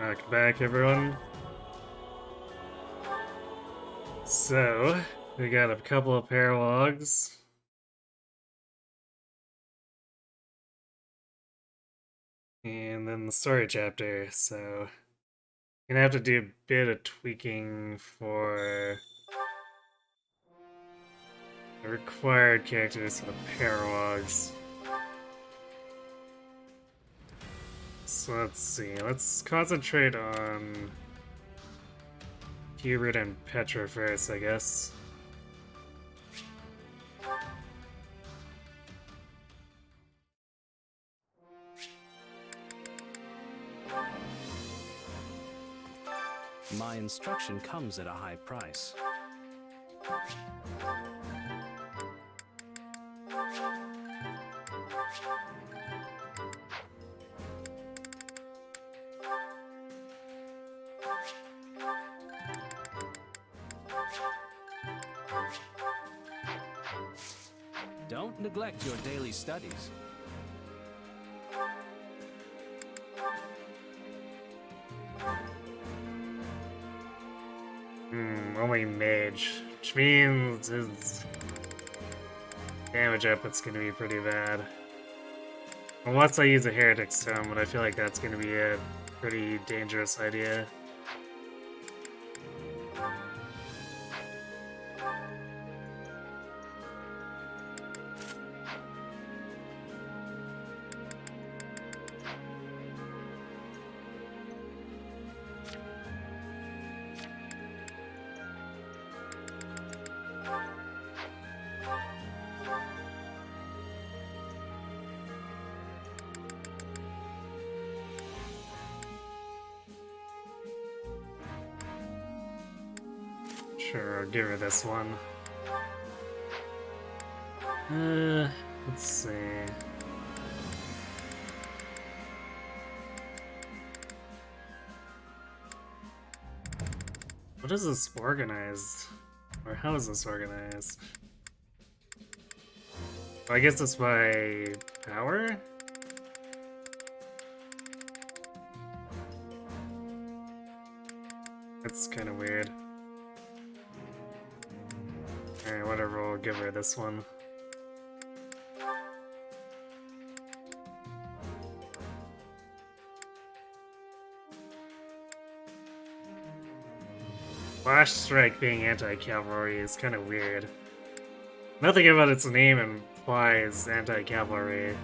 Welcome back, everyone. So, we got a couple of paralogs. And then the story chapter, so gonna have to do a bit of tweaking for the required characters for the paralogs. So let's see, let's concentrate on Hubert and Petra first, I guess. My instruction comes at a high price. Don't neglect your daily studies. Only mage, which means his damage output's gonna be pretty bad. Unless I use a heretic stone, but I feel like that's gonna be a pretty dangerous idea. Sure, I'll give her this one. Let's see. What is this organized? Or how is this organized? Well, I guess it's by power? That's kind of weird. Alright, whatever, we'll give her this one. Flash Strike being anti-cavalry is kind of weird. Nothing about its name implies anti-cavalry.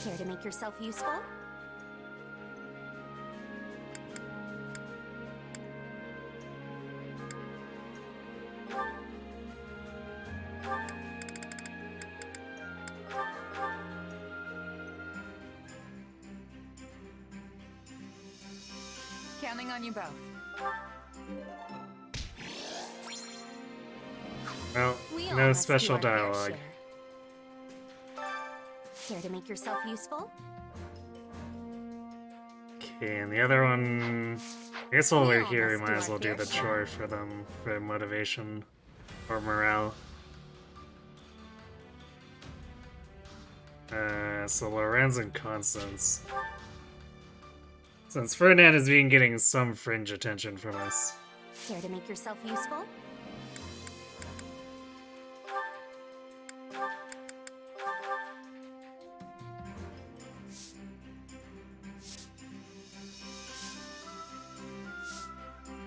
Care to make yourself useful? Counting on you both. Well, We all no must do special our fair dialogue. share. Care to make yourself useful? Okay, and the other one... I guess while We we're all here, we must do might as our well do fair the share. chore for them, for motivation. Or morale. So Lorenz and Constance. Since Ferdinand has been getting some fringe attention from us. Care to make yourself useful?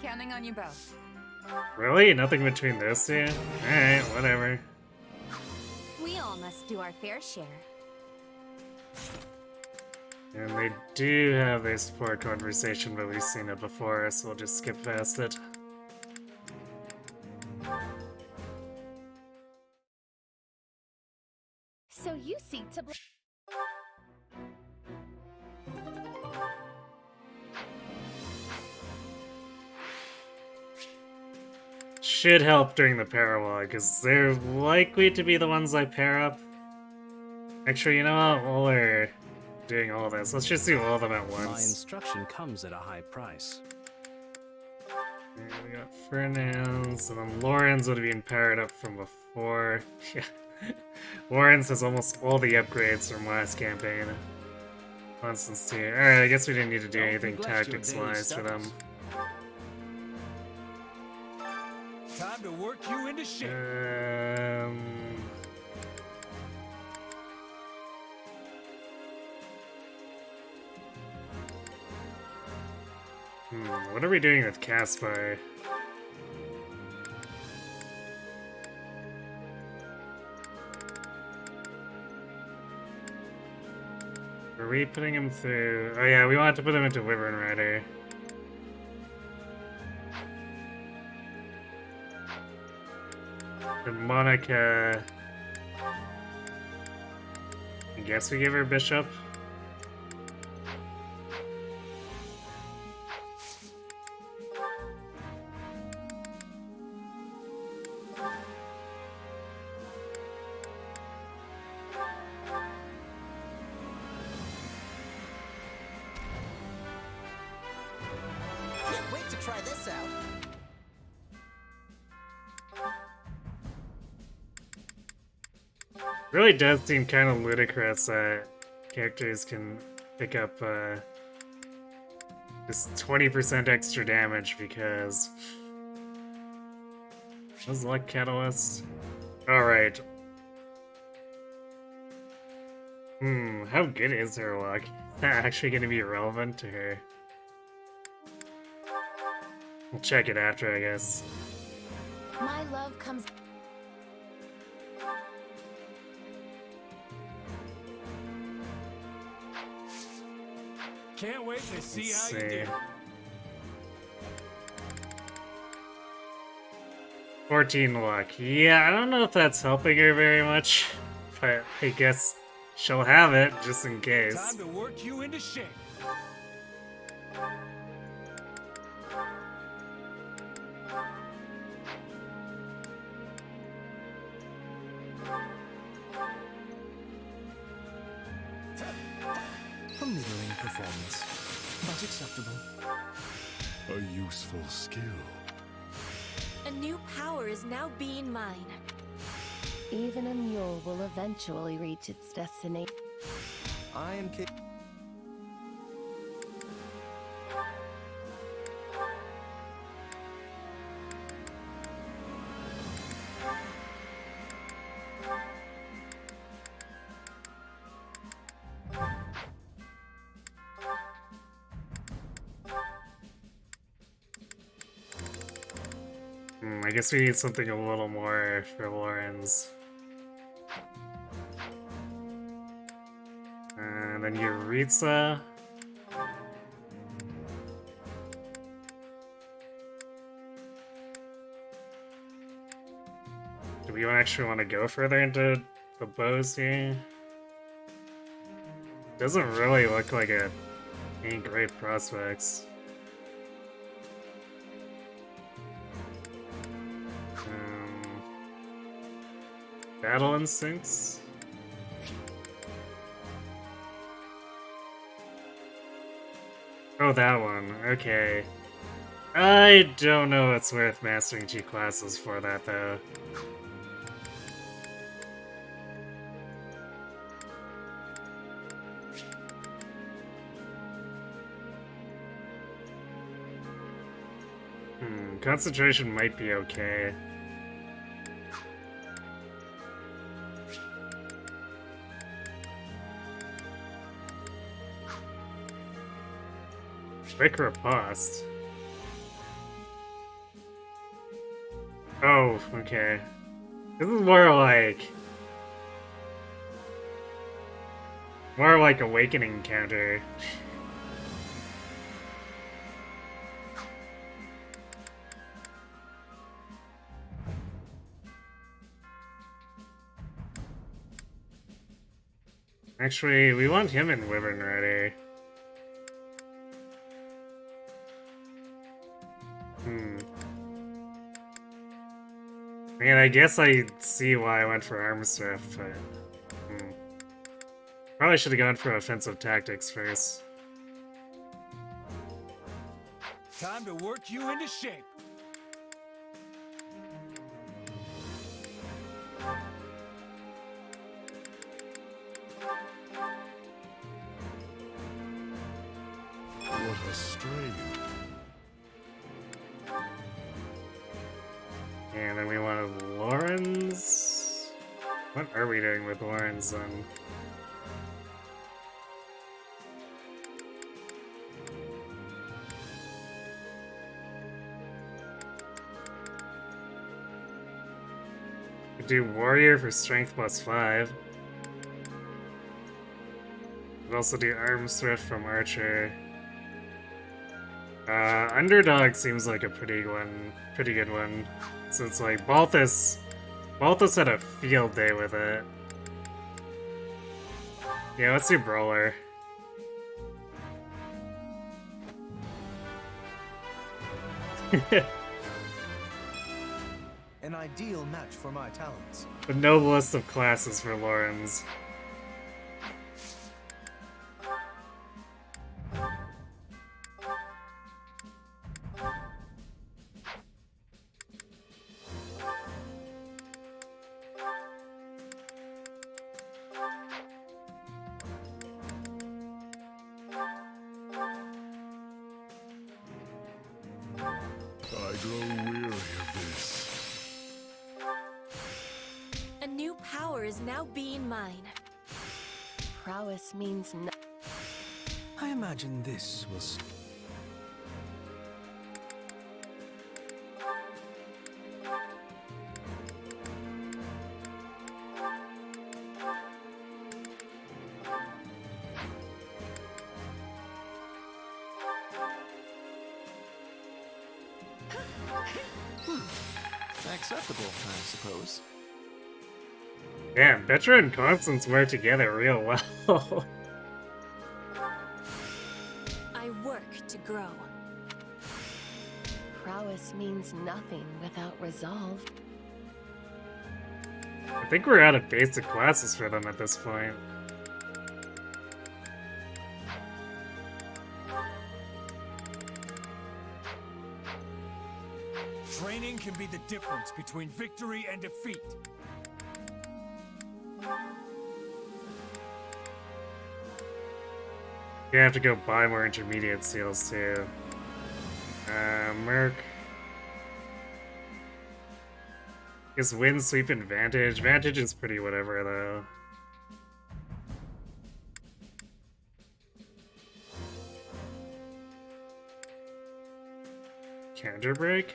Counting on you both. Really? Nothing between those two? Alright, whatever. We all must do our fair share. And they do have a support conversation, but we've seen it before, so we'll just skip past it. So you seek to Should help during the paralogue, because they're likely to be the ones I pair up. Actually, you know what? doing all this. Let's just do all of them at My once. instruction comes at a high price. And we got Fernand's, and then Lauren's would have been powered up from before. Yeah. Lauren's has almost all the upgrades from last campaign. Constance too. Alright, I guess we didn't need to do anything tactics-wise for them. Time to work you into shape. What are we doing with Caspar? Are we putting him through? Oh yeah, we want to put him into Wyvern Rider. And Monica... I guess we give her Bishop. Can't wait to try this out. Really does seem kind of ludicrous that characters can pick up just 20% extra damage because... Was Luck Catalyst? Alright. How good is her luck? Is that actually going to be relevant to her? We'll check it after, I guess. My love comes. Can't wait to see Let's how you see. do. 14 luck. Yeah, I don't know if that's helping her very much, but I guess she'll have it just in case. Time to work you into shape. A middling performance, but acceptable. A useful skill. A new power is now being mine. Even a mule will eventually reach its destination. I am I guess we need something a little more for Lauren's. And then Yuritsa. Do we actually want to go further into the bows here? Doesn't really look like any great prospects. Battle Instincts? Oh, that one. Okay. I don't know it's worth mastering 2 classes for that, though. Concentration might be okay. Quick Riposte. Oh, okay. This is more like Awakening counter. Actually, we want him in Wyvern Rider. I mean, I guess I see why I went for Armswift, but... Probably should have gone for offensive tactics first. Time to work you into shape. What a strain. And then we wanted Lauren's. What are we doing with Lauren's then? Could do Warrior for Strength +5. Could also do Arm Thrift from Archer. Underdog seems like a pretty good one. So it's like Balthus had a field day with it. Yeah, let's do Brawler. An ideal match for my talents. The noblest of classes for Lawrence. I grow weary of this. A new power is now being mine. Prowess means no. I imagine this was. Acceptable, I suppose. Damn, Petra and Constance work together real well. I work to grow. Prowess means nothing without resolve. I think we're out of basic classes for them at this point. Training can be the difference between victory and defeat. You have to go buy more intermediate seals too. Merc. Is win, sweep, and vantage. Vantage is pretty whatever though. Counter break?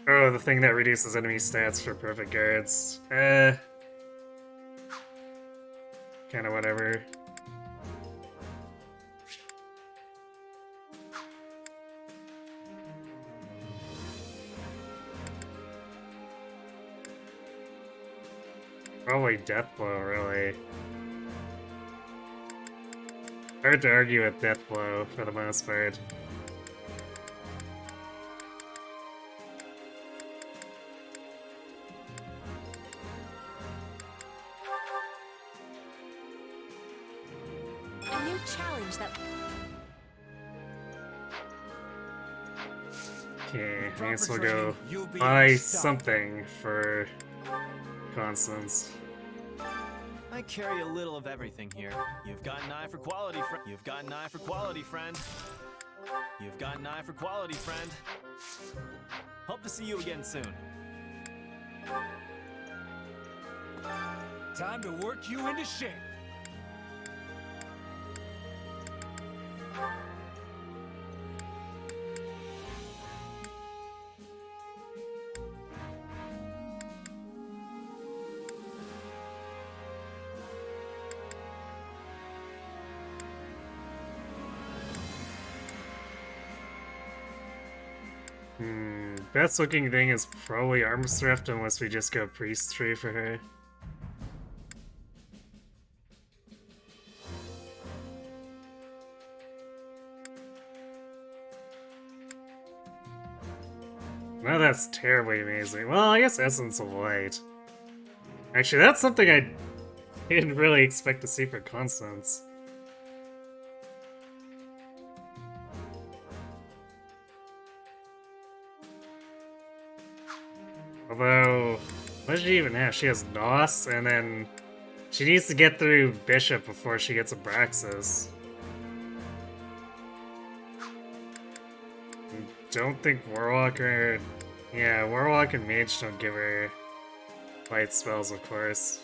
Oh, the thing that reduces enemy stats for perfect guards. Kinda whatever. Probably Deathblow, really. Hard to argue with Deathblow for the most part. A new challenge that Okay, I Proper guess we'll training, go you'll be buy unstoppable. something for Constance. I carry a little of everything here. You've got an eye for quality, friend. You've got an eye for quality, friend. You've got an eye for quality, friend. Hope to see you again soon. Time to work you into shape. Best looking thing is probably Arm Thrift unless we just go Priest Tree for her. None of that's terribly amazing. Well, I guess Essence of Light. Actually, that's something I didn't really expect to see for Constance. Although, what does she even have? She has Nos, and then she needs to get through Bishop before she gets Abraxas. Don't think Warlock or... Yeah, Warlock and Mage don't give her light spells, of course.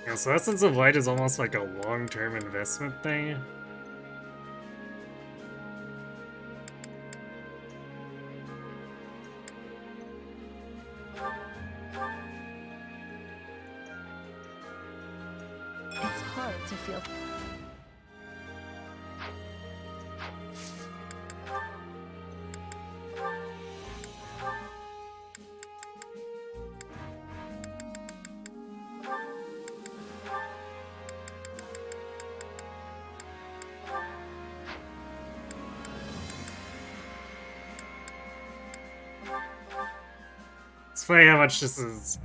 Yeah, so Essence of Light is almost like a long-term investment thing. It's hard to feel. It's funny how much this is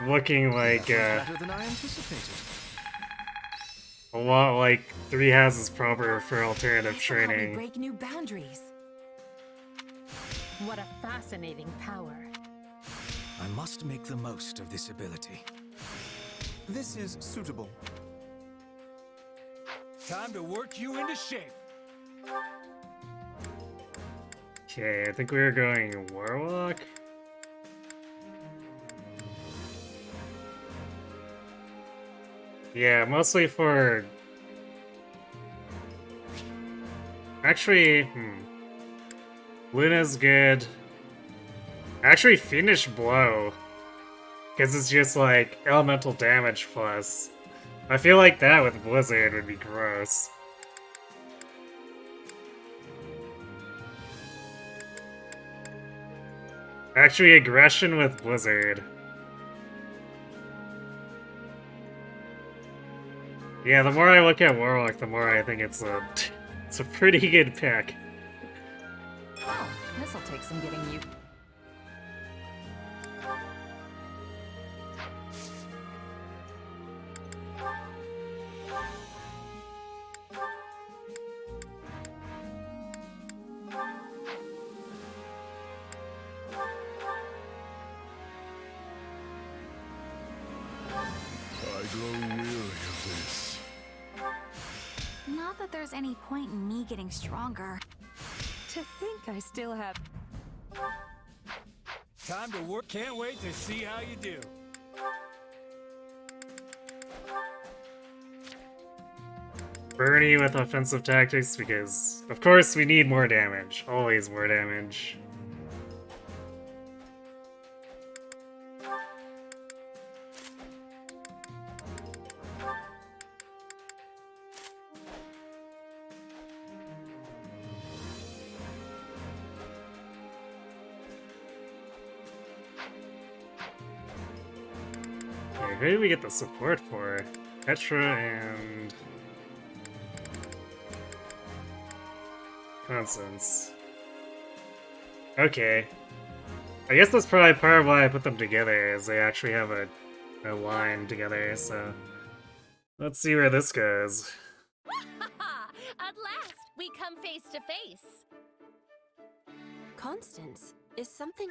looking like Better than I anticipated. a lot like 3 Houses proper for alternative That's how we training. break new boundaries. What a fascinating power. I must make the most of this ability. This is suitable. Time to work you into shape. Okay, I think we were going Warlock. Yeah, mostly for... Actually, Luna's good. Actually, Fiendish Blow. Because it's just like elemental damage plus. I feel like that with Blizzard would be gross. Actually, Aggression with Blizzard. Yeah, the more I look at Warlock, the more I think it's a pretty good pick. Oh, this'll take some getting you. I grow weary of this. Not that there's any point in me getting stronger. To think I still have... Time to work. Can't wait to see how you do. Bernie with offensive tactics because, of course, we need more damage. Always more damage. Okay, who do we get the support for? Petra and... Constance. Okay. I guess that's probably part of why I put them together, is they actually have a line together, so... Let's see where this goes. At last, we come face to face. Constance, is something...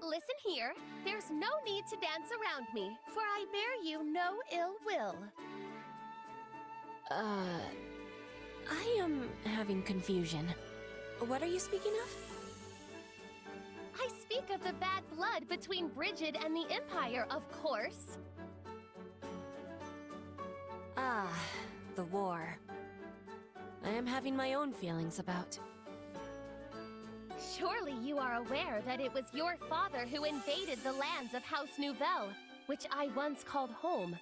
Listen here, there's no need to dance around me, for I bear you no ill will. I am having confusion. What are you speaking of? I speak of the bad blood between Brigid and the Empire, of course. Ah, the war. I am having my own feelings about. Surely you are aware that it was your father who invaded the lands of House Nouvelle, which I once called home.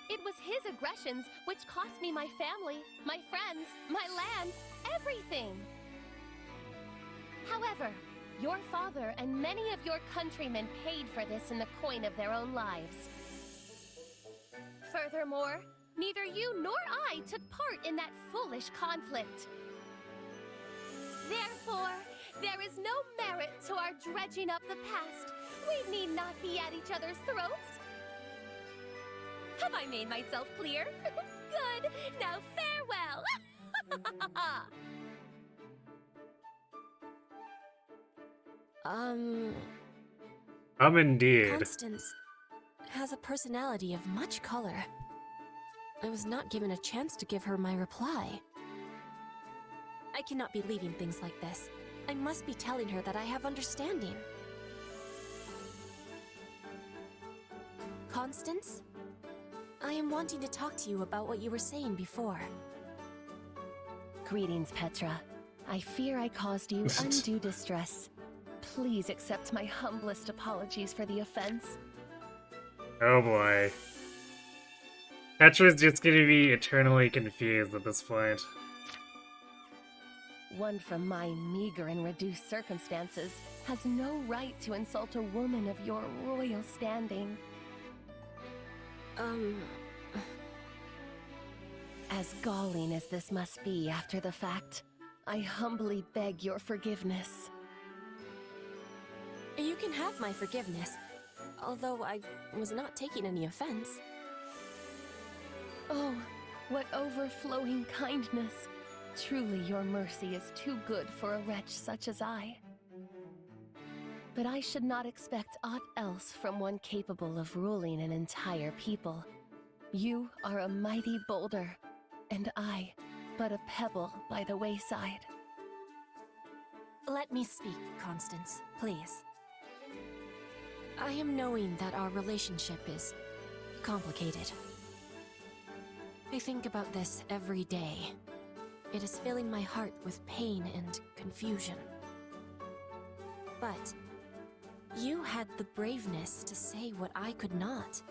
It was his aggressions which cost me my family, my friends, my land, everything. However, your father and many of your countrymen paid for this in the coin of their own lives. Furthermore, neither you nor I took part in that foolish conflict. Therefore, there is no merit to our dredging up the past. We need not be at each other's throats. Have I made myself clear? Good. Now farewell. Indeed. Constance has a personality of much color. I was not given a chance to give her my reply. I cannot be leaving things like this. I must be telling her that I have understanding. Constance? I am wanting to talk to you about what you were saying before. Greetings, Petra. I fear I caused you undue distress. Please accept my humblest apologies for the offense. Oh boy. Petra's just gonna be eternally confused at this point. One from my meager and reduced circumstances has no right to insult a woman of your royal standing. As galling as this must be after the fact, I humbly beg your forgiveness. You can have my forgiveness, although I was not taking any offense. Oh, what overflowing kindness. Truly your mercy is too good for a wretch such as I. But I should not expect aught else from one capable of ruling an entire people. You are a mighty boulder, and I, but a pebble by the wayside. Let me speak, Constance, please. I am knowing that our relationship is complicated. I think about this every day. It is filling my heart with pain and confusion. But you had the braveness to say what I could not.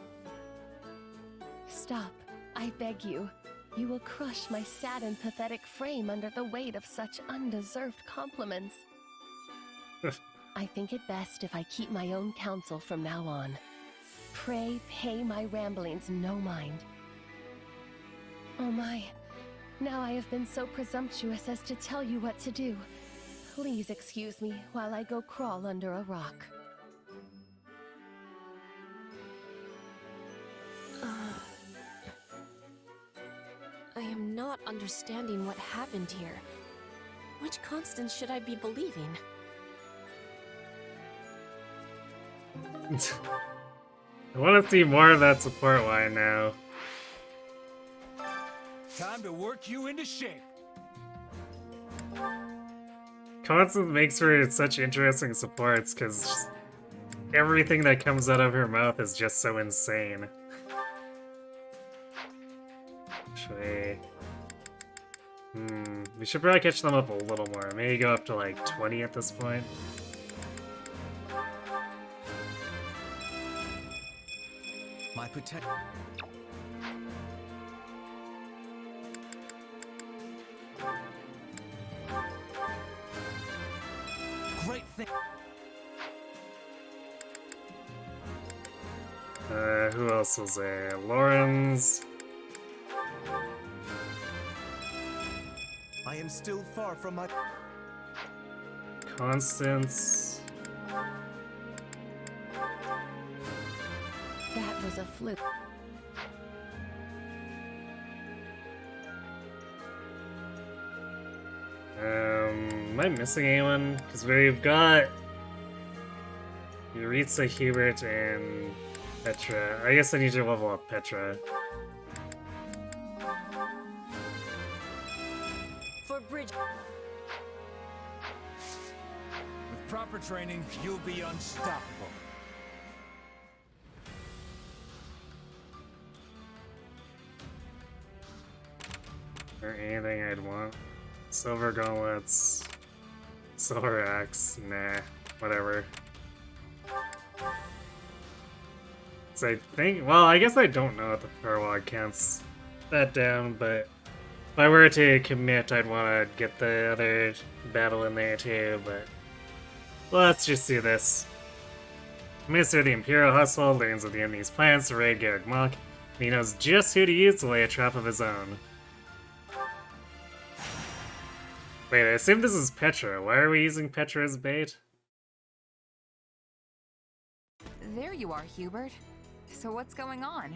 Stop, I beg you. You will crush my sad and pathetic frame under the weight of such undeserved compliments. I think it best if I keep my own counsel from now on. Pray pay my ramblings no mind. Oh my, now I have been so presumptuous as to tell you what to do. Please excuse me while I go crawl under a rock. I am not understanding what happened here. Which Constance should I be believing? I want to see more of that support line now. Time to work you into shape. Constance makes for such interesting supports because everything that comes out of her mouth is just so insane. Actually, we should probably catch them up a little more. Maybe go up to like 20 at this point. My protect. Great thing. Who else was there? Lawrence. I am still far from my. Constance. That was a fluke. Am I missing anyone? Because we've got Yuritsa, Hubert, and Petra. I guess I need to level up Petra. For Bridge. With proper training, you'll be unstoppable. Or anything I'd want. Silver gauntlets. Silver axe. Nah. Whatever. So I think... Well, I guess I don't know if the prologue counts that down, but if I were to commit, I'd want to get the other battle in there too, but... Let's just do this. Minister of the Imperial Household learns of the enemy's plans to raid Garreg Mach. He knows just who to use to lay a trap of his own. Wait, I assume this is Petra. Why are we using Petra as bait? There you are, Hubert. So what's going on?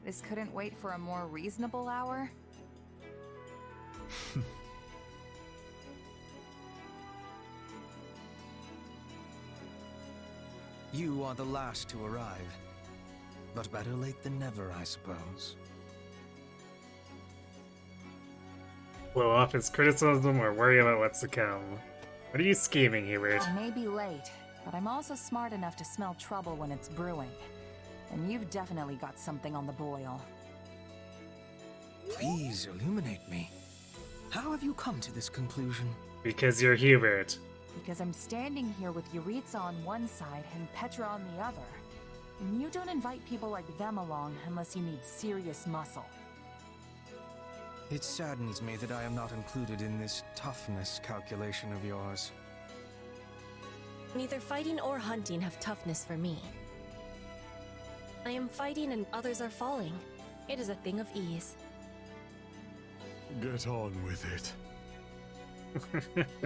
This couldn't wait for a more reasonable hour? You are the last to arrive. But better late than never, I suppose. Blow off his criticism or worry about what's to come. What are you scheming, Hubert? I may be late, but I'm also smart enough to smell trouble when it's brewing. And you've definitely got something on the boil. Please illuminate me. How have you come to this conclusion? Because you're Hubert. Because I'm standing here with Yuritsa on one side and Petra on the other. And you don't invite people like them along unless you need serious muscle. It saddens me that I am not included in this toughness calculation of yours. Neither fighting or hunting have toughness for me. I am fighting and others are falling. It is a thing of ease. Get on with it.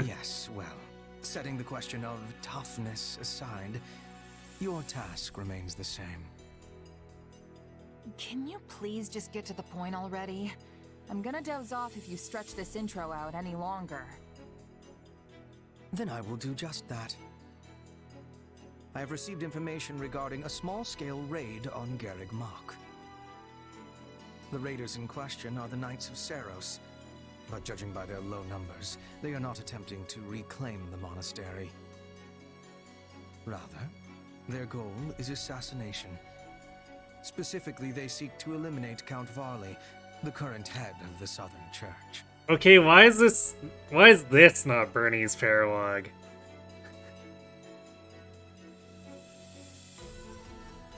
Yes, well, setting the question of toughness aside, your task remains the same. Can you please just get to the point already? I'm gonna doze off if you stretch this intro out any longer. Then I will do just that. I have received information regarding a small-scale raid on Garreg Mach. The raiders in question are the Knights of Seros, but judging by their low numbers, they are not attempting to reclaim the monastery. Rather, their goal is assassination. Specifically, they seek to eliminate Count Varley, the current head of the Southern Church. Okay, why is this not Bernie's paralogue?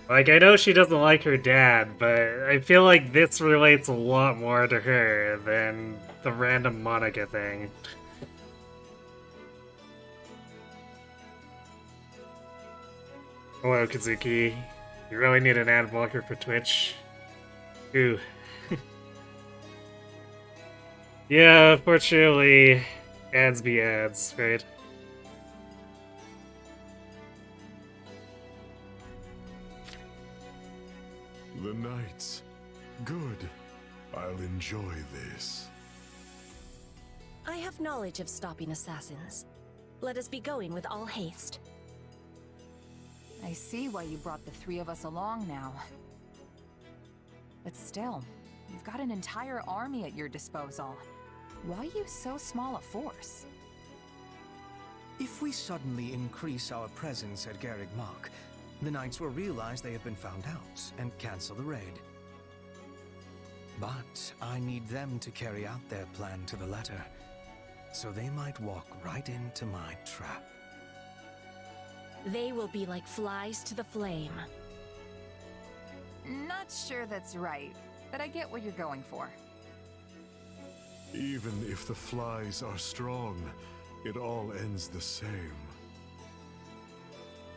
Like, I know she doesn't like her dad, but I feel like this relates a lot more to her than the random Monica thing. Hello, Kazuki. You really need an ad blocker for Twitch? Ooh. Yeah, fortunately, ads be ads, right? The Knights. Good. I'll enjoy this. I have knowledge of stopping assassins. Let us be going with all haste. I see why you brought the three of us along now. But still, you've got an entire army at your disposal. Why use so small a force? If we suddenly increase our presence at Garreg Mach, the Knights will realize they have been found out and cancel the raid. But I need them to carry out their plan to the letter, so they might walk right into my trap. They will be like flies to the flame. Not sure that's right, but I get what you're going for. Even if the flies are strong, it all ends the same.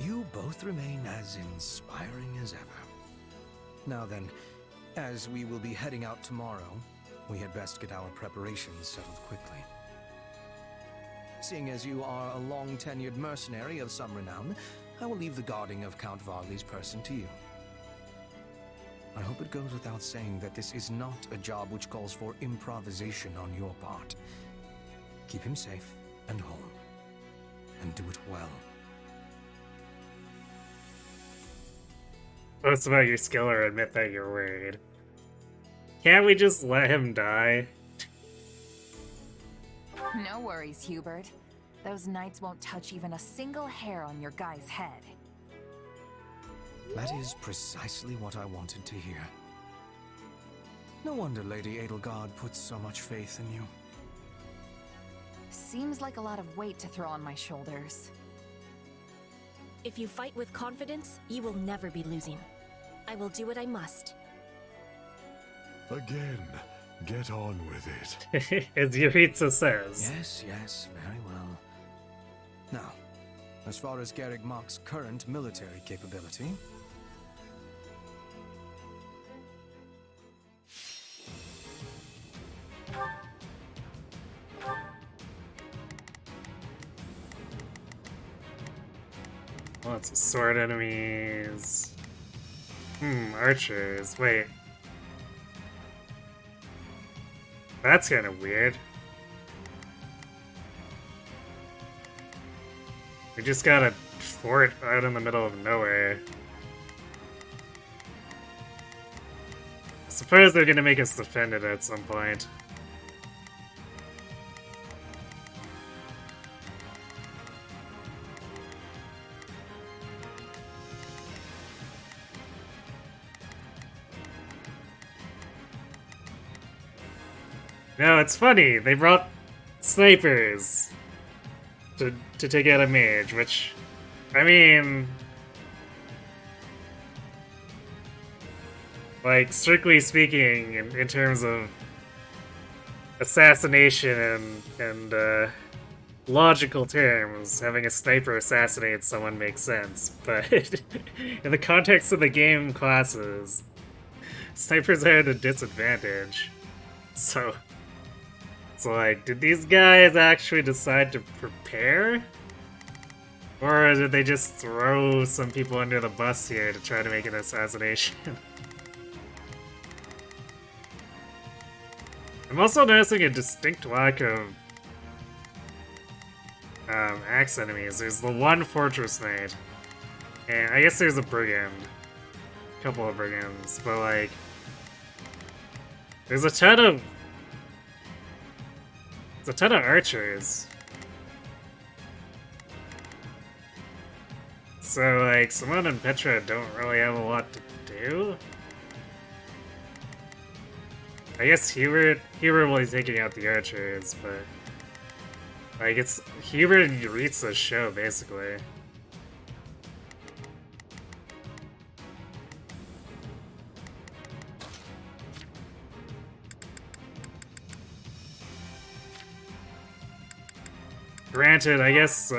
You both remain as inspiring as ever. Now then, as we will be heading out tomorrow, we had best get our preparations settled quickly. Seeing as you are a long-tenured mercenary of some renown, I will leave the guarding of Count Varley's person to you. I hope it goes without saying that this is not a job which calls for improvisation on your part. Keep him safe and home, and do it well. Boast about your skill or admit that you're worried. Can't we just let him die? No worries, Hubert. Those knights won't touch even a single hair on your guy's head. That is precisely what I wanted to hear. No wonder Lady Edelgard puts so much faith in you. Seems like a lot of weight to throw on my shoulders. If you fight with confidence, you will never be losing. I will do what I must. Again, get on with it. As Yuritsa says. Yes, very well. Now, as far as Garreg Mach's current military capability, Lots of sword enemies. Archers. Wait. That's kind of weird. We just got a fort out in the middle of nowhere. I suppose they're gonna make us defend it at some point. No, it's funny. They brought snipers to take out a mage, which, I mean, like, strictly speaking, in terms of assassination and logical terms, having a sniper assassinate someone makes sense. But in the context of the game classes, snipers are at a disadvantage. So, like, did these guys actually decide to prepare? Or did they just throw some people under the bus here to try to make an assassination? I'm also noticing a distinct lack of axe enemies. There's the one fortress knight, and I guess there's a brigand. A couple of brigands, but like, there's a ton of archers. So, like, Simone and Petra don't really have a lot to do. I guess Hubert will be taking out the archers, but like, it's Hubert and Yuritsa's show, basically. Granted, I guess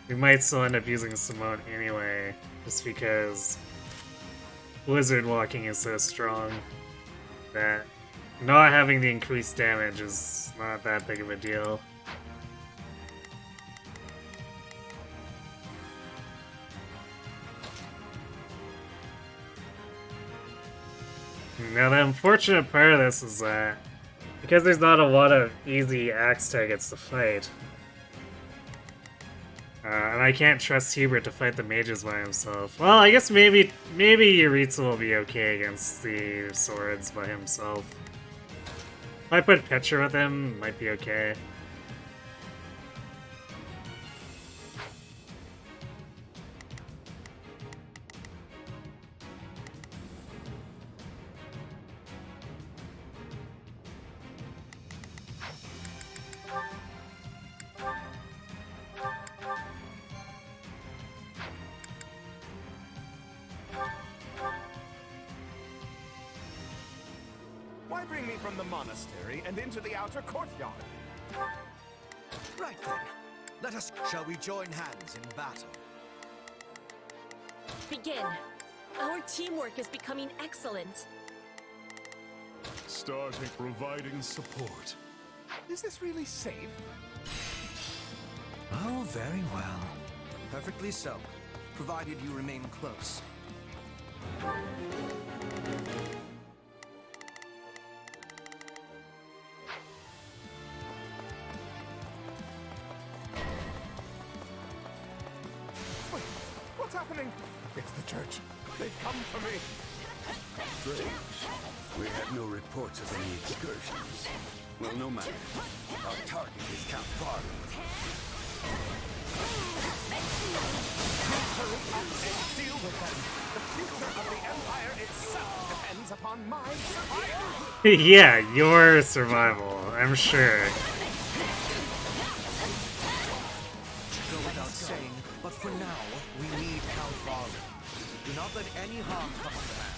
we might still end up using Simone anyway, just because Blizzard walking is so strong that not having the increased damage is not that big of a deal. Now, the unfortunate part of this is that because there's not a lot of easy axe targets to fight, and I can't trust Hubert to fight the mages by himself. Well, I guess maybe Yuritsa will be okay against the swords by himself. If I put Petra with him, might be okay. Why bring me from the monastery and into the outer courtyard? Right then. Let us... Shall we join hands in battle? Begin. Our teamwork is becoming excellent. Starting providing support. Is this really safe? Oh, very well. Perfectly so, provided you remain close. Wait, what's happening? It's the church. They've come for me. Strange. We had no reports of any excursions. Well, no matter. Our target is Count Varley. Deal with them. The future of the Empire itself depends upon my survival. Yeah, your survival, I'm sure. Go without saying, but for now, we need Count Varley. Do not let any harm come to that.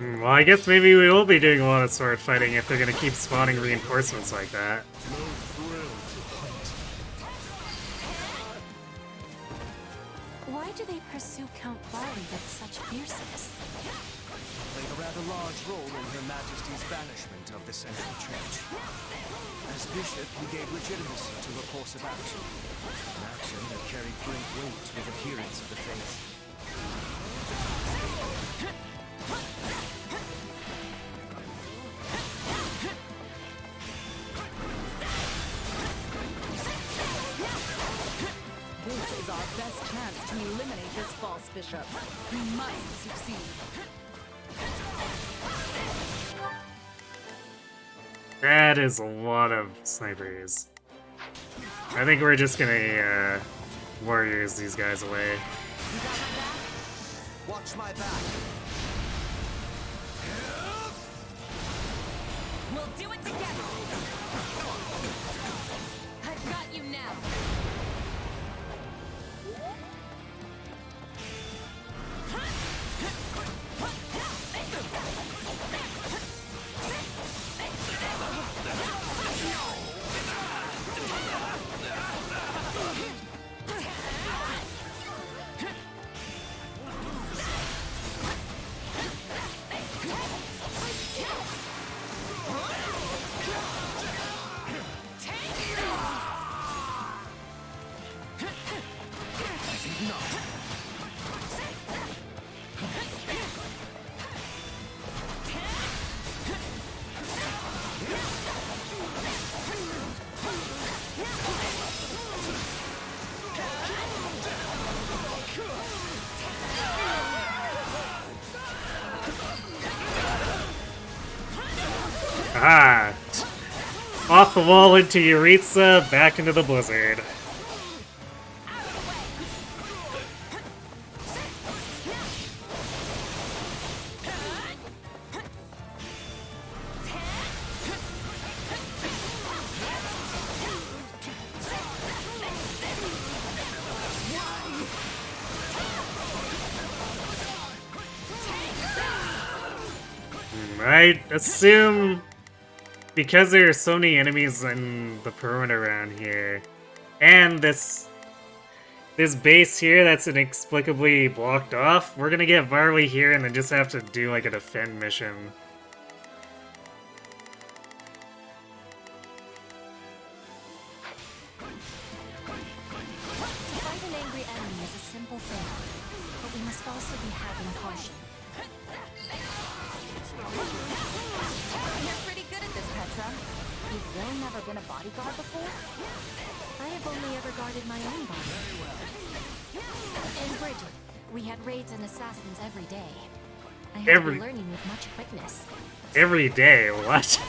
Well, I guess maybe we will be doing a lot of sword fighting if they're gonna keep spawning reinforcements like that. Why do they pursue Count Barley with such fierceness? Played a rather large role in Her Majesty's banishment of the Central Church. As bishop, he gave legitimacy to her course of action. An action that carried great weight with adherents of the faith. This is our best chance to eliminate this false bishop. We must succeed. That is a lot of snipers. I think we're just gonna warriors these guys away. Watch my back. We'll do it together. I've got you now. Ah! Off the wall into Yuritsa, back into the blizzard. I assume because there are so many enemies in the perimeter around here, and this base here that's inexplicably blocked off, we're gonna get Varley here and then just have to do like a defend mission. To fight an angry enemy is a simple thing, but we must also be having caution. You're pretty good at this, Petra. You've really never been a bodyguard before? I have only ever guarded my own body. In Bridget, we had raids and assassins every day. I had to be learning with much quickness. Every day? What?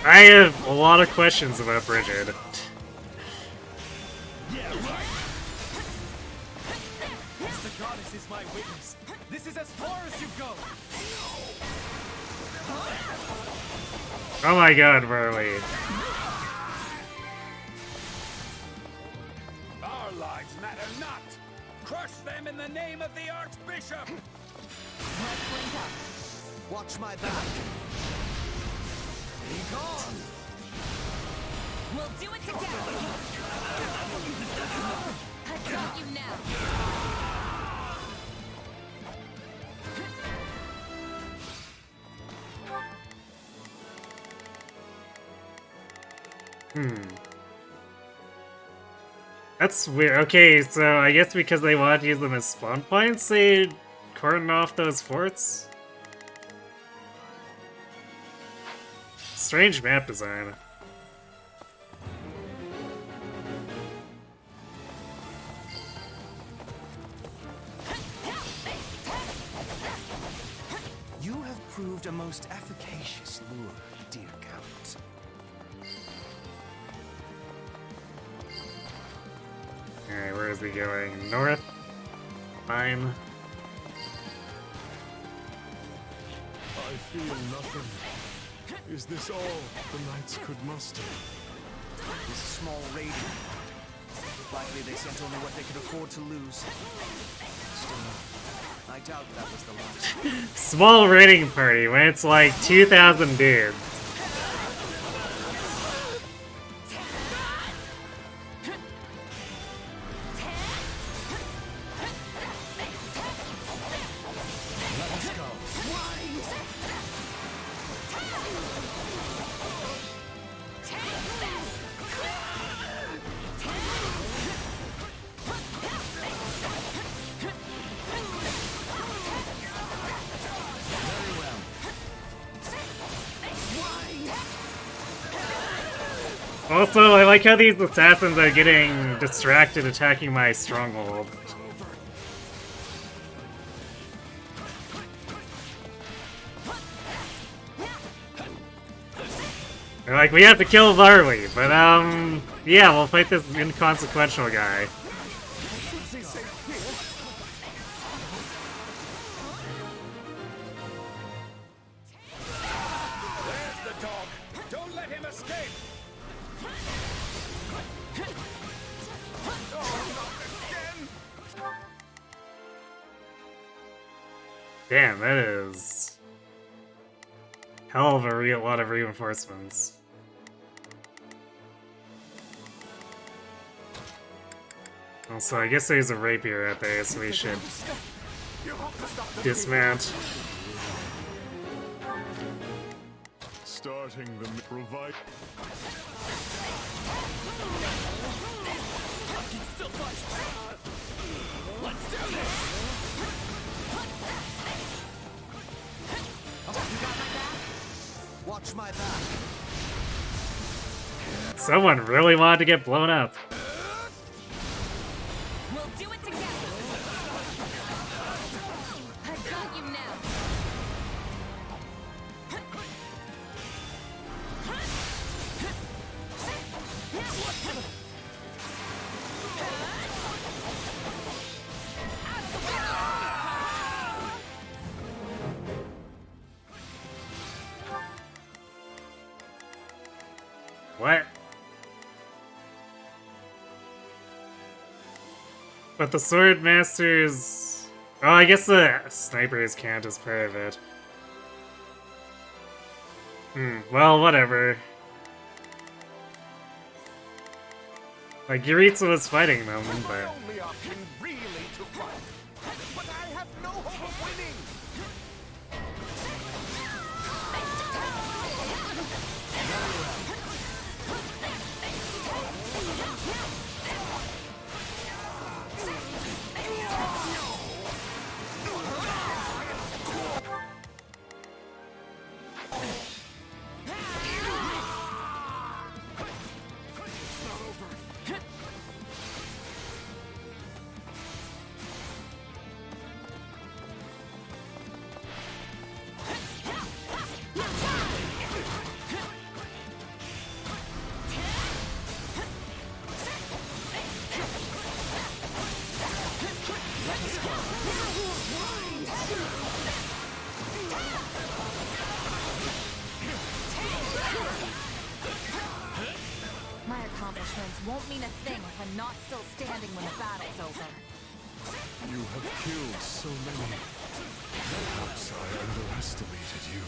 I have a lot of questions about Bridget. The goddess is my witness. This is as far as you go. Oh my god, Varley. Our lives matter not. Crush them in the name of the Archbishop. Let's link up. Watch my back. Be gone. We'll do it together. I've got you now. That's weird. Okay, so I guess because they wanted to use them as spawn points, they cordoned off those forts? Strange map design. You have proved a most efficacious lure, dear Count. Alright, where is he going? North? Fine. I feel nothing. Is this all the knights could muster? This small raid. Likely they sent only what they could afford to lose. Still, I doubt that was the last. Small raiding party when it's like 2,000 dudes. Also, I like how these assassins are getting distracted attacking my stronghold. They're like, we have to kill Varley, but yeah, we'll fight this inconsequential guy. There's the dog. Don't let him escape. Damn, that is hell of a lot of reinforcements. Also, I guess there's a rapier out there, so we should dismount. Starting the revive. Let's do this! Watch my back. Someone really wanted to get blown up. We'll do it together. I got you now. What? But the sword masters... Oh, I guess the snipers count as part of it. Well, whatever. Like, Yuritsu was fighting them, but... Only option really to fight. But I have no hope of winning. My accomplishments won't mean a thing if I'm not still standing when the battle's over. You have killed so many. Perhaps I underestimated you.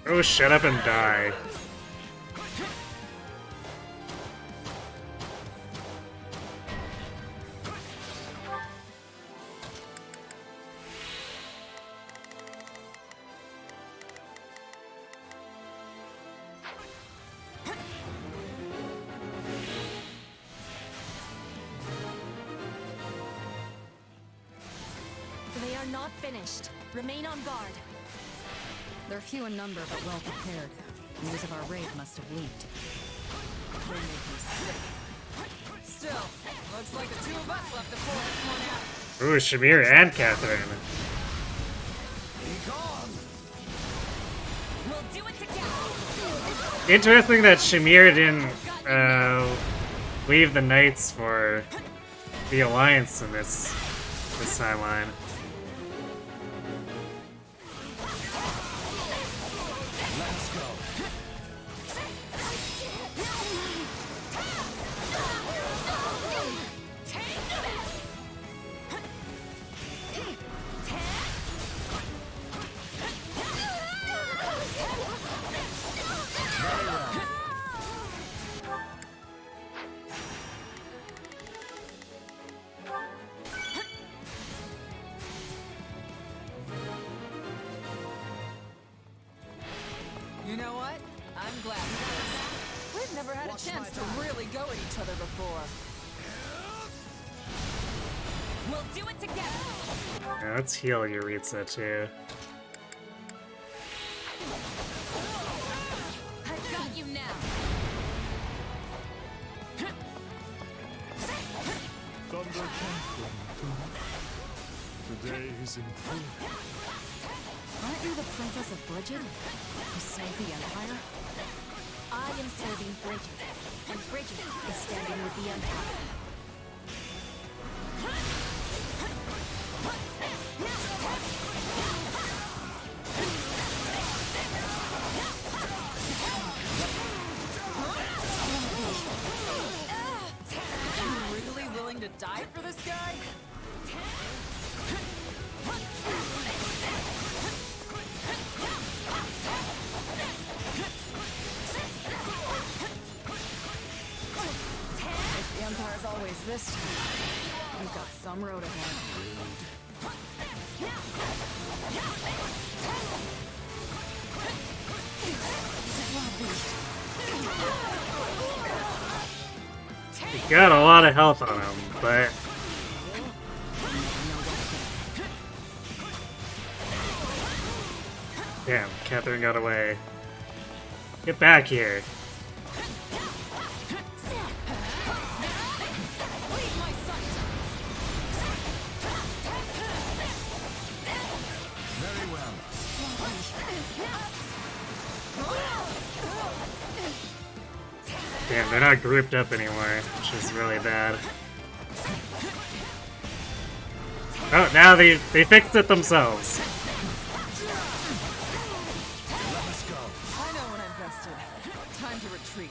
Oh, shut up and die. They are not finished. Remain on guard. They're few in number, but well prepared. News of our raid must have leaked. They make me sick. Still, looks like the two of us left to pull this one out. Ooh, Shamir and Catherine. We'll do it together. Interesting that Shamir didn't leave the Knights for the Alliance in this timeline. You know what? I'm glad. We've never had a chance to really go at each other before. We'll do it together. Yeah, let's heal Yuritsa too. I've got you now. Thunder can today is improved. Aren't you the Princess of Bridget? Who saved the Empire? I am serving Bridget, and Bridget is standing with the Empire. You really willing to die for this guy? If the Empire's always this time, we've got some road ahead. He got a lot of health on him, but damn, Catherine got away. Get back here. Very well. Damn, they're not grouped up anymore, which is really bad. Oh, now they fixed it themselves. I know when I'm bested. Time to retreat.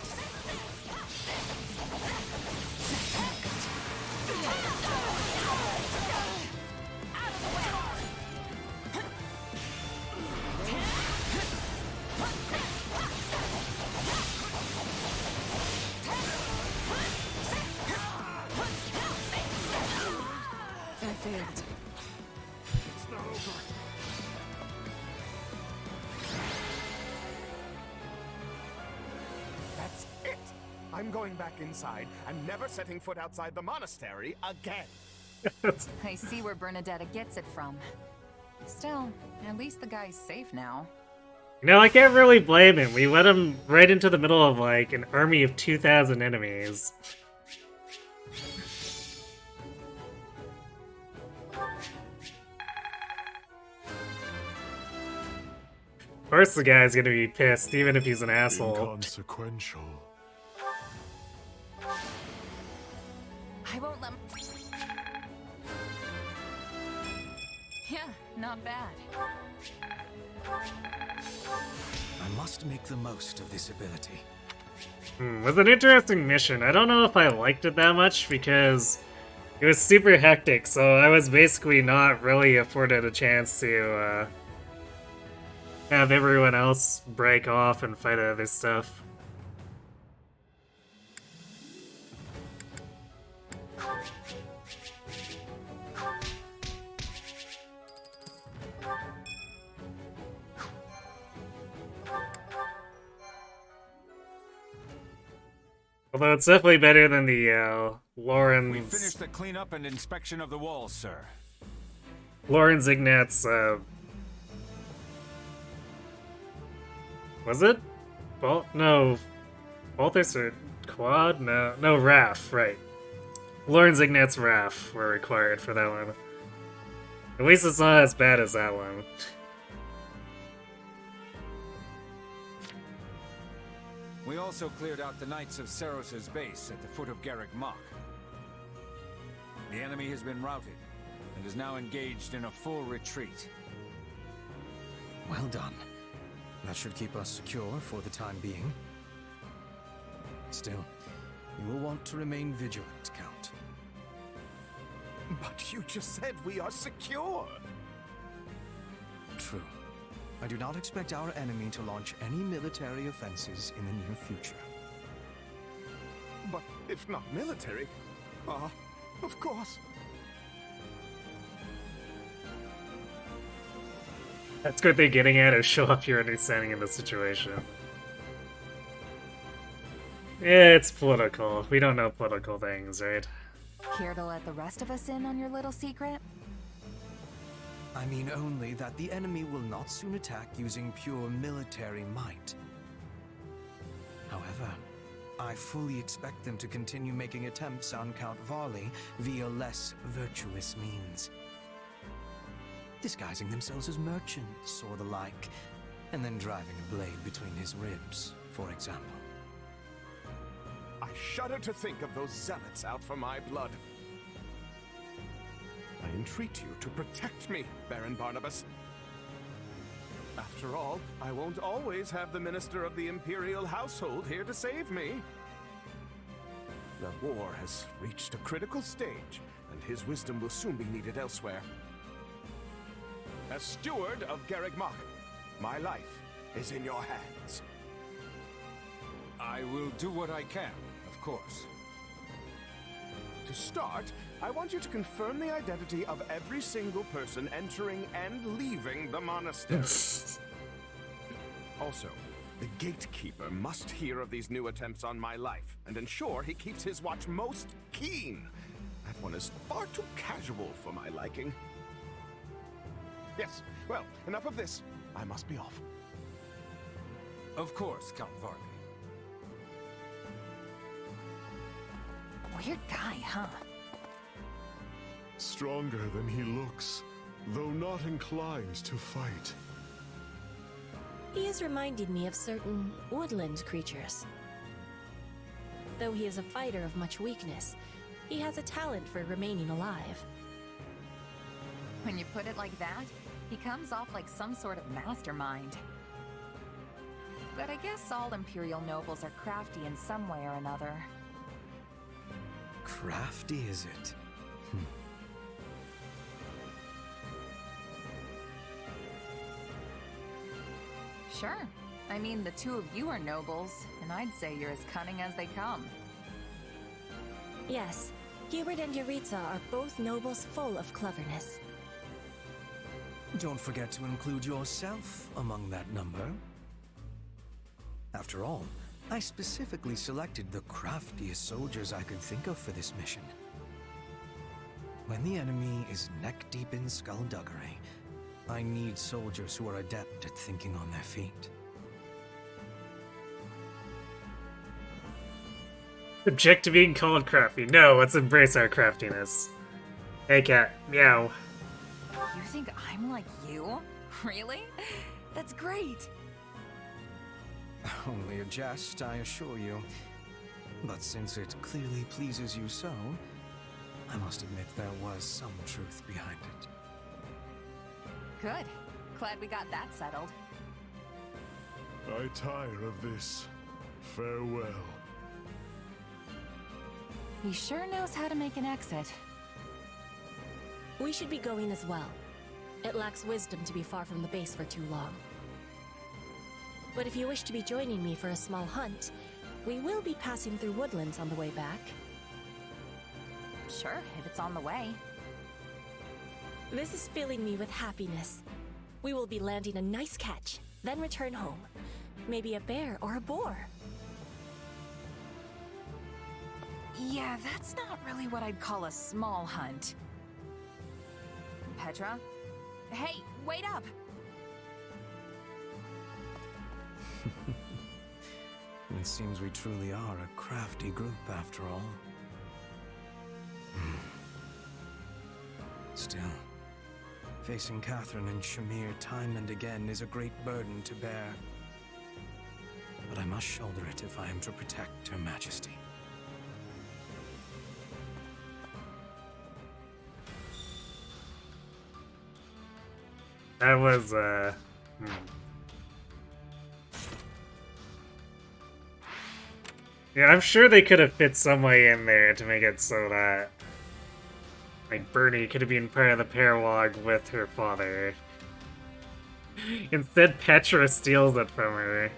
I failed. It's not over. That's it! I'm going back inside and never setting foot outside the monastery again. I see where Bernadetta gets it from. Still, at least the guy's safe now. You know, I can't really blame him. We let him right into the middle of, like, an army of 2,000 enemies. Of course the guy's gonna be pissed, even if he's an asshole. Inconsequential. I won't let. Yeah, not bad. I must make the most of this ability. It was an interesting mission. I don't know if I liked it that much because it was super hectic, so I was basically not really afforded a chance to have everyone else break off and fight other stuff. Although it's definitely better than the Lauren's... We finished the cleanup and inspection of the walls, sir. Lauren Zignat's, was it? No. Balthus or Quad? No, RAF, right. Lauren Zignat's RAF were required for that one. At least it's not as bad as that one. We also cleared out the Knights of Seros' base at the foot of Garrick Mach. The enemy has been routed and is now engaged in a full retreat. Well done. That should keep us secure for the time being. Still, you will want to remain vigilant, Count. But you just said we are secure! True. I do not expect our enemy to launch any military offenses in the near future. But if not military, of course. That's what they're getting at, is show off your understanding of the situation. It's political. We don't know political things, right? Care to let the rest of us in on your little secret? I mean only that the enemy will not soon attack using pure military might. However, I fully expect them to continue making attempts on Count Varley via less virtuous means. Disguising themselves as merchants or the like, and then driving a blade between his ribs, for example. I shudder to think of those zealots out for my blood. I entreat you to protect me, Baron Barnabas. After all, I won't always have the Minister of the Imperial Household here to save me. The war has reached a critical stage, and his wisdom will soon be needed elsewhere. As steward of Garreg Mach, my life is in your hands. I will do what I can, of course. To start, I want you to confirm the identity of every single person entering and leaving the monastery. Also, the gatekeeper must hear of these new attempts on my life and ensure he keeps his watch most keen. That one is far too casual for my liking. Yes, well, enough of this. I must be off. Of course, Count Varley. Weird guy, huh? Stronger than he looks, though not inclined to fight. He has reminded me of certain woodland creatures. Though he is a fighter of much weakness, he has a talent for remaining alive. When you put it like that, he comes off like some sort of mastermind. But I guess all Imperial nobles are crafty in some way or another. Crafty, is it? Sure. I mean, the two of you are nobles, and I'd say you're as cunning as they come. Yes, Hubert and Yuritsa are both nobles full of cleverness. Don't forget to include yourself among that number. After all, I specifically selected the craftiest soldiers I could think of for this mission. When the enemy is neck-deep in skullduggery, I need soldiers who are adept at thinking on their feet. Object to being called crafty. No, let's embrace our craftiness. Hey cat, meow. You think I'm like you? Really? That's great! Only a jest, I assure you. But since it clearly pleases you so, I must admit there was some truth behind it. Good. Glad we got that settled. I tire of this. Farewell. He sure knows how to make an exit. We should be going as well. It lacks wisdom to be far from the base for too long. But if you wish to be joining me for a small hunt, we will be passing through woodlands on the way back. Sure, if it's on the way. This is filling me with happiness. We will be landing a nice catch, then return home. Maybe a bear or a boar. Yeah, that's not really what I'd call a small hunt. Petra? Hey, wait up! It seems we truly are a crafty group after all. Still, facing Catherine and Shamir time and again is a great burden to bear. But I must shoulder it if I am to protect Her Majesty. That was, Yeah, I'm sure they could have fit some way in there to make it so that, like, Bernie could have been part of the paralogue with her father. Instead, Petra steals it from her.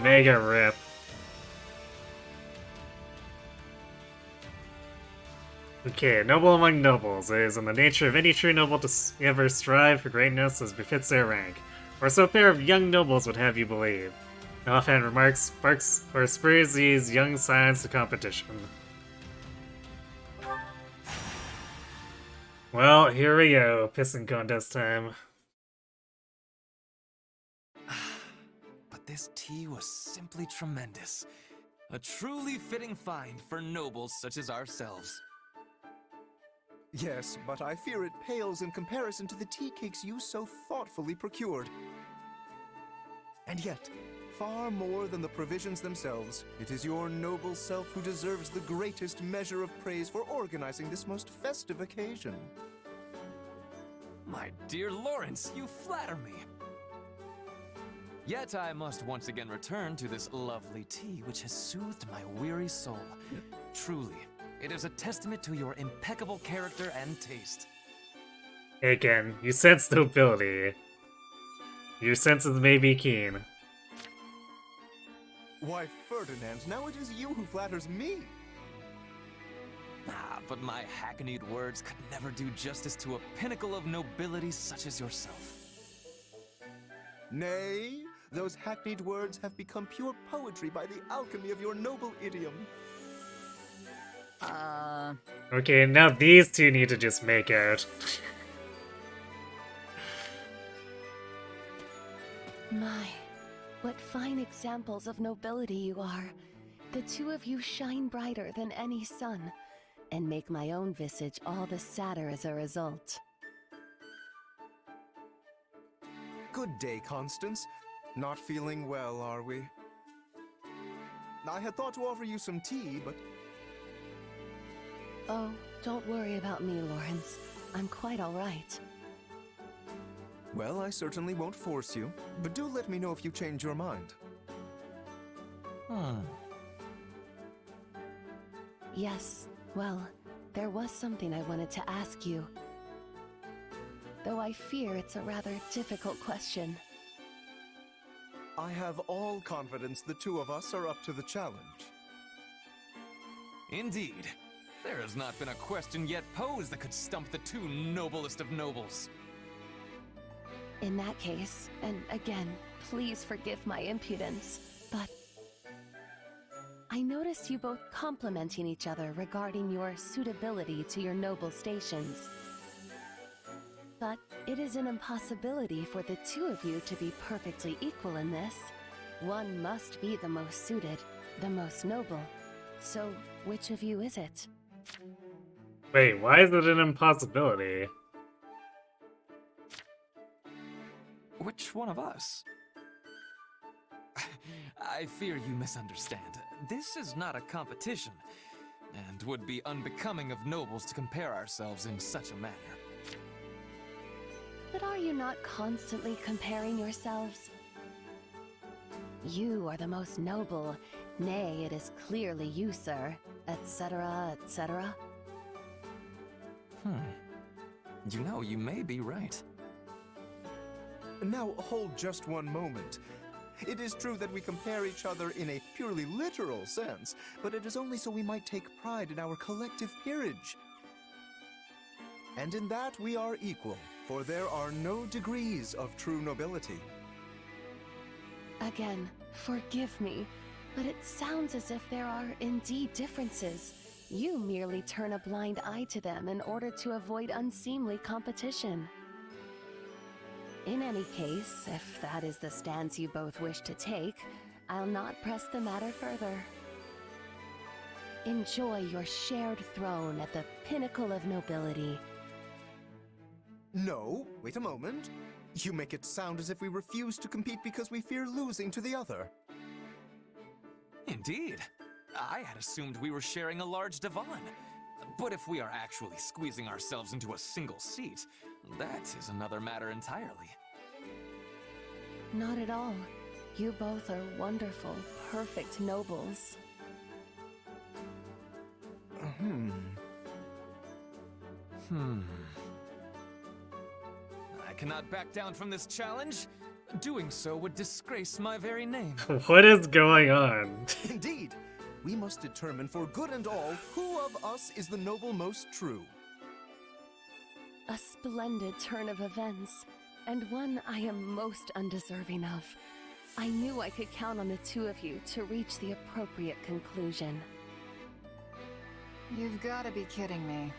Mega rip. Okay, noble among nobles. It is in the nature of any true noble to ever strive for greatness as befits their rank, or so a pair of young nobles would have you believe. An offhand remark sparks or spurs these young scions to competition. Well, here we go. Pissing contest time. But this tea was simply tremendous. A truly fitting find for nobles such as ourselves. Yes, but I fear it pales in comparison to the tea cakes you so thoughtfully procured. And yet, far more than the provisions themselves, it is your noble self who deserves the greatest measure of praise for organizing this most festive occasion. My dear Lawrence, you flatter me. Yet I must once again return to this lovely tea which has soothed my weary soul. Truly, it is a testament to your impeccable character and taste. Again, you sense nobility. Your senses may be keen. Why, Ferdinand, now it is you who flatters me. Ah, but my hackneyed words could never do justice to a pinnacle of nobility such as yourself. Nay, those hackneyed words have become pure poetry by the alchemy of your noble idiom. Okay, now these two need to just make out. My, what fine examples of nobility you are. The two of you shine brighter than any sun, and make my own visage all the sadder as a result. Good day, Constance. Not feeling well, are we? I had thought to offer you some tea, but... Oh, don't worry about me, Lawrence. I'm quite all right. Well, I certainly won't force you, but do let me know if you change your mind. Yes, well, there was something I wanted to ask you. Though I fear it's a rather difficult question. I have all confidence the two of us are up to the challenge. Indeed. There has not been a question yet posed that could stump the two noblest of nobles. In that case, and again, please forgive my impudence, but I noticed you both complimenting each other regarding your suitability to your noble stations. But it is an impossibility for the two of you to be perfectly equal in this. One must be the most suited, the most noble. So, which of you is it? Wait, why is it an impossibility? Which one of us? I fear you misunderstand. This is not a competition, and would be unbecoming of nobles to compare ourselves in such a manner. But are you not constantly comparing yourselves? You are the most noble. Nay, it is clearly you, sir. Etc., etc. You know, you may be right. Now, hold just one moment. It is true that we compare each other in a purely literal sense, but it is only so we might take pride in our collective peerage. And in that we are equal, for there are no degrees of true nobility. Again, forgive me, but it sounds as if there are indeed differences. You merely turn a blind eye to them in order to avoid unseemly competition. In any case, if that is the stance you both wish to take, I'll not press the matter further. Enjoy your shared throne at the pinnacle of nobility. No, wait a moment. You make it sound as if we refuse to compete because we fear losing to the other. Indeed. I had assumed we were sharing a large divan. But if we are actually squeezing ourselves into a single seat, that is another matter entirely. Not at all. You both are wonderful, perfect nobles. I cannot back down from this challenge. Doing so would disgrace my very name. What is going on? Indeed. We must determine for good and all who of of us is the noble most true. A splendid turn of events, and one I am most undeserving of. I knew I could count on the two of you to reach the appropriate conclusion. You've got to be kidding me.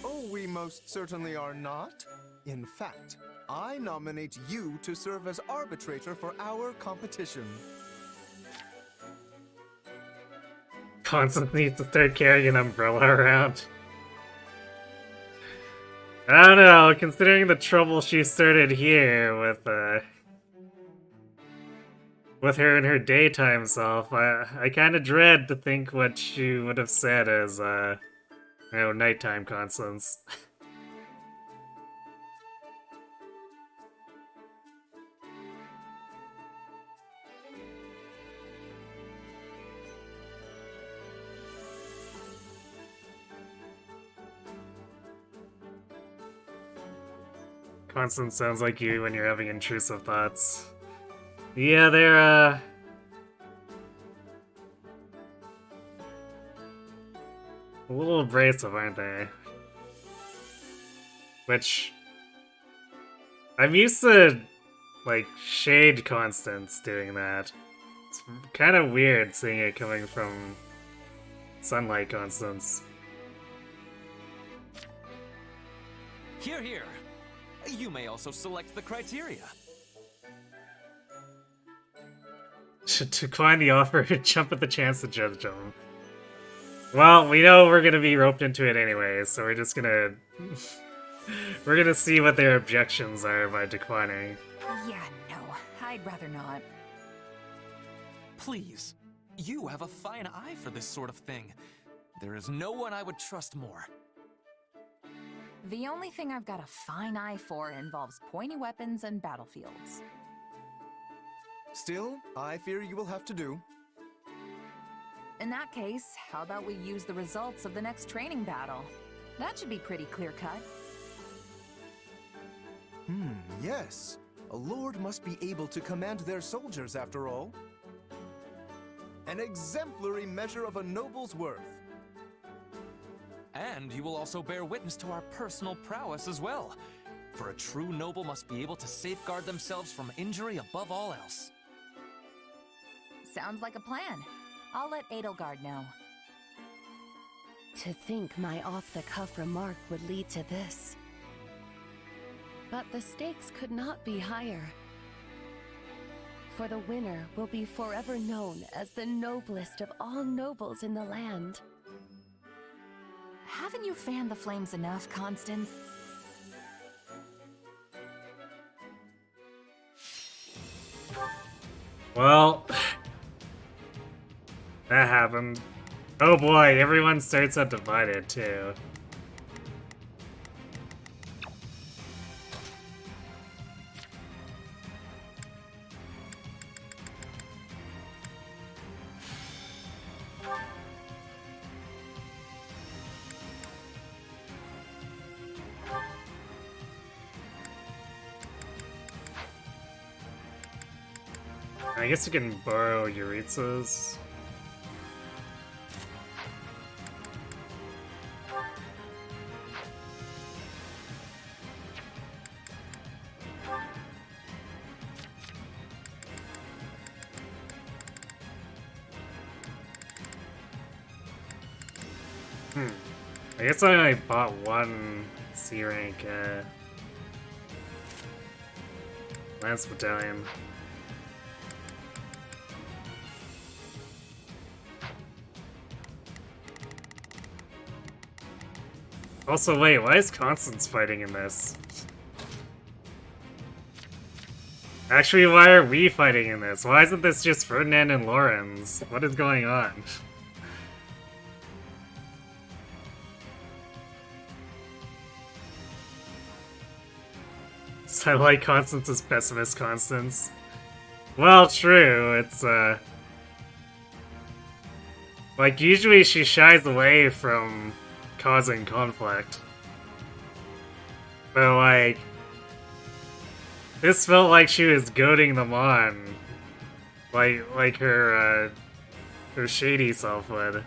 Oh, we most certainly are not. In fact, I nominate you to serve as arbitrator for our competition. Constance needs to start carrying an umbrella around. I don't know, considering the trouble she started here with her and her daytime self, I kind of dread to think what she would have said as, nighttime Constance. Constance sounds like you when you're having intrusive thoughts. Yeah, they're, a little abrasive, aren't they? Which... I'm used to, like, Shade Constance doing that. It's kind of weird seeing it coming from Sunlight Constance. Here, here. You may also select the criteria. To decline the offer, jump at the chance to judge them. Well, we know we're gonna be roped into it anyway, so we're just gonna... we're gonna see what their objections are by declining. Yeah, no, I'd rather not. Please. You have a fine eye for this sort of thing. There is no one I would trust more. The only thing I've got a fine eye for involves pointy weapons and battlefields. Still, I fear you will have to do. In that case, how about we use the results of the next training battle? That should be pretty clear-cut. Yes. A lord must be able to command their soldiers, after all. An exemplary measure of a noble's worth. And you will also bear witness to our personal prowess as well. For a true noble must be able to safeguard themselves from injury above all else. Sounds like a plan. I'll let Edelgard know. To think my off-the-cuff remark would lead to this. But the stakes could not be higher. For the winner will be forever known as the noblest of all nobles in the land. Haven't you fanned the flames enough, Constance? Well... that happened. Oh boy, everyone starts out divided, too. I guess you can borrow Yuritsa's. I guess I only bought one C rank Lance Battalion. Also, wait, why is Constance fighting in this? Actually, why are we fighting in this? Why isn't this just Ferdinand and Lorenz? What is going on? I like Constance's pessimist Constance. Well, true, it's, like, usually she shies away from causing conflict. But, like, this felt like she was goading them on. Like her shady self would.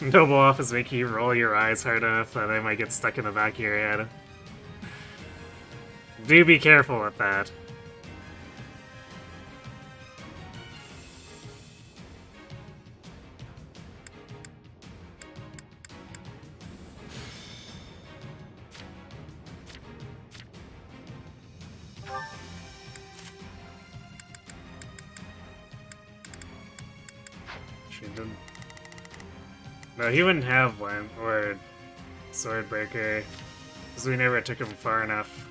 Noble Office make you roll your eyes hard enough that they might get stuck in the back of your head. Do be careful with that. She didn't. No, he wouldn't have one, or Swordbreaker, because we never took him far enough.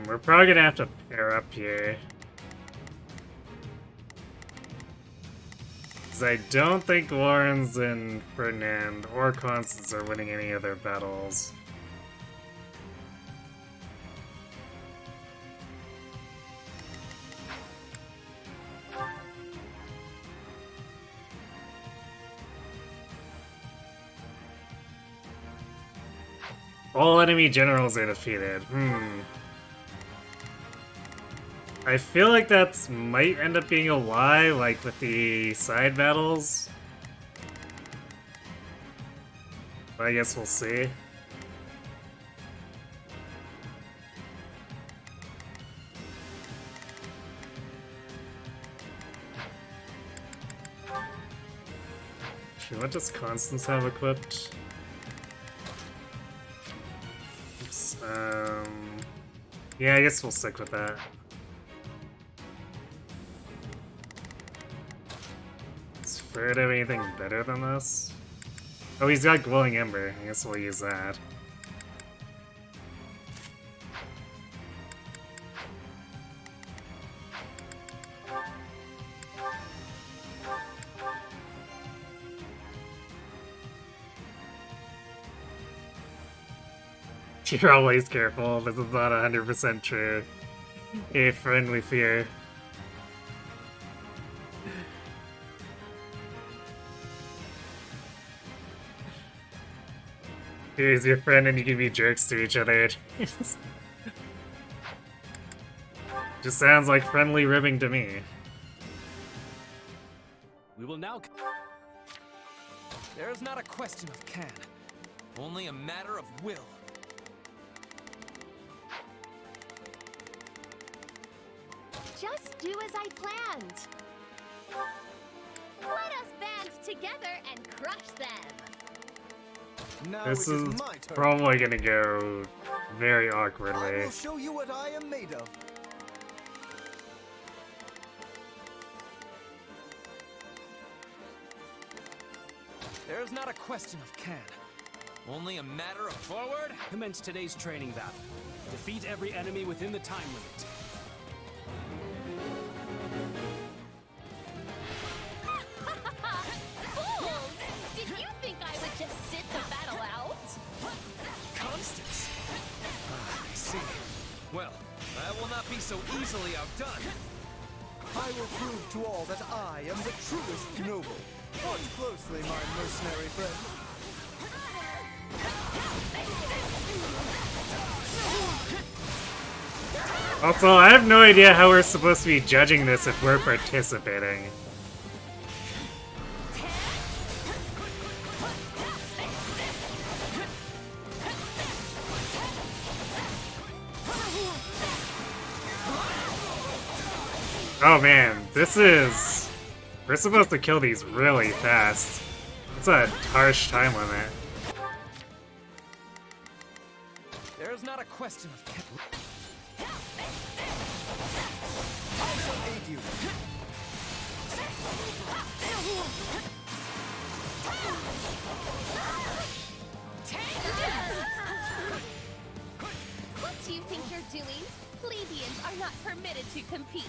We're probably gonna have to pair up here. Because I don't think Lawrence and Ferdinand or Constance are winning any of their battles. All enemy generals are defeated. I feel like that might end up being a lie, like with the side battles. But I guess we'll see. Actually, what does Constance have equipped? Oops, yeah, I guess we'll stick with that. Does Ferd have anything better than this? Oh, he's got Glowing Ember. I guess we'll use that. You're always careful. This is not 100% true. A friendly fear. Here's your friend and you can be jerks to each other. Just sounds like friendly ribbing to me. We will now... There is not a question of can, only a matter of will. Just do as I planned. Let us band together and crush them. Now This it is is my turn. probably gonna go very I awkwardly. will show you what I am made of. There is not a question of can, only a matter of forward. Commence today's training battle. Defeat every enemy within the time limit. Fools! Did you think I would just sit the battle out? Constance. I see. Well, I will not be so easily outdone. I will prove to all that I am the truest noble. Watch closely, my mercenary friend. Also, I have no idea how we're supposed to be judging this if we're participating. Oh man, this is... We're supposed to kill these really fast. It's a harsh time limit. There is not a question of can. I shall aid you. do you think you're doing? Plebeians are not permitted to compete.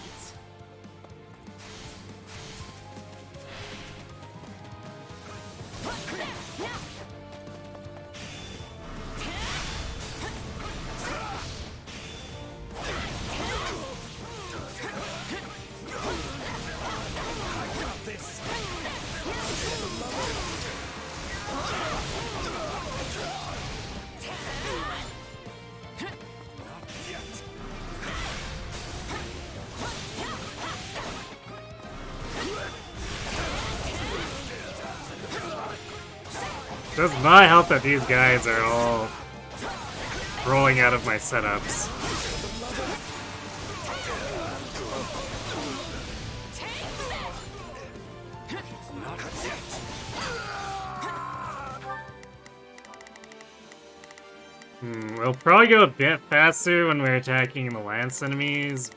Does not help that these guys are all rolling out of my setups. We'll probably go a bit faster when we're attacking the lance enemies,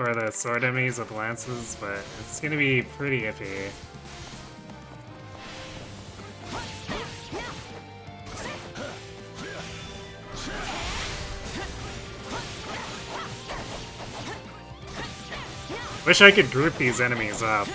or the sword enemies with lances, but it's gonna be pretty iffy. Wish I could group these enemies up.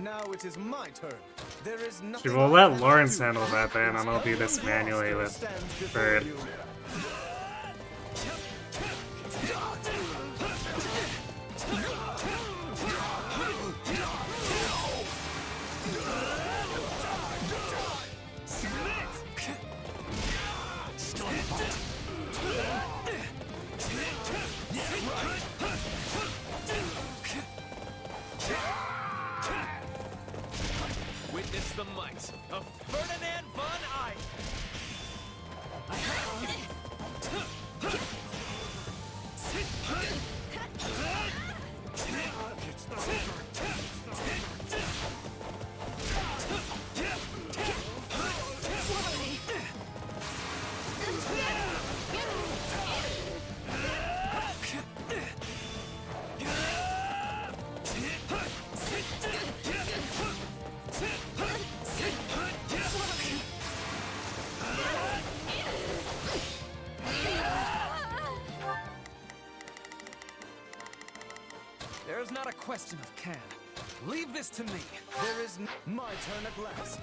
Now it is my turn. There is nothing. She will let Lawrence handle that then, and I'll do this manually with Bird. Witness the might of Ferdinand von Eyck. There is not a question of can. Leave this to me. There is my turn at last.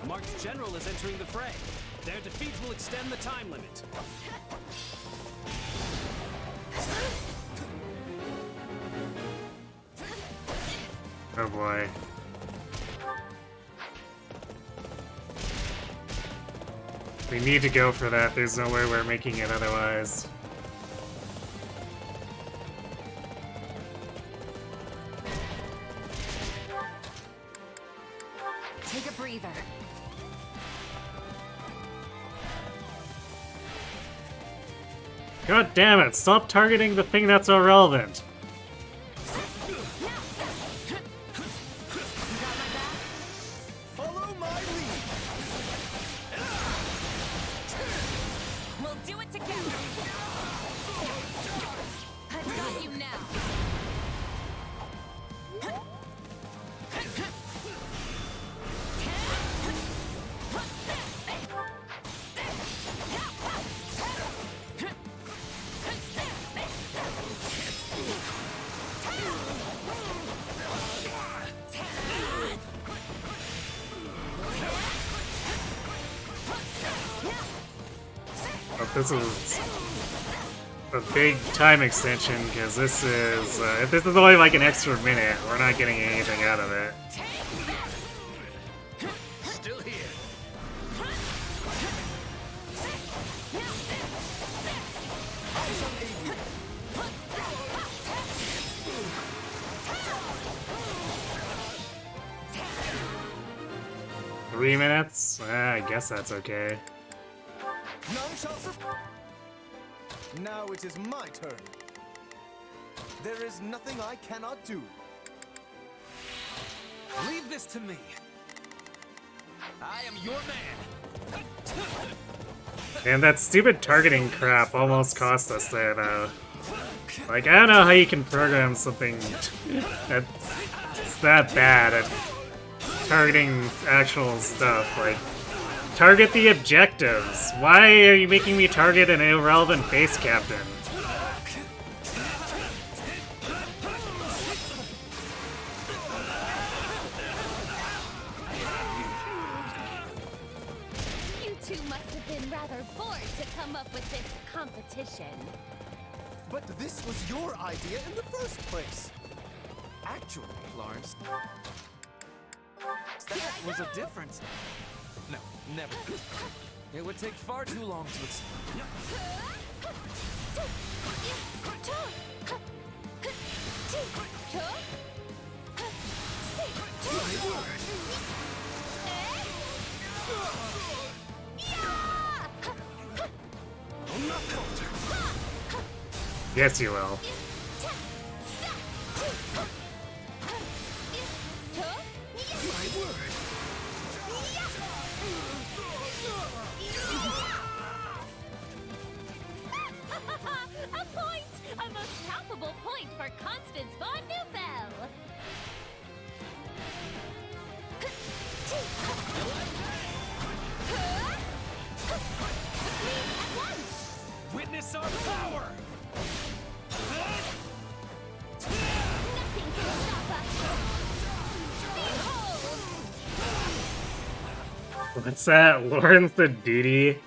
Mark's general is entering the fray. Their defeat will extend the time limit. Oh boy. We need to go for that. There's no way we're making it otherwise. Take a breather. God damn it, stop targeting the thing that's irrelevant. Follow my lead. We'll do it together. I've got you now. But this is a big time extension because this is if this is only like an extra minute, we're not getting anything out of it. Still here. 3 minutes? I guess that's okay. None shall Now it is my turn. There is nothing I cannot do. Leave this to me. I am your man. And that stupid targeting crap almost cost us there, though. Like, I don't know how you can program something that's that bad at targeting actual stuff. Like, target the objectives. Why are you making me target an irrelevant base captain? You two must have been rather bored to come up with this competition. But this was your idea in the first place. Actually, Lawrence, that was a difference. No, never. It would take far too long to explain. Yes, you will. A point! A most palpable point for Constance von Neufeld! At once! Witness our power! Nothing can stop us! Behold! What's that? Lawrence the Duty?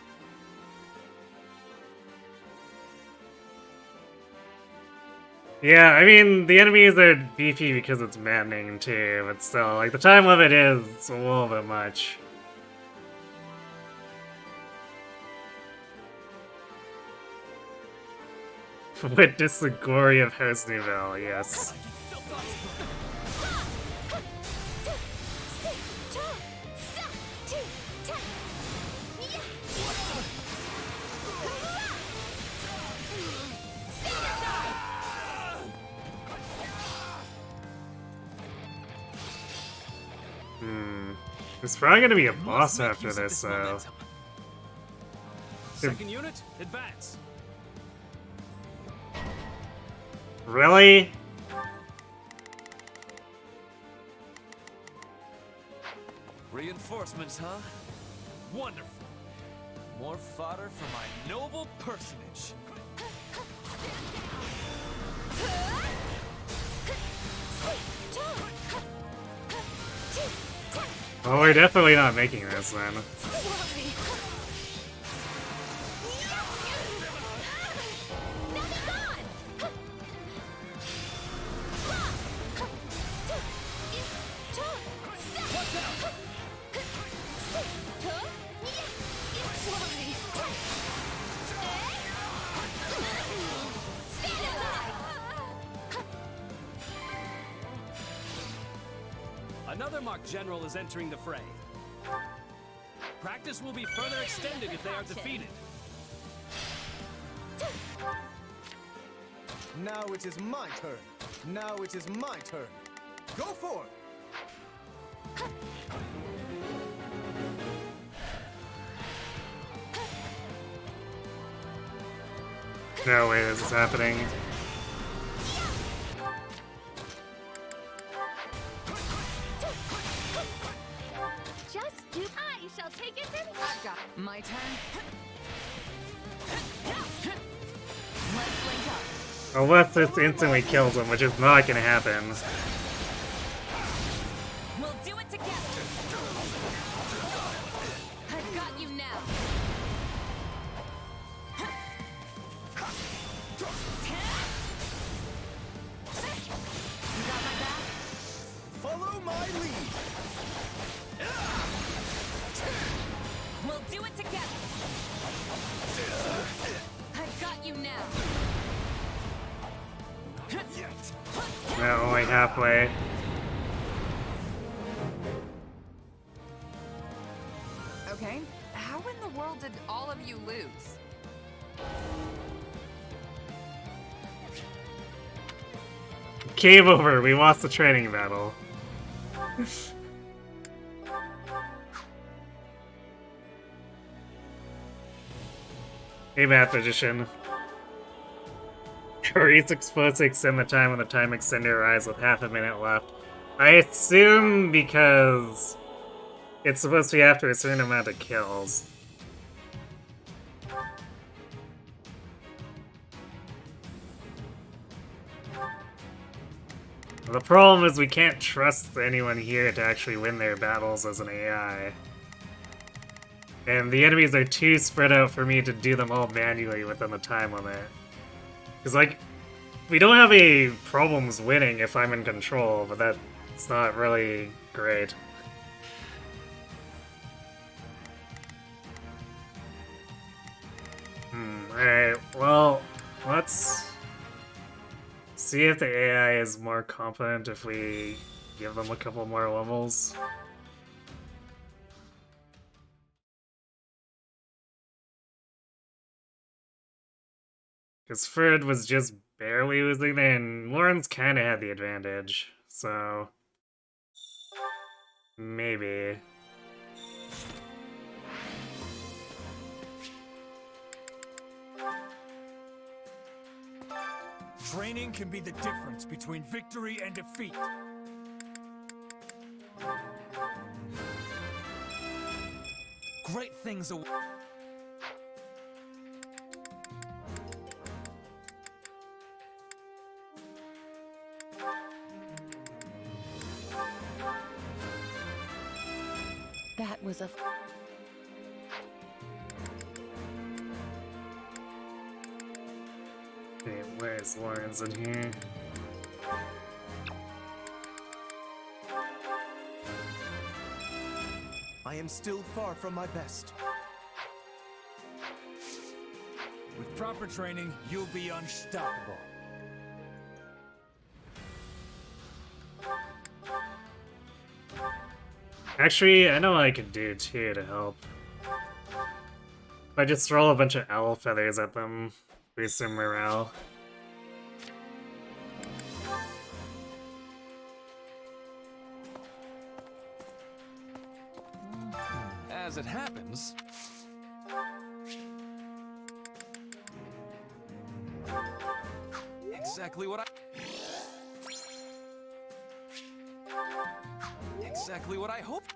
Yeah, I mean, the enemies are beefy because it's maddening too, but still, like, the time limit is a little bit much. Witness the glory of House Nouvelle, yes. There's probably gonna be a boss after this, though. Second unit, advance. Really? Reinforcements, huh? Wonderful. More fodder for my noble personage. Well, we're definitely not making this then. Another Mark General is entering the fray. Practice will be further extended if they are defeated. Now it is my turn. Now it is my turn. Go for it! No way this is happening. Just do. I shall take it from. I've got my turn. Let's link up. Unless this instantly kills him, which is not gonna happen. We'll do it together. I've got you now. You got my back? Follow my lead. We'll do it together. I've got you now. No, only halfway. Okay, how in the world did all of you lose? Game over, we lost the training battle. Hey, Math Magician. Curry's supposed to extend the time when the time extender arrives with half a minute left. I assume because it's supposed to be after a certain amount of kills. The problem is we can't trust anyone here to actually win their battles as an AI. And the enemies are too spread out for me to do them all manually within the time limit. Because, like, we don't have any problems winning if I'm in control, but that's not really great. Alright, well, let's see if the AI is more competent if we give them a couple more levels. Because Ferd was just barely losing there, and Lawrence kind of had the advantage, so maybe. Training can be the difference between victory and defeat. Great things await. That was a. Okay, where's Lawrence in here? I am still far from my best. With proper training, you'll be unstoppable. Actually, I know what I could do too to help. If I just throw a bunch of owl feathers at them, boost their morale. As it happens, exactly what I hoped.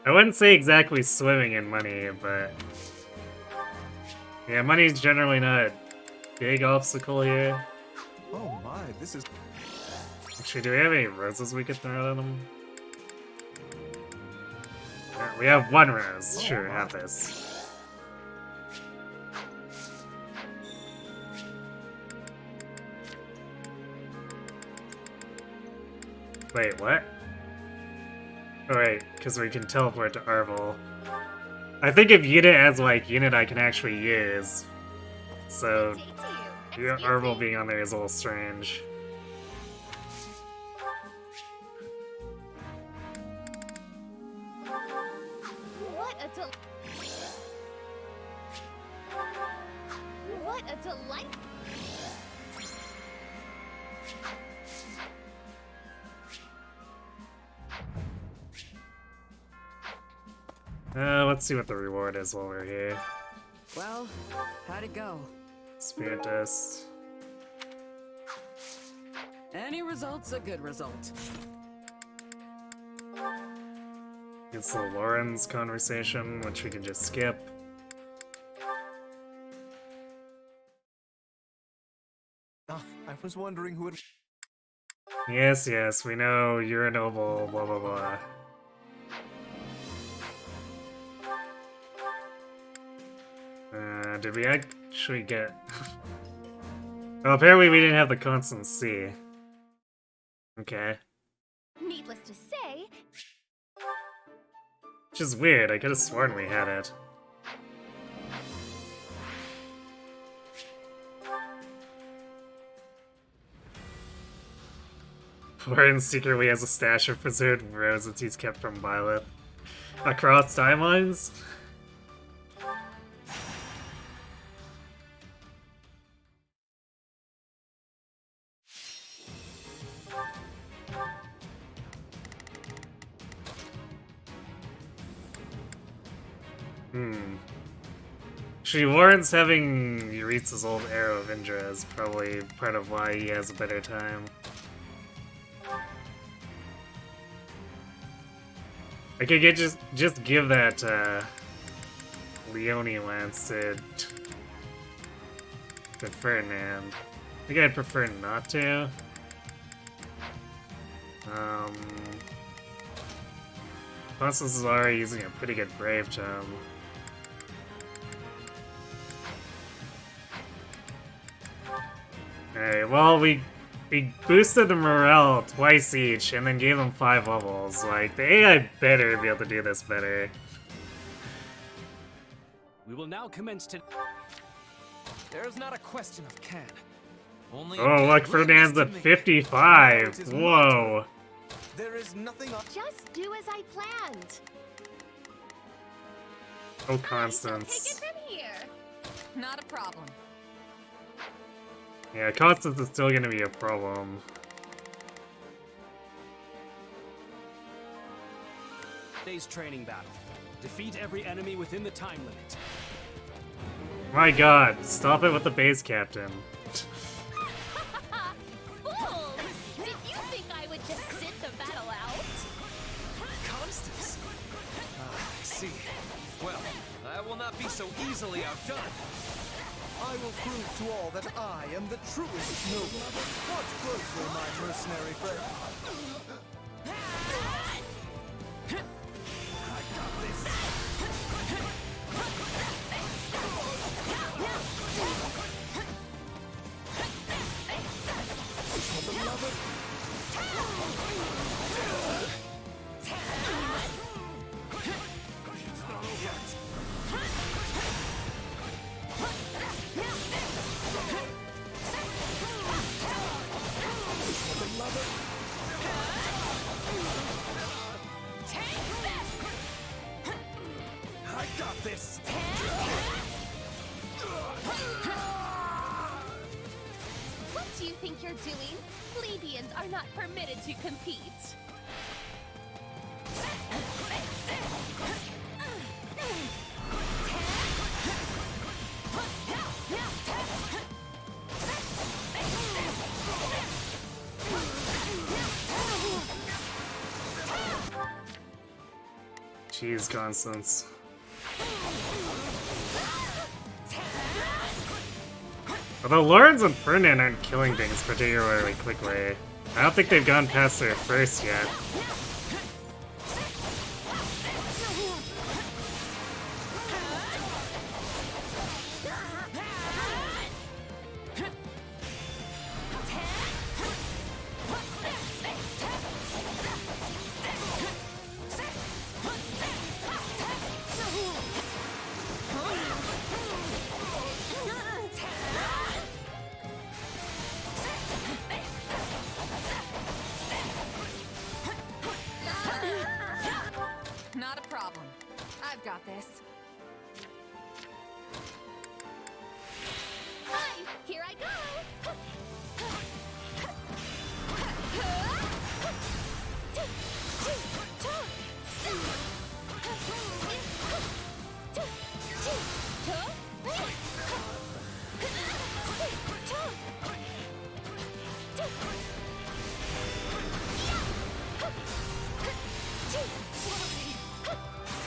I wouldn't say exactly swimming in money, but yeah, money's generally not a big obstacle here. Oh my, this is... Actually, do we have any roses we could throw at them? We have one rose. Sure, have this. Wait, what? Oh, right, because we can teleport to Arvel. I think if unit as like unit I can actually use. So Your Herbal being on there is a little strange. What a What a delight! Let's see what the reward is while we're here. Well, how'd it go? Spirit Dust. Any result's a good result. It's the Lauren's conversation, which we can just skip. I was wondering who it... Yes, yes, we know you're a noble, blah blah blah. Did we actually get... Oh, apparently we didn't have the constant C. Okay. Needless to say, Which is weird, I could have sworn we had it. Warren secretly has a stash of preserved roses he's kept from Violet. Across timelines? Actually, Warren's having Yuritsa's old arrow of Indra is probably part of why he has a better time. I could get just give that Leone lance to Ferdinand. I think I'd prefer not to. Constance is already using a pretty good Brave Gem. Alright, well, we boosted the morale twice each and then gave them 5 levels. Like, the AI better be able to do this better. We will now commence to... There is not a question of can. Only Oh, look, Ferdinand's at 55! Whoa! There is nothing... just do as I planned. Oh, Take it Constance. from here. Not a problem. Yeah, Constance is still gonna be a problem. Today's training battle. Defeat every enemy within the time limit. My god, stop it with the base captain. Fools! Did you think I would just sit the battle out? Constance. I see. Well, I will not be so easily outdone. I will prove to all that I am the truest noble. Watch closely, my mercenary friend. I got this. What do you think you're doing? Plebeians are not permitted to compete. Jeez, Constance. Although Lawrence and Ferdinand aren't killing things particularly quickly. I don't think they've gone past their first yet.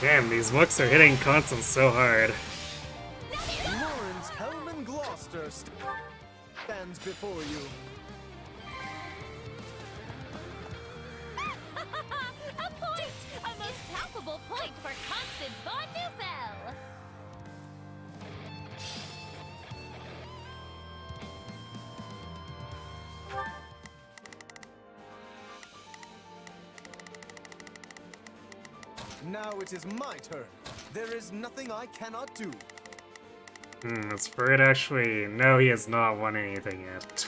Damn, these books are hitting consoles so hard. Lawrence Hellman Gloucester stands before you. A point! A most palpable point for Constance von Neufeld! Now it is my turn. There is nothing I cannot do. Is Bird actually... No, he has not won anything yet.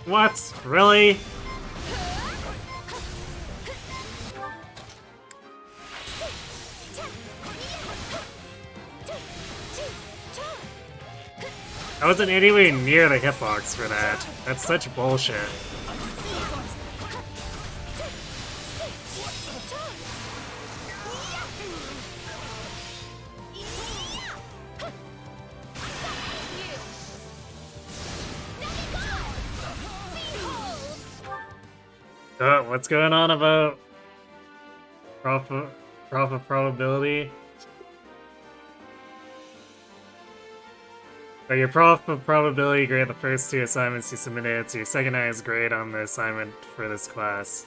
What? Really? I wasn't anywhere near the hitbox for that. That's such bullshit. What's going on about profit probability? So your profit probability grade the first 2 assignments you submitted, so your second highest grade on the assignment for this class.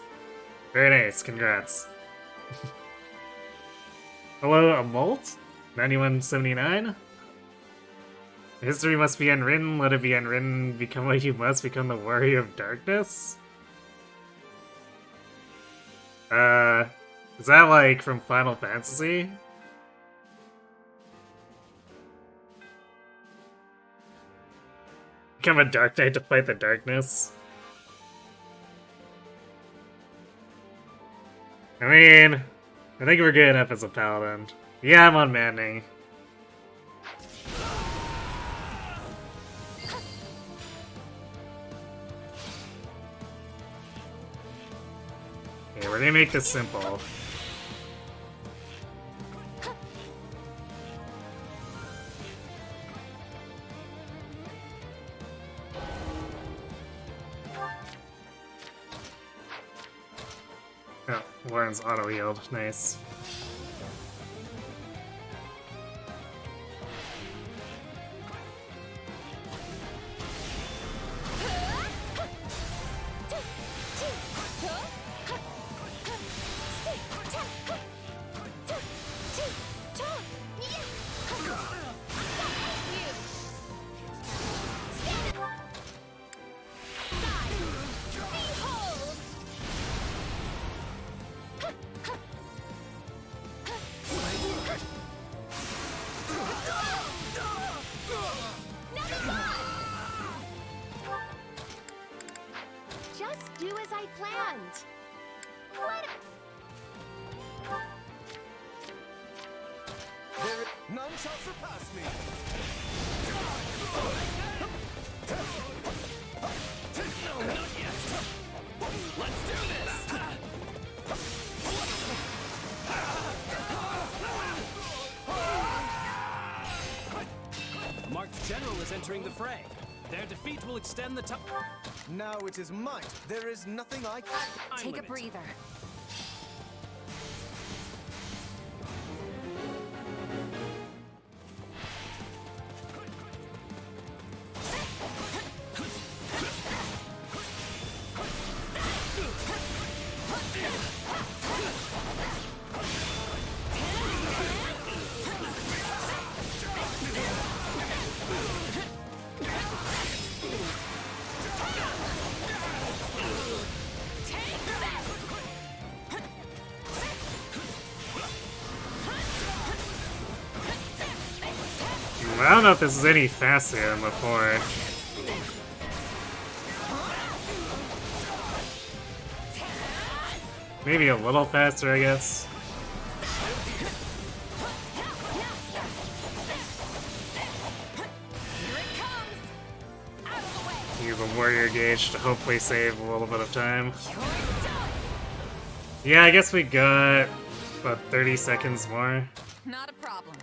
Very nice, congrats. Hello, a Molt? 9179? History must be unwritten, let it be unwritten, become what you must, become the warrior of darkness? Is that like from Final Fantasy? Become a Dark Knight to fight the darkness? I mean, I think we're good enough as a paladin. Yeah, I'm on Maddening. Okay, we're gonna make this simple. Oh, Lauren's auto-healed. Nice. Just do as I planned. None shall surpass me. No, not yet. Let's do this. A marked general is entering the fray. Their defeat will extend the time. Now it is might. There is nothing I can. Take a breather. I don't know if this is any faster than before. Maybe a little faster, I guess. Use a warrior gauge to hopefully save a little bit of time. Yeah, I guess we got about 30 seconds more. Not a problem.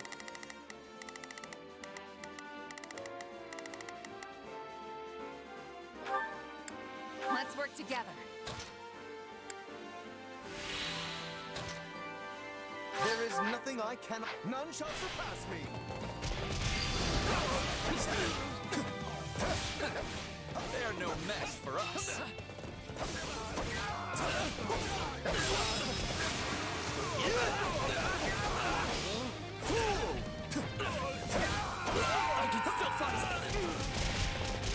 Let's work together. There is nothing I cannot. None shall surpass me. They're no match for us.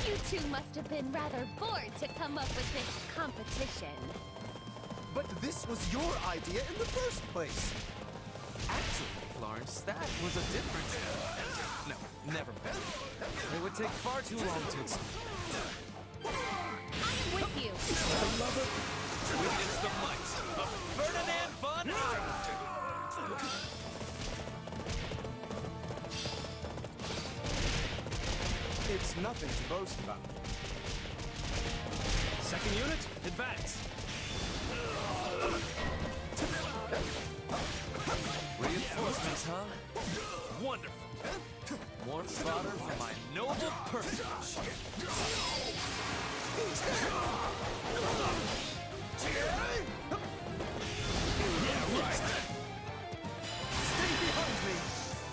You two must have been rather bored to come up with this competition. But this was your idea in the first place. Actually, Lawrence, that was a different... No, never mind. It would take far too long to explain. I am with you. Witness the might of Ferdinand von It's nothing to boast about. Second unit, advance. Reinforcements, huh? Wonderful. More fodder for my noble personage. Stay behind me.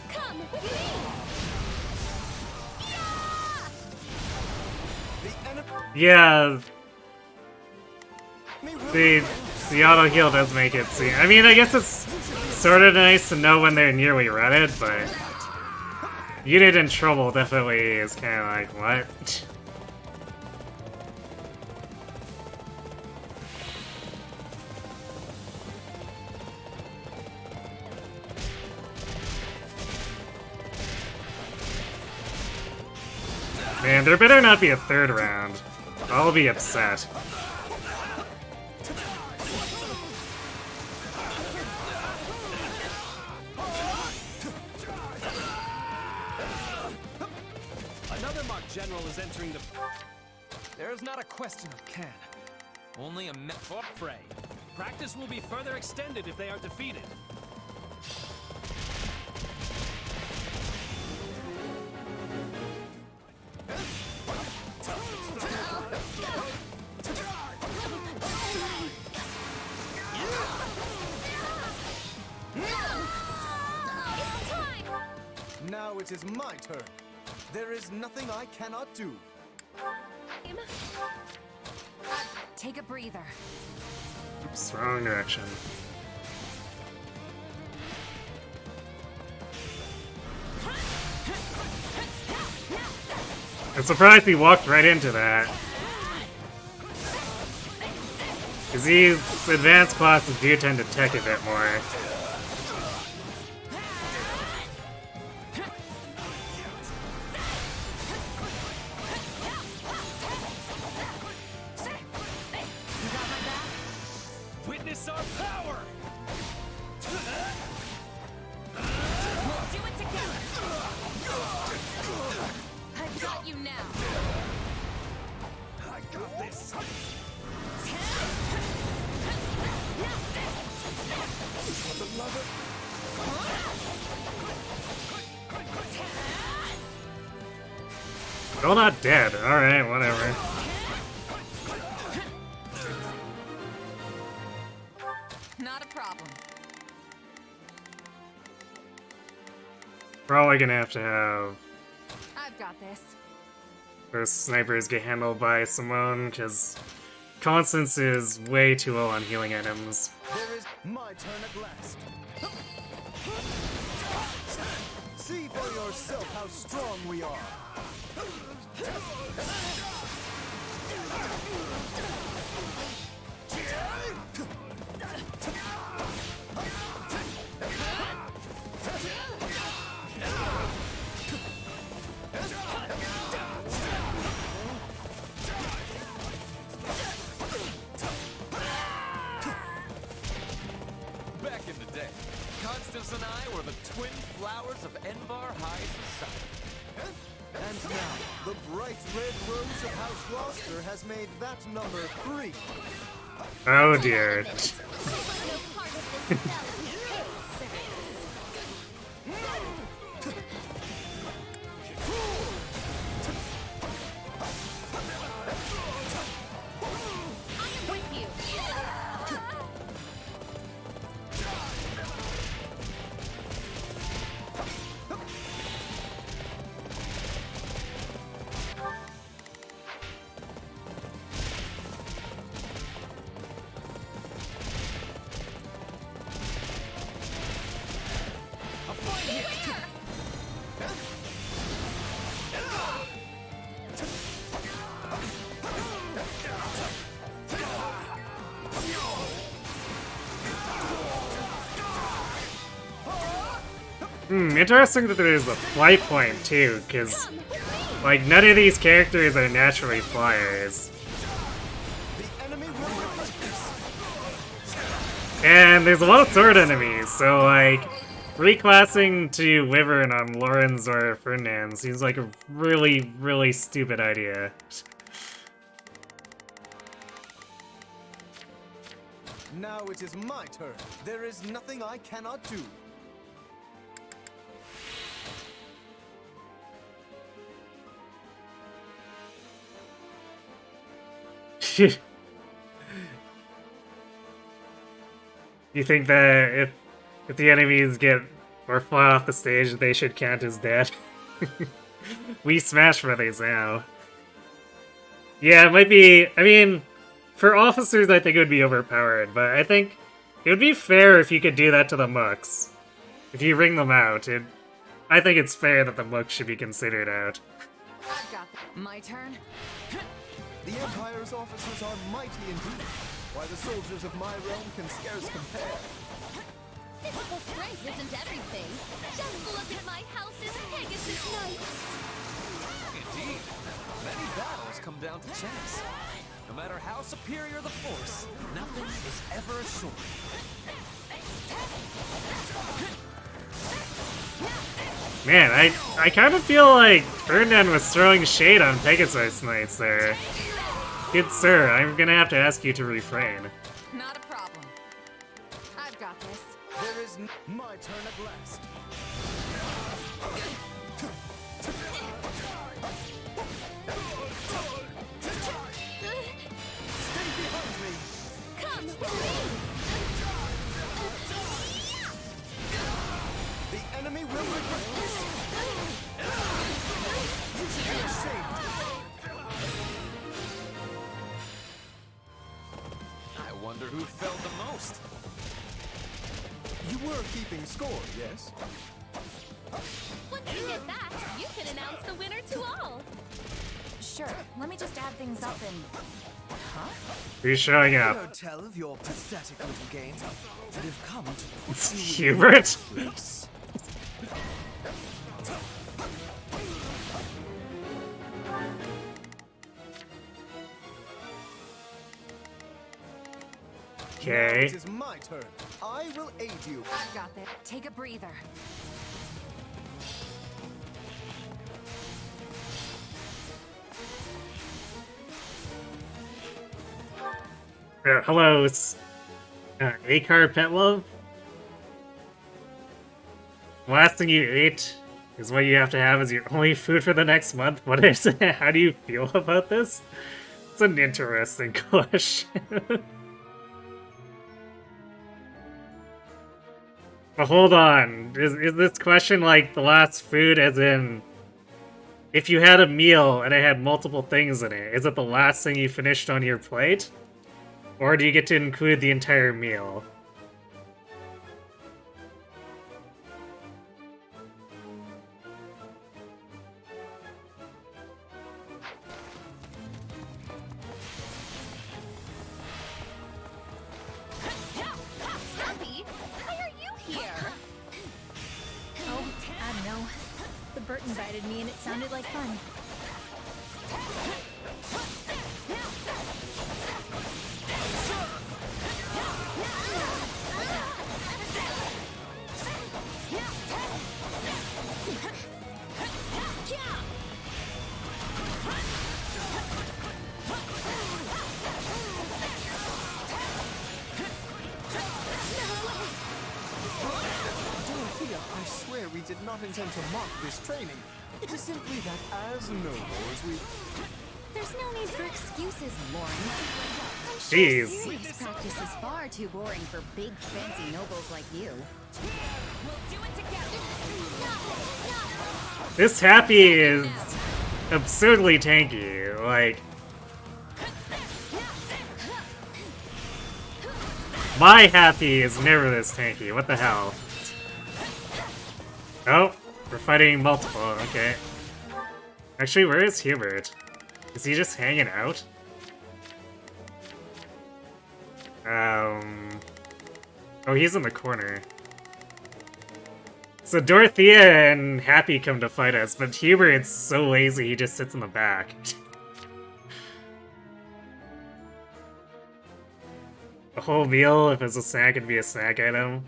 Come with me. Yeah. The auto heal does make it seem. I mean, I guess it's sort of nice to know when they're nearly redded, but unit in trouble definitely is kind of like, what? Man, there better not be a third round. I'll be upset. Another Mark General is entering the... There is not a question of can. Only a for prey. Practice will be further extended if they are defeated. Now it is my turn. There is nothing I cannot do. Take a breather. Oops, wrong direction. I'm surprised he walked right into that. Because these advanced classes do tend to tech a bit more. Witness our power! We'll do it together. I've got you now. I got this. For the love of... Still not dead. Alright, whatever. Not a problem. Probably gonna have to have I've got this. those snipers get handled by Simone, because Constance is way too low on healing items. There is my turn at last. See for yourself how strong we are. Back in the day, Constance and I were the twin flowers of Envar High Society. And now, the bright red rose of House Gloucester has made that number 3. Oh dear. Interesting that there is a flight point too, because like none of these characters are naturally flyers. And there's a lot of sword enemies, so like reclassing to Wyvern on Lawrence or Ferdinand seems like a really, really stupid idea. Now it is my turn. There is nothing I cannot do. You think that if the enemies get or fly off the stage, they should count as dead? We Smash Brothers now. Yeah, it might be. I mean, for officers, I think it would be overpowered, but I think it would be fair if you could do that to the mooks. If you ring them out, I think it's fair that the mooks should be considered out. I've got my turn. The Empire's officers are mighty indeed, while the soldiers of my realm can scarce compare. Physical strength isn't everything. Just look at my house's Pegasus Knights. Indeed. Many battles come down to chance. No matter how superior the force, nothing is ever assured. Man, I kind of feel like Ferdinand was throwing shade on Pegasus Knights there. Good sir, I'm gonna have to ask you to refrain. Not a problem. I've got this. There is my turn at last. Stay behind me. Come with me. The enemy will regret this. You should be ashamed. I wonder who fell the most. You were keeping score, yes? Once you get back, you can announce the winner to all. Sure, let me just add things up and... Huh? Who's showing up? Don't tell of your pathetic little game that have come to put It's you Hubert. in your place. Okay. It is my turn. I will aid you. I've got this. Take a breather. Hello, it's Akar Petlov. The last thing you ate is what you have to have as your only food for the next month. What is it? How do you feel about this? It's an interesting question. But hold on, is this question like the last food as in if you had a meal and it had multiple things in it, is it the last thing you finished on your plate? Or do you get to include the entire meal? Abby, why are you here? Oh, I don't know. The Bert invited me and it sounded like fun. we did not intend to mock this training. It is simply that as noble as we... There's no need for excuses, Lawrence. I'm sure Jeez. serious practice is far too boring for big, fancy nobles like you. We'll do it together. This Happy is absurdly tanky. Like, my Happy is never this tanky. What the hell? Oh, we're fighting multiple. Okay. Actually, where is Hubert? Is he just hanging out? Oh, he's in the corner. So Dorothea and Happy come to fight us, but Hubert's so lazy he just sits in the back. A whole meal, if it's a snack, it'd be a snack item.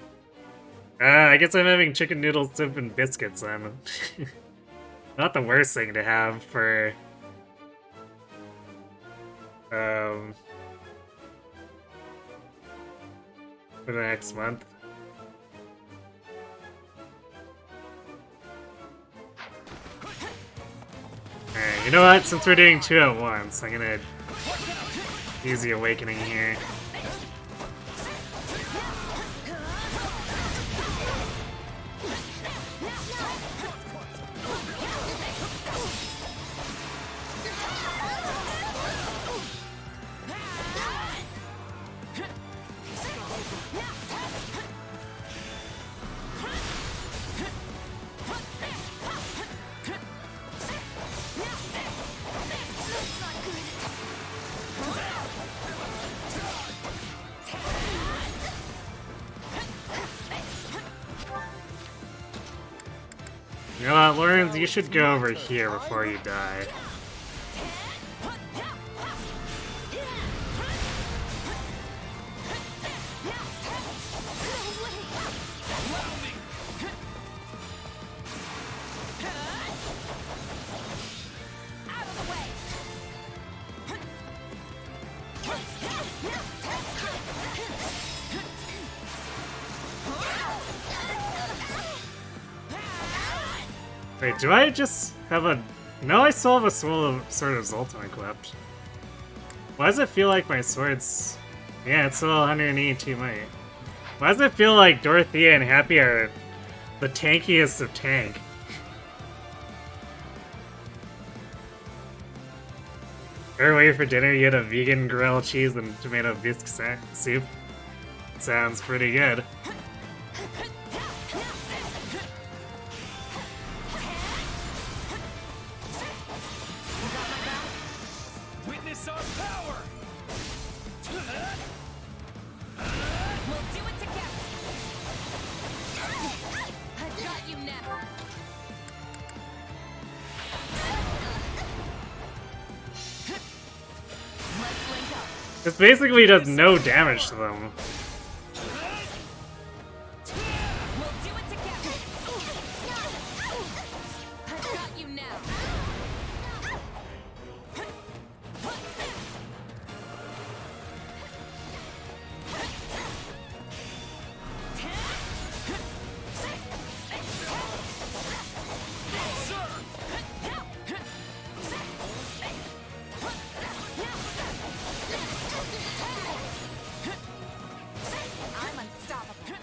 I guess I'm having chicken noodle soup and biscuits then. Not the worst thing to have for... for the next month. Alright, you know what? Since we're doing 2 at once, I'm gonna use the Awakening here. You know what, Lawrence, you should go over here before you die. Wait, do I just have a... No, I still have a Sword of Zoltan equipped. Why does it feel like my sword's... Yeah, it's still 182 might. Why does it feel like Dorothea and Happy are the tankiest of tank? Ever wait for dinner, you had a vegan grilled cheese and tomato bisque soup? Sounds pretty good. Witness our power! We'll do it together. I've got you now. Let's link up. This basically does no damage to them. We'll do it together. I've got you now. I'm unstoppable.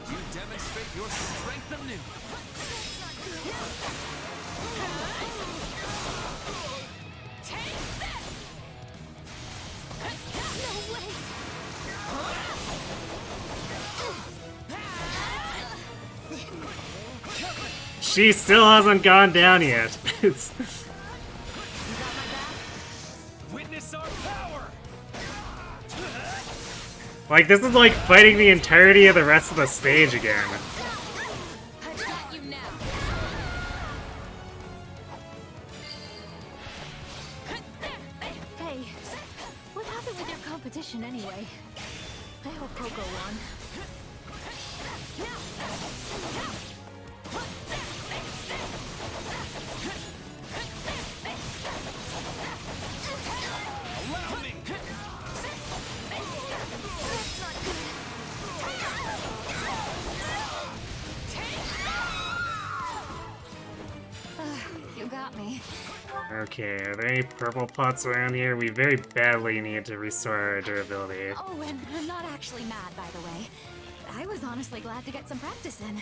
You demonstrate your strength anew. Take this! No way! She still hasn't gone down yet. It's... Witness our power! Like, this is like fighting the entirety of the rest of the stage again. I've got you now. Hey, what happened with your competition anyway? I hope Coco won. Allow me! Okay, are there any purple pots around here? We very badly need to restore our durability. Oh, and I'm not actually mad, by the way. I was honestly glad to get some practice in.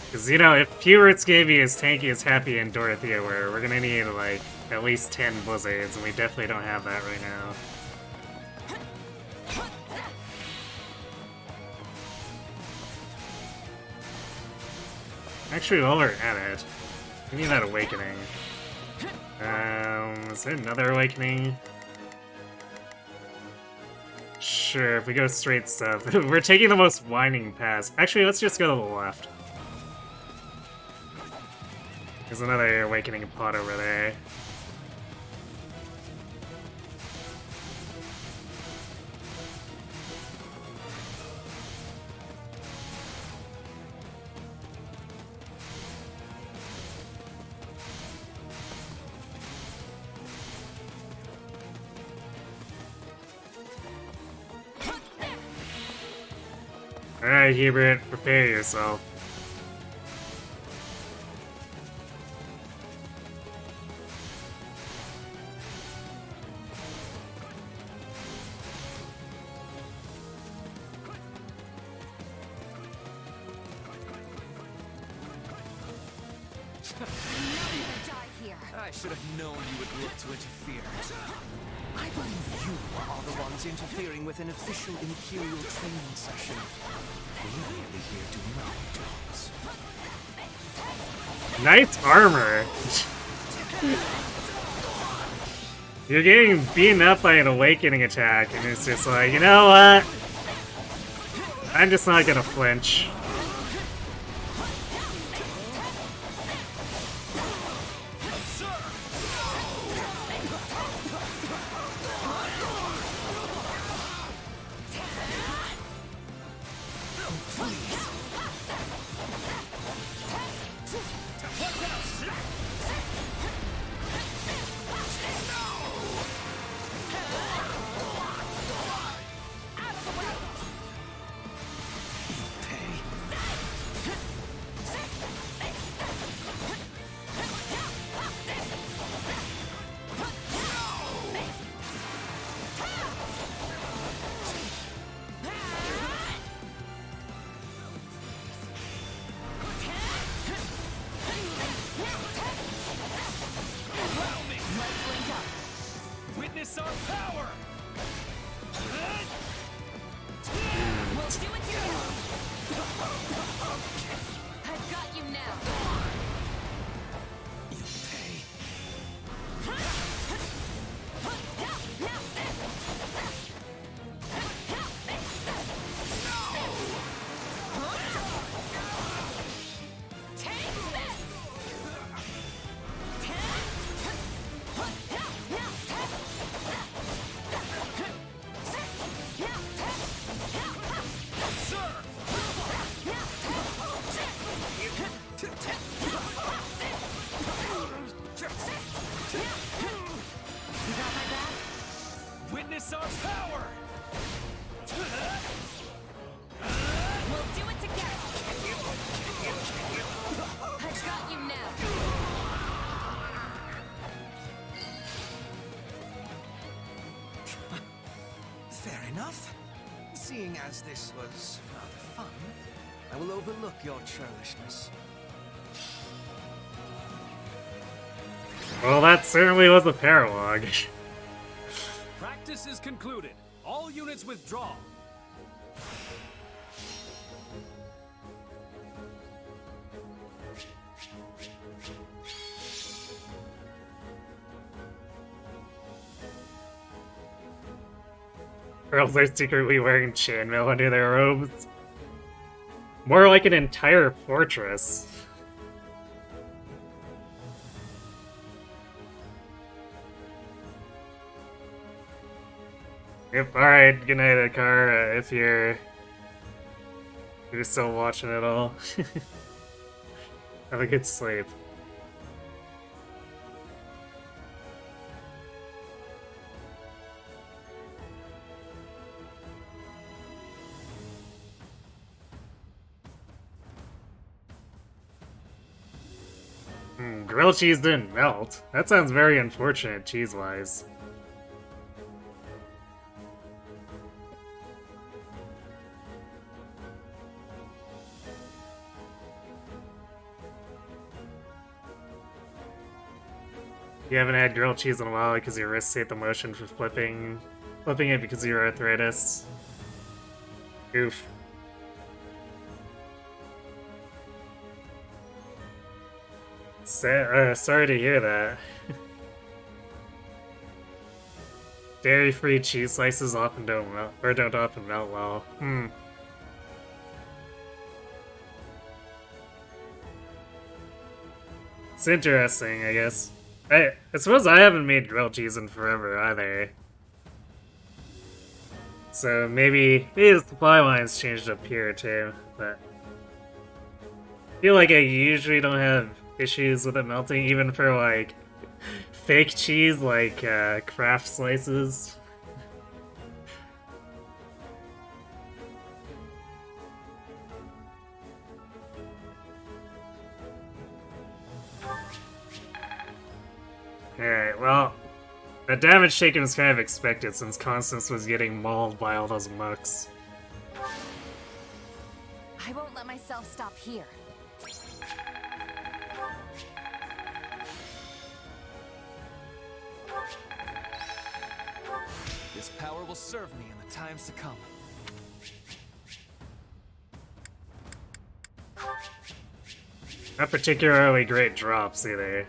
Because, you know, if Pubert's gonna be as tanky as Happy and Dorothea were, we're gonna need, like, at least 10 Blizzards, and we definitely don't have that right now. Actually, while we're at it, we need that Awakening. Is there another Awakening? Sure, if we go straight south. We're taking the most winding path. Actually, let's just go to the left. There's another Awakening pot over there. Alright, Hubert, prepare yourself. I should have known you would look to interfere. I believe you are the ones interfering with an official Imperial training session. We're merely here doing our jobs. Nice armor! You're getting beaten up by an Awakening attack, and it's just like, you know what? I'm just not gonna flinch. Witness our power! We'll do it together! I've got you now! You pay. Witness our power! We'll do it together! I've got you now! Fair enough. Seeing as this was rather fun, I will overlook your churlishness. Well, that certainly was a paralogue. Practice is concluded. All units withdraw. Girls are secretly wearing chainmail under their robes. More like an entire fortress. Yep, alright, good night, Akar, if you're still watching it all. Have a good sleep. Grilled cheese didn't melt. That sounds very unfortunate cheese-wise. You haven't had grilled cheese in a while because your wrists hate the motion for flipping it because of your arthritis. Oof. Sorry to hear that. Dairy-free cheese slices often don't melt, or don't often melt well. It's interesting, I guess. I suppose I haven't made grilled cheese in forever either. So maybe the supply line's changed up here too, but I feel like I usually don't have issues with it melting, even for like fake cheese like Kraft slices. Alright, well, the damage taken was kind of expected since Constance was getting mauled by all those mucks. I won't let myself stop here. This power will serve me in the times to come. Not particularly great drops either.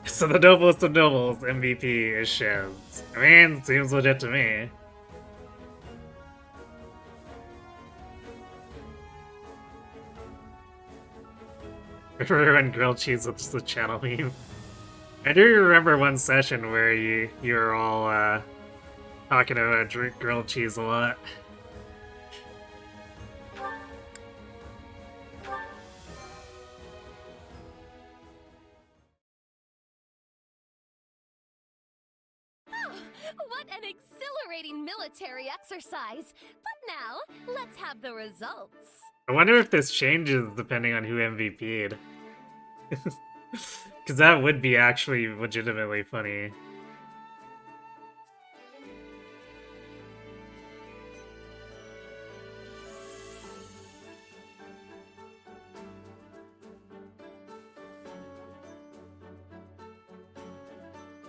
So the noblest of nobles MVP is Shaz. I mean, seems legit to me. Remember when grilled cheese was the channel meme? I do remember one session where you were all talking about grilled cheese a lot. What an exhilarating military exercise! But now, let's have the results. I wonder if this changes depending on who MVP'd. Because that would be actually legitimately funny.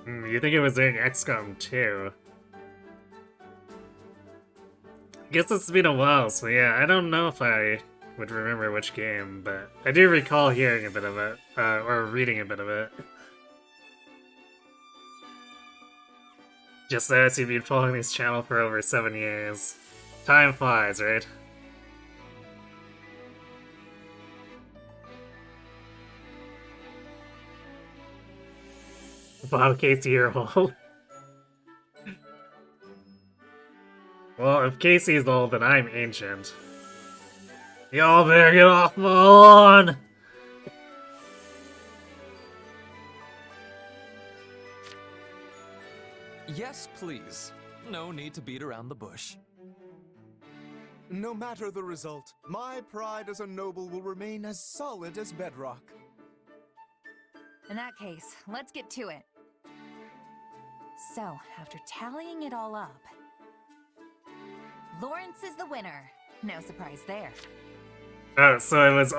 You think it was in XCOM 2? I guess it's been a while, so yeah, I don't know if I would remember which game, but I do recall hearing a bit of it, or reading a bit of it. Just as you've been following this channel for over 7 years. Time flies, right? Bob Casey, you're old. Well, if Casey's old, then I'm ancient. Y'all better get off my lawn! Yes, please. No need to beat around the bush. No matter the result, my pride as a noble will remain as solid as bedrock. In that case, let's get to it. So, after tallying it all up, Lawrence is the winner. No surprise there. Oh, so it was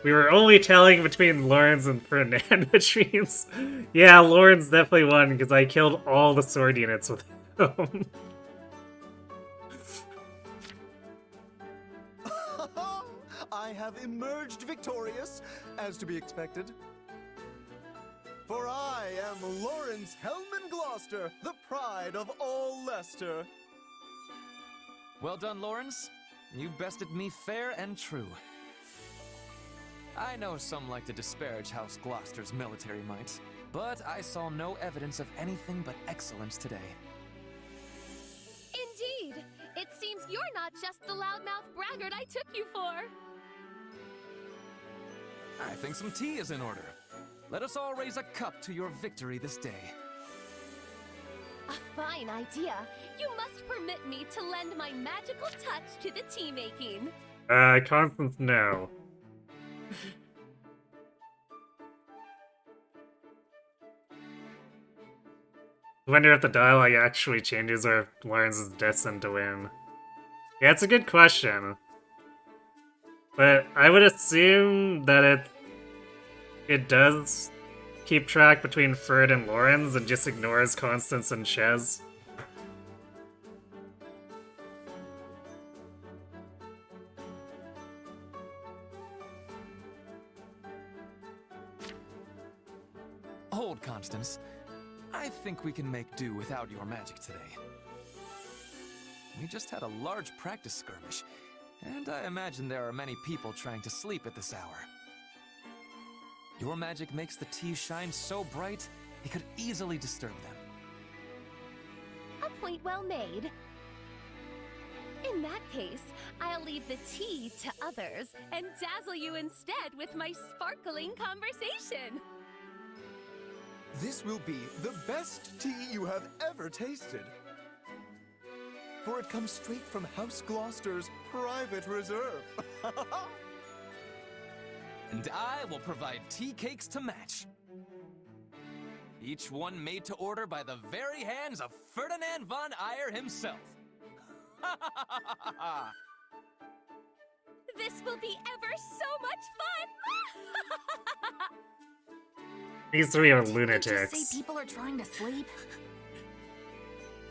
we were only tallying between Lawrence and Ferdinand, which means, yeah, Lawrence definitely won because I killed all the sword units with him. I have emerged victorious, as to be expected. For I am Lawrence Hellman Gloucester, the pride of all Leicester. Well done, Lawrence. You bested me fair and true. I know some like to disparage House Gloucester's military might, but I saw no evidence of anything but excellence today. Indeed! It seems you're not just the loudmouth braggart I took you for. I think some tea is in order. Let us all raise a cup to your victory this day. A fine idea. You must permit me to lend my magical touch to the tea making. Constance, no. I wonder if the dialogue actually changes or if Lawrence is destined to win. Yeah, it's a good question. But I would assume that it does keep track between Ferd and Lawrence and just ignores Constance and Shez. Hold, Constance. I think we can make do without your magic today. We just had a large practice skirmish, and I imagine there are many people trying to sleep at this hour. Your magic makes the tea shine so bright, it could easily disturb them. A point well made. In that case, I'll leave the tea to others and dazzle you instead with my sparkling conversation. This will be the best tea you have ever tasted. For it comes straight from House Gloucester's private reserve. And I will provide tea cakes to match. Each one made to order by the very hands of Ferdinand von Eyre himself. This will be ever so much fun! These three are Did you lunatics. just say people are trying to sleep?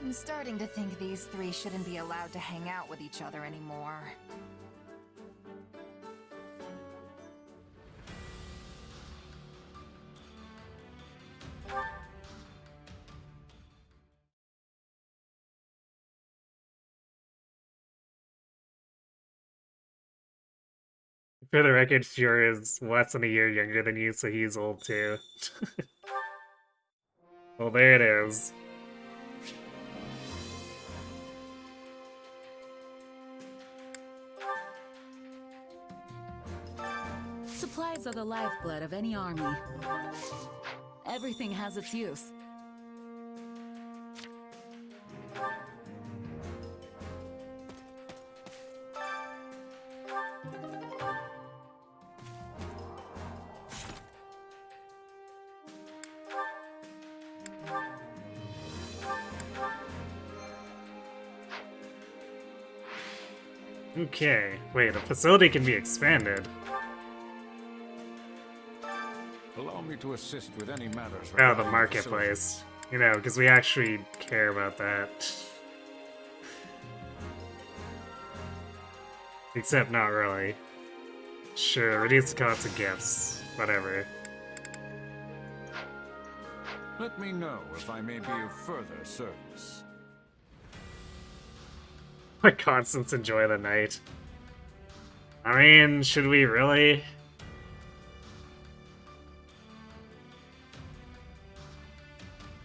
I'm starting to think these three shouldn't be allowed to hang out with each other anymore. For the record, Fjord is less than a year younger than you, so he's old too. Well, there it is. Supplies are the lifeblood of any army. Everything has its use. Okay, wait, the facility can be expanded. Allow me to assist with any matters. Oh, the regarding marketplace. You know, because we actually care about that. Except not really. Sure, reduce the cost of gifts. Whatever. Let me know if I may be of further service. Let Constance enjoy the night. I mean, should we really?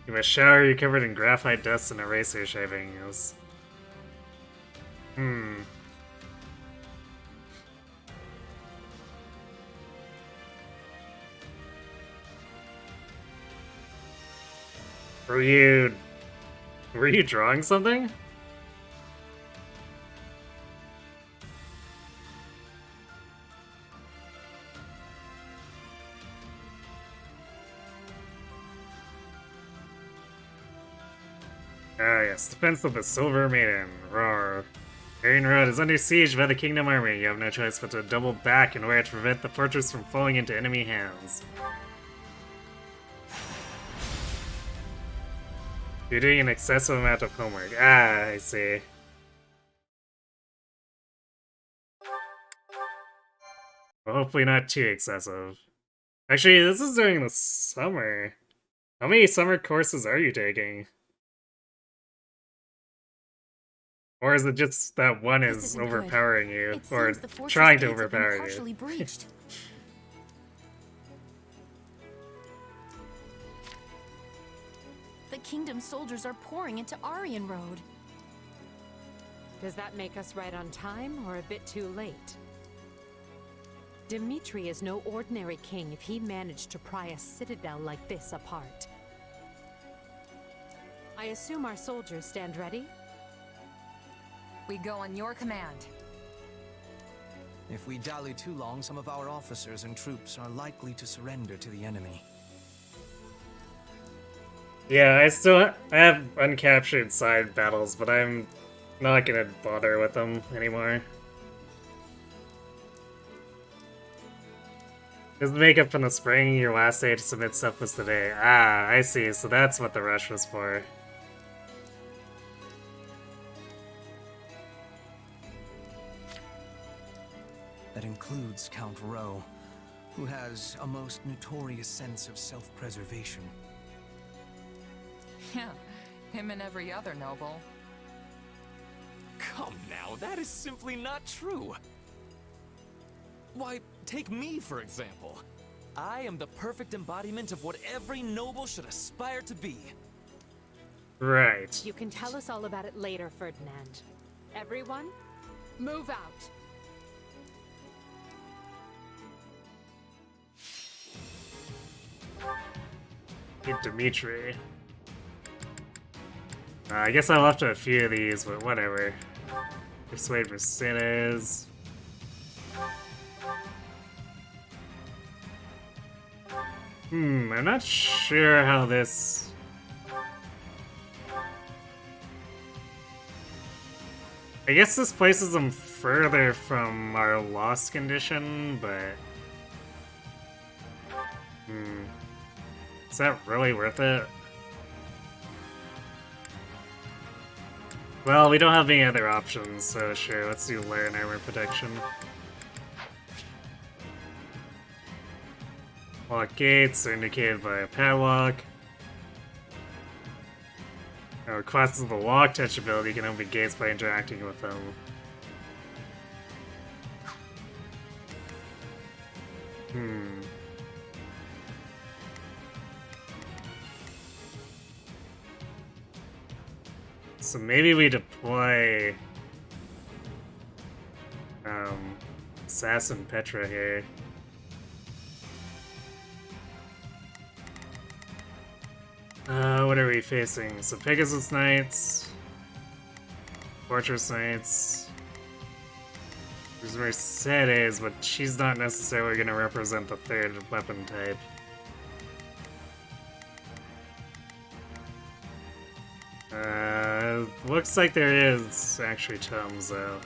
You must shower, you covered in graphite dust and eraser shavings. Were you drawing something? Ah, yes, defense of the Silver Maiden. Roar. Arianrod is under siege by the Kingdom Army. You have no choice but to double back in order to prevent the fortress from falling into enemy hands. You're doing an excessive amount of homework. Ah, I see. Well, hopefully not too excessive. Actually, this is during the summer. How many summer courses are you taking? Or is it just that one is overpowering you, or trying to overpower you? The kingdom's soldiers are pouring into Aryan Road. Does that make us right on time, or a bit too late? Dimitri is no ordinary king if he managed to pry a citadel like this apart. I assume our soldiers stand ready? We go on your command. If we dally too long, some of our officers and troops are likely to surrender to the enemy. Yeah, I have uncaptured side battles, but I'm not gonna bother with them anymore. Just make up in the spring, your last day to submit stuff was today. Ah, I see, so that's what the rush was for. That includes Count Rowe, who has a most notorious sense of self-preservation. Yeah, him and every other noble. Come now, that is simply not true. Why, take me for example. I am the perfect embodiment of what every noble should aspire to be. Right. You can tell us all about it later, Ferdinand. Everyone, move out. Get Dimitri. I guess I left a few of these, but whatever. Persuade Mercedes. I'm not sure how this... I guess this places them further from our lost condition, but... Is that really worth it? Well, we don't have any other options, so sure, let's do Learn Armor Protection. Lock gates are indicated by a padlock. Our classes of the lock touch ability can open gates by interacting with them. So maybe we deploy Assassin Petra here. What are we facing? So Pegasus Knights, Fortress Knights. There's Mercedes, but she's not necessarily going to represent the third weapon type. Looks like there is actually Tums, though.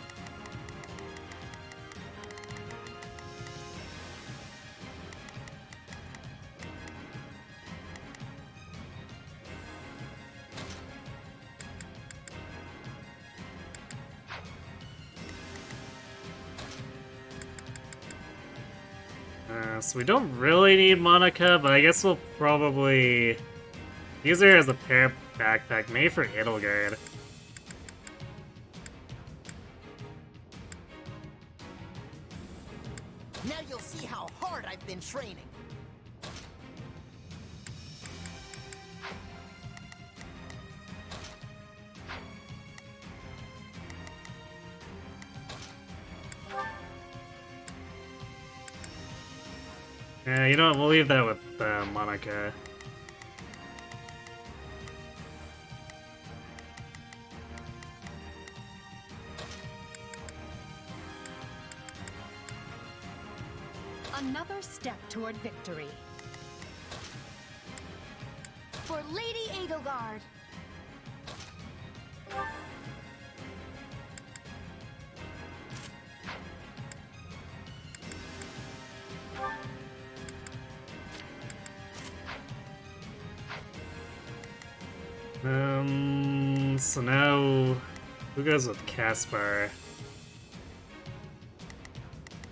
So we don't really need Monica, but I guess we'll probably use her as a pair backpack, made for Edelgard. Now you'll see how hard I've been training. Yeah, you know what, we'll leave that with Monica. Another step toward victory. For Lady Edelgard. So now, who goes with Caspar?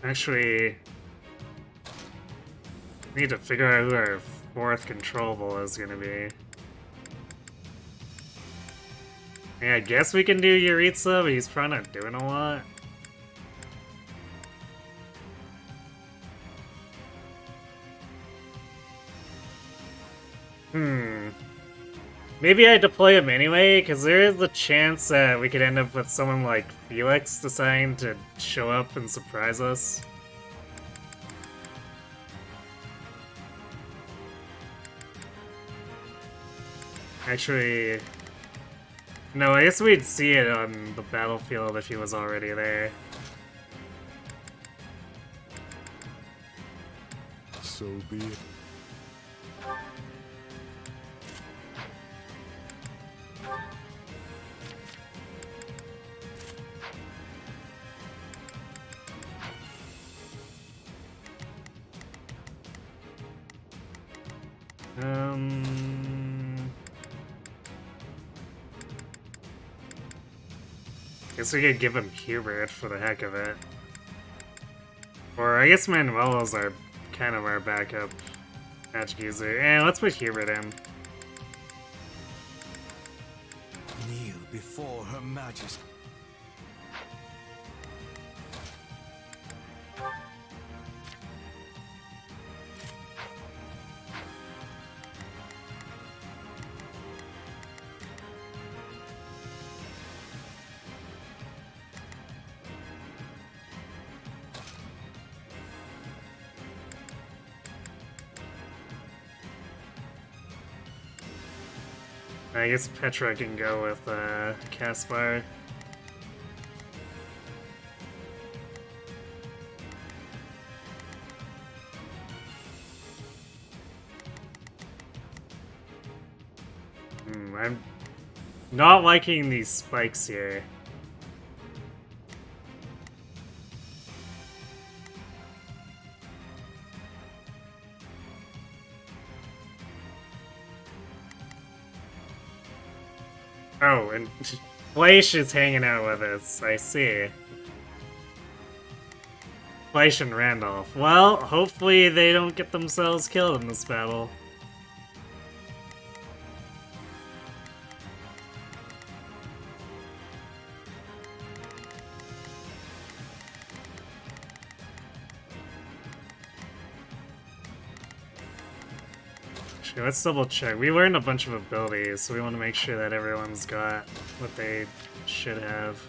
Actually, we need to figure out who our fourth controllable is gonna be. Yeah, I guess we can do Yuritsa, but he's probably not doing a lot. Maybe I deploy him anyway, because there is a chance that we could end up with someone like Felix deciding to show up and surprise us. Actually, No, I guess we'd see it on the battlefield if he was already there. So be it. Guess we could give him Hubert for the heck of it. Or I guess Manuela's our kind of our backup magic user. And let's put Hubert in. Kneel before Her Majesty. I guess Petra can go with Caspar. I'm not liking these spikes here. Oh, and Fleisch is hanging out with us. I see. Fleisch and Randolph. Well, hopefully they don't get themselves killed in this battle. Actually, let's double check. We learned a bunch of abilities, so we want to make sure that everyone's got what they should have.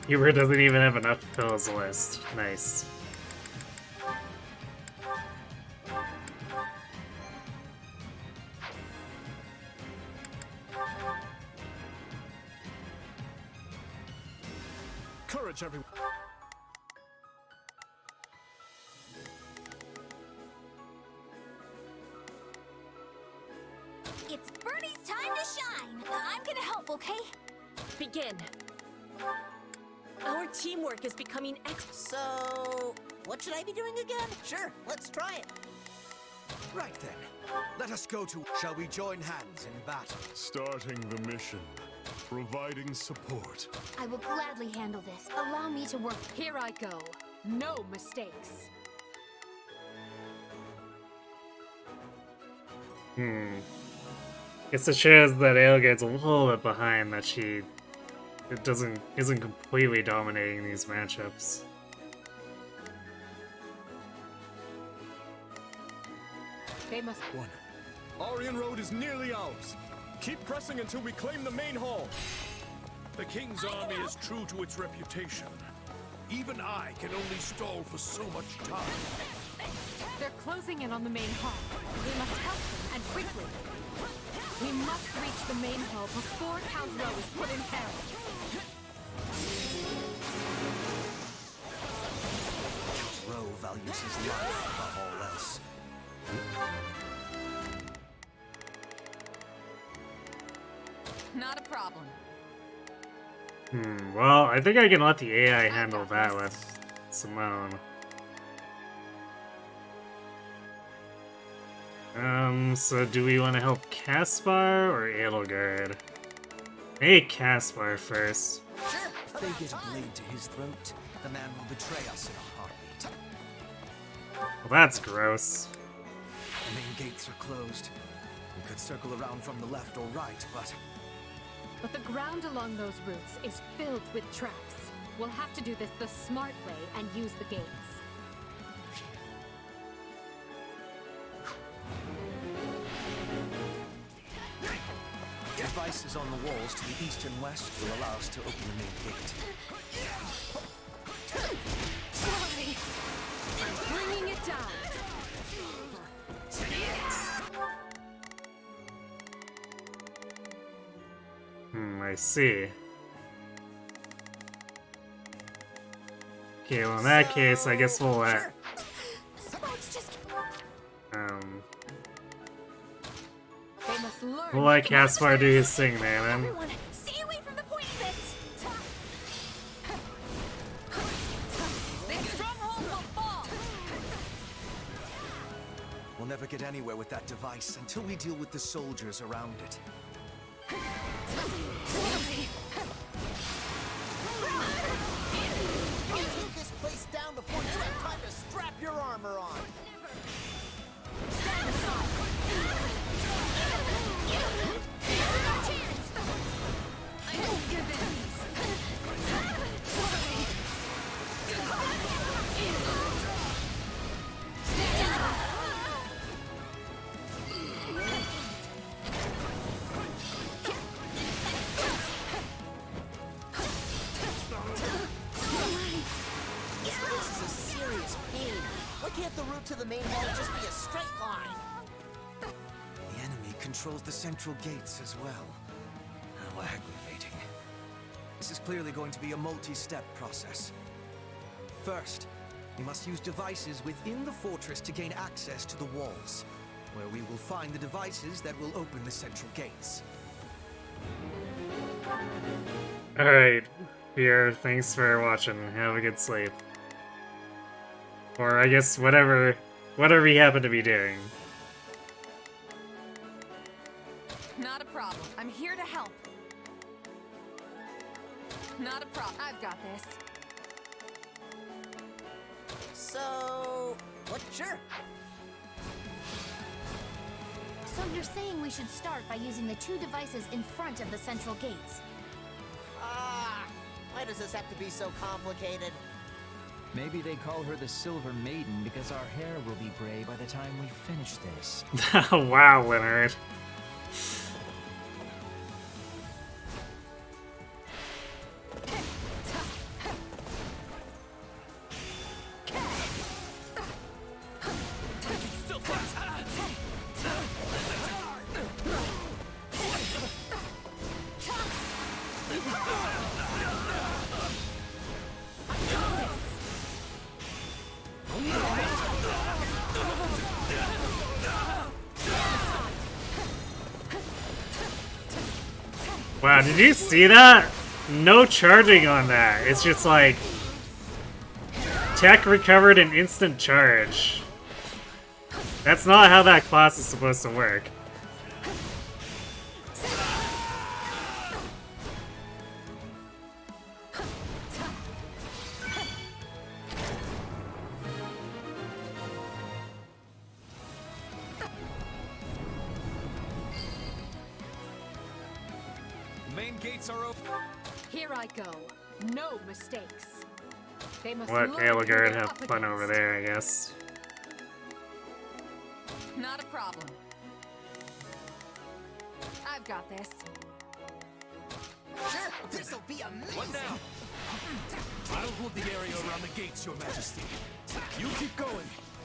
Hubert doesn't even have enough to fill his list. Nice. Courage, everyone. It's Bertie's time to shine. I'm gonna help, okay? Begin. Our teamwork is becoming So, what should I be doing again? Sure, let's try it. Right then. Let us go to... Shall we join hands in battle? Starting the mission. Providing support. I will gladly handle this. Allow me to work. Here I go. No mistakes. Guess it shows that Aelgade's a little bit behind, that she isn't completely dominating these matchups. They must... One. Aryan Road is nearly ours. Keep pressing until we claim the main hall. The King's army is true to its reputation. Even I can only stall for so much time. They're closing in on the main hall. We must help them, and quickly. We must reach the main hall before Count Row is put in peril. Count Row values his life above all else. Not a problem. Well, I think I can let the AI handle that with Simone. So do we want to help Caspar or Edelgard? Maybe Caspar first. If they get a blade to his throat, the man will betray us in a heartbeat. Well, that's gross. The main gates are closed. We could circle around from the left or right, but But the ground along those routes is filled with traps. We'll have to do this the smart way and use the gates. devices on the walls to the east and west will allow us to open the main gate. Sorry. I'm bringing it down. I see. Okay, well in that case, I guess we'll They must learn. we'll let Caspar do his thing, man. Everyone, stay away from the pointy bits. This stronghold will fall. We'll never get anywhere with that device until we deal with the soldiers around it. I'll take this place down before you have time to strap your armor on. Stand aside. I won't give in. This is a serious pain. Why can't the route to the main hall just be a straight line? The enemy controls the central gates as well. How aggravating. This is clearly going to be a multi-step process. First, we must use devices within the fortress to gain access to the walls, where we will find the devices that will open the central gates. Alright, Pierre, thanks for watching. Have a good sleep. Or I guess whatever you happen to be doing. Not a problem. I'm here to help. Not a problem. I've got this. So, sure. So you're saying we should start by using the two devices in front of the central gates? Why does this have to be so complicated? Maybe they call her the Silver Maiden because our hair will be gray by the time we finish this. Wow, Leonard. Wow, did you see that? No charging on that. It's just like tech recovered an instant charge. That's not how that class is supposed to work. Main gates are open. Here I go. No mistakes. They must Let learn who Eligard they're have up fun over against. there, I guess. Not a problem. I've got this. Sure, this'll be amazing. What now? I'll hold the area around the gates, Your Majesty. You keep going.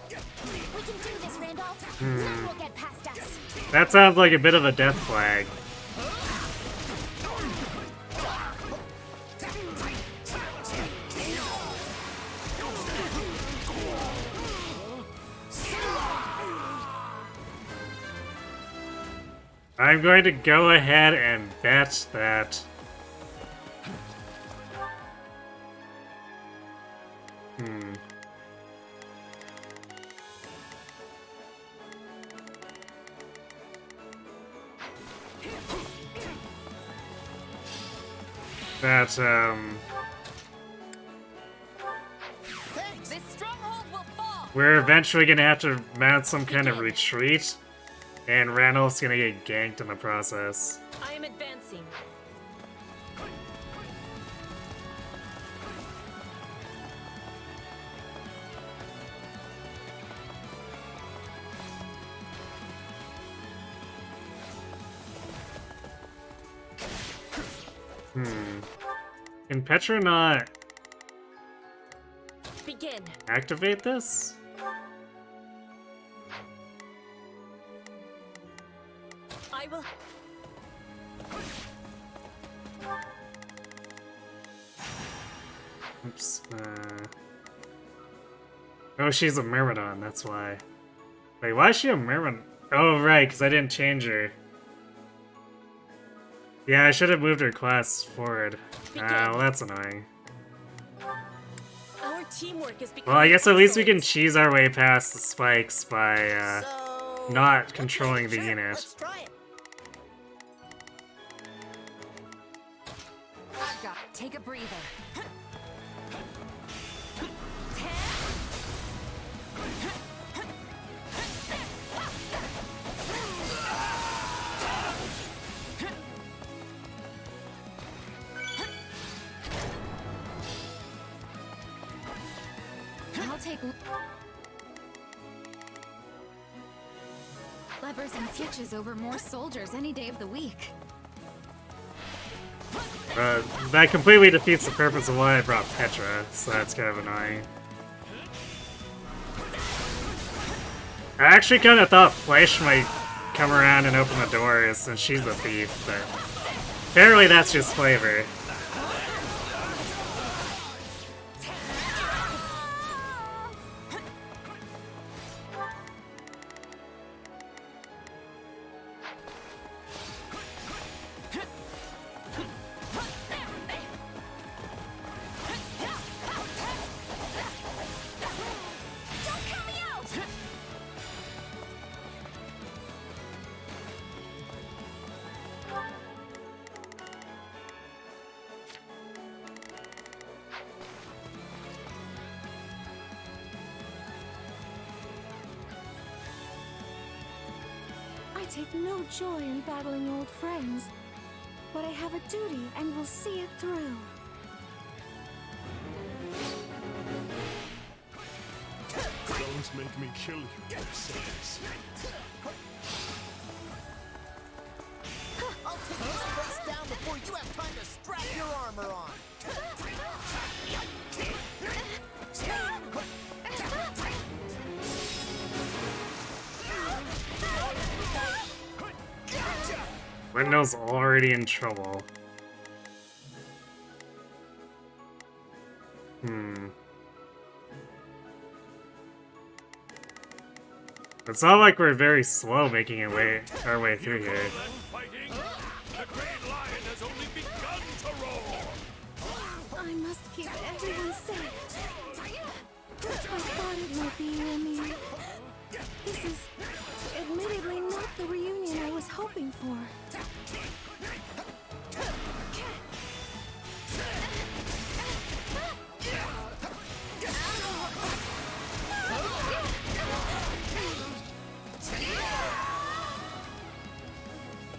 We can do this, Randolph. No one will get past us. That sounds like a bit of a death flag. I'm going to go ahead and bet that... that, This stronghold will fall. we're eventually gonna have to mount some kind of retreat, and Randolph's gonna get ganked in the process. I am advancing. Can Petra not Begin. activate this? I will. Oops. Oh, she's a Myrmidon, that's why. Wait, why is she a Myrmidon? Oh, right, because I didn't change her. Yeah, I should have moved her class forward. Well, that's annoying. Our teamwork is Well, I guess at least we can cheese our way past the spikes by not controlling the unit. Let's try it. Got take a breather. I'll take levers and switches over more soldiers any day of the week. That completely defeats the purpose of why I brought Petra, so that's kind of annoying. I actually kind of thought Fleisch might come around and open the door since she's a thief, but apparently that's just flavor. I take no joy in battling old friends, but I have a duty and will see it through. Don't make me kill you, Mercedes. I'll take this place down before you have time to strap your armor on. Window's already in trouble. It's not like we're very slow making our way through here. I must keep everyone safe. I thought it might be you and me. This is admittedly not the reunion I was hoping for.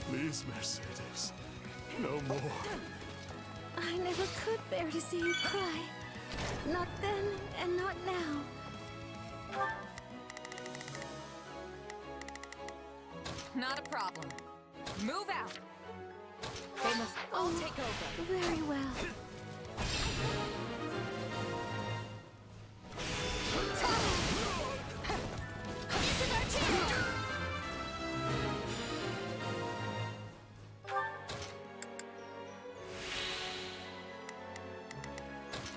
Please, Mercedes. No more. I never could bear to see you cry. Not then and not now. Not a problem. Move out. They must all take over. Very well.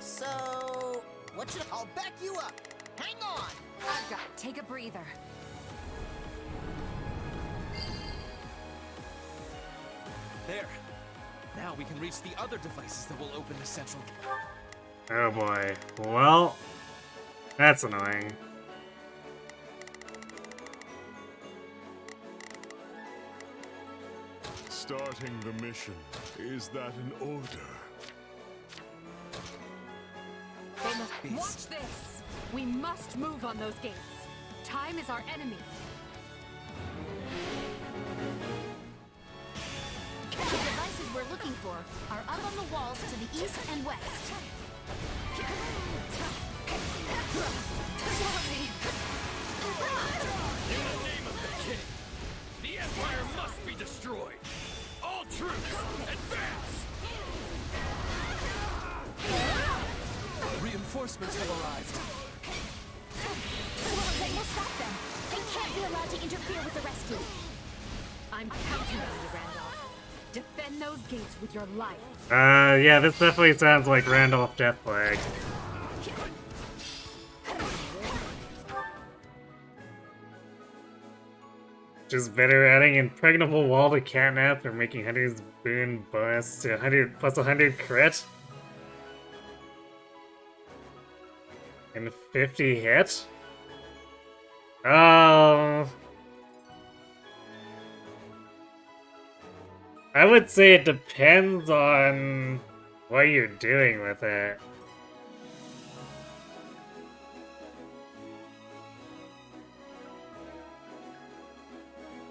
So, what should I'll back you up. Hang on. Take a breather. There. Now we can reach the other devices that will open the central. Oh boy. Well, that's annoying. Starting the mission. Is that an order? beast. Watch this! We must move on those gates. Time is our enemy. The devices we're looking for are up on the walls to the east and west. Sorry. In the name of the king, the Empire must be destroyed. All troops, advance! Reinforcements have arrived. They will stop them. They can't be allowed to interfere with the rescue. I'm counting on you, Randolph. Defend those gates with your life. Yeah, this definitely sounds like Randolph Death Flag. Just better adding impregnable wall to catnap or making Hunter's boon bonus to 100 plus 100 crit. And 50 hit? Oh. I would say it depends on what you're doing with it.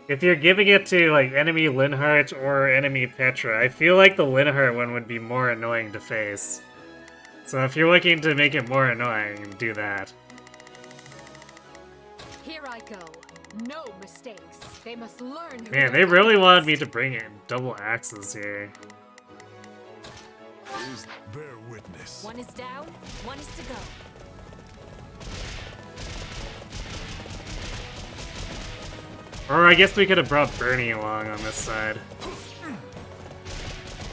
If you're giving it to, like, enemy Linhardt or enemy Petra, I feel like the Linhardt one would be more annoying to face. So if you're looking to make it more annoying, do that. Here I go. No mistakes. They must learn who Man, they're they really wanted me to bring in double axes here. Please bear witness. One is down, one is to go. Or I guess we could have brought Bernie along on this side.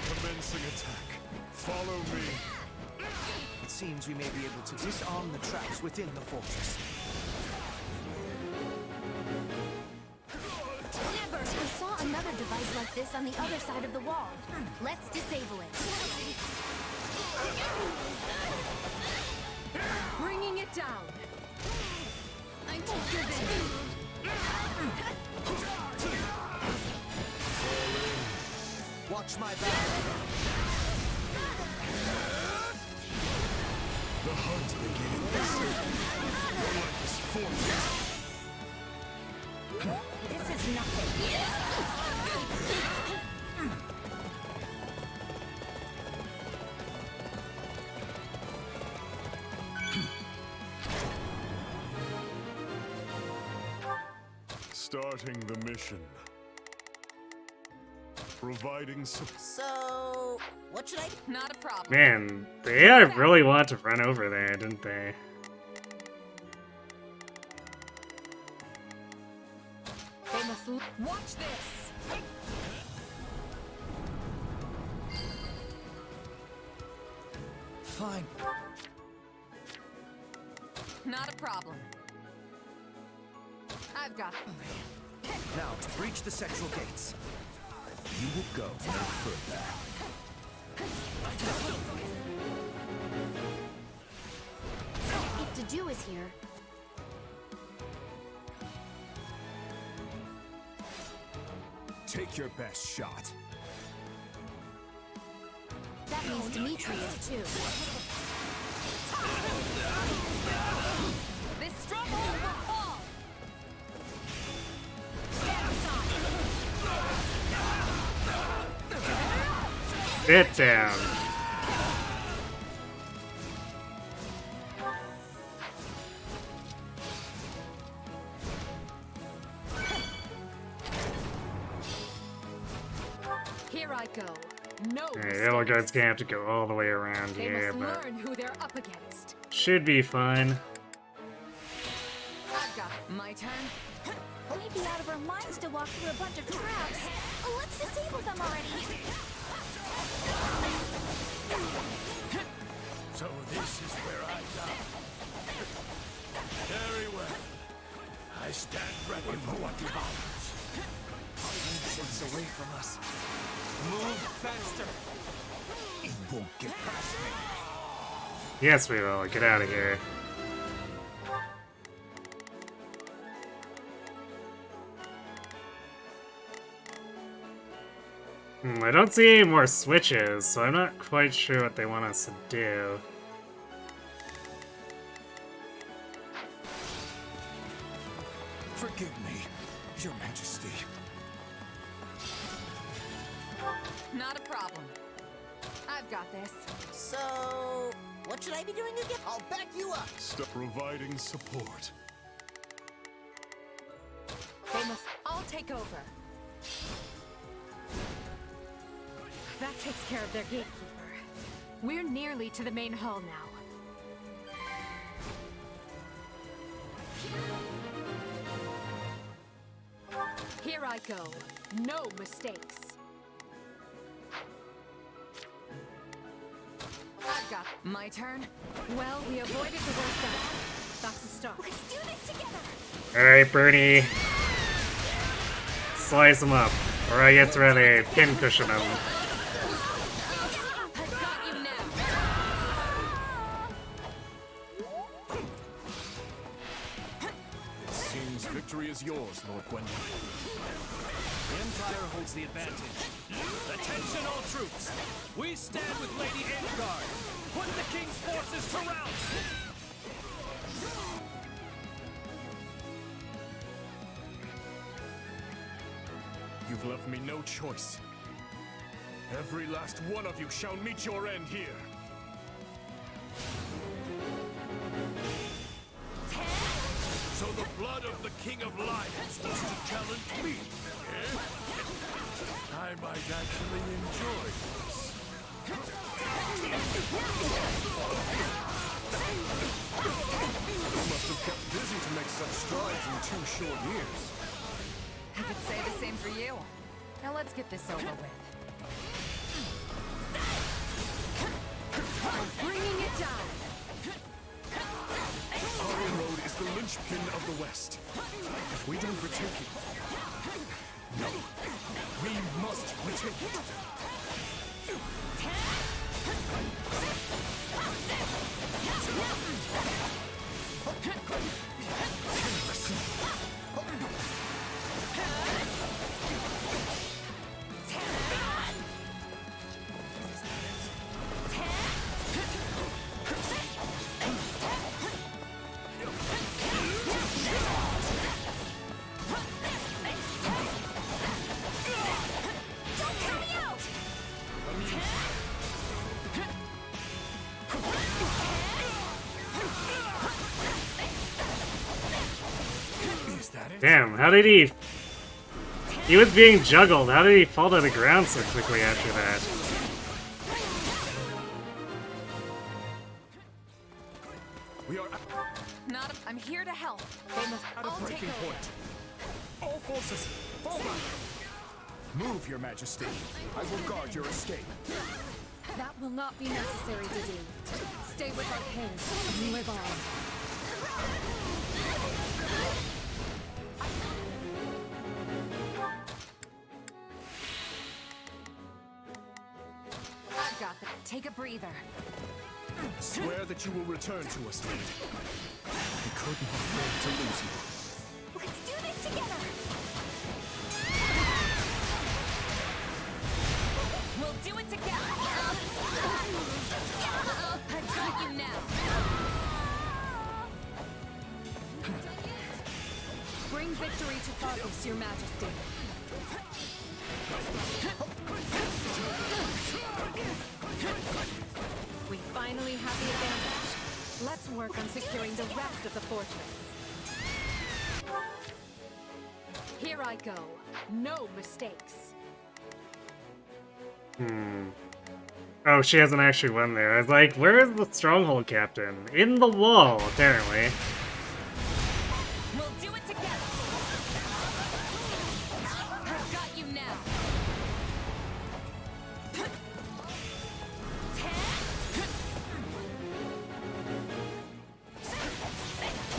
Commencing attack. Follow me. It seems we may be able to disarm the traps within the fortress. Never! We saw another device like this on the other side of the wall. Let's disable it. bringing it down. I took your bid. Watch my back. The hunt begins. Your life is forfeit. This is nothing. Starting the mission. Providing support. So, what should I do? Not a problem. Man, the AI really wanted to run over there, didn't they? They must watch this. Fine. Not a problem. I've got it. Now, to breach the central gates. You will go no further. If Deju is here, Take your best shot. that means Dimitri is too. This stronghold will fall. Stand aside. Sit down. Here I go. No. Hey, Yellow Guard's gonna have to go all the way around They here, must but learn who they're up against. should be fine. I've got it. My turn. We'd be out of our minds to walk through a bunch of traps. Let's disable them already. So this is where I die. Very well. I stand ready for what devours. Six away from us. Move faster. It won't get past me. Yes, we will. Get out of here. I don't see any more switches, so I'm not quite sure what they want us to do. Forgive me, Your Majesty. Not a problem. I've got this. So, what should I be doing again? I'll back you up. Stop providing support. They must all take over. That takes care of their gatekeeper. We're nearly to the main hall now. Here I go. No mistakes. I've got my turn. Well, we avoided the worst outcome. That's a start. Let's do this together. Alright, Bernie. Slice him up. Or I guess rather, pincushion him. Seems victory is yours, Lord Gwendolyn. The Empire holds the advantage. Attention all troops! We stand with Lady Ingard! Put the King's forces to rout! You've left me no choice. Every last one of you shall meet your end here. So the blood of the King of Lions was to challenge me, eh? I might actually enjoy this. You must have kept busy to make such strides in 2 short years. I could say the same for you. Now let's get this over with. I'm bringing it down. Our road is the linchpin of the West. If we don't retake it... No. We must retake it. Damn, how did he... He was being juggled. How did he fall to the ground so quickly after that? We are Not a, I'm here to help. They must at all a breaking take over. point. All forces, forward! Move, Your Majesty. I will guard your escape. That will not be necessary to do. Stay with our king and live on. I've got that. Take a breather. Swear that you will return to us, Lady. We couldn't afford to lose you. Let's do this together. We'll do it together. I've got you now. Bring victory to Fargus, Your Majesty. We finally have the advantage. Let's work on securing the rest of the fortress. Here I go. No mistakes. Oh, she hasn't actually won there. I was like, where is the stronghold captain? In the wall, apparently. We'll do it together. I've got you now.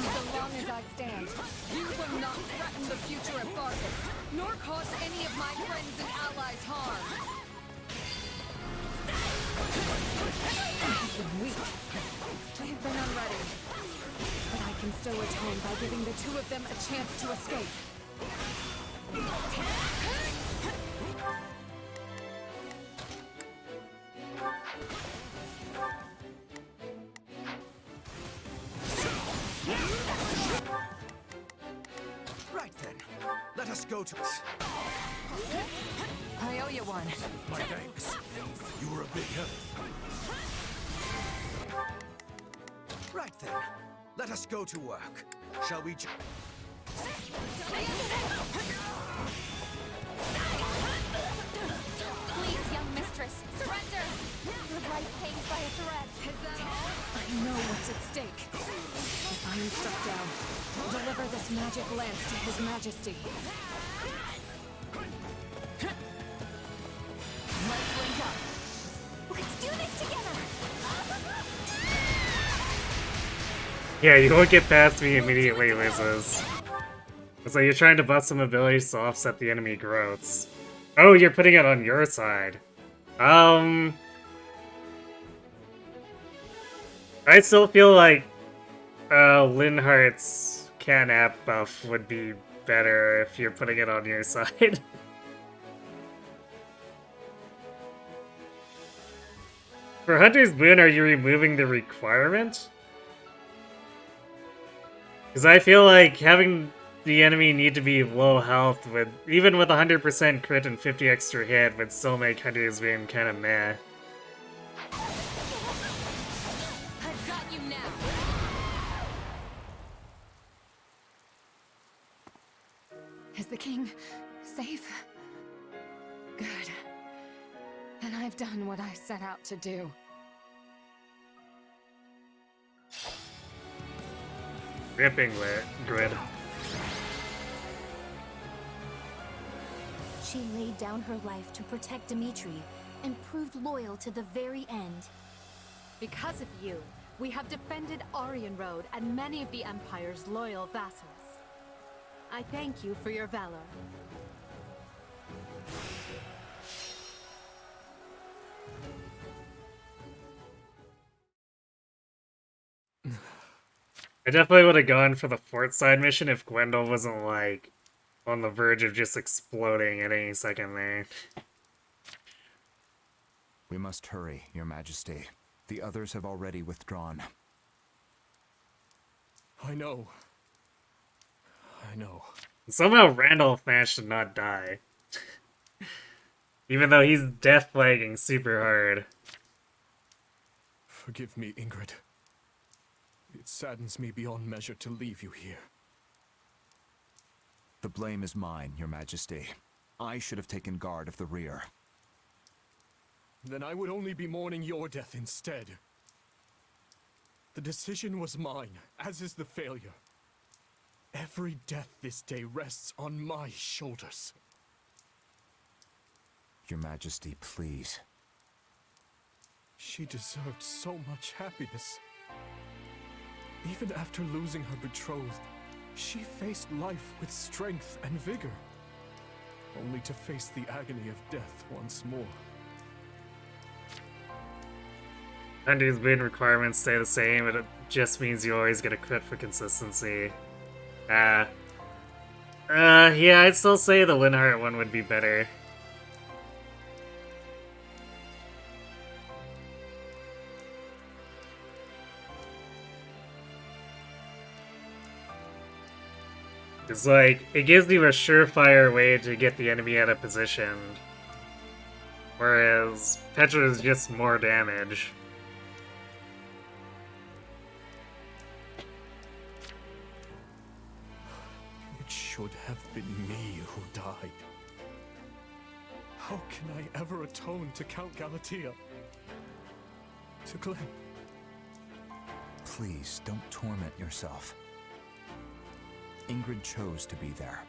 So long as I stand, you will not threaten the future of Fargus, nor cause any of my friends and allies harm. I've been weak. I have been unready. But I can still atone by giving the two of them a chance to escape. go to... I owe you one. My thanks. You were a big help. Right then. Let us go to work. Shall we... Please, young mistress, surrender! Your life hangs by a thread. Is that all? I know what's at stake. If I am struck down, I'll deliver this magic lance to His Majesty. Let's link up. Let's do this together! Yeah, you won't get past me immediately, loses. It's like you're trying to bust some abilities to offset the enemy growths. Oh, you're putting it on your side. I still feel like Linhardt's Catnap buff would be better if you're putting it on your side. For Hunter's Boon, are you removing the requirement? Because I feel like having the enemy need to be low health, would, even with 100% crit and 50 extra hit, would still make Hunter's Boon kind of meh. I've got you now. Is the king safe? Good. Then I've done what I set out to do. Ripping grid. She laid down her life to protect Dimitri and proved loyal to the very end. Because of you, we have defended Aryan Road and many of the Empire's loyal vassals. I thank you for your valor. I definitely would have gone for the fort side mission if Gwendol wasn't, like, on the verge of just exploding at any second there. We must hurry, Your Majesty. The others have already withdrawn. I know. I know. Somehow Randolph managed to not die. Even though he's death flagging super hard. Forgive me, Ingrid. It saddens me beyond measure to leave you here. The blame is mine, Your Majesty. I should have taken guard of the rear. Then I would only be mourning your death instead. The decision was mine, as is the failure. Every death this day rests on my shoulders. Your Majesty, please. She deserved so much happiness. Even after losing her betrothed, she faced life with strength and vigor, only to face the agony of death once more. Hunter's Boon requirements stay the same, but it just means you always get a crit for consistency. Yeah, I'd still say the Linhardt one would be better. It's like, it gives you a surefire way to get the enemy out of position. Whereas Petra is just more damage. It should have been me who died. How can I ever atone to Count Galatea? To Glenn? Please, don't torment yourself. Ingrid chose to be there,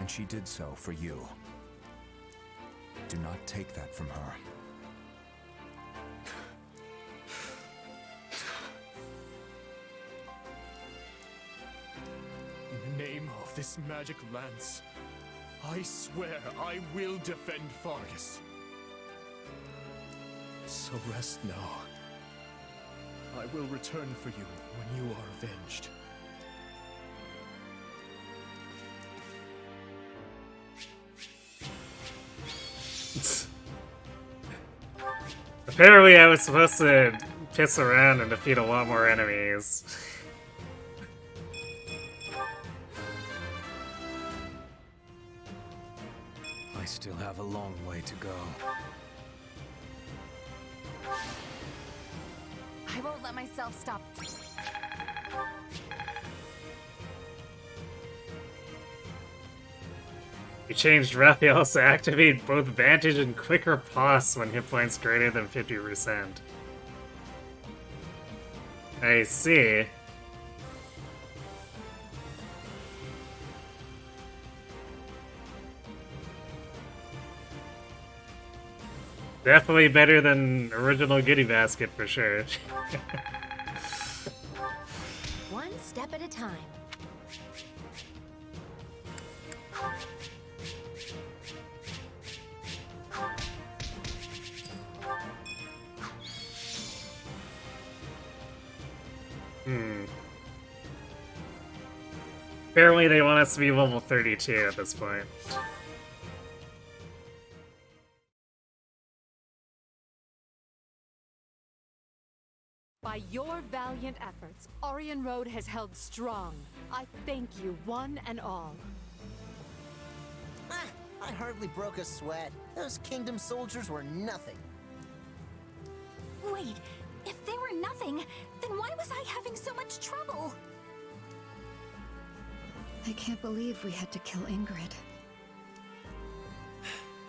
and she did so for you. Do not take that from her. In the name of this magic lance, I swear I will defend Fargus. So rest now. I will return for you when you are avenged. Apparently I was supposed to piss around and defeat a lot more enemies. I still have a long way to go. I won't let myself stop. You changed Raphael's to activate both Vantage and Quicker Pause when hit points greater than 50%. I see. Definitely better than original Goodie Basket for sure. One step at a time. Apparently they want us to be level 32 at this point. By your valiant efforts, Aryan Road has held strong. I thank you, one and all. Ah, I hardly broke a sweat. Those kingdom soldiers were nothing. Wait, if they were nothing, then why was I having so much trouble? I can't believe we had to kill Ingrid.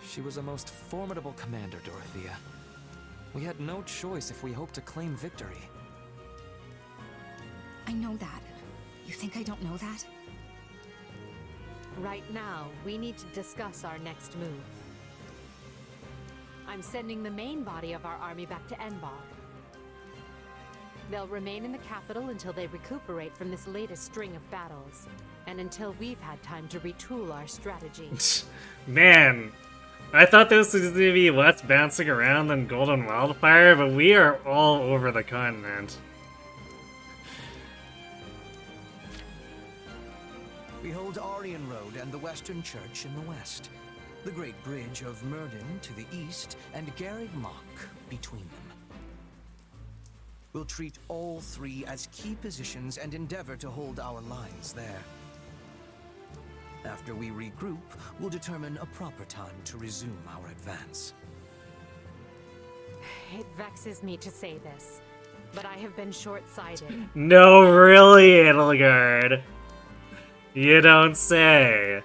She was a most formidable commander, Dorothea. We had no choice if we hoped to claim victory. I know that. You think I don't know that? Right now, we need to discuss our next move. I'm sending the main body of our army back to Enbar. They'll remain in the capital until they recuperate from this latest string of battles, and until we've had time to retool our strategy. Man, I thought this was going to be less bouncing around than Golden Wildfire, but we are all over the continent. We hold Aryan Road and the Western Church in the west, the Great Bridge of Murden to the east, and Garreg Mach between them. We'll treat all three as key positions and endeavor to hold our lines there. After we regroup, we'll determine a proper time to resume our advance. It vexes me to say this, but I have been short-sighted. No, really, Edelgard. You don't say.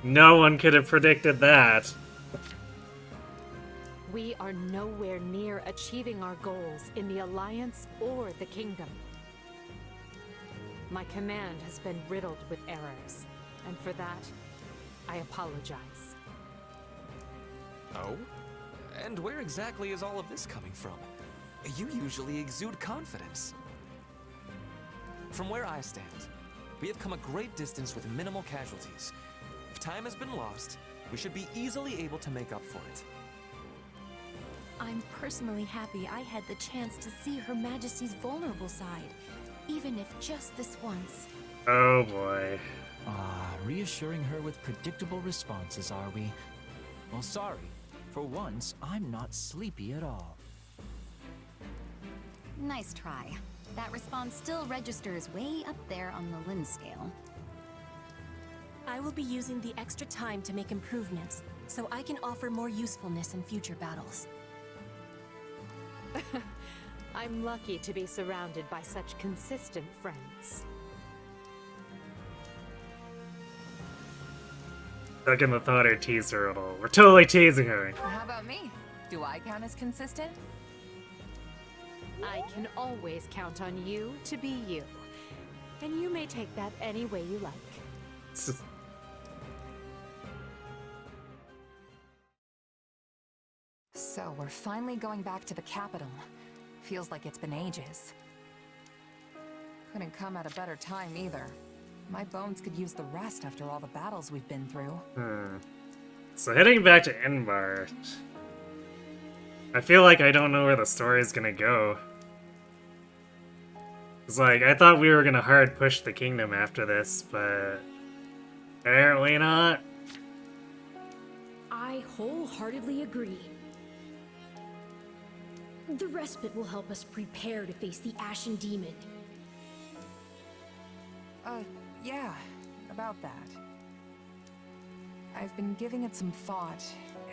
No one could have predicted that. We are nowhere near achieving our goals in the Alliance or the Kingdom. My command has been riddled with errors, and for that, I apologize. Oh? And where exactly is all of this coming from? You usually exude confidence. From where I stand, we have come a great distance with minimal casualties. If time has been lost, we should be easily able to make up for it. I'm personally happy I had the chance to see Her Majesty's vulnerable side, even if just this once. Oh boy. Reassuring her with predictable responses, are we? Well, sorry. For once, I'm not sleepy at all. Nice try. That response still registers way up there on the Lin scale. I will be using the extra time to make improvements, so I can offer more usefulness in future battles. I'm lucky to be surrounded by such consistent friends. Stuck in the thought or tease her at all. We're totally teasing her. How about me? Do I count as consistent? I can always count on you to be you. And you may take that any way you like. So we're finally going back to the capital. Feels like it's been ages. Couldn't come at a better time either. My bones could use the rest after all the battles we've been through. So heading back to Enbar, I feel like I don't know where the story's gonna go. It's like, I thought we were gonna hard push the kingdom after this, but apparently not. I wholeheartedly agree. The respite will help us prepare to face the Ashen Demon. Yeah, about that. I've been giving it some thought,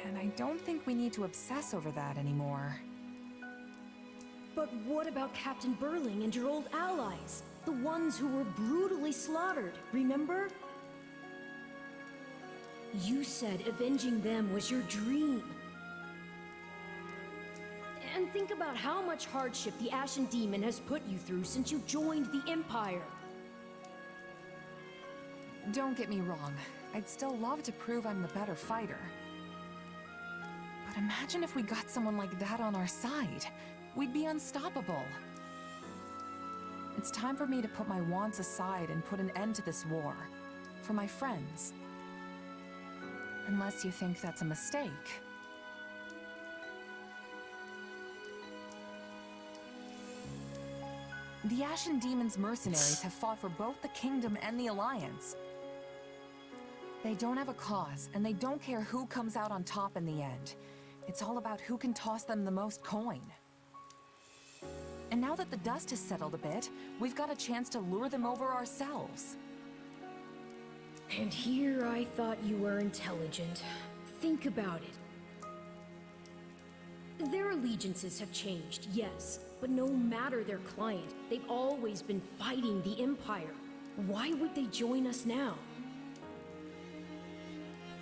and I don't think we need to obsess over that anymore. But what about Captain Burling and your old allies? The ones who were brutally slaughtered, remember? You said avenging them was your dream. And think about how much hardship the Ashen Demon has put you through since you joined the Empire. Don't get me wrong, I'd still love to prove I'm the better fighter. But imagine if we got someone like that on our side. We'd be unstoppable. It's time for me to put my wants aside and put an end to this war. For my friends. Unless you think that's a mistake. The Ashen Demon's mercenaries have fought for both the Kingdom and the Alliance. They don't have a cause, and they don't care who comes out on top in the end. It's all about who can toss them the most coin. And now that the dust has settled a bit, we've got a chance to lure them over ourselves. And here I thought you were intelligent. Think about it. Their allegiances have changed, yes, but no matter their client, they've always been fighting the Empire. Why would they join us now?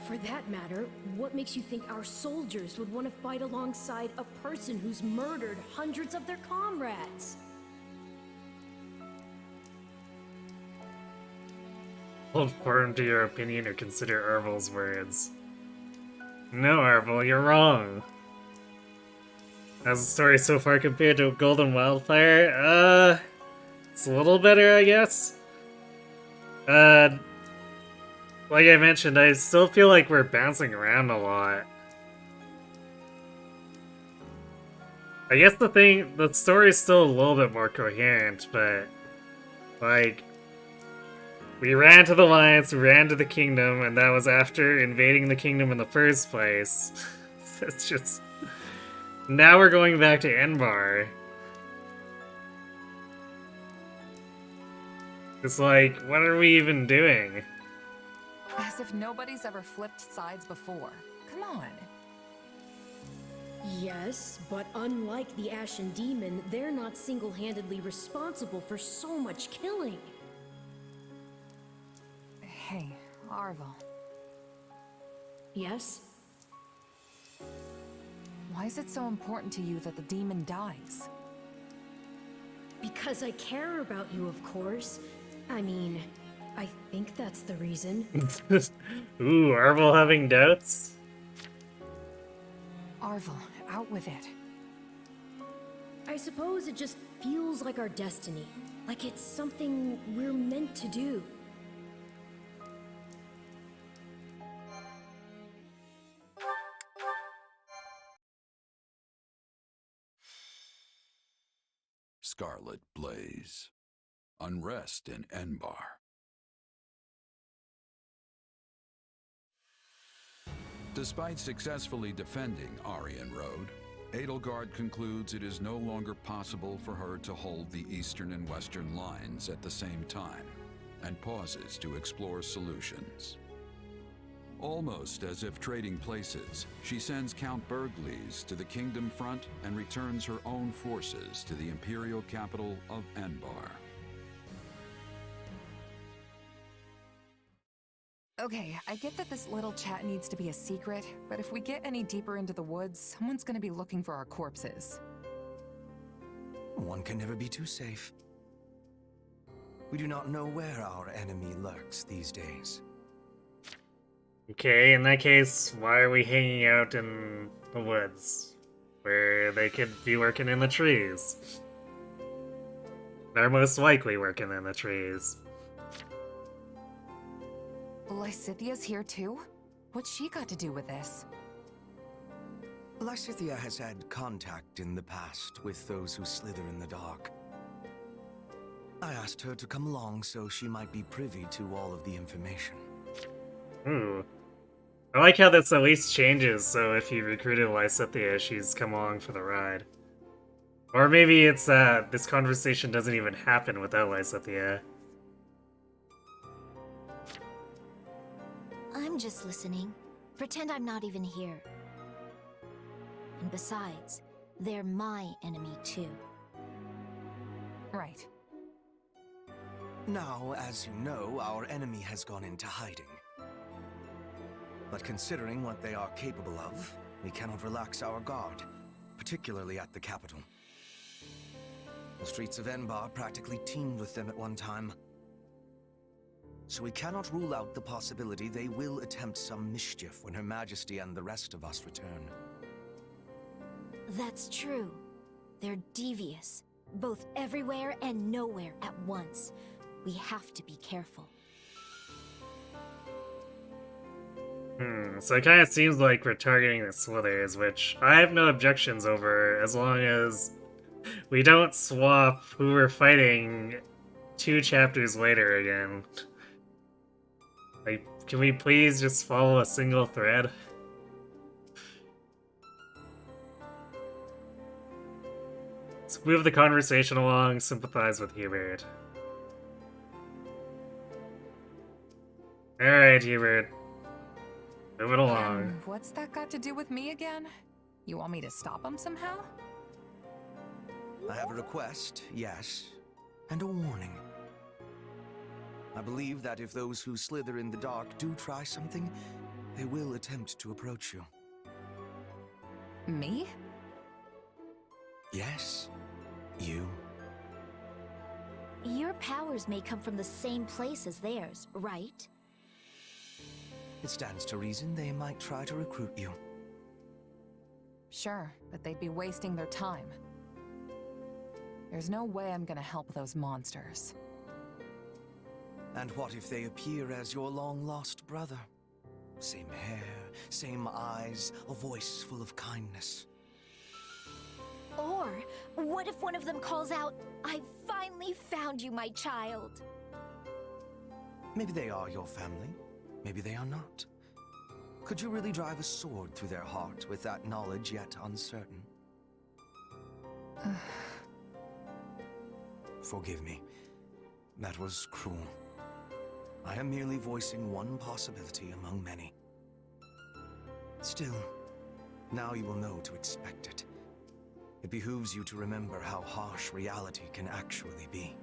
For that matter, what makes you think our soldiers would want to fight alongside a person who's murdered hundreds of their comrades? Hold firm to your opinion or consider Arvel's words. No, Arvel, you're wrong. How's the story so far compared to Golden Wildfire? It's a little better, I guess. Like I mentioned, I still feel like we're bouncing around a lot. I guess the story's still a little bit more coherent, but like, we ran to the Alliance, we ran to the Kingdom, and that was after invading the Kingdom in the first place. It's just... Now we're going back to Enbar. It's like, what are we even doing? As if nobody's ever flipped sides before. Come on. Yes, but unlike the Ashen Demon, they're not single-handedly responsible for so much killing. Hey, Arvel. Yes? Why is it so important to you that the demon dies? Because I care about you, of course. I mean, I think that's the reason. Ooh, Arvel having doubts? Arvel, out with it. I suppose it just feels like our destiny. Like it's something we're meant to do. Scarlet blaze. Unrest in Enbar. Despite successfully defending Aryan Road, Edelgard concludes it is no longer possible for her to hold the eastern and western lines at the same time, and pauses to explore solutions. Almost as if trading places, she sends Count Berglies to the Kingdom front and returns her own forces to the imperial capital of Enbar. Okay, I get that this little chat needs to be a secret, but if we get any deeper into the woods, someone's gonna be looking for our corpses. One can never be too safe. We do not know where our enemy lurks these days. Okay, in that case, why are we hanging out in the woods? Where they could be working in the trees. They're most likely working in the trees. Lysithia's here too? What's she got to do with this? Lysithia has had contact in the past with those who slither in the dark. I asked her to come along so she might be privy to all of the information. Ooh. I like how this at least changes, so if you recruited Lysithia, she's come along for the ride. Or maybe it's that this conversation doesn't even happen without Lysithia. I'm I'm just listening. Pretend I'm not even here. And besides, they're my enemy too. Right. Now, as you know, our enemy has gone into hiding. But considering what they are capable of, we cannot relax our guard, particularly at the capital. The streets of Enbar practically teemed with them at one time. So we cannot rule out the possibility they will attempt some mischief when Her Majesty and the rest of us return. That's true. They're devious, both everywhere and nowhere at once. We have to be careful. So it kind of seems like we're targeting the Slithers, which I have no objections over, as long as we don't swap who we're fighting 2 chapters later again. Like, can we please just follow a single thread? Let's move the conversation along, sympathize with Hubert. Alright, Hubert. Move it along. What's that got to do with me again? You want me to stop him somehow? I have a request, yes, and a warning. I believe that if those who slither in the dark do try something, they will attempt to approach you. Me? Yes, you. Your powers may come from the same place as theirs, right? It stands to reason they might try to recruit you. Sure, but they'd be wasting their time. There's no way I'm gonna help those monsters. And what if they appear as your long-lost brother? Same hair, same eyes, a voice full of kindness. Or, what if one of them calls out, "I finally found you, my child"? Maybe they are your family. Maybe they are not. Could you really drive a sword through their heart with that knowledge yet uncertain? Forgive me. That was cruel. I am merely voicing one possibility among many. Still, now you will know to expect it. It behooves you to remember how harsh reality can actually be.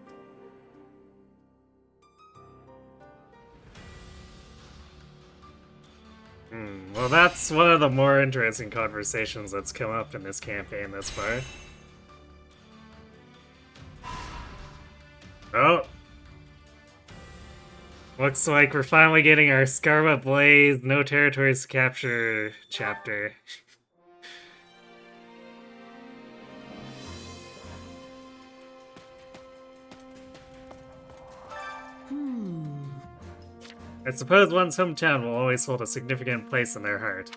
Well, that's one of the more interesting conversations that's come up in this campaign this far. Oh! Looks like we're finally getting our Scarlet Blaze, no territories to capture chapter. I suppose one's hometown will always hold a significant place in their heart.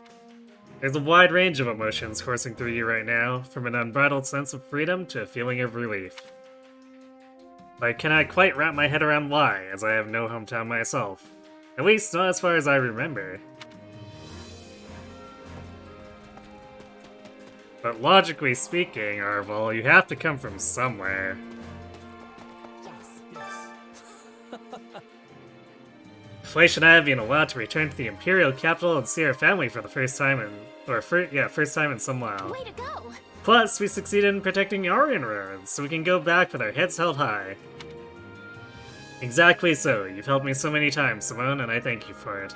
There's a wide range of emotions coursing through you right now, from an unbridled sense of freedom to a feeling of relief. I cannot quite wrap my head around why, as I have no hometown myself. At least not as far as I remember. But logically speaking, Arval, you have to come from somewhere. Fleisch and I have been allowed to return to the Imperial capital and see our family for the first time first time in some while. Way to go! Plus, we succeeded in protecting Aryan ruins, so we can go back with our heads held high. Exactly so. You've helped me so many times, Simone, and I thank you for it.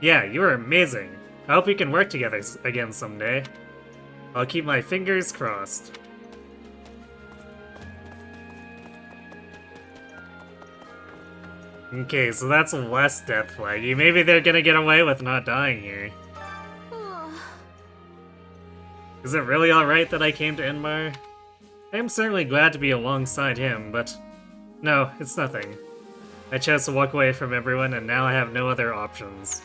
Yeah, you were amazing. I hope we can work together again someday. I'll keep my fingers crossed. Okay, so that's less death flaggy. Maybe they're gonna get away with not dying here. Is it really alright that I came to Enbar? I am certainly glad to be alongside him, but... No, it's nothing. I chose to walk away from everyone, and now I have no other options.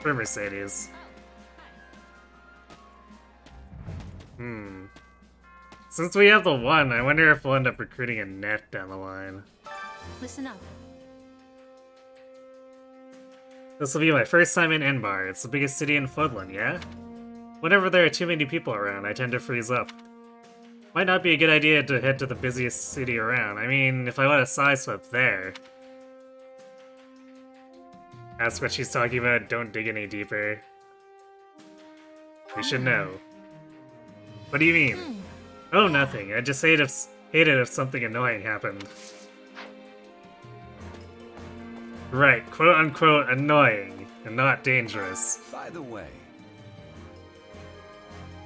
For Mercedes. Since we have the one, I wonder if we'll end up recruiting a net down the line. Listen up. This will be my first time in Enbar. It's the biggest city in Fodlan, yeah? Whenever there are too many people around, I tend to freeze up. Might not be a good idea to head to the busiest city around. I mean, if I let a sideswipe there. That's what she's talking about, don't dig any deeper. We should know. What do you mean? Oh, nothing. I just hated if something annoying happened. Right, quote-unquote annoying, and not dangerous. By the way,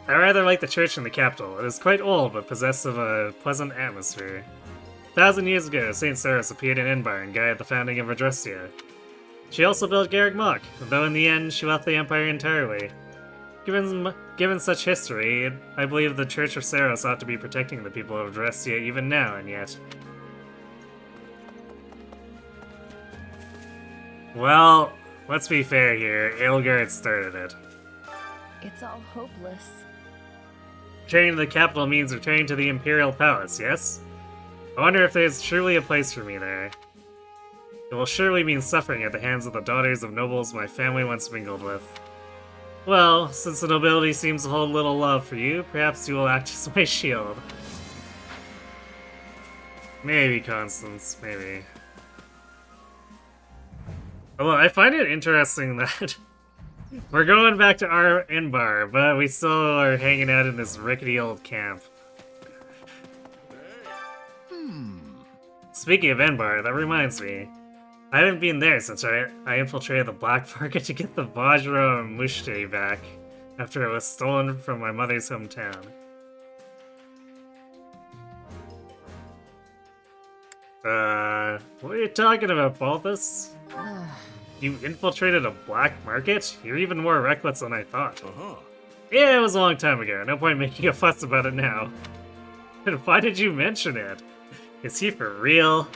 I rather like the church in the capital. It is quite old, but possessed of a pleasant atmosphere. 1,000 years ago, St. Ceres appeared in Enbar and guided the founding of Adrestia. She also built Garreg Mach, though in the end she left the Empire entirely. Given such history, I believe the Church of Ceres ought to be protecting the people of Adrestia even now, and yet... Well, let's be fair here, Edelgard started it. It's all hopeless. Returning to the capital means returning to the Imperial Palace, yes? I wonder if there's truly a place for me there. It will surely mean suffering at the hands of the daughters of nobles my family once mingled with. Well, since the nobility seems to hold little love for you, perhaps you will act as my shield. Maybe, Constance, maybe. Although, I find it interesting that we're going back to our Enbar, but we still are hanging out in this rickety old camp. Speaking of Enbar, that reminds me. I haven't been there since I infiltrated the Black Market to get the Vajra Mushti back after it was stolen from my mother's hometown. What are you talking about, Balthus? You infiltrated a black market? You're even more reckless than I thought. Yeah, it was a long time ago. No point making a fuss about it now. And why did you mention it? Is he for real?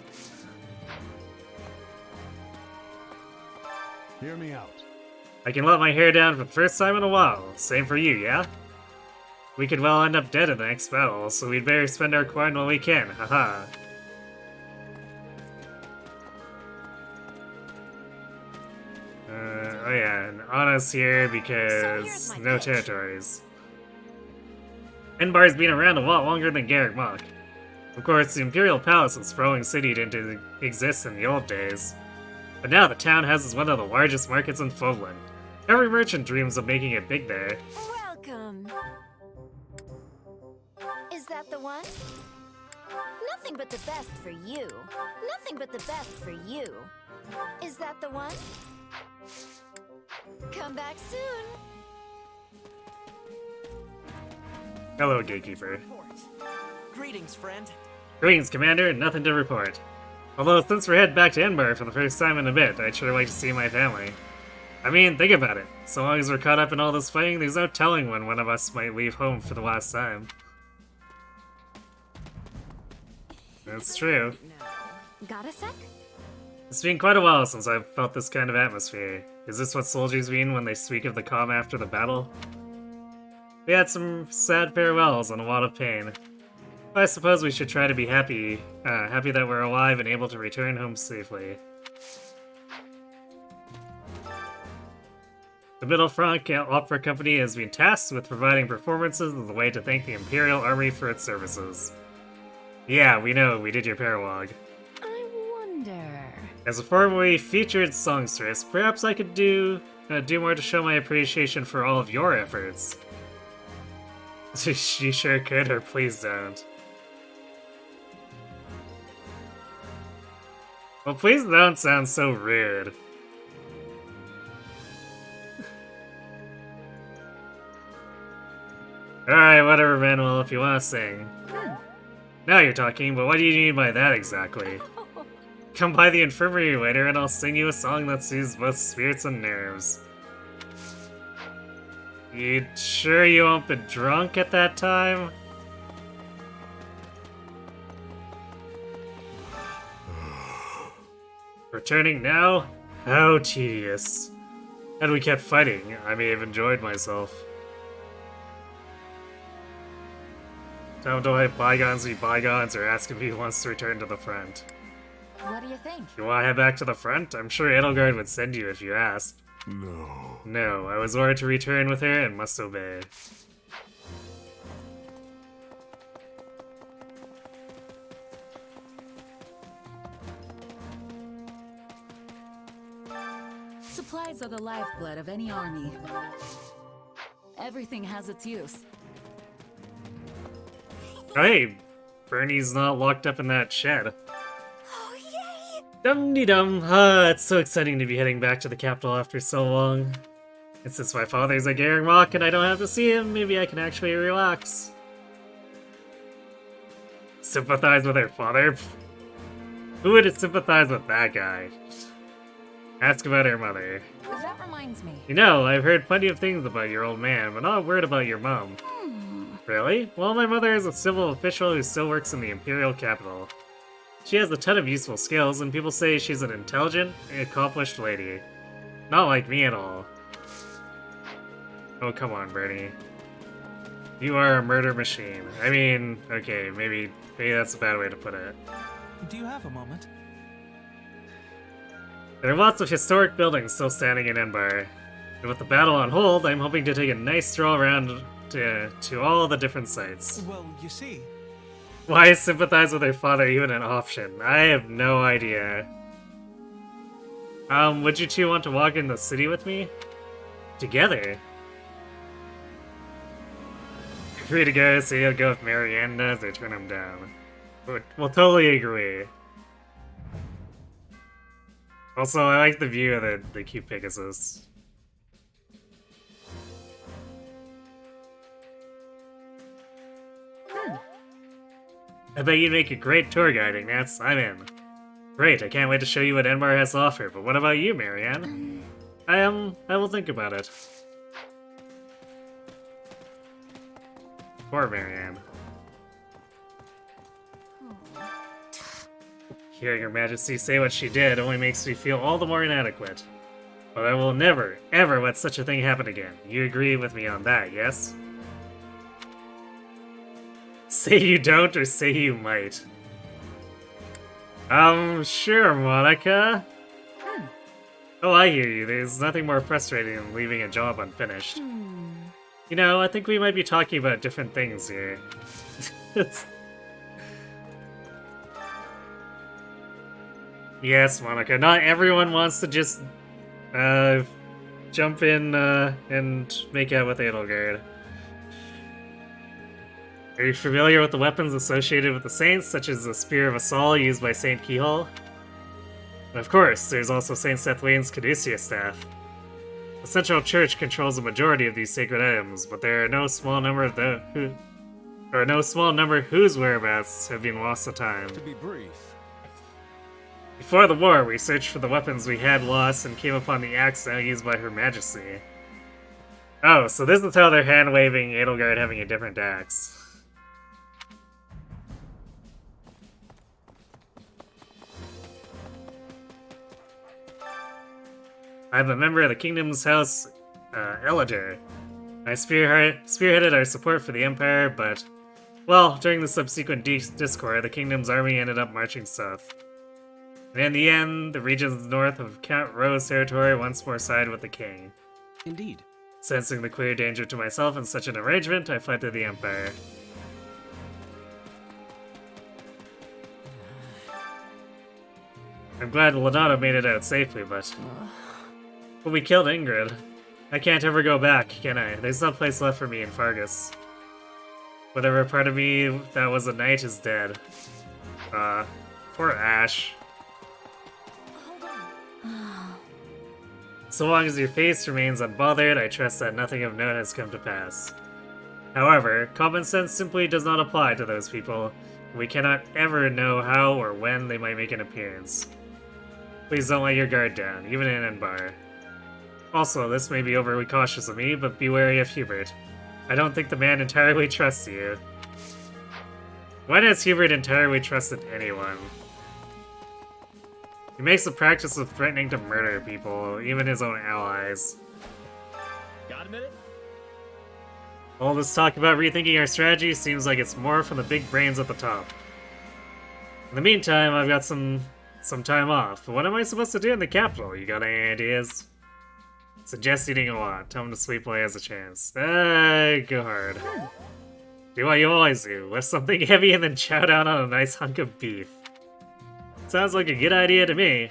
Hear me out. I can let my hair down for the first time in a while. Same for you, yeah? We could well end up dead in the next battle, so we'd better spend our coin while we can, haha. Oh yeah, and Anna's here because no territories. Enbar's been around a lot longer than Garreg Mach. Of course, the Imperial Palace and sprawling city didn't exist in the old days. But now the town houses one of the largest markets in Fogland. Every merchant dreams of making it big there. Welcome. Is that the one? Nothing but the best for you. Nothing but the best for you. Is that the one? Come back soon. Hello, Gatekeeper. Greetings, friend. Greetings, Commander. Nothing to report. Although, since we're headed back to Enbar for the first time in a bit, I'd sure like to see my family. I mean, think about it. So long as we're caught up in all this fighting, there's no telling when one of us might leave home for the last time. That's true. Got a sec? It's been quite a while since I've felt this kind of atmosphere. Is this what soldiers mean when they speak of the calm after the battle? We had some sad farewells and a lot of pain. But I suppose we should try to be happy that we're alive and able to return home safely. The Middle Franc Opera Company has been tasked with providing performances as a way to thank the Imperial Army for its services. Yeah, we know, we did your paralogue. I wonder... As a formerly featured songstress, perhaps I could do more to show my appreciation for all of your efforts. She sure could, or please don't. Well, please don't sound so rude. Alright, whatever, Manuel, if you want to sing. Now you're talking, but what do you mean by that exactly? Come by the infirmary later and I'll sing you a song that soothes both spirits and nerves. You sure you won't be drunk at that time? Returning now? How tedious. Had we kept fighting, I may have enjoyed myself. Time to let bygones be bygones or ask if he wants to return to the front. What do you think? You want to head back to the front? I'm sure Edelgard would send you if you asked. No. No, I was ordered to return with her and must obey. Supplies are the lifeblood of any army. Everything has its use. Hey, Bernie's not locked up in that shed. Dum-de-dum. It's so exciting to be heading back to the capital after so long. And since my father's at Garreg Mach and I don't have to see him, maybe I can actually relax. Sympathize with her father? Who would sympathize with that guy? Ask about her mother. That reminds me. You know, I've heard plenty of things about your old man, but not a word about your mom. Really? Well, my mother is a civil official who still works in the Imperial capital. She has a ton of useful skills, and people say she's an intelligent, accomplished lady. Not like me at all. Oh, come on, Bernie. You are a murder machine. I mean, okay, maybe that's a bad way to put it. Do you have a moment? There are lots of historic buildings still standing in Enbar. And with the battle on hold, I'm hoping to take a nice stroll around to all the different sites. Well, you see... Why is sympathize with her father even an option? I have no idea. Would you two want to walk in the city with me? Together? Free to go, so you'll go if Marianne does or turn him down. We'll totally agree. Also, I like the view of the cute Pegasus. I bet you'd make a great tour guide, Ignatz. I'm in. Great, I can't wait to show you what Enbar has to offer, but what about you, Marianne? I will think about it. Poor Marianne. Hearing Her Majesty say what she did only makes me feel all the more inadequate. But I will never, ever let such a thing happen again. You agree with me on that, yes? Say you don't, or say you might. Sure, Monica. Oh, I hear you. There's nothing more frustrating than leaving a job unfinished. You know, I think we might be talking about different things here. Yes, Monica, not everyone wants to just, jump in, and make out with Edelgard. Are you familiar with the weapons associated with the Saints, such as the Spear of Assault used by Saint Kihol? And of course, there's also Saint Sethlane's Caduceus Staff. The Central Church controls the majority of these sacred items, but there are no small number whose whereabouts have been lost to time. To be brief. Before the war, we searched for the weapons we had lost and came upon the axe now used by Her Majesty. Oh, so this is how they're hand-waving Edelgard having a different axe. I'm a member of the Kingdom's House, Eleder. I spearheaded our support for the Empire, but, well, during the subsequent discord, the Kingdom's army ended up marching south. And in the end, the regions north of Count Rowe's territory once more sided with the King. Indeed. Sensing the clear danger to myself in such an arrangement, I fled to the Empire. I'm glad Lonato made it out safely, but we killed Ingrid. I can't ever go back, can I? There's no place left for me in Fargus. Whatever part of me that was a knight is dead. Poor Ash. So long as your face remains unbothered, I trust that nothing of note has come to pass. However, common sense simply does not apply to those people. We cannot ever know how or when they might make an appearance. Please don't let your guard down, even in Enbar. Also, this may be overly cautious of me, but be wary of Hubert. I don't think the man entirely trusts you. When has Hubert entirely trusted anyone? He makes a practice of threatening to murder people, even his own allies. Got a minute? All this talk about rethinking our strategy seems like it's more from the big brains at the top. In the meantime, I've got some time off. What am I supposed to do in the capital? You got any ideas? Suggest eating a lot. Tell him to sleep while he has a chance. Go hard. Do what you always do. Lift something heavy and then chow down on a nice hunk of beef. Sounds like a good idea to me.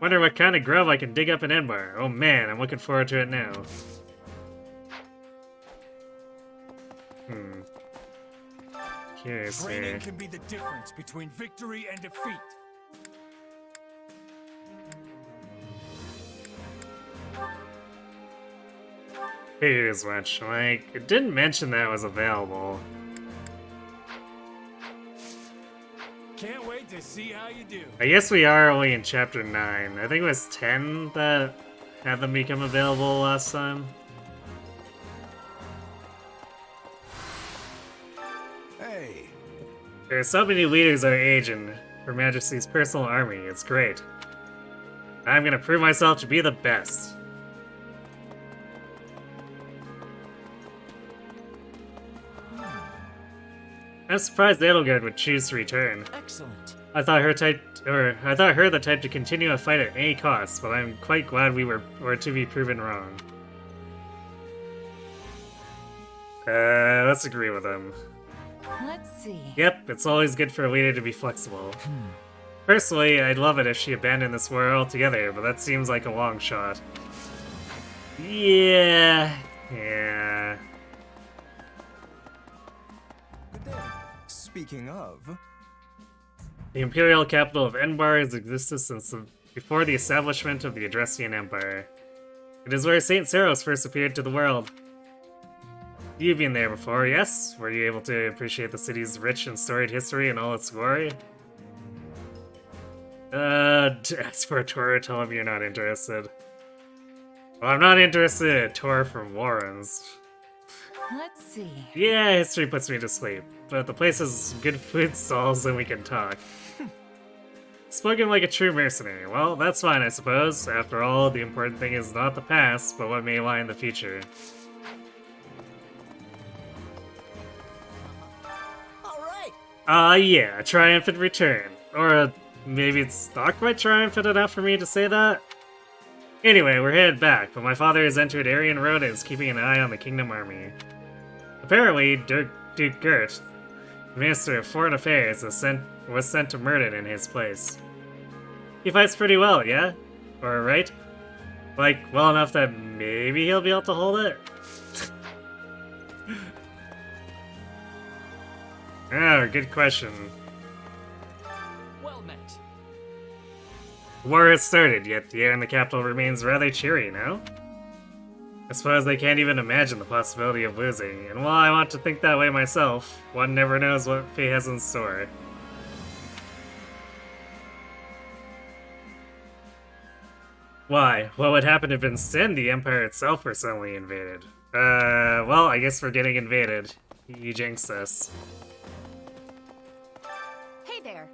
Wonder what kind of grub I can dig up in Enbar. Oh man, I'm looking forward to it now. Curious Training here. can be the difference between victory and defeat. Here's much. Like, it didn't mention that was available. Can't wait to see how you do. I guess we are only in chapter 9. I think it was 10 that had them become available last time. Hey. There are so many leaders our age in Her Majesty's personal army. It's great. I'm gonna prove myself to be the best. I'm surprised Edelgard would choose to return. Excellent. I thought her the type to continue a fight at any cost, but I'm quite glad we were to be proven wrong. Let's agree with him. Let's see. Yep, it's always good for a leader to be flexible. Personally, I'd love it if she abandoned this war altogether, but that seems like a long shot. Yeah. Speaking of... The imperial capital of Enbar has existed since before the establishment of the Adressian Empire. It is where Saint Seros first appeared to the world. You've been there before, yes? Were you able to appreciate the city's rich and storied history and all its glory? Ask for a tour, tell him you're not interested. Well, I'm not interested in a tour from Warren's. Let's see. Yeah, history puts me to sleep, but the place has good food stalls and we can talk. Spoken like a true mercenary. Well, that's fine, I suppose. After all, the important thing is not the past, but what may lie in the future. Yeah, a triumphant return. Or maybe it's not quite triumphant enough for me to say that? Anyway, we're headed back, but my father has entered Aryan Road and is keeping an eye on the Kingdom Army. Apparently, Duke Gert, the Minister of Foreign Affairs, was sent to Murden in his place. He fights pretty well, yeah? Or right? Like, well enough that maybe he'll be able to hold it? Oh, good question. Well met. War has started, yet the air in the capital remains rather cheery, no? I suppose they can't even imagine the possibility of losing, and while I want to think that way myself, one never knows what fate has in store. Why? What would happen if instead the Empire itself were suddenly invaded? Well, I guess we're getting invaded. You jinxed us. Hey there.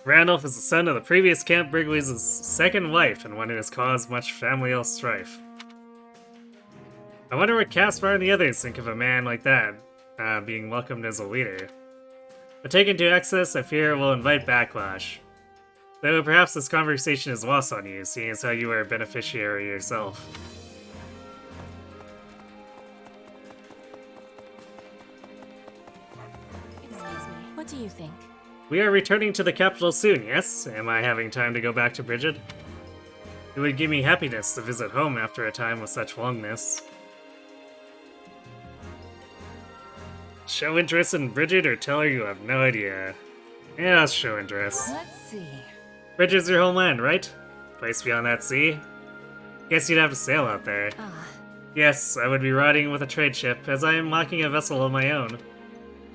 Randolph is the son of the previous Camp Brigley's second wife and one who has caused much familial strife. I wonder what Caspar and the others think of a man like that, being welcomed as a leader. But taken to excess, I fear it will invite backlash. Though perhaps this conversation is lost on you, seeing as how you are a beneficiary yourself. Excuse me, what do you think? We are returning to the capital soon, yes? Am I having time to go back to Bridget? It would give me happiness to visit home after a time with such longness. Show interest in Bridget or tell her you have no idea? Yeah, I'll show interest. Let's see. Bridget's your homeland, right? Place beyond that sea? Guess you'd have to sail out there. Yes, I would be riding with a trade ship, as I am lacking a vessel of my own.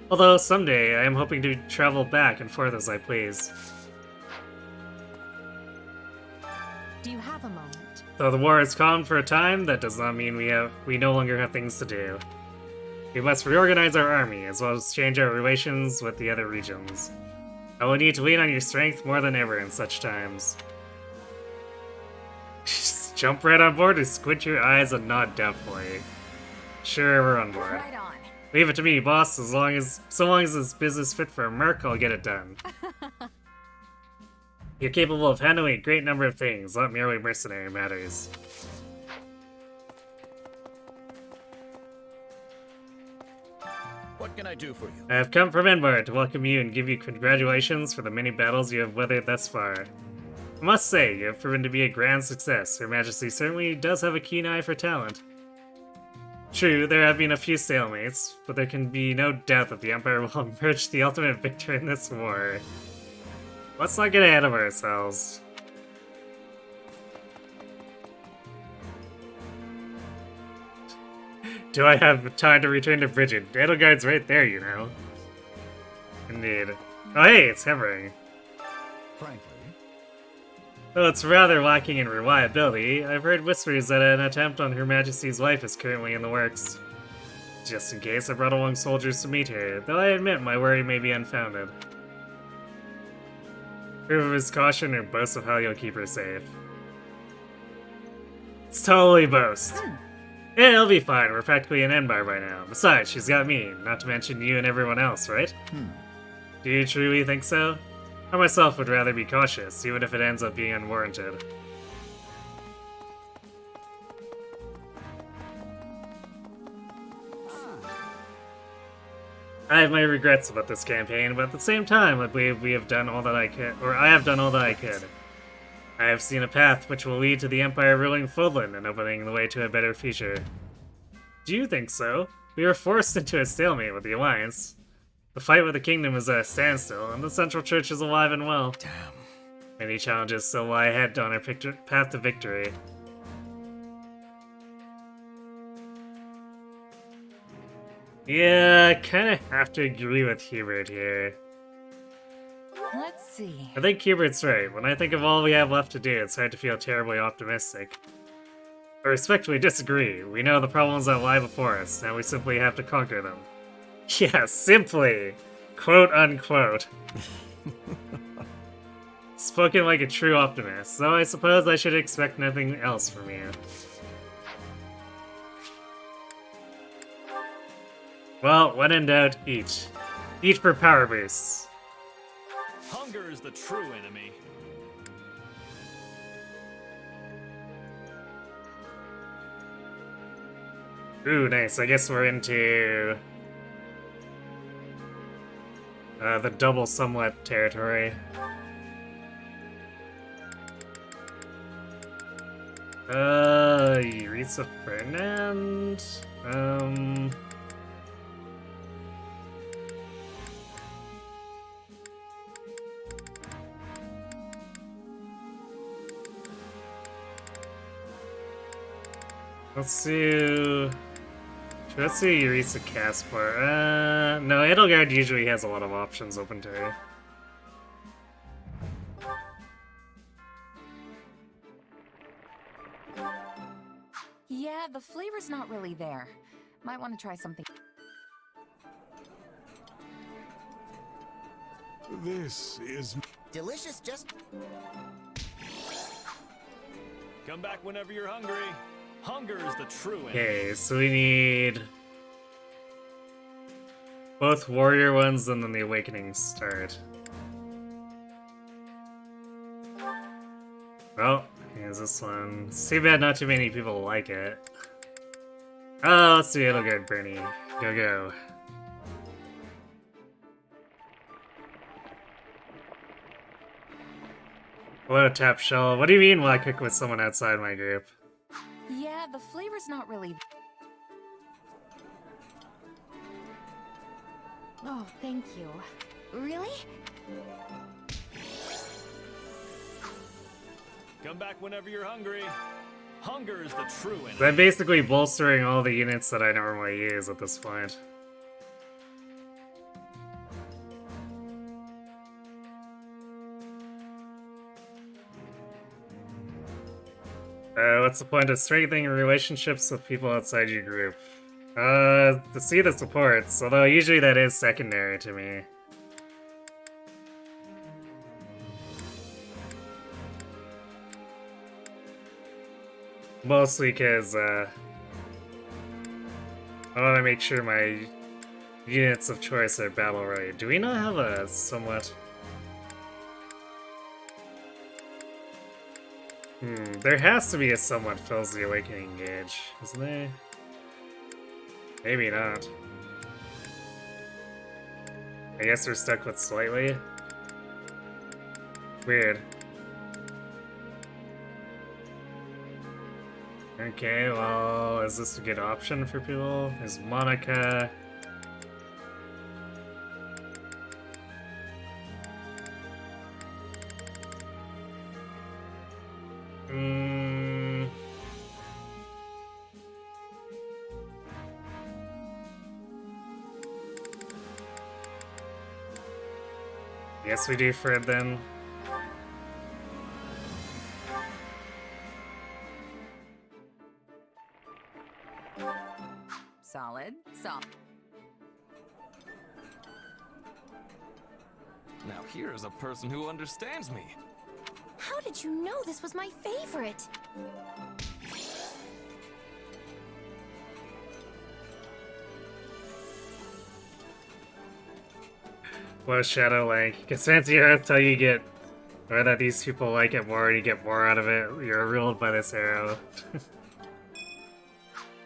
Although someday I am hoping to travel back and forth as I please. Do you have a moment? Though the war is calmed for a time, that does not mean we no longer have things to do. We must reorganize our army, as well as change our relations with the other regions. I will need to lean on your strength more than ever in such times. Just jump right on board and squint your eyes and nod doubtfully. Sure, we're on board. Right on. Leave it to me, boss. So long as this business fit for a merc, I'll get it done. You're capable of handling a great number of things, not merely mercenary matters. What can I do for you? I have come from Enbar to welcome you and give you congratulations for the many battles you have weathered thus far. I must say, you have proven to be a grand success. Her Majesty certainly does have a keen eye for talent. True, there have been a few stalemates, but there can be no doubt that the Empire will emerge the ultimate victor in this war. Let's not get ahead of ourselves. Do I have time to return to Bridget? Edelgard's right there, you know. Indeed. Oh hey, it's Hevering. Frankly, Though it's rather lacking in reliability, I've heard whispers that an attempt on Her Majesty's life is currently in the works. Just in case, I brought along soldiers to meet her, though I admit my worry may be unfounded. Proof of his caution or boast of how you'll keep her safe? It's totally boast. Yeah, it'll be fine, we're practically an Empire by now. Besides, she's got me, not to mention you and everyone else, right? Do you truly think so? I myself would rather be cautious, even if it ends up being unwarranted. I have my regrets about this campaign, but at the same time, I believe we have done all that I could, or I have done all that I could. I have seen a path which will lead to the Empire ruling Fodlan and opening the way to a better future. Do you think so? We were forced into a stalemate with the Alliance. The fight with the Kingdom is at a standstill, and the Central Church is alive and well. Damn. Many challenges still lie ahead on our path to victory. Yeah, I kinda have to agree with Hubert here. Let's see. I think Hubert's right. When I think of all we have left to do, it's hard to feel terribly optimistic. I respectfully disagree. We know the problems that lie before us, now we simply have to conquer them. Yeah, simply! Quote unquote. Spoken like a true optimist, though I suppose I should expect nothing else from you. Well, when in doubt, eat. Eat for power boosts. Hunger is the true enemy. Ooh, nice. I guess we're into the double somewhat territory. Eureka Fernand. Let's do Eureka Caspar. No, Edelgard usually has a lot of options open to her. Yeah, the flavor's not really there. Might want to try something. This is delicious. Just come back whenever you're hungry. Hunger is the true enemy. Okay, so we need both warrior ones and then the awakening start. Oh, here's this one. It's too bad not too many people like it. Oh, let's do Edelgard Bernie. Go, go. Hello, Tap Shell. What do you mean when I cook with someone outside my group? Yeah, the flavor's not really... Oh, thank you. Really? Come back whenever you're hungry. Hunger is the true enemy. I'm basically bolstering all the units that I normally use at this point. What's the point of strengthening relationships with people outside your group? To see the supports, although usually that is secondary to me. Mostly because, I want to make sure my units of choice are battle ready. Do we not have a somewhat... there has to be a somewhat fills the awakening gauge, isn't there? Maybe not. I guess we're stuck with slightly. Weird. Okay, well, is this a good option for people? Is Monica... Yes, we do Fred then. Solid. Now here's a person who understands me. How did you know this was my favorite? What Shadow like? Because fancy heroes tell you get, or that these people like it more and you get more out of it. You're ruled by this arrow.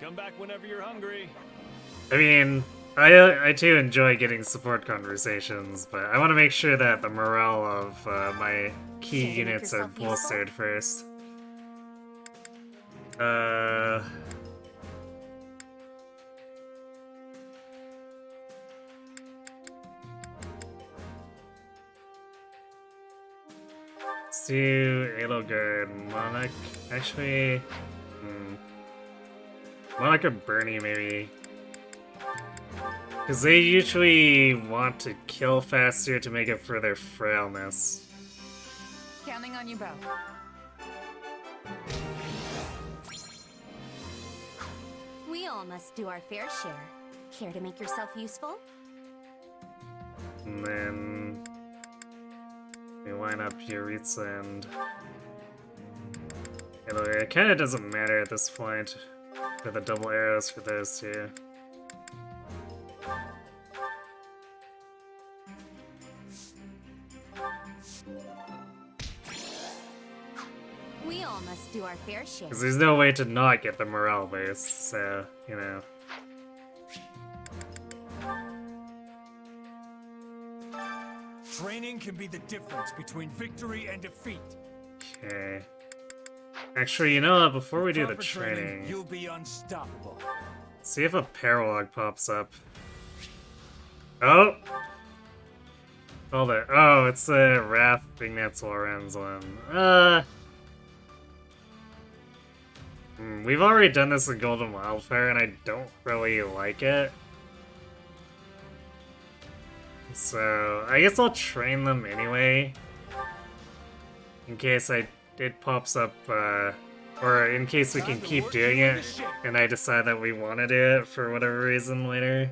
Come back whenever you're hungry. I mean, I too enjoy getting support conversations, but I want to make sure that the morale of my key units are bolstered first. Let's do Edelgard, Monarch. Actually, Monarch or Bernie maybe. Because they usually want to kill faster to make up for their frailness. Counting on you both. We all must do our fair share. Care to make yourself useful? And then we line up Yuritsa and it kind of doesn't matter at this point for the double arrows for those two. We all must do our fair share. Because there's no way to not get the morale boost, so, you know. Training can be the difference between victory and defeat. Okay. Actually, you know what? Before we do the Proper training, you'll be unstoppable. see if a paralog pops up. Oh! Hold it. Oh, it's the Wrath Ignatz Lorenz one. We've already done this in Golden Wildfire, and I don't really like it. So, I guess I'll train them anyway. In case it pops up, or in case we can keep doing it, and I decide that we want to do it for whatever reason later.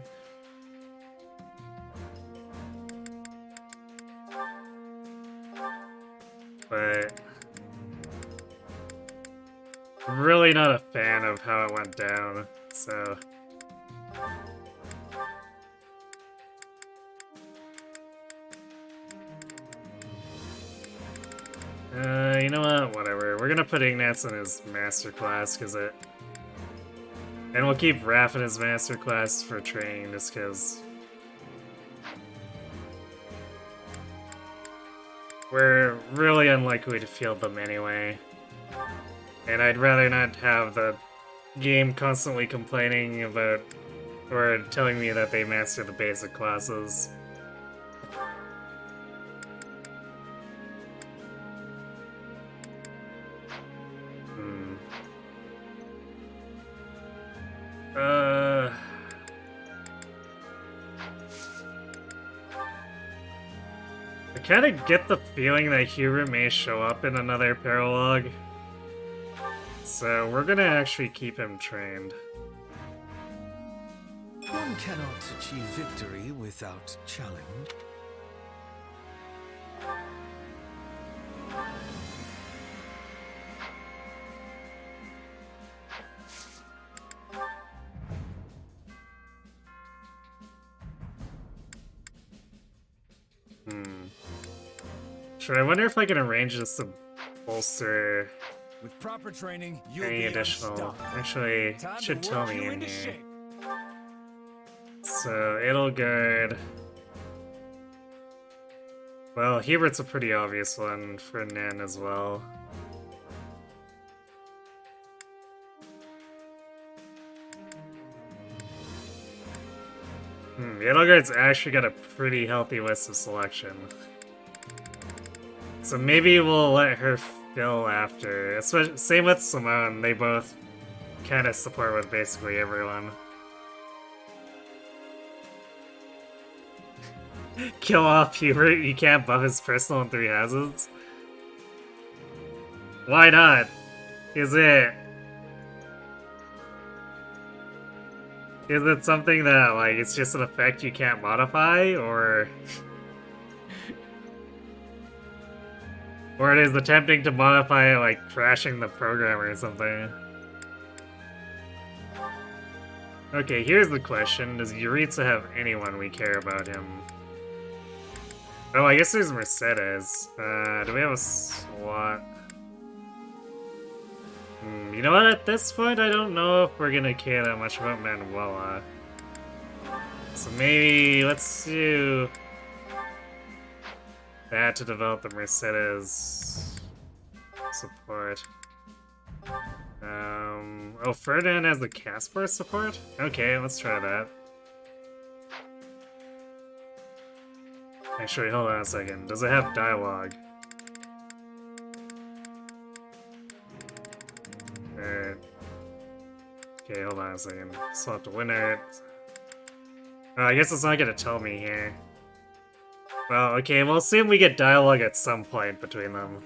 But really not a fan of how it went down, so... you know what? Whatever. We're gonna put Ignatz in his master class, cause it... And we'll keep Raph in his master class for training, just cause... We're really unlikely to field them anyway. And I'd rather not have the game constantly complaining about, or telling me that they master the basic classes. I kind of get the feeling that Hubert may show up in another paralog. So we're gonna actually keep him trained. One cannot achieve victory without challenge. Sure, I wonder if I can arrange this to bolster with proper training, you'll any be additional. unstoppable. Actually, Time it should to tell work me you in into here. shape. So Edelgard. Well, Hubert's a pretty obvious one for Nen as well. Edelgard's actually got a pretty healthy list of selection. So maybe we'll let her fill after. Especially, same with Simone, they both kind of support with basically everyone. Kill off Hubert, you can't buff his personal in 3 houses? Why not? Is it something that, like, it's just an effect you can't modify, or... or it is attempting to modify it, like, crashing the program or something? Okay, here's the question. Does Yuritsa have anyone we care about him? Oh, I guess there's Mercedes. Do we have a slot? You know what, at this point, I don't know if we're gonna care that much about Manuela. So maybe, let's do that to develop the Mercedes support. Oh, Ferdinand has the Caspar support? Okay, let's try that. Actually, hold on a second. Does it have dialogue? Alright. Okay, hold on a second. Select a winner. I guess it's not gonna tell me here. Well, okay, we'll assume we get dialogue at some point between them.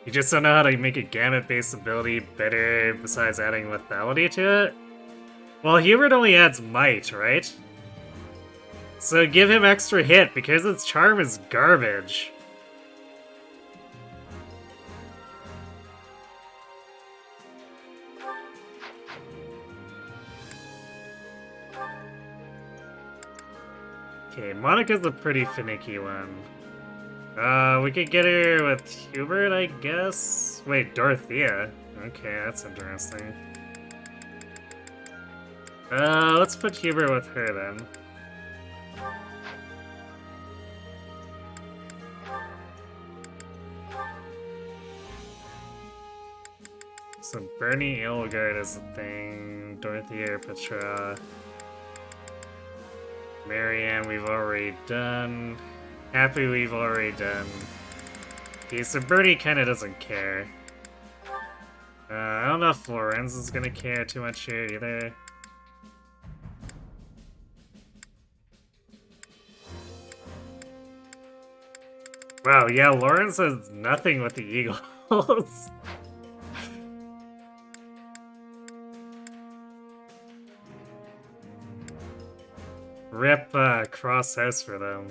You just don't know how to make a gamut-based ability better besides adding lethality to it? Well, Hubert only adds might, right? So give him extra hit, because its charm is garbage. Okay, Monica's a pretty finicky one. We could get her with Hubert, I guess? Wait, Dorothea. Okay, that's interesting. Let's put Hubert with her then. So Bernie Edelgard is the thing. Dorothea or Petra. Marianne we've already done. Happy we've already done. Okay, so Bernie kinda doesn't care. I don't know if Lorenz is gonna care too much here either. Wow, yeah, Lawrence has nothing with the Eagles. Rip Cross House for them.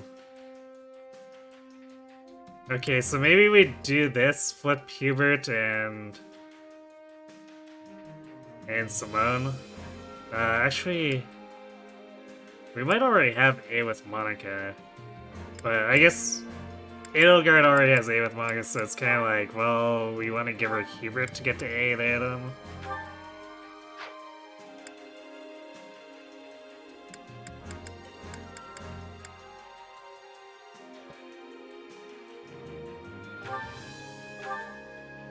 Okay, so maybe we do this, flip Hubert and Simone. Actually, we might already have A with Monica, but I guess Edelgard already has A with Monica, so it's kind of like, well, we want to give her Hubert to get to A there then.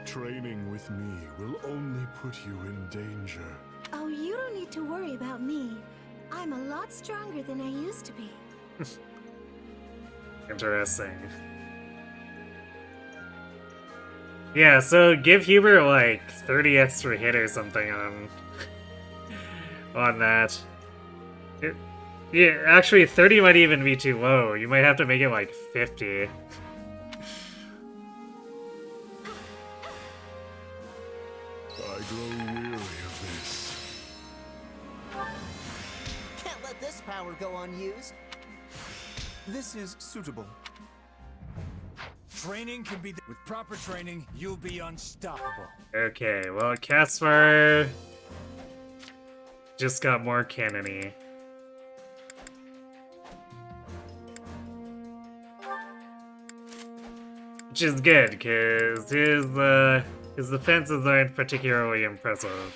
Training with me will only put you in danger. Oh, you don't need to worry about me. I'm a lot stronger than I used to be. Interesting. Yeah, so give Hubert like 30 extra hit or something on that. Yeah, actually 30 might even be too low. You might have to make it like 50. I grow weary of this. Can't let this power go unused. This is suitable. Training can be... With proper training, you'll be unstoppable. Okay, well, Caspar just got more cannony. Which is good, because his defenses aren't particularly impressive.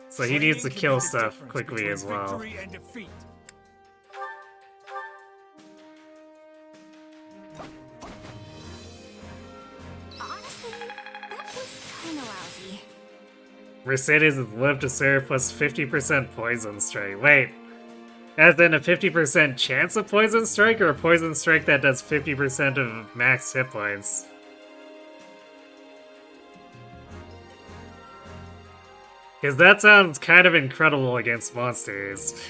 So he needs to kill stuff quickly as well. Mercedes is live to serve plus 50% poison strike. Wait, as in a 50% chance of poison strike, or a poison strike that does 50% of max hit points? Because that sounds kind of incredible against monsters.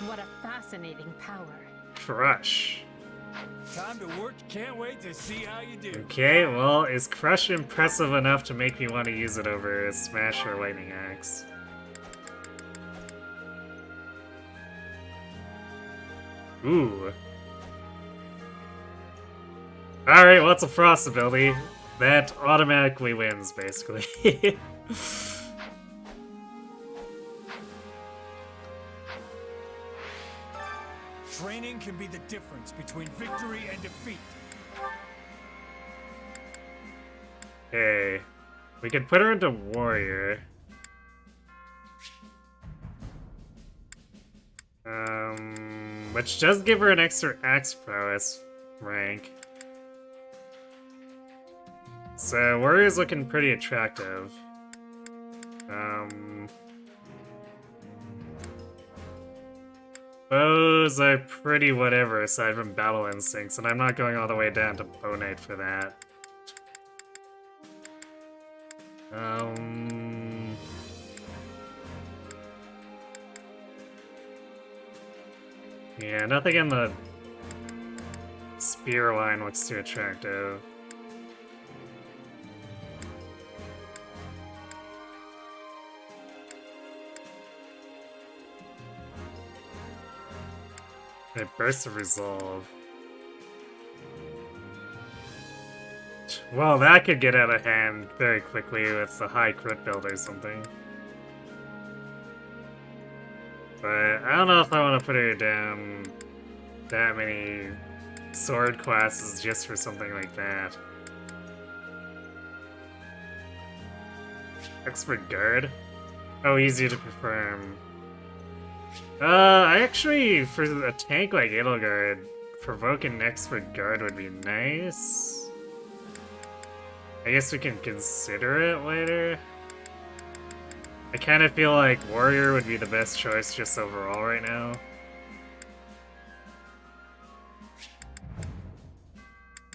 What a fascinating power. Crush. Time to work. Can't wait to see how you do. Okay, well, is Crush impressive enough to make me want to use it over a Smash or Lightning Axe? Ooh. Alright, what's a Frost ability? That automatically wins, basically. Training can be the difference between victory and defeat. Hey, we could put her into Warrior. Which does give her an extra Axe Prowess rank. So, Warrior's looking pretty attractive. Bows are pretty whatever aside from Battle Instincts, and I'm not going all the way down to Bow Knight for that. Yeah, nothing in the Spear line looks too attractive. A Burst of Resolve. Well, that could get out of hand very quickly with the high crit build or something. But I don't know if I want to put her down that many sword classes just for something like that. Expert Guard? Oh, easy to perform. I actually, for a tank like Edelgard, provoking an Expert Guard would be nice. I guess we can consider it later. I kind of feel like Warrior would be the best choice just overall right now.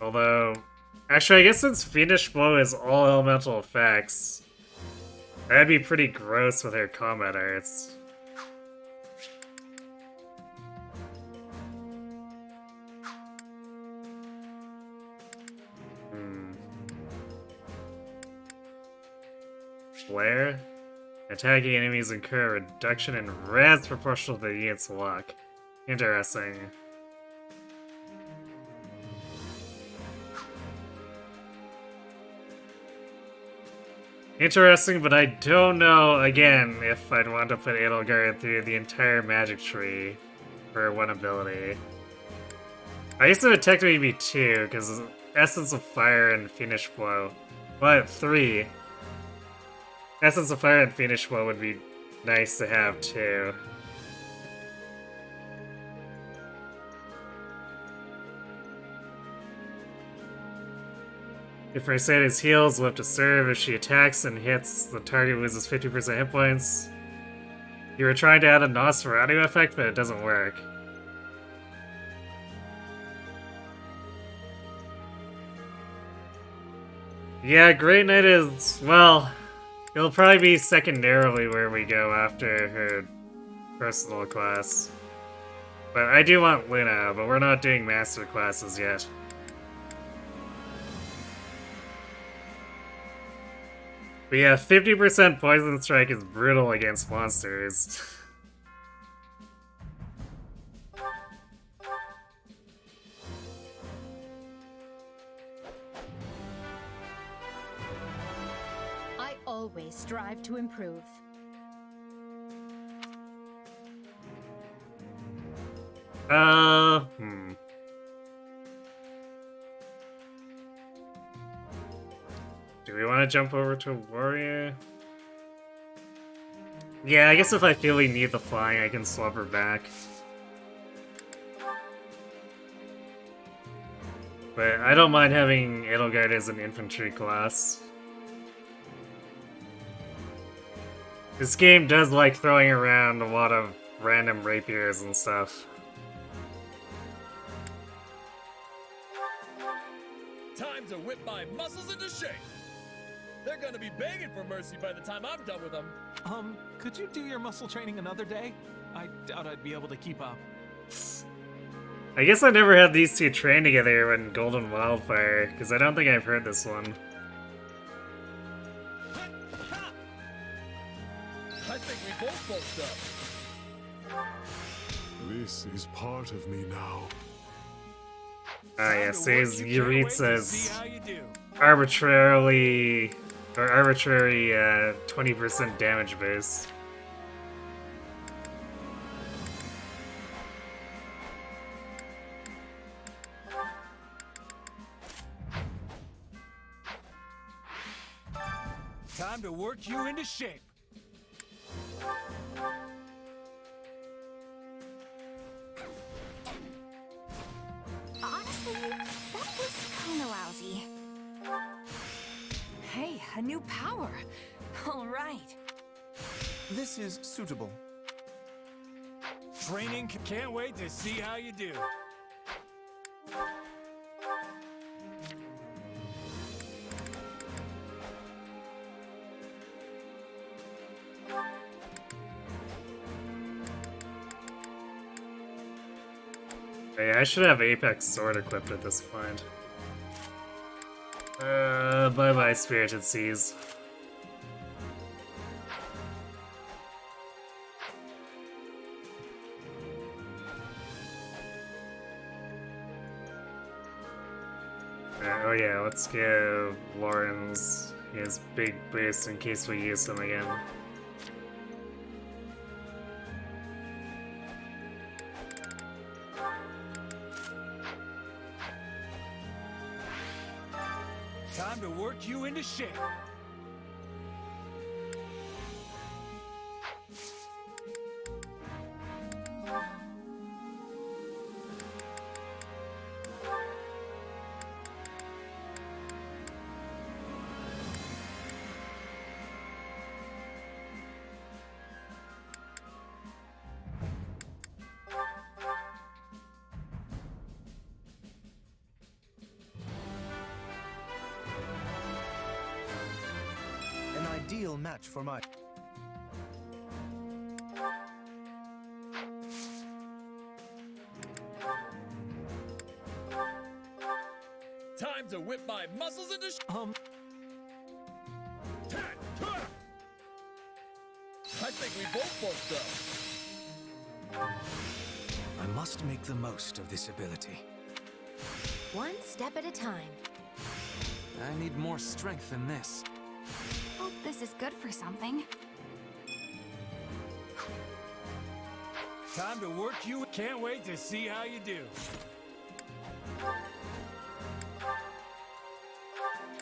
Although, actually I guess since Fiendish Blow is all elemental effects, that'd be pretty gross with her combat arts. Flare? Attacking enemies incur a reduction in res proportional to the unit's luck. Interesting. Interesting, but I don't know, again, if I'd want to put Edelgard through the entire magic tree for one ability. I guess it would technically be 2, because Essence of Fire and Fiendish Blow. But 3. Essence of Fire and Fiendish Blow would be nice to have too. If Mercedes heals, lift to serve. If she attacks and hits, the target loses 50% hit points. You were trying to add a Nosferatu effect, but it doesn't work. Yeah, Great Knight is, well, it'll probably be secondarily where we go after her personal class. But I do want Luna, but we're not doing master classes yet. But yeah, 50% Poison Strike is brutal against monsters. I always strive to improve. Do we want to jump over to Warrior? Yeah, I guess if I feel we need the flying, I can swap her back. But I don't mind having Edelgard as an infantry class. This game does like throwing around a lot of random rapiers and stuff. Time to whip my muscles into shape. They're gonna be begging for mercy by the time I'm done with them. Could you do your muscle training another day? I doubt I'd be able to keep up. I guess I never had these two train together in Golden Wildfire, because I don't think I've heard this one. I think we both bulked up. This is part of me now. Ah, yes, there's Yuritsa's arbitrary 20% damage boost. Time to work you into shape. Honestly, that was kinda lousy. Hey, a new power. All right. This is suitable. Training, can't wait to see how you do. Hey, I should have Apex Sword equipped at this point. Bye-bye, Spirited Seas. Oh yeah, let's give Lawrence his big boost in case we use him again. Time to work you into shape. An ideal match for my... Time to whip my muscles into I think we both bulked up. I must make the most of this ability. One step at a time. I need more strength than this. Hope this is good for something. Time to work you. Can't wait to see how you do.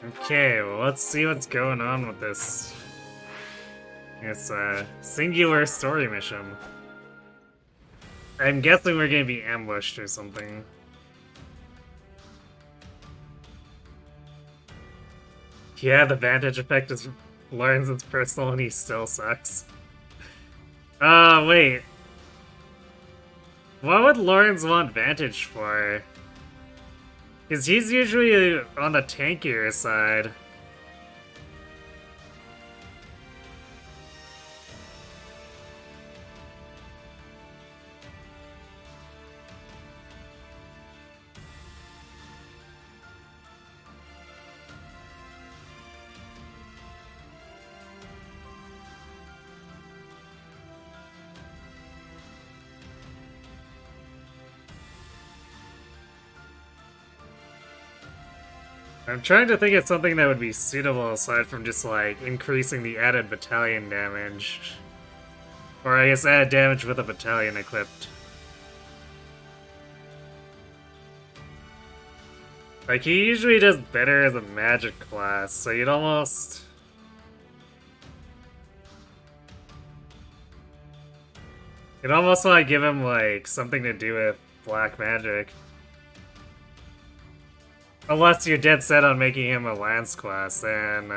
Okay, well, let's see what's going on with this. It's a singular story mission. I'm guessing we're gonna be ambushed or something. Yeah, the Vantage effect is Lawrence's personal and he still sucks. Wait. What would Lawrence want Vantage for? Because he's usually on the tankier side. I'm trying to think of something that would be suitable aside from just, like, increasing the added battalion damage. Or I guess add damage with a battalion equipped. Like, he usually does better as a magic class, so you'd almost... You'd almost want to give him, like, something to do with black magic. Unless you're dead set on making him a Lance class, then,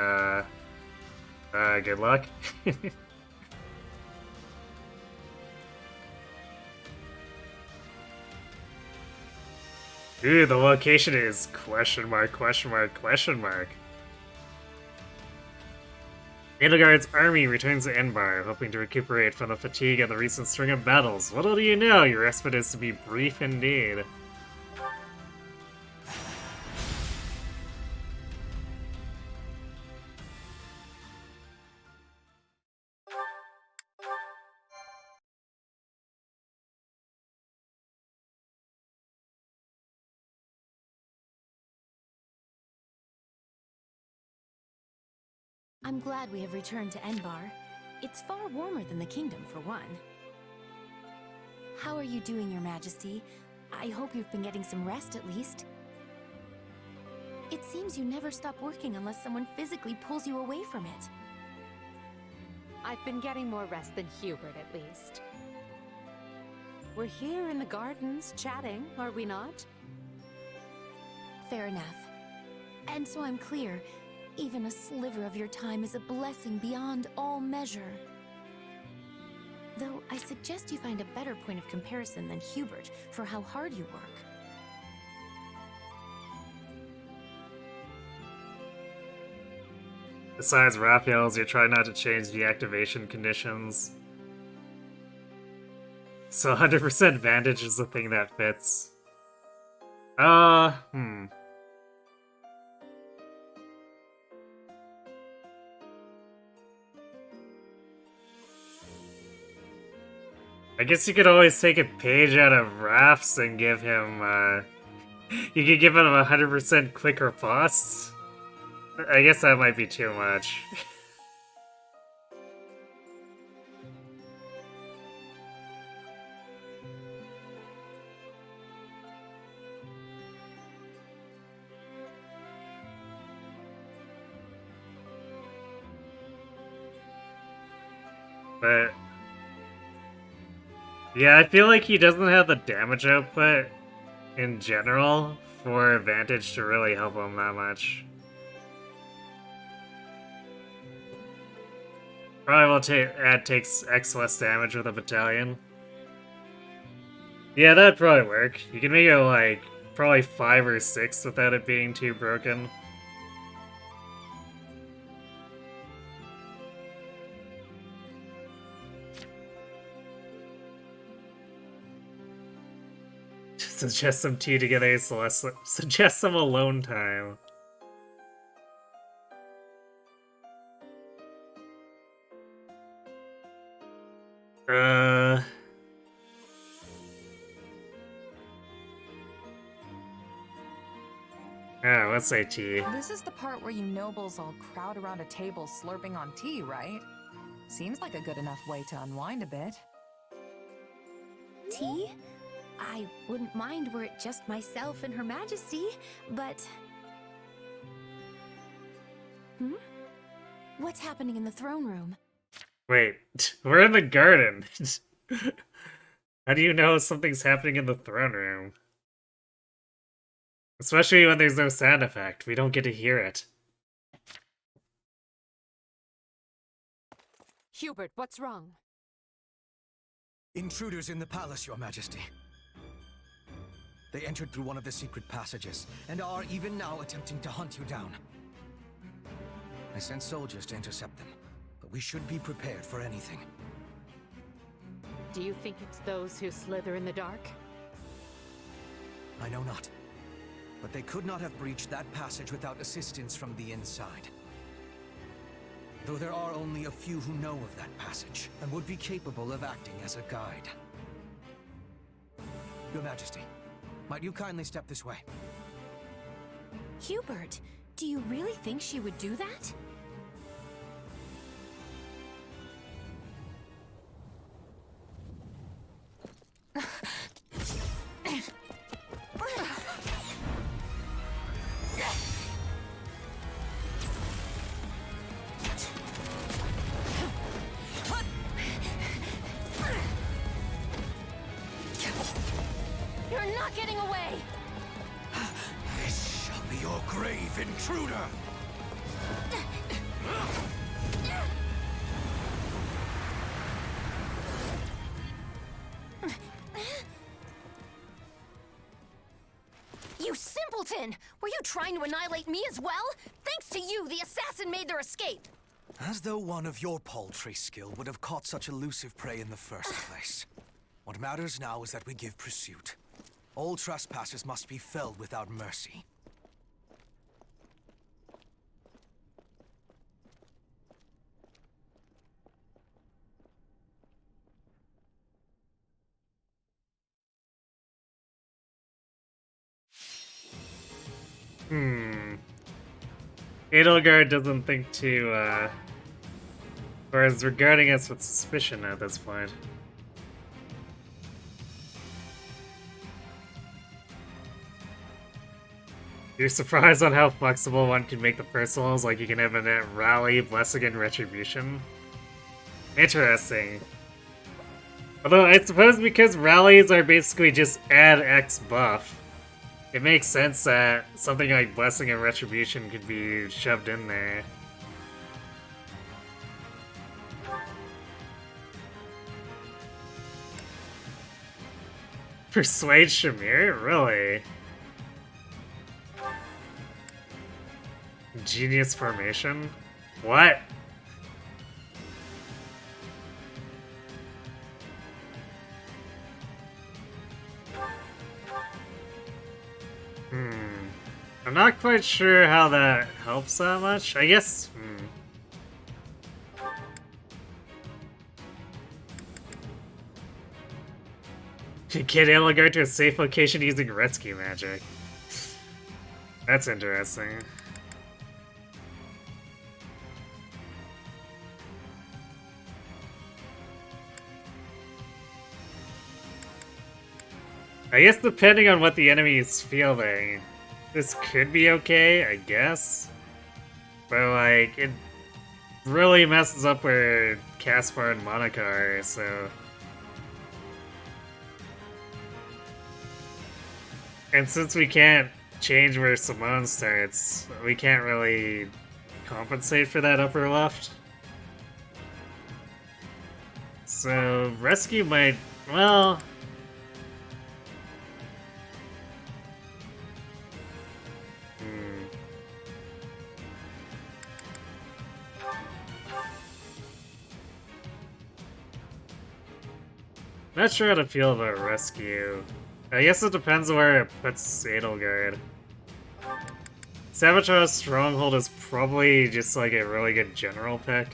good luck. Ooh, the location is question mark, question mark, question mark. Edelgard's army returns to Enbar, hoping to recuperate from the fatigue of the recent string of battles. Little do you know, your respite is to be brief indeed. I'm glad we have returned to Enbar. It's far warmer than the kingdom, for one. How are you doing, Your Majesty? I hope you've been getting some rest at least. It seems you never stop working unless someone physically pulls you away from it. I've been getting more rest than Hubert, at least. We're here in the gardens, chatting, are we not? Fair enough. And so I'm clear, even a sliver of your time is a blessing beyond all measure. Though I suggest you find a better point of comparison than Hubert for how hard you work. Besides Raphael's, you try not to change the activation conditions. So 100% Vantage is the thing that fits. I guess you could always take a page out of Raph's and give him, you could give him 100% quick riposte. I guess that might be too much. But yeah, I feel like he doesn't have the damage output in general for Vantage to really help him that much. Probably will takes X less damage with a battalion. Yeah, that'd probably work. You can make it like probably 5 or 6 without it being too broken. Suggest some tea together, Celeste. Suggest some alone time. Yeah, let's say tea. This is the part where you nobles all crowd around a table slurping on tea, right? Seems like a good enough way to unwind a bit. Tea? I wouldn't mind were it just myself and Her Majesty, but... What's happening in the throne room? Wait, we're in the garden. How do you know something's happening in the throne room? Especially when there's no sound effect. We don't get to hear it. Hubert, what's wrong? Intruders in the palace, Your Majesty. They entered through one of the secret passages, and are even now attempting to hunt you down. I sent soldiers to intercept them, but we should be prepared for anything. Do you think it's those who slither in the dark? I know not. But they could not have breached that passage without assistance from the inside. Though there are only a few who know of that passage, and would be capable of acting as a guide. Your Majesty, might you kindly step this way? Hubert, do you really think she would do that? You're not getting away! This shall be yourself, intruder! You simpleton! Were you trying to annihilate me as well? Thanks to you, the assassin made their escape! As though one of your paltry skill would have caught such elusive prey in the first place. What matters now is that we give pursuit. All trespassers must be felled without mercy. Edelgard doesn't think to, or is regarding us with suspicion at this point. You're surprised on how flexible one can make the personals, like you can have a net rally, blessing, and retribution? Interesting. Although I suppose because rallies are basically just add X buff, it makes sense that something like blessing and retribution could be shoved in there. Persuade Shamir? Really? Genius formation? What? I'm not quite sure how that helps that much. I guess... Get Edelgard to a safe location using rescue magic. That's interesting. I guess depending on what the enemy is fielding, this could be okay, I guess. But like, it really messes up where Caspar and Monica are, so... And since we can't change where Simone starts, we can't really compensate for that upper left. So, rescue might... well... Not sure how to feel about rescue. I guess it depends where it puts Edelgard. Sabotage Stronghold is probably just like a really good general pick.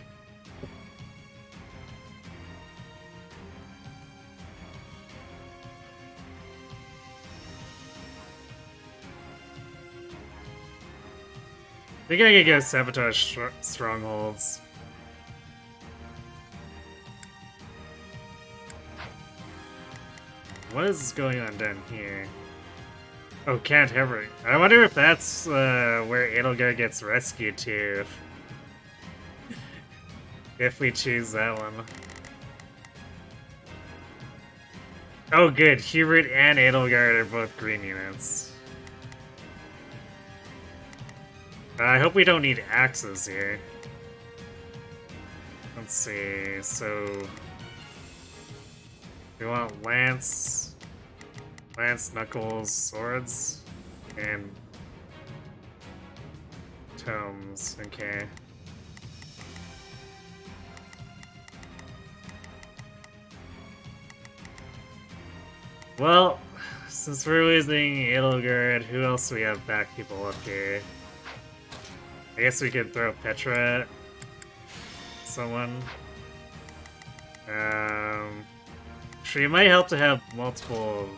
I think I could go Sabotage Strongholds. What is going on down here? Oh, can't ever. I wonder if that's where Edelgard gets rescued to. If we choose that one. Oh, good. Hubert and Edelgard are both green units. I hope we don't need axes here. Let's see. So we want Lance, Knuckles, Swords, and Tomes. Okay. Well, since we're losing Edelgard, who else do we have back people up here? I guess we could throw Petra at someone. She might help to have multiple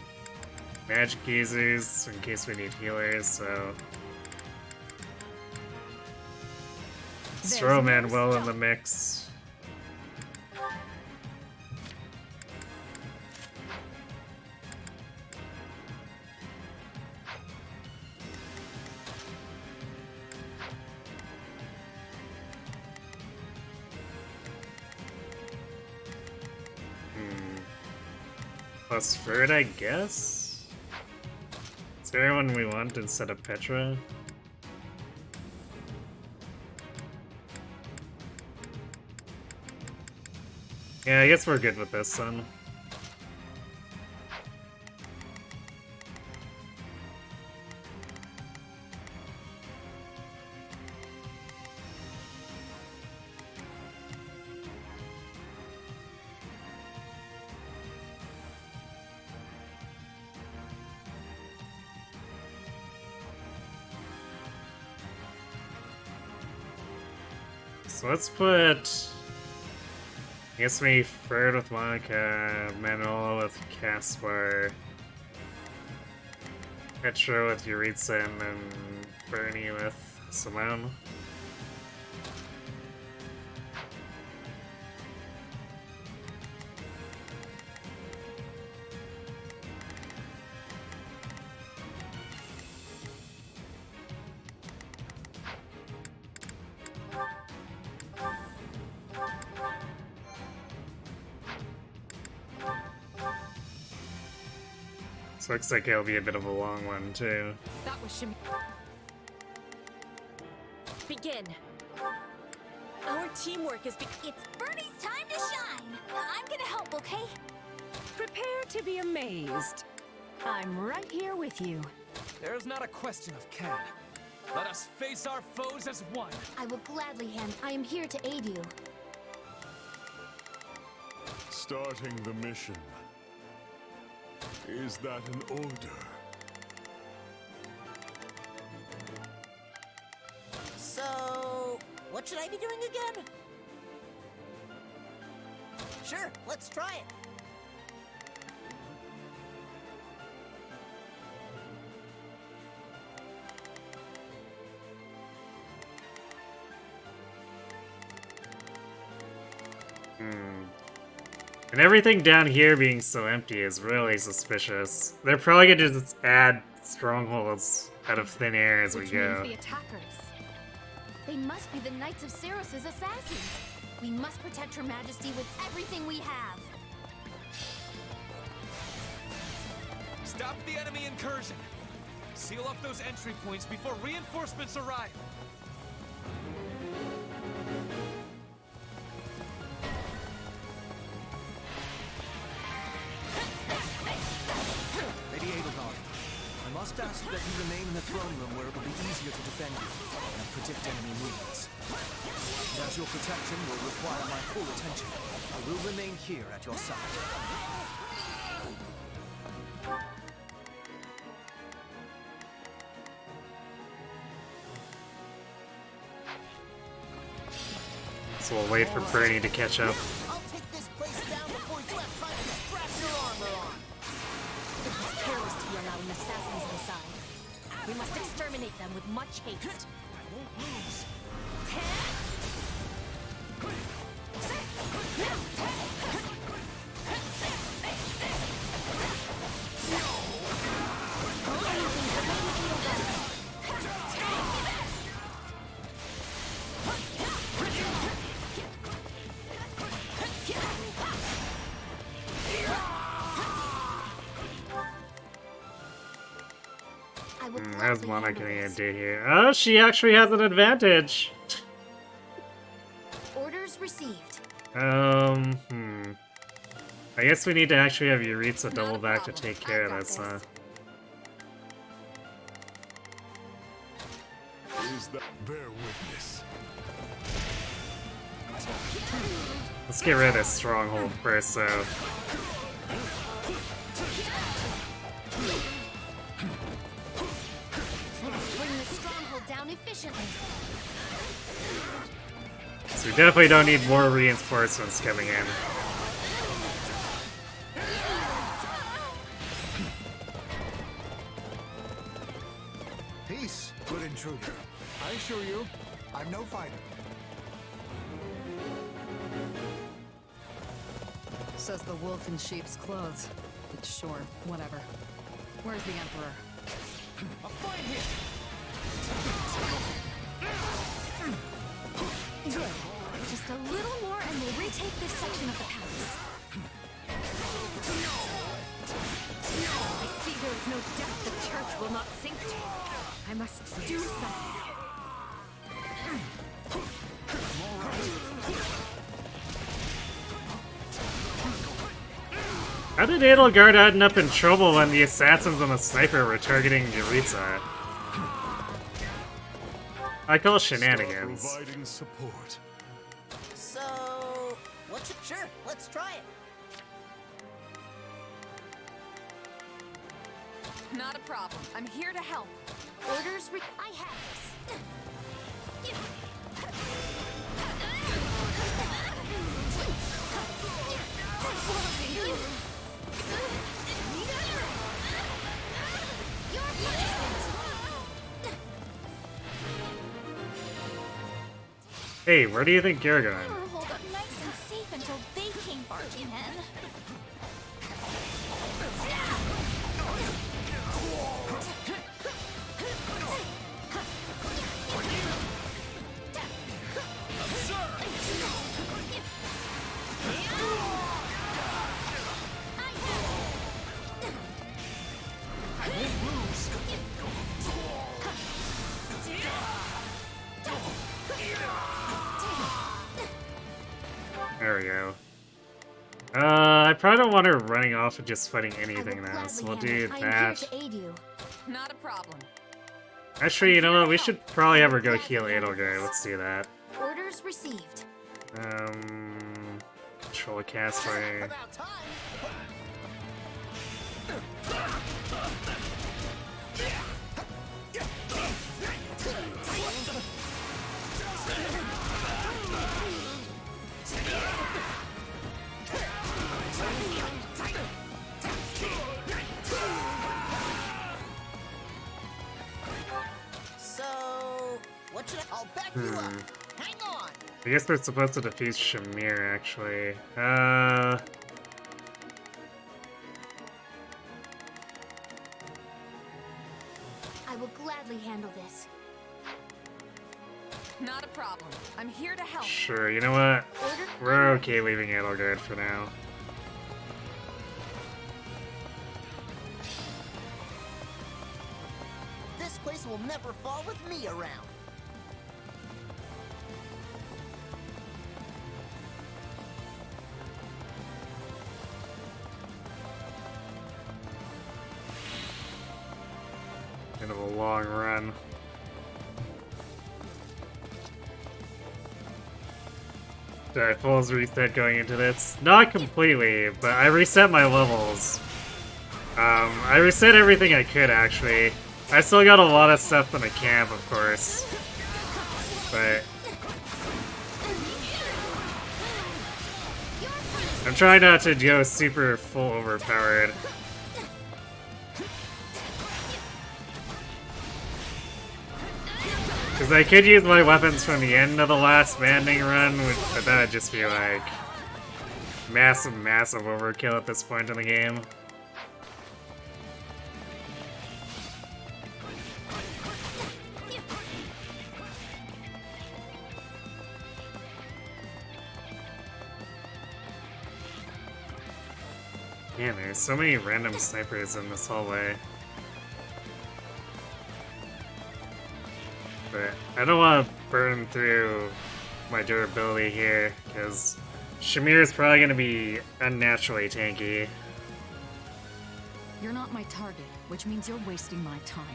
magic users in case we need healers, so... Let's throw Manuel in the mix. Plus Ferd, I guess? Is there one we want instead of Petra? Yeah, I guess we're good with this then. So let's put... I guess we Ferd with Monica, Manola with Caspar, Petra with Yuritsa, and then Bernie with Simone. So looks like it'll be a bit of a long one, too. That was Shimmy. Begin. Our teamwork is It's Bernie's time to shine! I'm gonna help, okay? Prepare to be amazed. I'm right here with you. There is not a question of can. Let us face our foes as one. I will gladly hand. I am here to aid you. Starting the mission. Is that an order? So, what should I be doing again? Sure, let's try it. And everything down here being so empty is really suspicious. They're probably gonna just add strongholds out of thin air as we go. The attackers. They must be the Knights of Ceros's assassins. We must protect Her Majesty with everything we have. Stop the enemy incursion. Seal up those entry points before reinforcements arrive. Lady Edelgard, I must ask that you remain in the throne room where it will be easier to defend you and predict enemy movements. And as your protection will require my full attention, I will remain here at your side. So we'll wait for Bernie to catch up. I'll take this place down before you have time to strap your armor on. It was careless to be allowing assassins inside. We must exterminate them with much haste. I won't lose. How's Monica gonna do here? Oh, she actually has an advantage! Orders received. I guess we need to actually have Yuritsa double back to take care of this, huh? Is that bear witness? Let's get rid of this stronghold first, so... Bring the stronghold down efficiently. So we definitely don't need more reinforcements coming in. Peace, good intruder. I assure you, I'm no fighter. Says the wolf in sheep's clothes. But sure, whatever. Where's the Emperor? A fight here! Good. Just a little more and we'll retake this section of the palace. I see there is no depth the church will not sink to. I must do something. How did Edelgard end up in trouble when the assassins and the sniper were targeting Yuritsa? I call shenanigans. Providing support. So, sure, let's try it. Not a problem. I'm here to help. Orders I have this. Hey, where do you think you're going? We were holed up nice and safe until they came barging in. There we go. I probably don't want her running off and just fighting anything now, so we'll do that. Not a problem. Actually, you know what? We should probably have her go heal Edelgard. Let's do that. Orders received. Control a cast by... I'll back you up. Hang on. I guess we're supposed to defeat Shamir, actually. I will gladly handle this. Not a problem. I'm here to help. Sure, you know what? We're okay leaving Edelgard for now. This place will never fall with me around. End of a long run. Did I full reset going into this? Not completely, but I reset my levels. I reset everything I could, actually. I still got a lot of stuff in the camp, of course. But... I'm trying not to go super full overpowered. Because I could use my weapons from the end of the last Maddening run, but that would just be like massive overkill at this point in the game. Man, there's so many random snipers in this hallway. But I don't want to burn through my durability here, because Shamir is probably going to be unnaturally tanky. You're not my target, which means you're wasting my time.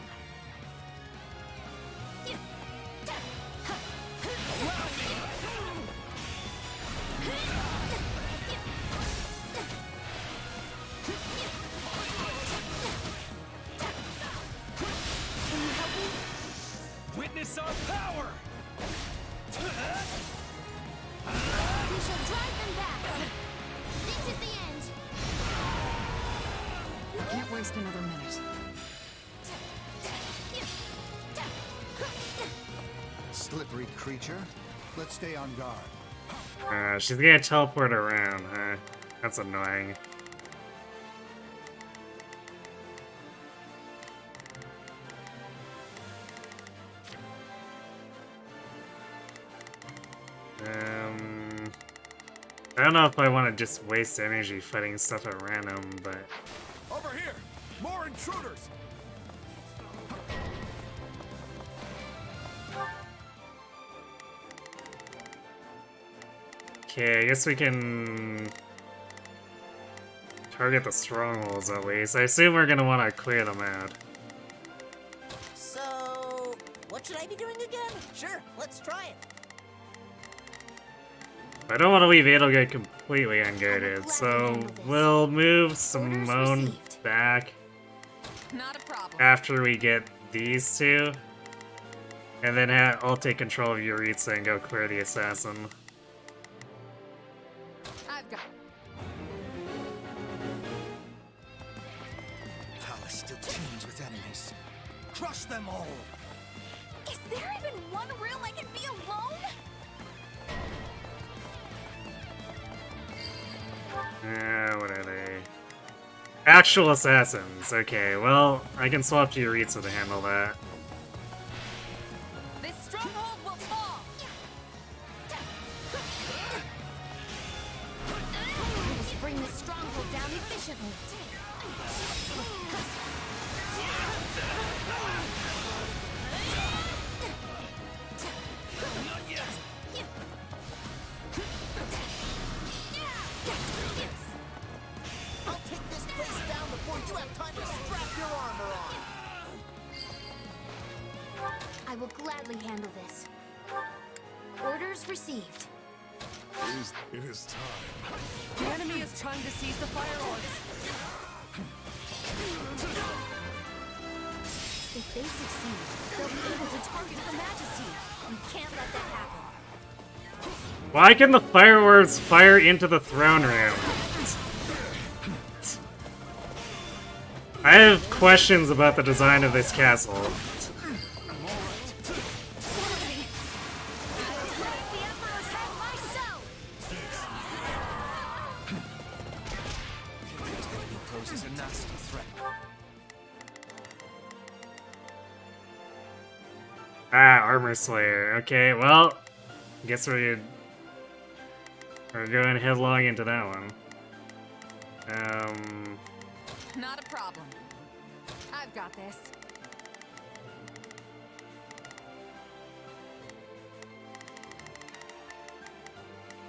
Witness our power! We shall drive them back. This is the end. I can't waste another minute. Slippery creature. Let's stay on guard. She's gonna teleport around, huh? That's annoying. I don't know if I want to just waste energy fighting stuff at random, but... Over here! More intruders! Okay, I guess we can target the strongholds at least. I assume we're gonna want to clear them out. So, what should I be doing again? Sure, let's try it. I don't want to leave Edelgard completely unguarded, so we'll move Simone back Not a problem. after we get these two. And then I'll take control of Yuritsa and go clear the assassin. I've got. Palace still teems with enemies. Crush them all! Is there even one room I can be alone? What are they? Actual assassins. Okay, well, I can swap to Yuritsa to handle that. This stronghold will fall. I must bring this stronghold down efficiently. I'll take this place down before you have time to strap your armor on. I will gladly handle this. Orders received. It is time. The enemy is trying to seize the fireworks. If they succeed, they'll be able to target Her Majesty. We can't let that happen. Why can the fireworks fire into the throne room? I have questions about the design of this castle. Poses a nasty threat. Ah, Armor Slayer. Okay, well, guess we're going headlong into that one. Not a problem. I've got this.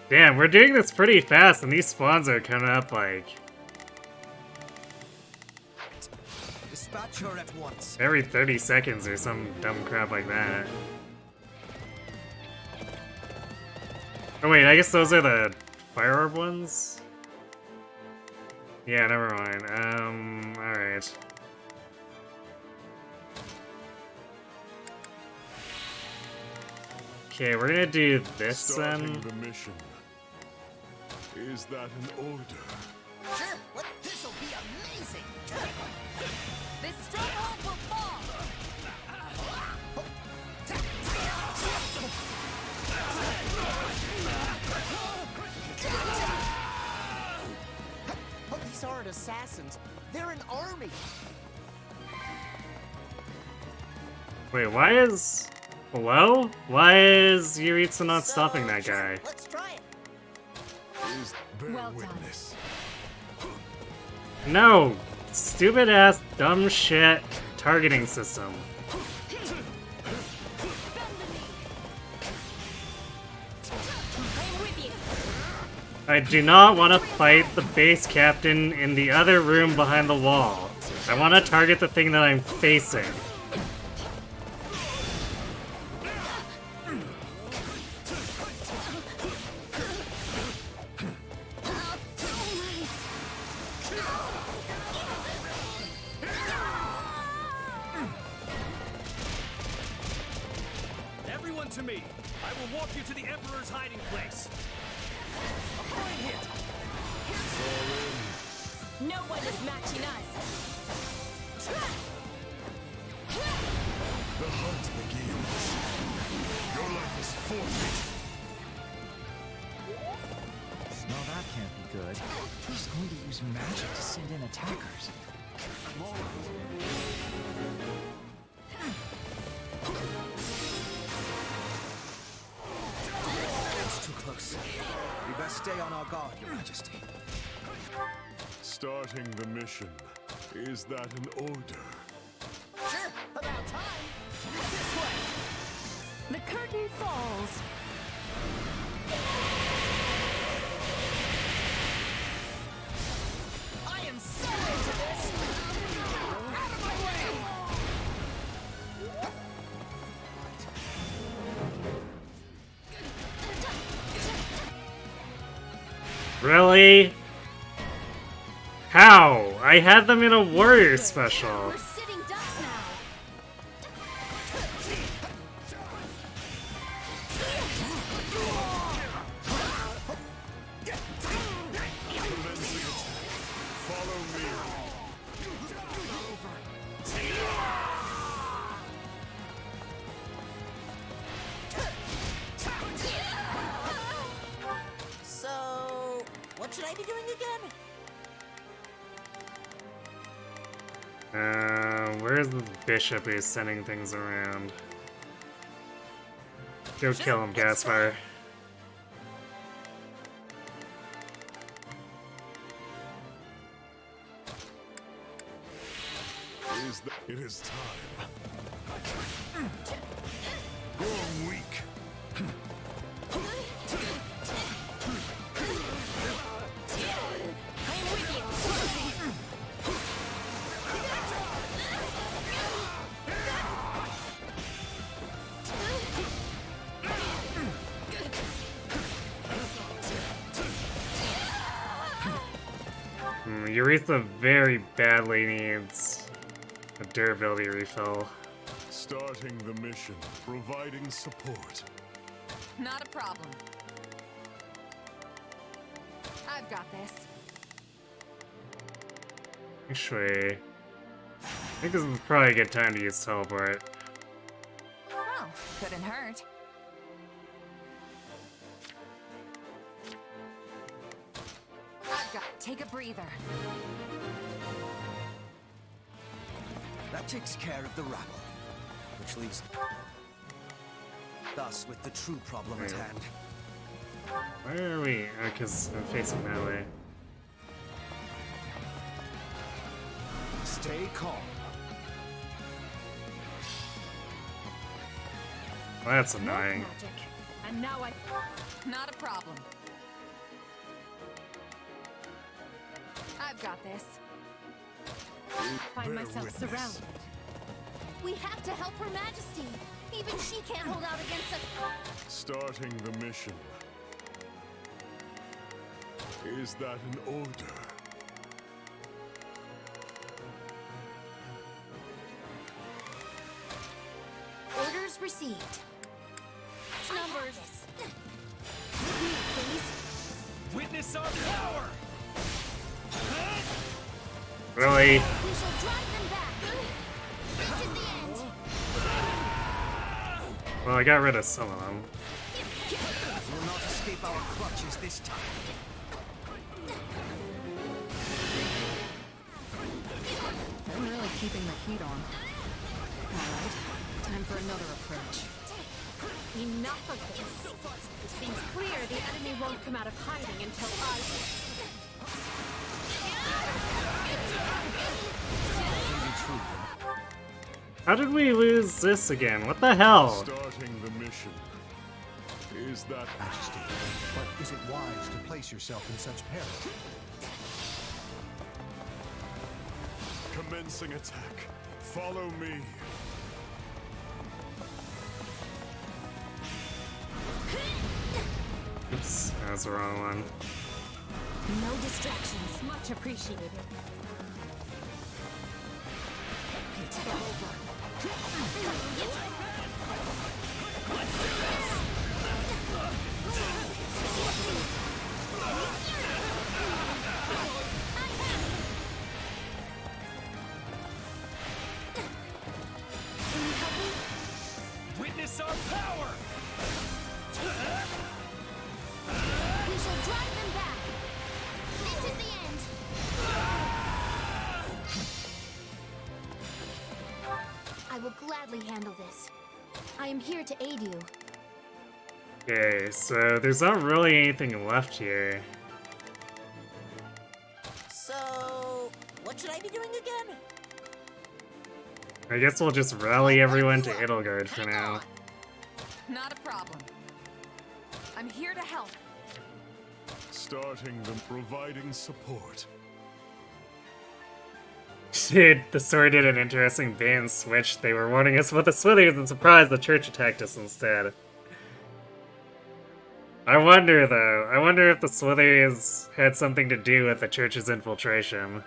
Damn, we're doing this pretty fast, and these spawns are coming up like Dispatch her at once. every 30 seconds or some dumb crap like that. Oh wait, I guess those are the fire orb ones? Yeah, never mind. Alright. Okay, we're gonna do this then. Starting the mission. Is that an order? Sure, this'll be amazing. This stronghold will fall. Oh, these aren't assassins. They're an army. Wait, why is... Hello? Why is Yuritsa not stopping that guy? Let's try it. Well done. No! Stupid ass dumb shit targeting system. I do not want to fight the base captain in the other room behind the wall. I want to target the thing that I'm facing. Everyone to me! I will walk you to the Emperor's hiding place. A fine hit! No one is matching us. The hunt begins. Your life is forfeit. No, that can't be good. Who's going to use magic to send in attackers? It's too close. We best stay on our guard, Your Majesty. Starting the mission. Is that an order? Sure, about time. This way. The curtain falls. I Really? How? I had them in a warrior special. So, what should I be doing again? Where's the bishop who's sending things around? Go kill him, Gaspar. It is time. Growing weak. Urethra very badly needs a durability refill. Starting the mission, providing support. Not a problem. I've got this. Actually, I think this is probably a good time to use teleport. Well, couldn't hurt. I've got. Take a breather. That takes care of the rabble, which leaves us with the true problem at hand. Where are we? Oh, because I'm facing that way. Stay calm. Well, that's annoying. Magic. And now I... Not a problem. I've got this. Find myself surrounded. We have to help Her Majesty. Even she can't hold out against us. Starting the mission. Is that an order? Orders received. Numbers. Please. Witness our power! Really? We shall drive them back. This is the end. Well, I got rid of some of them. Will not escape our clutches this time. They're really keeping the heat on. Alright, time for another approach. Enough of this. It seems clear the enemy won't come out of hiding until I do. How did we lose this again? What the hell? Starting the mission. Is that Majesty? But is it wise to place yourself in such peril? commencing attack? Follow me. Oops, that's the wrong one. No distractions. Much appreciated. It's over. Let's do this! Witness our power! We shall drive them back. This is the end. I will gladly handle this. I am here to aid you. Okay, so there's not really anything left here. So, what should I be doing again? I guess we'll just rally everyone to Edelgard for now. Not a problem. I'm here to help. Starting them, providing support. Dude, the sword did an interesting bait and switch. They were warning us about the Swithers, and surprise, the church attacked us instead. I wonder, though. I wonder if the Slytherins had something to do with the church's infiltration.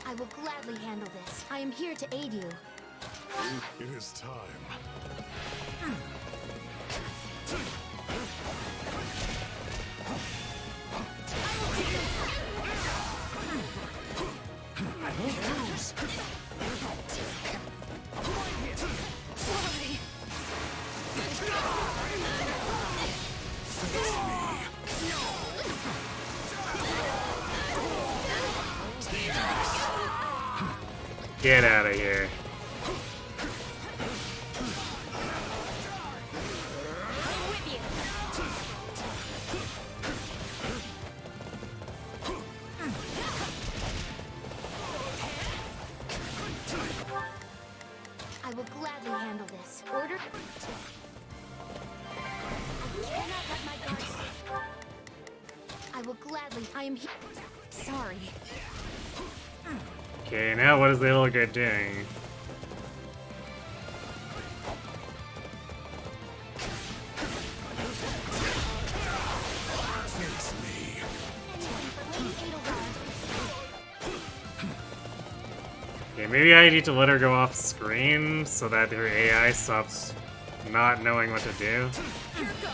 I will gladly handle this. I am here to aid you. It is time. Get out of here. I will gladly handle this. Order. I cannot let my guard slip. I will gladly. I am here. Sorry. Okay, now what is the little guy doing? Okay, maybe I need to let her go off screen so that her AI stops not knowing what to do. Here goes.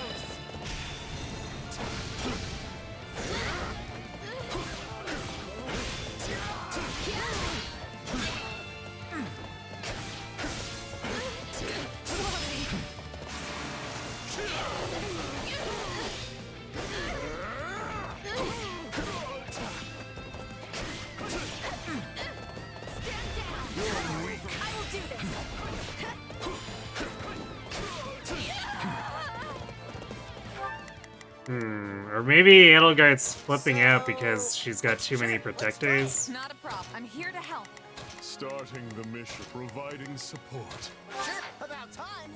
Or maybe Edelgard's flipping out because she's got too many protectors. Not a problem. I'm here to help. Starting the mission, providing support. Sure, about time.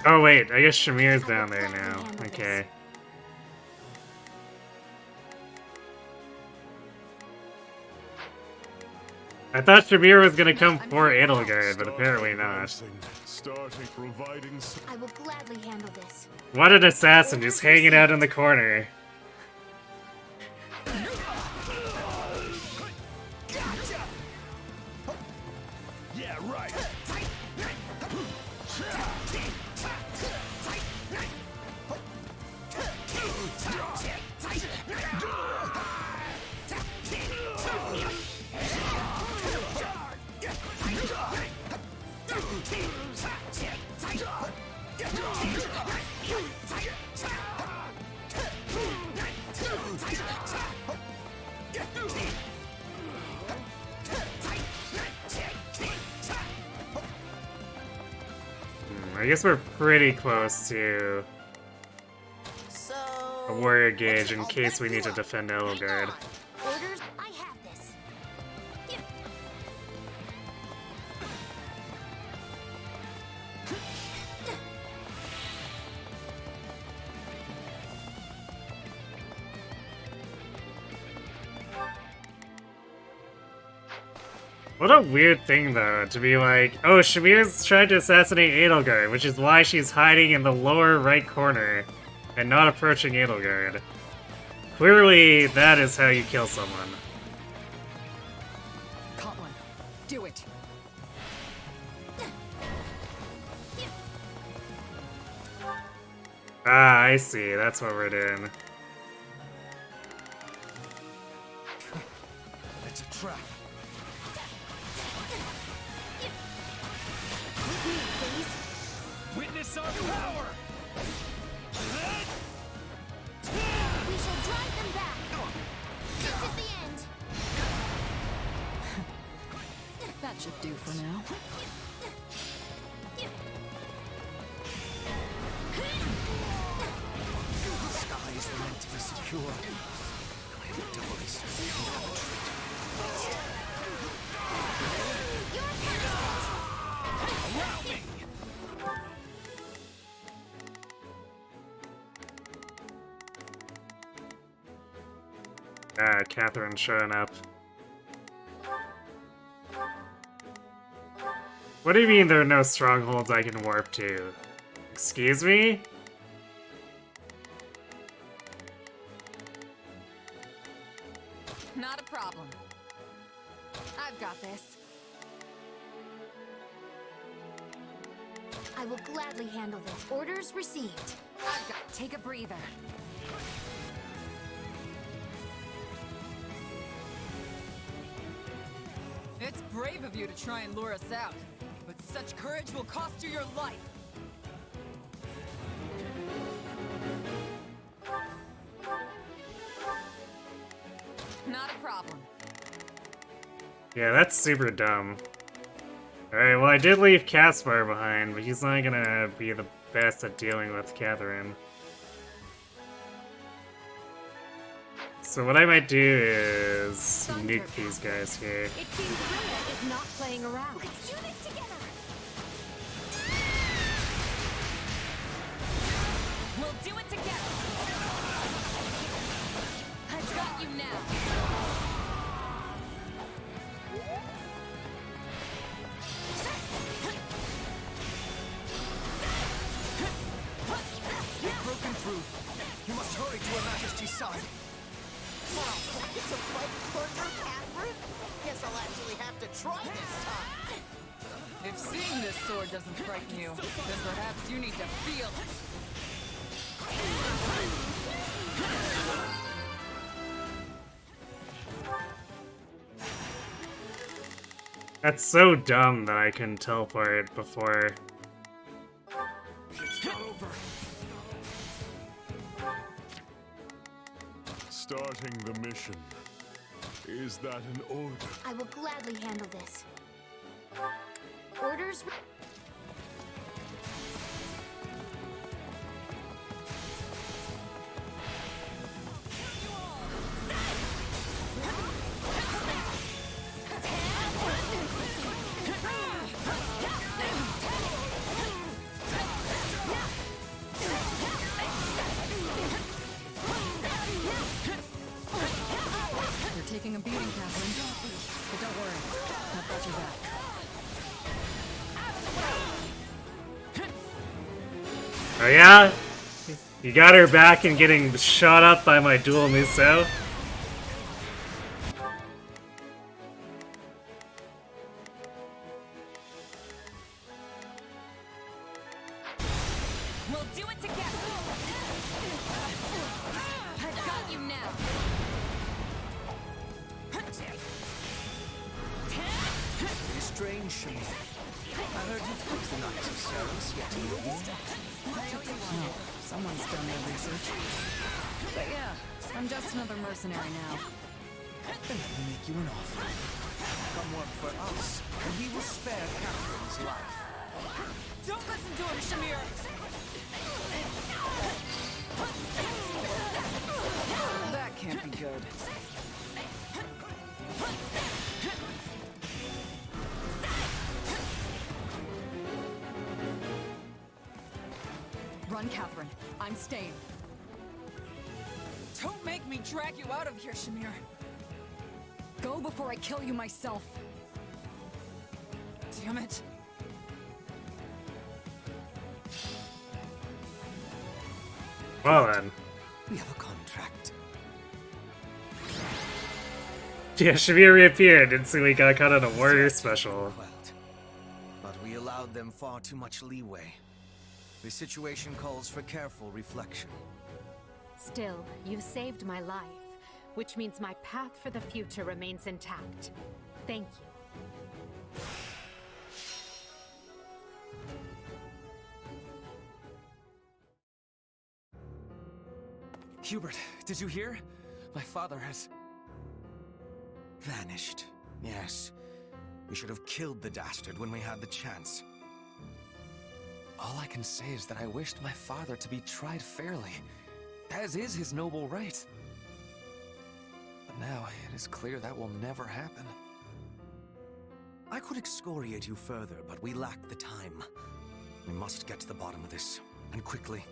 Oh wait, I guess Shamir's down there now. Okay. I thought Shamir was gonna come for Edelgard, but apparently not. Starting providing. I will gladly handle this. What an assassin, just hanging out in the corner. Yeah, right. I guess we're pretty close to a warrior gauge in case we need to defend Edelgard. Orders. I have this. What a weird thing, though, to be like, oh, Shamir's trying to assassinate Edelgard, which is why she's hiding in the lower right corner and not approaching Edelgard. Clearly, that is how you kill someone. Caught one. Do it. Ah, I see. That's what we're doing. It's a trap. Witness our power! We shall drive them back. This is the end. That should do for now. The skies were meant to be secure. I am doubly Around me! Catherine showing up. What do you mean there are no strongholds I can warp to? Excuse me? Not a problem. I've got this. I will gladly handle this. Orders received. I've got. Take a breather. It's brave of you to try and lure us out, but such courage will cost you your life. Not a problem. Yeah, that's super dumb. Alright, well I did leave Caspar behind, but he's not gonna be the best at dealing with Catherine. So what I might do is nuke these guys here. It seems Rhea is not playing around. Let's do this together! We'll do it together! I've got you now! You've broken through. You must hurry to Her Majesty's side. Wow, it's a fight partner, Catherine? Guess I'll actually have to try this time. If seeing this sword doesn't frighten you, then perhaps you need to feel it. That's so dumb that I couldn't teleport before. It's not over. Starting the mission. Is that an order? I will gladly handle this. Orders. You're taking a beating, Catherine. But don't worry, I've got your back. Oh yeah? You got her back and getting shot up by my dual Musou? We'll do it together! I've got you now! Strange, Shami. I heard you took the Knights of Ceres yet again. No, someone's done their research. But yeah, I'm just another mercenary now. Then let me make you an offer. Come work for us, and we will spare Catherine's life. Don't listen to him, Shamir! That can't be good. Run, Catherine. I'm staying. Don't make me drag you out of here, Shamir. Go before I kill you myself. Damn it. Well then. We have a contract. Yeah, Shamir reappeared and so we got caught on a warrior special. But we allowed them far too much leeway. The situation calls for careful reflection. Still, you saved my life, which means my path for the future remains intact. Thank you. Hubert, did you hear? My father has... Vanished, yes. We should have killed the dastard when we had the chance. All I can say is that I wished my father to be tried fairly, as is his noble right. But now, it is clear that will never happen. I could excoriate you further, but we lack the time. We must get to the bottom of this, and quickly.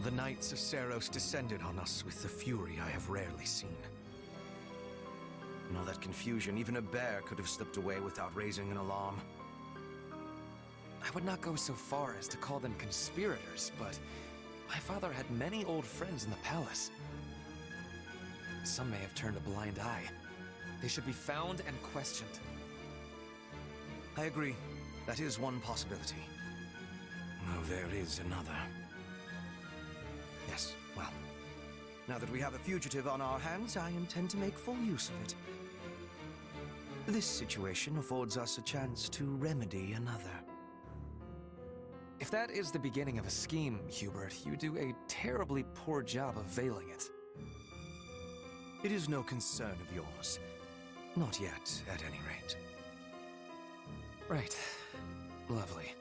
The Knights of Seiros descended on us with the fury I have rarely seen. In all that confusion, even a bear could have slipped away without raising an alarm. I would not go so far as to call them conspirators, but my father had many old friends in the palace. Some may have turned a blind eye. They should be found and questioned. I agree. That is one possibility. Oh, there is another. Yes, well, now that we have a fugitive on our hands, I intend to make full use of it. This situation affords us a chance to remedy another. If that is the beginning of a scheme, Hubert, you do a terribly poor job of veiling it. It is no concern of yours. Not yet, at any rate. Right. Lovely.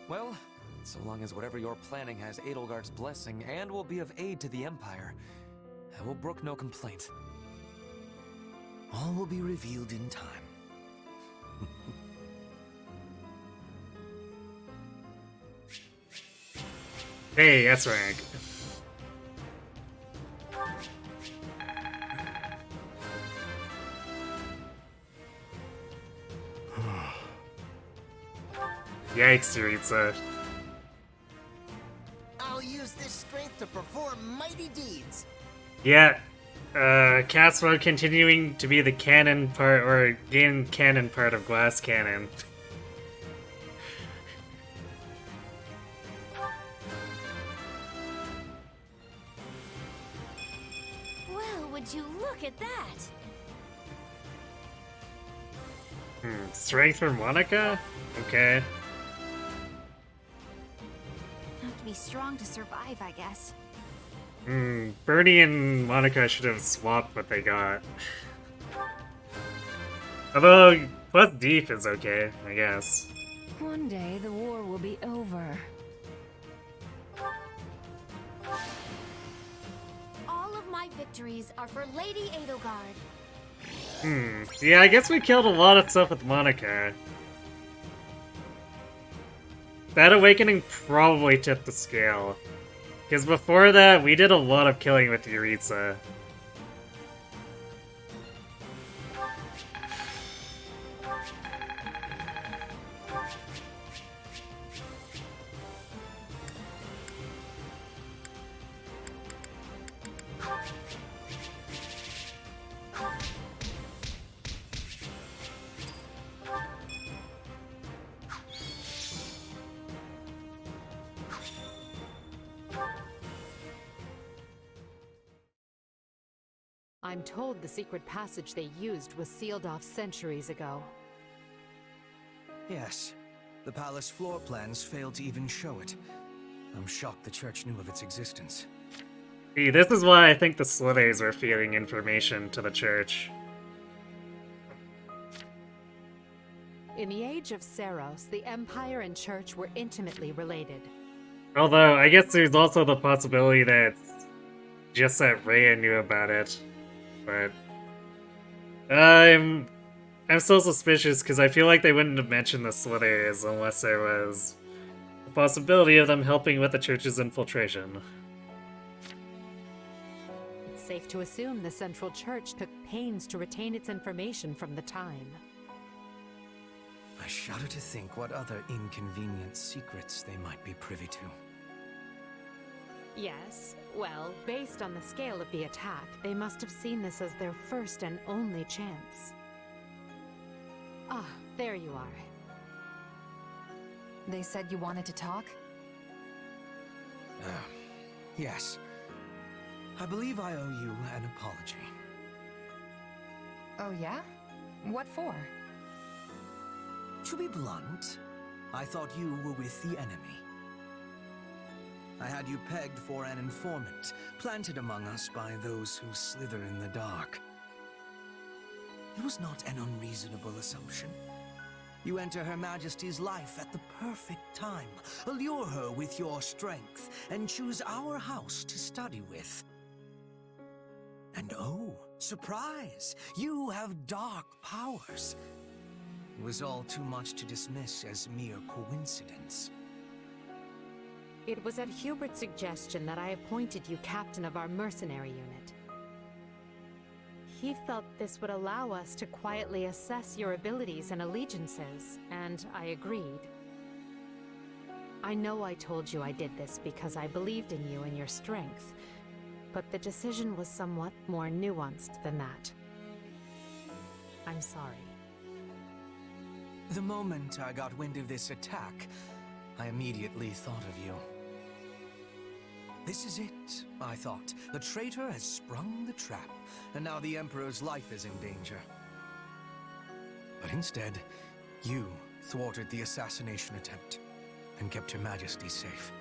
Well, so long as whatever you're planning has Edelgard's blessing and will be of aid to the Empire, I will brook no complaint. All will be revealed in time. Hey, S-Rank. Yikes, Yuritsa. I'll use this strength to perform mighty deeds. Yeah, Catsmode continuing to be the canon part, or gain canon part of Glass Cannon. Well, would you look at that? Strength for Monica? Okay. Have to be strong to survive, I guess. Bernie and Monica should have swapped what they got. Although, plus deep is okay, I guess. One day the war will be over. All of my victories are for Lady Edelgard. Yeah, I guess we killed a lot of stuff with Monica. That awakening probably tipped the scale. Because before that, we did a lot of killing with Yuritsa. I'm told the secret passage they used was sealed off centuries ago. Yes. The palace floor plans failed to even show it. I'm shocked the church knew of its existence. See, this is why I think the Slithers were feeding information to the church. In the age of Seiros, the Empire and Church were intimately related. Although, I guess there's also the possibility that it's just that Rhea knew about it. But I'm still suspicious because I feel like they wouldn't have mentioned the Slithers unless there was a possibility of them helping with the church's infiltration. It's safe to assume the Central Church took pains to retain its information from the time. I shudder to think what other inconvenient secrets they might be privy to. Yes, well, based on the scale of the attack, they must have seen this as their first and only chance. Ah, there you are. They said you wanted to talk? Yes. I believe I owe you an apology. Oh yeah? What for? To be blunt, I thought you were with the enemy. I had you pegged for an informant, planted among us by those who slither in the dark. It was not an unreasonable assumption. You enter Her Majesty's life at the perfect time, allure her with your strength, and choose our house to study with. And oh, surprise! You have dark powers. It was all too much to dismiss as mere coincidence. It was at Hubert's suggestion that I appointed you captain of our mercenary unit. He felt this would allow us to quietly assess your abilities and allegiances, and I agreed. I know I told you I did this because I believed in you and your strength, but the decision was somewhat more nuanced than that. I'm sorry. The moment I got wind of this attack, I immediately thought of you. This is it, I thought. The traitor has sprung the trap, and now the Emperor's life is in danger. But instead, you thwarted the assassination attempt and kept Her Majesty safe.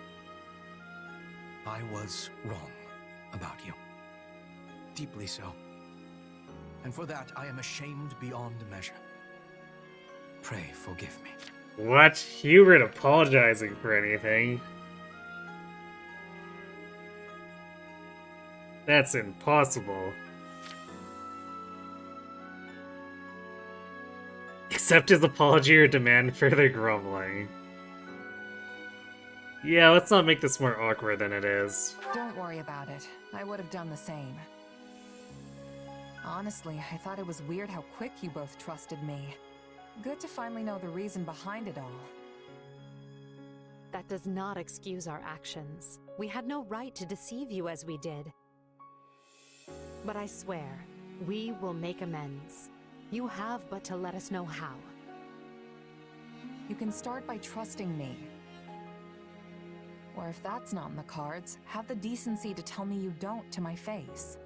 I was wrong about you. Deeply so. And for that, I am ashamed beyond measure. Pray forgive me. What? Hubert apologizing for anything? That's impossible. Accept his apology or demand further grumbling. Yeah, let's not make this more awkward than it is. Don't worry about it. I would have done the same. Honestly, I thought it was weird how quick you both trusted me. Good to finally know the reason behind it all. That does not excuse our actions. We had no right to deceive you as we did. But I swear, we will make amends. You have but to let us know how. You can start by trusting me. Or if that's not in the cards, have the decency to tell me you don't to my face.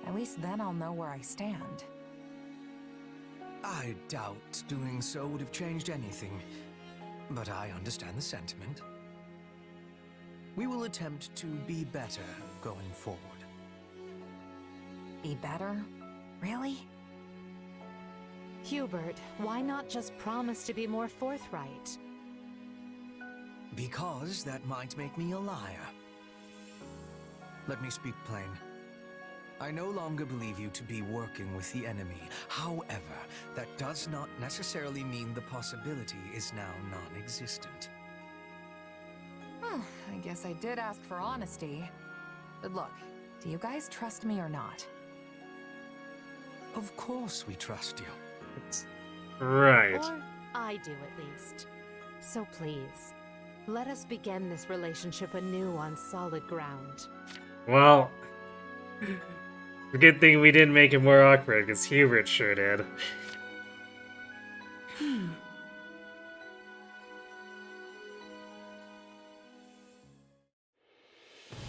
At least then I'll know where I stand. I doubt doing so would have changed anything, but I understand the sentiment. We will attempt to be better going forward. Be better? Really? Hubert, why not just promise to be more forthright? Because that might make me a liar. Let me speak plain. I no longer believe you to be working with the enemy. However, that does not necessarily mean the possibility is now non-existent. Well, I guess I did ask for honesty. But look, do you guys trust me or not? Of course we trust you. Right. Or I do at least. So please, let us begin this relationship anew on solid ground. Well, the good thing we didn't make it more awkward, because Hubert sure did.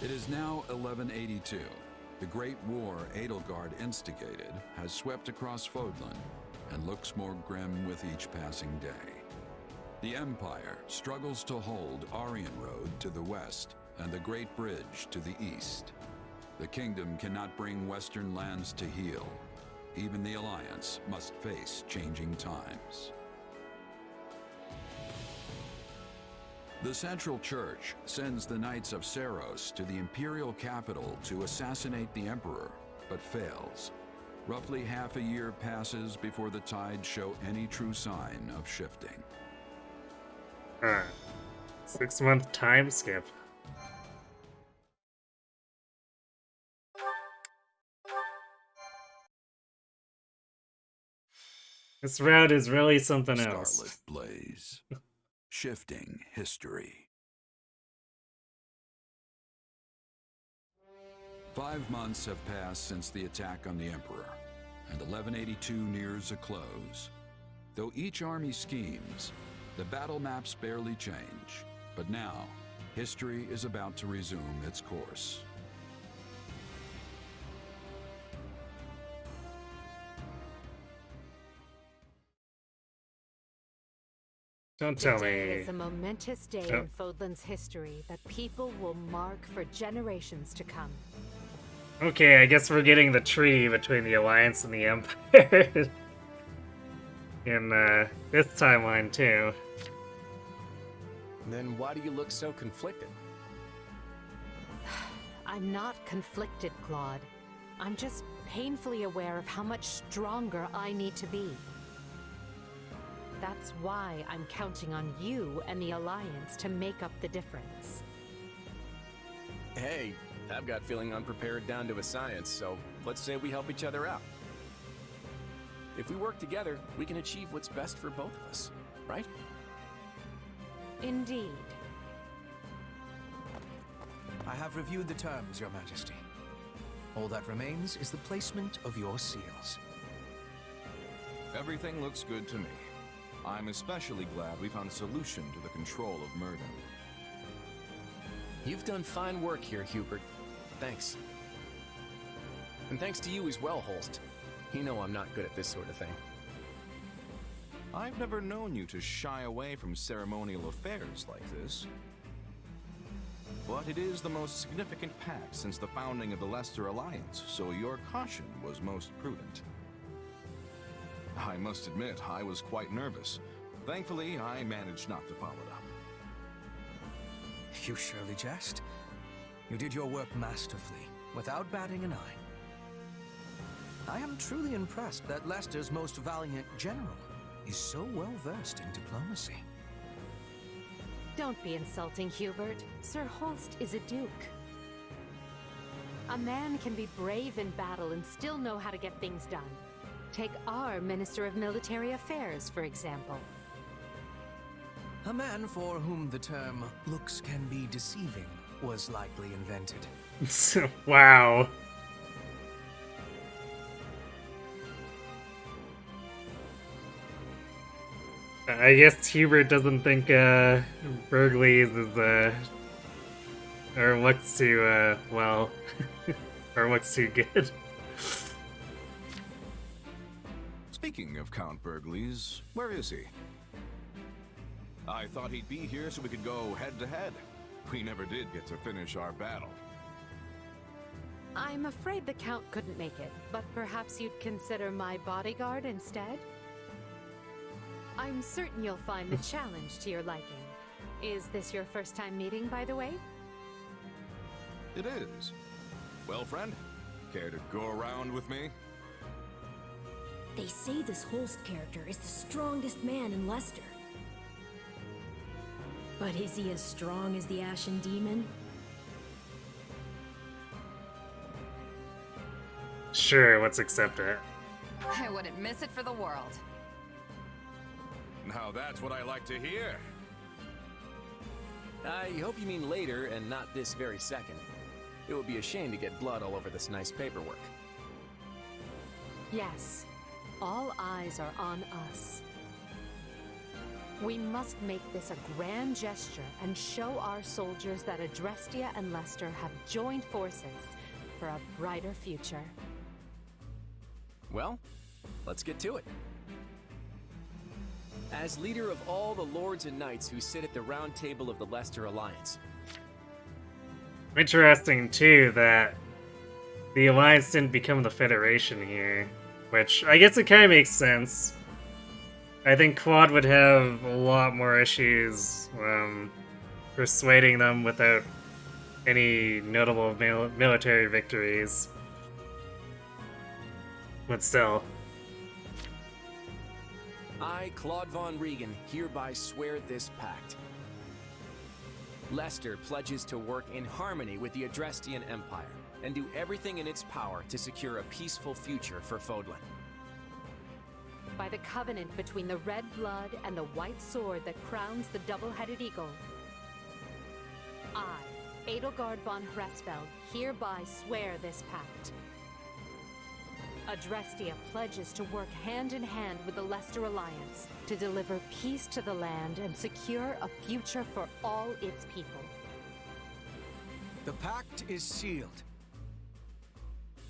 It is now 1182. The Great War Edelgard instigated has swept across Fodlan and looks more grim with each passing day. The Empire struggles to hold Aryan Road to the west and the Great Bridge to the east. The kingdom cannot bring western lands to heal. Even the Alliance must face changing times. The Central Church sends the Knights of Seros to the Imperial capital to assassinate the Emperor, but fails. Roughly half a year passes before the tides show any true sign of shifting. 6-month time skip. This route is really something else. Scarlet Blaze. Shifting history. 5 months have passed since the attack on the Emperor, and 1182 nears a close. Though each army schemes, the battle maps barely change. But now, history is about to resume its course. Don't tell Today me. is a momentous day in Fodlan's history that people will mark for generations to come. Okay, I guess we're getting the tree between the Alliance and the Empire. In this timeline, too. Then why do you look so conflicted? I'm not conflicted, Claude. I'm just painfully aware of how much stronger I need to be. That's why I'm counting on you and the Alliance to make up the difference. Hey, I've got feeling unprepared down to a science, so let's say we help each other out. If we work together, we can achieve what's best for both of us, right? Indeed. I have reviewed the terms, Your Majesty. All that remains is the placement of your seals. Everything looks good to me. I'm especially glad we found a solution to the control of Murden. You've done fine work here, Hubert. Thanks. And thanks to you as well, Holst. You know I'm not good at this sort of thing. I've never known you to shy away from ceremonial affairs like this. But it is the most significant pact since the founding of the Leicester Alliance, so your caution was most prudent. I must admit, I was quite nervous. Thankfully, I managed not to follow it up. You surely jest. You did your work masterfully, without batting an eye. I am truly impressed that Leicester's most valiant general is so well versed in diplomacy. Don't be insulting, Hubert. Sir Holst is a duke. A man can be brave in battle and still know how to get things done. Take our Minister of Military Affairs, for example. A man for whom the term looks can be deceiving was likely invented. Wow. I guess Hubert doesn't think Burgleys is or looks too well, or looks too good. Speaking of Count Burgleys, where is he? I thought he'd be here so we could go head-to-head. We never did get to finish our battle. I'm afraid the Count couldn't make it, but perhaps you'd consider my bodyguard instead? I'm certain you'll find the challenge to your liking. Is this your first time meeting, by the way? It is. Well, friend, care to go around with me? They say this Holst character is the strongest man in Leicester. But is he as strong as the Ashen Demon? Sure, let's accept it. I wouldn't miss it for the world. Now that's what I like to hear. I hope you mean later and not this very second. It would be a shame to get blood all over this nice paperwork. Yes. All eyes are on us. We must make this a grand gesture and show our soldiers that Adrestia and Leicester have joined forces for a brighter future. Well, let's get to it. As leader of all the lords and knights who sit at the round table of the Leicester Alliance. Interesting, too, that the Alliance didn't become the Federation here, which I guess it kind of makes sense. I think Claude would have a lot more issues persuading them without any notable military victories. But still. I, Claude von Regan, hereby swear this pact. Leicester pledges to work in harmony with the Adrestian Empire and do everything in its power to secure a peaceful future for Fodlan. By the covenant between the red blood and the white sword that crowns the double-headed eagle, I, Edelgard von Hresfeld, hereby swear this pact. Adrestia pledges to work hand-in-hand with the Leicester Alliance to deliver peace to the land and secure a future for all its people. The pact is sealed.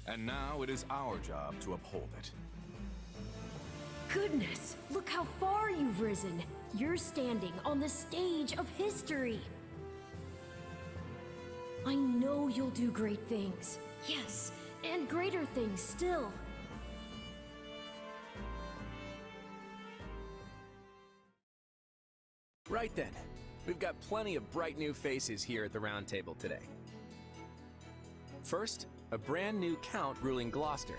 And now it is our job to uphold it. Goodness, look how far you've risen. You're standing on the stage of history. I know you'll do great things. Yes, And greater things still. Right then. We've got plenty of bright new faces here at the round table today. First, a brand new count ruling Gloucester.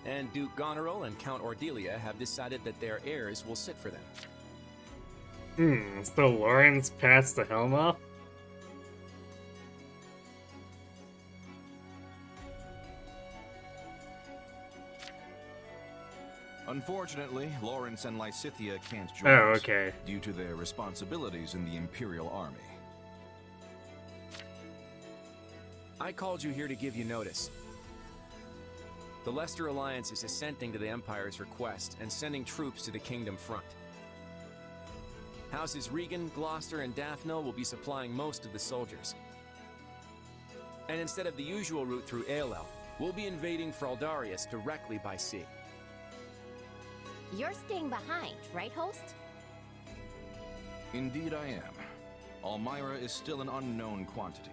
And Duke Goneril and Count Ordelia have decided that their heirs will sit for them. So Lawrence passed the helm off? Unfortunately, Lawrence and Lysithea can't join Oh, us okay. due to their responsibilities in the Imperial Army. I called you here to give you notice. The Leicester Alliance is assenting to the Empire's request and sending troops to the Kingdom front. Houses Regan, Gloucester, and Daphne will be supplying most of the soldiers. And instead of the usual route through Aelel, we'll be invading Fraldarius directly by sea. You're staying behind, right, host? Indeed I am. Almyra is still an unknown quantity,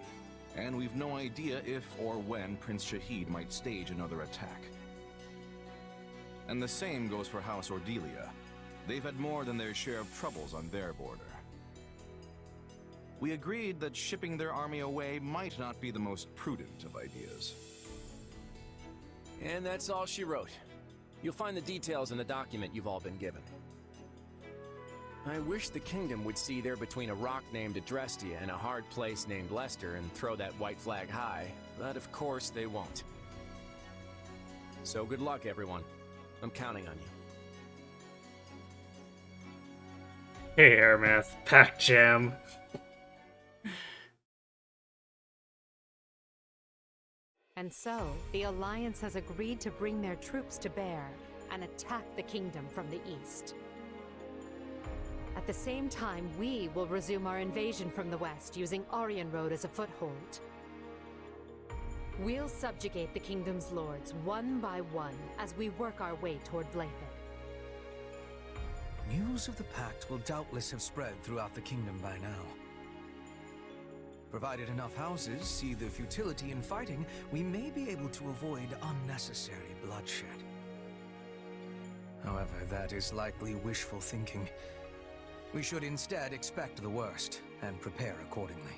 and we've no idea if or when Prince Shahid might stage another attack. And the same goes for House Ordelia. They've had more than their share of troubles on their border. We agreed that shipping their army away might not be the most prudent of ideas. And that's all she wrote. You'll find the details in the document you've all been given. I wish the kingdom would see there between a rock named Adrestia and a hard place named Leicester and throw that white flag high, but of course they won't. So good luck, everyone. I'm counting on you. Hey, Airmath, pack jam. And so, the Alliance has agreed to bring their troops to bear and attack the kingdom from the east. At the same time, we will resume our invasion from the west using Aryan Road as a foothold. We'll subjugate the kingdom's lords one by one as we work our way toward Blathed. News of the Pact will doubtless have spread throughout the kingdom by now. Provided enough houses see the futility in fighting, we may be able to avoid unnecessary bloodshed. However, that is likely wishful thinking. We should instead expect the worst and prepare accordingly.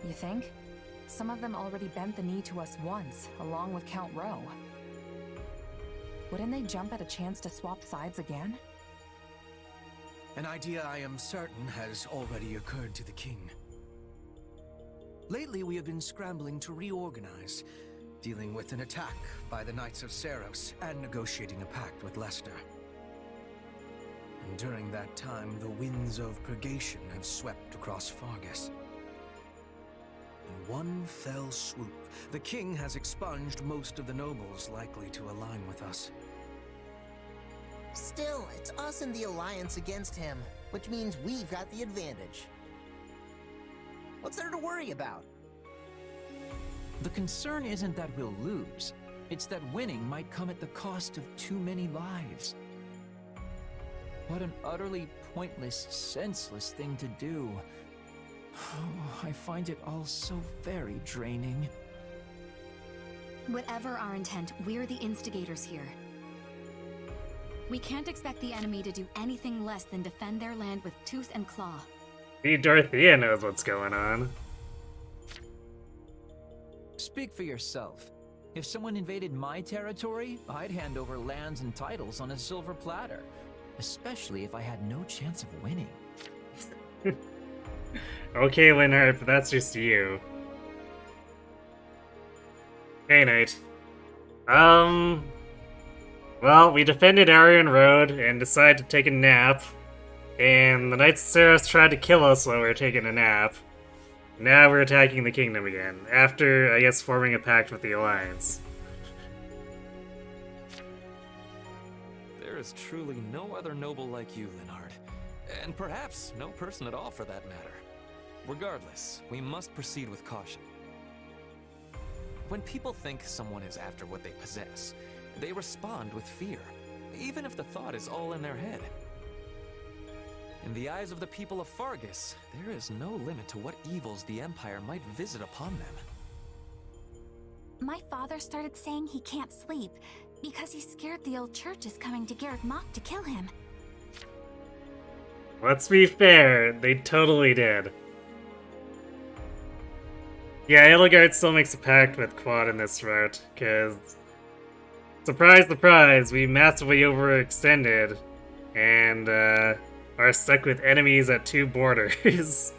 You think? Some of them already bent the knee to us once, along with Count Rowe. Wouldn't they jump at a chance to swap sides again? An idea I am certain has already occurred to the king. Lately, we have been scrambling to reorganize, dealing with an attack by the Knights of Seros and negotiating a pact with Leicester. And during that time, the winds of purgation have swept across Fargus. In one fell swoop, the king has expunged most of the nobles likely to align with us. Still, it's us and the Alliance against him, which means we've got the advantage. What's there to worry about? The concern isn't that we'll lose. It's that winning might come at the cost of too many lives. What an utterly pointless, senseless thing to do. Oh, I find it all so very draining. Whatever our intent, we're the instigators here. We can't expect the enemy to do anything less than defend their land with tooth and claw. See, Dorothea knows what's going on. Speak for yourself. If someone invaded my territory, I'd hand over lands and titles on a silver platter. Especially if I had no chance of winning. Okay, Leonard, but that's just you. Hey, Knight. Well, we defended Aryan Road and decided to take a nap. And the Knights of Seros tried to kill us while we were taking a nap. Now we're attacking the kingdom again, after, I guess, forming a pact with the Alliance. There is truly no other noble like you, Linhard. And perhaps no person at all for that matter. Regardless, we must proceed with caution. When people think someone is after what they possess, they respond with fear, even if the thought is all in their head. In the eyes of the people of Fargus, there is no limit to what evils the Empire might visit upon them. My father started saying he can't sleep because he's scared the old church is coming to Garrick Mach to kill him. Let's be fair, they totally did. Yeah, Edelgard still makes a pact with Quad in this route, because... surprise, surprise, we massively overextended, and are stuck with enemies at 2 borders.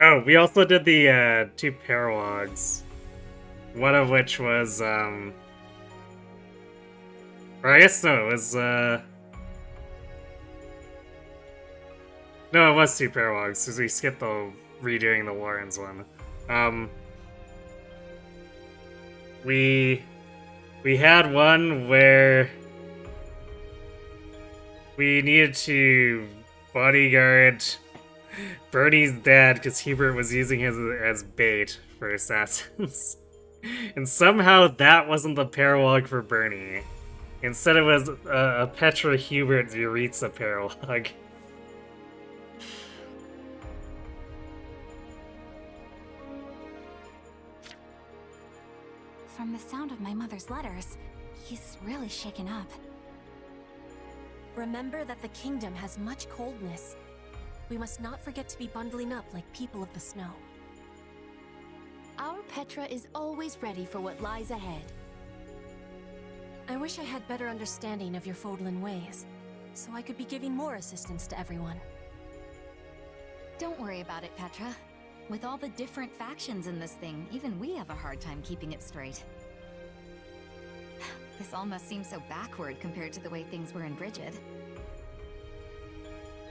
Oh, we also did the 2 paralogs. One of which was, or I guess no, it was, no, it was 2 paralogs, because we skipped the redoing the Warrens one. We had one where we needed to bodyguard Bernie's dad because Hubert was using him as bait for assassins. And somehow that wasn't the paralog for Bernie. Instead it was a Petra Hubert Yuritsa paralog. From the sound of my mother's letters, he's really shaken up. Remember that the kingdom has much coldness. We must not forget to be bundling up like people of the snow. Our Petra is always ready for what lies ahead. I wish I had better understanding of your Fodlan ways, so I could be giving more assistance to everyone. Don't worry about it, Petra. With all the different factions in this thing, even we have a hard time keeping it straight. This almost seems so backward compared to the way things were in Brigid.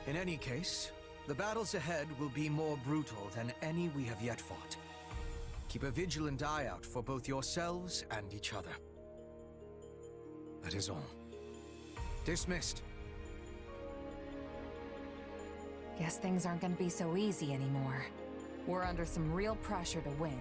In any case, the battles ahead will be more brutal than any we have yet fought. Keep a vigilant eye out for both yourselves and each other. That is all. Dismissed. Guess things aren't gonna be so easy anymore. We're under some real pressure to win.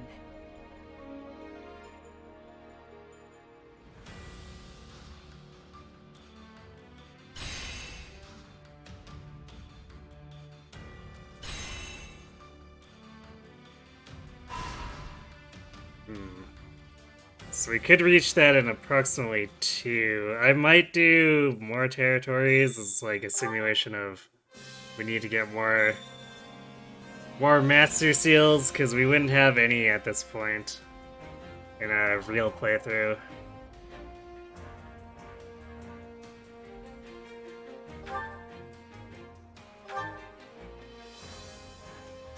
So we could reach that in approximately 2. I might do more territories as like a simulation of we need to get more Master Seals, because we wouldn't have any at this point in a real playthrough.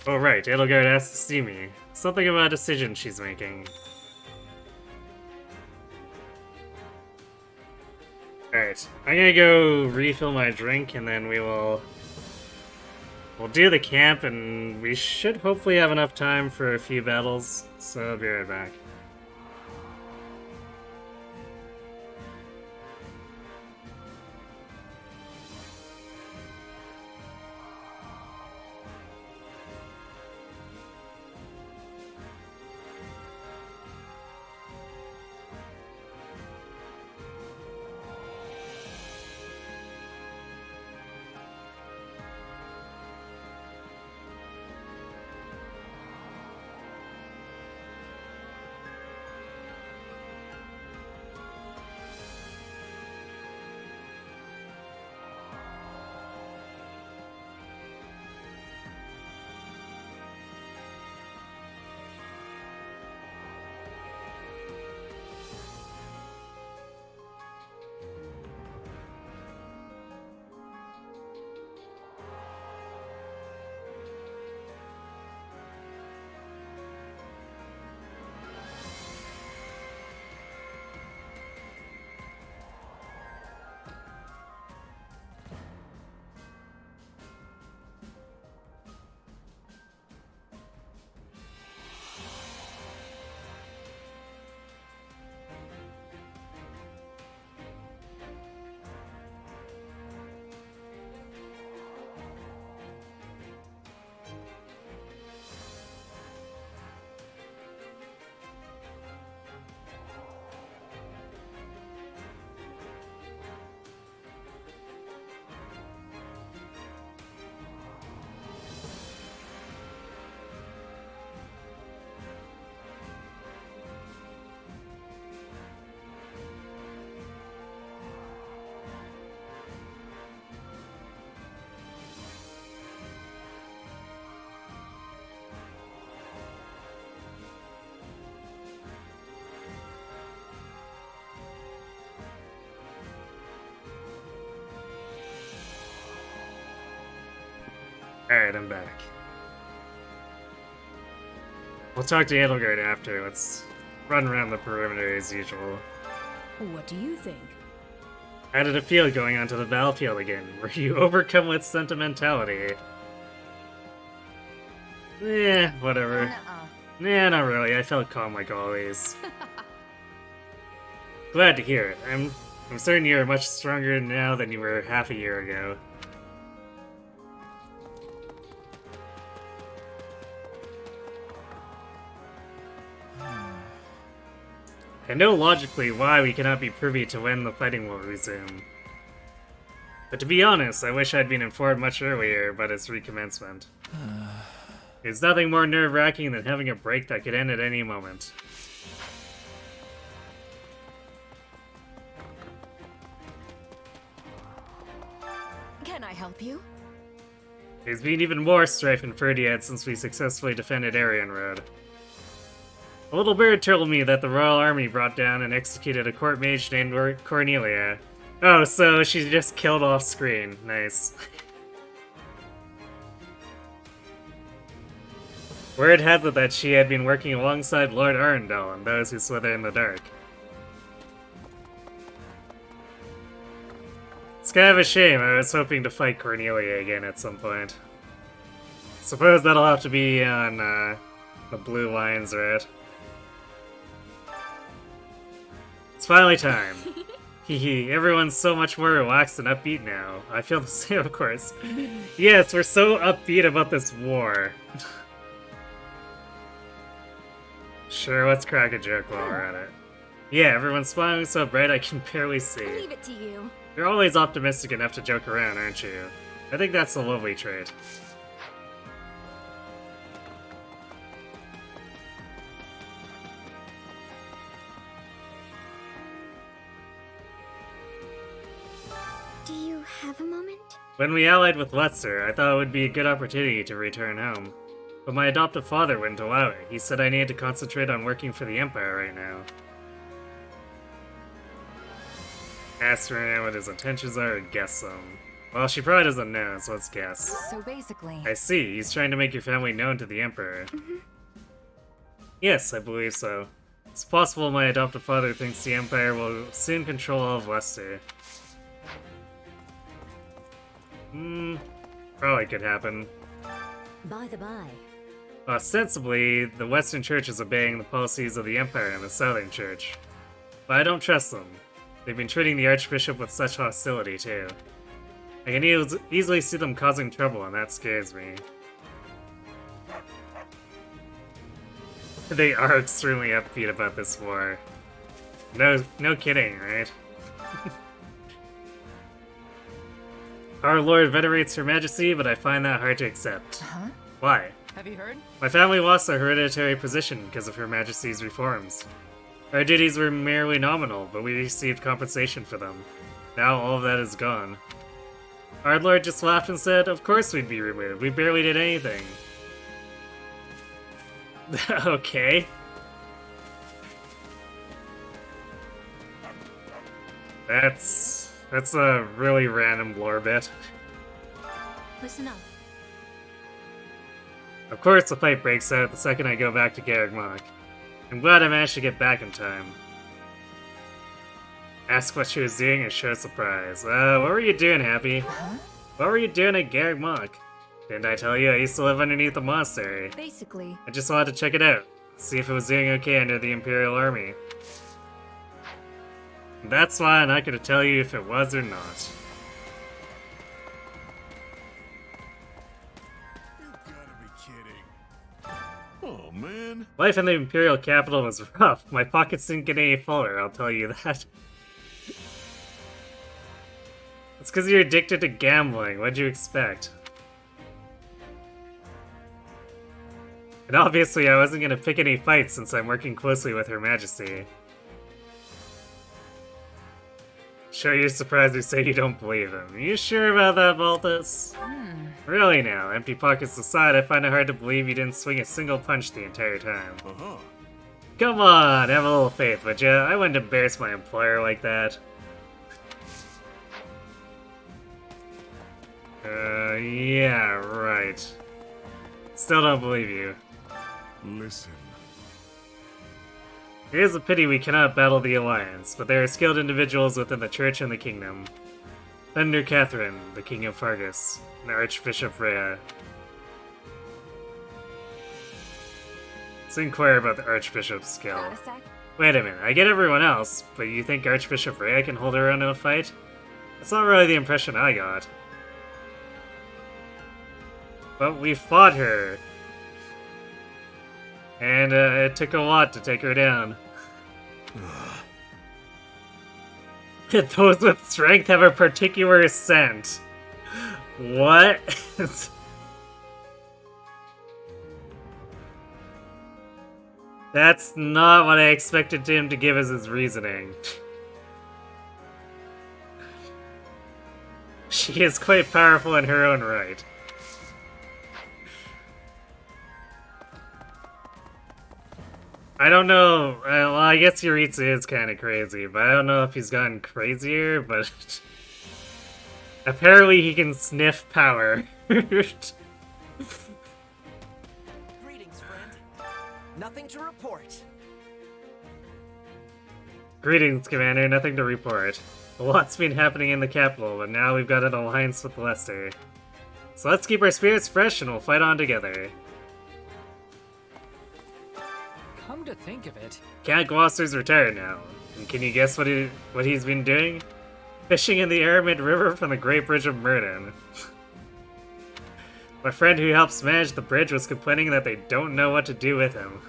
Oh right, Edelgard asked to see me. Something about a decision she's making. Alright, I'm gonna go refill my drink and then we'll do the camp, and we should hopefully have enough time for a few battles, so I'll be right back. Alright, I'm back. We'll talk to Edelgard after. Let's run around the perimeter as usual. What do you think? How did it feel going onto the battlefield again? Were you overcome with sentimentality? Whatever. Nah, not really. I felt calm like always. Glad to hear it. I'm certain you're much stronger now than you were half a year ago. I know logically why we cannot be privy to when the fighting will resume. But to be honest, I wish I'd been informed much earlier about its recommencement. There's nothing more nerve-wracking than having a break that could end at any moment. Can I help you? There's been even more strife in Ferdiad since we successfully defended Arian Road. A little bird told me that the Royal Army brought down and executed a court mage named Cornelia. Oh, so she just killed off screen. Nice. Word has it that she had been working alongside Lord Arundel and those who slither in the dark. It's kind of a shame. I was hoping to fight Cornelia again at some point. Suppose that'll have to be on the Blue Lions, right? It's finally time. Hehe, everyone's so much more relaxed and upbeat now. I feel the same, of course. Yes, we're so upbeat about this war. Sure, let's crack a joke while we're at it. Yeah, everyone's smiling so bright I can barely see. I'll leave it to you. You're always optimistic enough to joke around, aren't you? I think that's a lovely trait. Do you have a moment? When we allied with Lutzer, I thought it would be a good opportunity to return home. But my adoptive father wouldn't allow it. He said I needed to concentrate on working for the Empire right now. Ask Ryan what his intentions are and guess them. Well, she probably doesn't know, so let's guess. So basically... I see. He's trying to make your family known to the Emperor. Yes, I believe so. It's possible my adoptive father thinks the Empire will soon control all of Leicester. Probably could happen. By the by. Ostensibly, the Western Church is obeying the policies of the Empire and the Southern Church. But I don't trust them. They've been treating the Archbishop with such hostility, too. I can easily see them causing trouble, and that scares me. They are extremely upbeat about this war. No kidding, right? Our Lord venerates Her Majesty, but I find that hard to accept. Why? Have you heard? My family lost our hereditary position because of Her Majesty's reforms. Our duties were merely nominal, but we received compensation for them. Now all of that is gone. Our Lord just laughed and said, of course we'd be removed. We barely did anything. Okay. That's a really random lore bit. Listen up. Of course the fight breaks out the second I go back to Garreg Mach. I'm glad I managed to get back in time. Ask what she was doing and show surprise. What were you doing, Happy? What were you doing at Garreg Mach? Didn't I tell you I used to live underneath the monastery? Basically. I just wanted to check it out. See if it was doing okay under the Imperial Army. That's why I'm not going to tell you if it was or not. Oh, man. Life in the Imperial capital was rough. My pockets didn't get any fuller, I'll tell you that. It's because you're addicted to gambling. What'd you expect? And obviously I wasn't gonna pick any fights since I'm working closely with Her Majesty. Show your surprise or say you don't believe him. Are you sure about that, Baltus? Really now, empty pockets aside, I find it hard to believe you didn't swing a single punch the entire time. Come on, have a little faith, would ya? I wouldn't embarrass my employer like that. Yeah, right. Still don't believe you. Listen. It is a pity we cannot battle the Alliance, but there are skilled individuals within the Church and the Kingdom. Thunder Catherine, the King of Fargus, and Archbishop Rhea. Let's inquire about the Archbishop's skill. Wait a minute, I get everyone else, but you think Archbishop Rhea can hold her own in a fight? That's not really the impression I got. But we fought her. And it took a lot to take her down. Those with strength have a particular scent. What? That's not what I expected him to give as his reasoning. She is quite powerful in her own right. I don't know, well, I guess Yuritsu is kind of crazy, but I don't know if he's gotten crazier, but... apparently he can sniff power. Greetings, friend. Nothing to report. Greetings, Commander. Nothing to report. A lot's been happening in the capital, but now we've got an alliance with Lester. So let's keep our spirits fresh and we'll fight on together. Come to think of it, Count Gloucester's retired now. And can you guess what he's been doing? Fishing in the Aramid River from the Great Bridge of Murden. My friend who helps manage the bridge was complaining that they don't know what to do with him.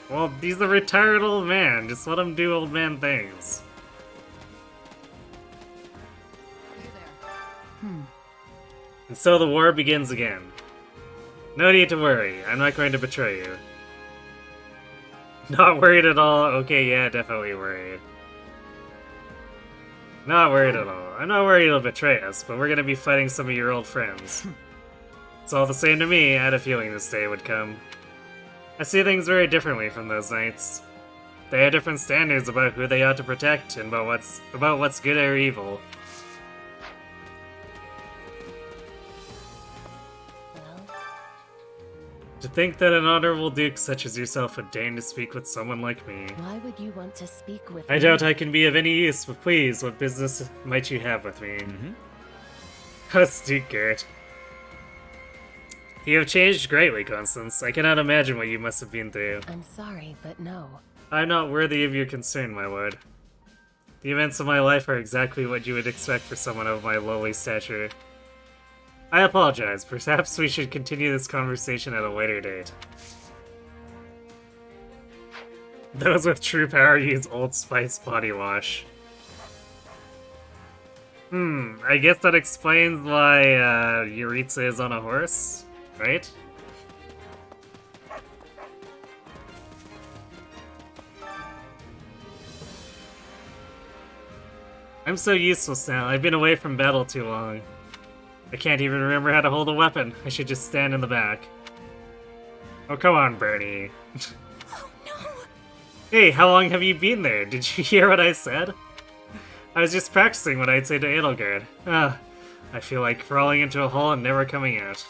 Well, he's a retired old man. Just let him do old man things. And so the war begins again. No need to worry. I'm not going to betray you. Not worried at all? Okay, yeah, definitely worried. Not worried at all. I'm not worried he'll betray us, but we're gonna be fighting some of your old friends. It's all the same to me. I had a feeling this day would come. I see things very differently from those knights. They have different standards about who they ought to protect and about what's good or evil. To think that an honorable duke such as yourself would deign to speak with someone like me. Why would you want to speak with I me? doubt I can be of any use, but please, what business might you have with me? How astute, Garrett. You have changed greatly, Constance. I cannot imagine what you must have been through. I'm sorry, but no. I'm not worthy of your concern, my lord. The events of my life are exactly what you would expect for someone of my lowly stature. I apologize. Perhaps we should continue this conversation at a later date. Those with true power use Old Spice body wash. I guess that explains why Yuritsu is on a horse, right? I'm so useless now. I've been away from battle too long. I can't even remember how to hold a weapon. I should just stand in the back. Oh, come on, Bernie. Oh, no! Hey, how long have you been there? Did you hear what I said? I was just practicing what I'd say to Edelgard. I feel like crawling into a hole and never coming out.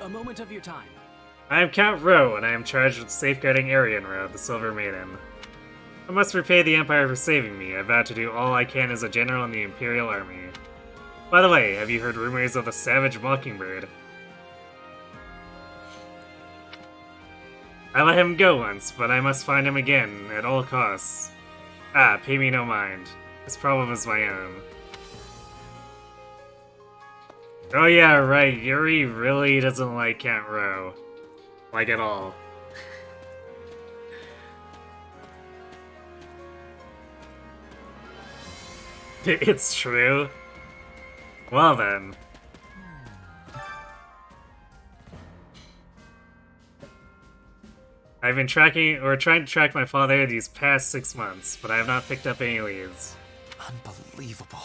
A moment of your time. I am Count Rowe, and I am charged with safeguarding Arianrod, the Silver Maiden. I must repay the Empire for saving me. I vow to do all I can as a general in the Imperial Army. By the way, have you heard rumors of the Savage Mockingbird? I let him go once, but I must find him again, at all costs. Pay me no mind. This problem is my own. Oh yeah, right, Yuri really doesn't like Count Rowe. Like, at all. It's true. Well then. I've been trying to track my father these past 6 months, but I have not picked up any leads. Unbelievable.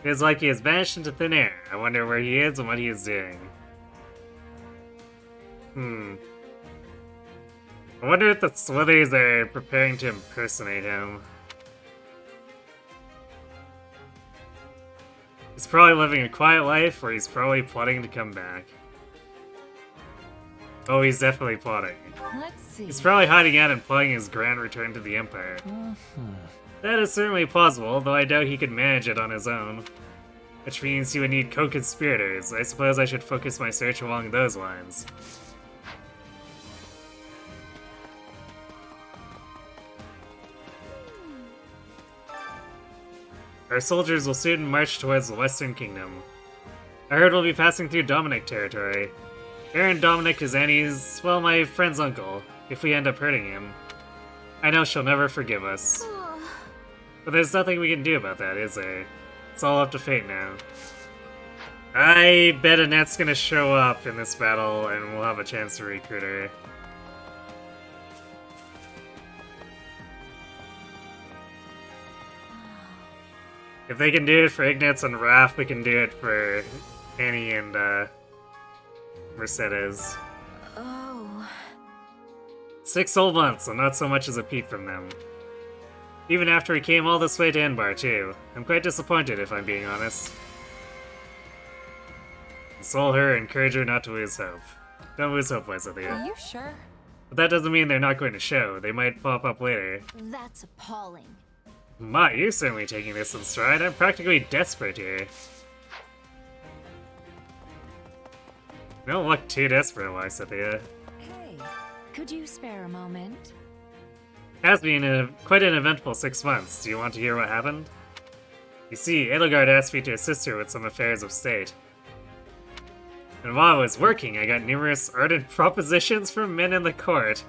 It is like he has vanished into thin air. I wonder where he is and what he is doing. I wonder if the Slithers are preparing to impersonate him. He's probably living a quiet life, or he's probably plotting to come back. Oh, he's definitely plotting. Let's see. He's probably hiding out and plotting his grand return to the Empire. That is certainly possible, though I doubt he could manage it on his own. Which means he would need co-conspirators. I suppose I should focus my search along those lines. Our soldiers will soon march towards the Western Kingdom. I heard we'll be passing through Dominic territory. Baron Dominic is Annie's, well, my friend's uncle, if we end up hurting him. I know she'll never forgive us. But there's nothing we can do about that, is there? It's all up to fate now. I bet Annette's gonna show up in this battle, and we'll have a chance to recruit her. If they can do it for Ignatz and Raph, we can do it for Annie and, Mercedes. Oh. 6 whole months, and not so much as a peep from them. Even after we came all this way to Enbar, too. I'm quite disappointed, if I'm being honest. Console her, encourage her not to lose hope. Don't lose hope, Wesley. Are you sure? But that doesn't mean they're not going to show. They might pop up later. That's appalling. Ma, you're certainly taking this in stride. I'm practically desperate here. You don't look too desperate, Lysithea. Hey, could you spare a moment? Has been quite an eventful 6 months. Do you want to hear what happened? You see, Edelgard asked me to assist her with some affairs of state. And while I was working, I got numerous ardent propositions from men in the court.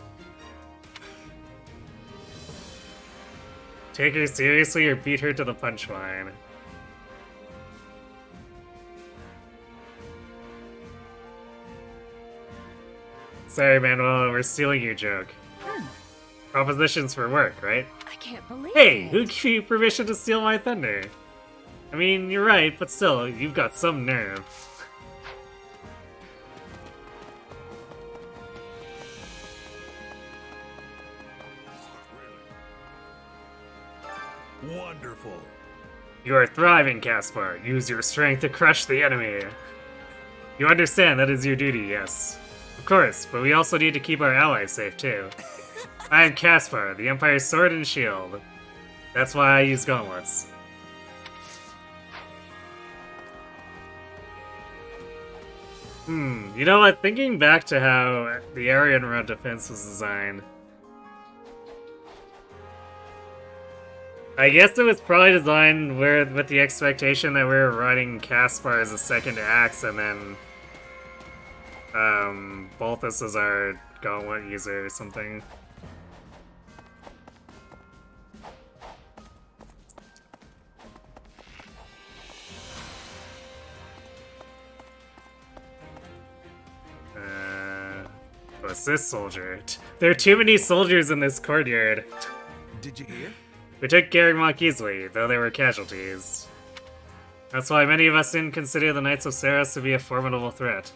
Take her seriously or beat her to the punchline. Sorry, Manuel, we're stealing your joke. Propositions for work, right? I can't believe Hey, it. who gave you permission to steal my thunder? I mean, you're right, but still, you've got some nerve. Wonderful. You are thriving, Caspar. Use your strength to crush the enemy. You understand that is your duty, yes. Of course, but we also need to keep our allies safe, too. I am Caspar, the Empire's sword and shield. That's why I use gauntlets. You know what? Thinking back to how the Aryan Road defense was designed, I guess it was probably designed with the expectation that we were riding Caspar as a second axe, and then Balthus as our gauntlet user or something. What's this soldier? There are too many soldiers in this courtyard. Did you hear? We took Garrigmach easily, though there were casualties. That's why many of us didn't consider the Knights of Saros to be a formidable threat.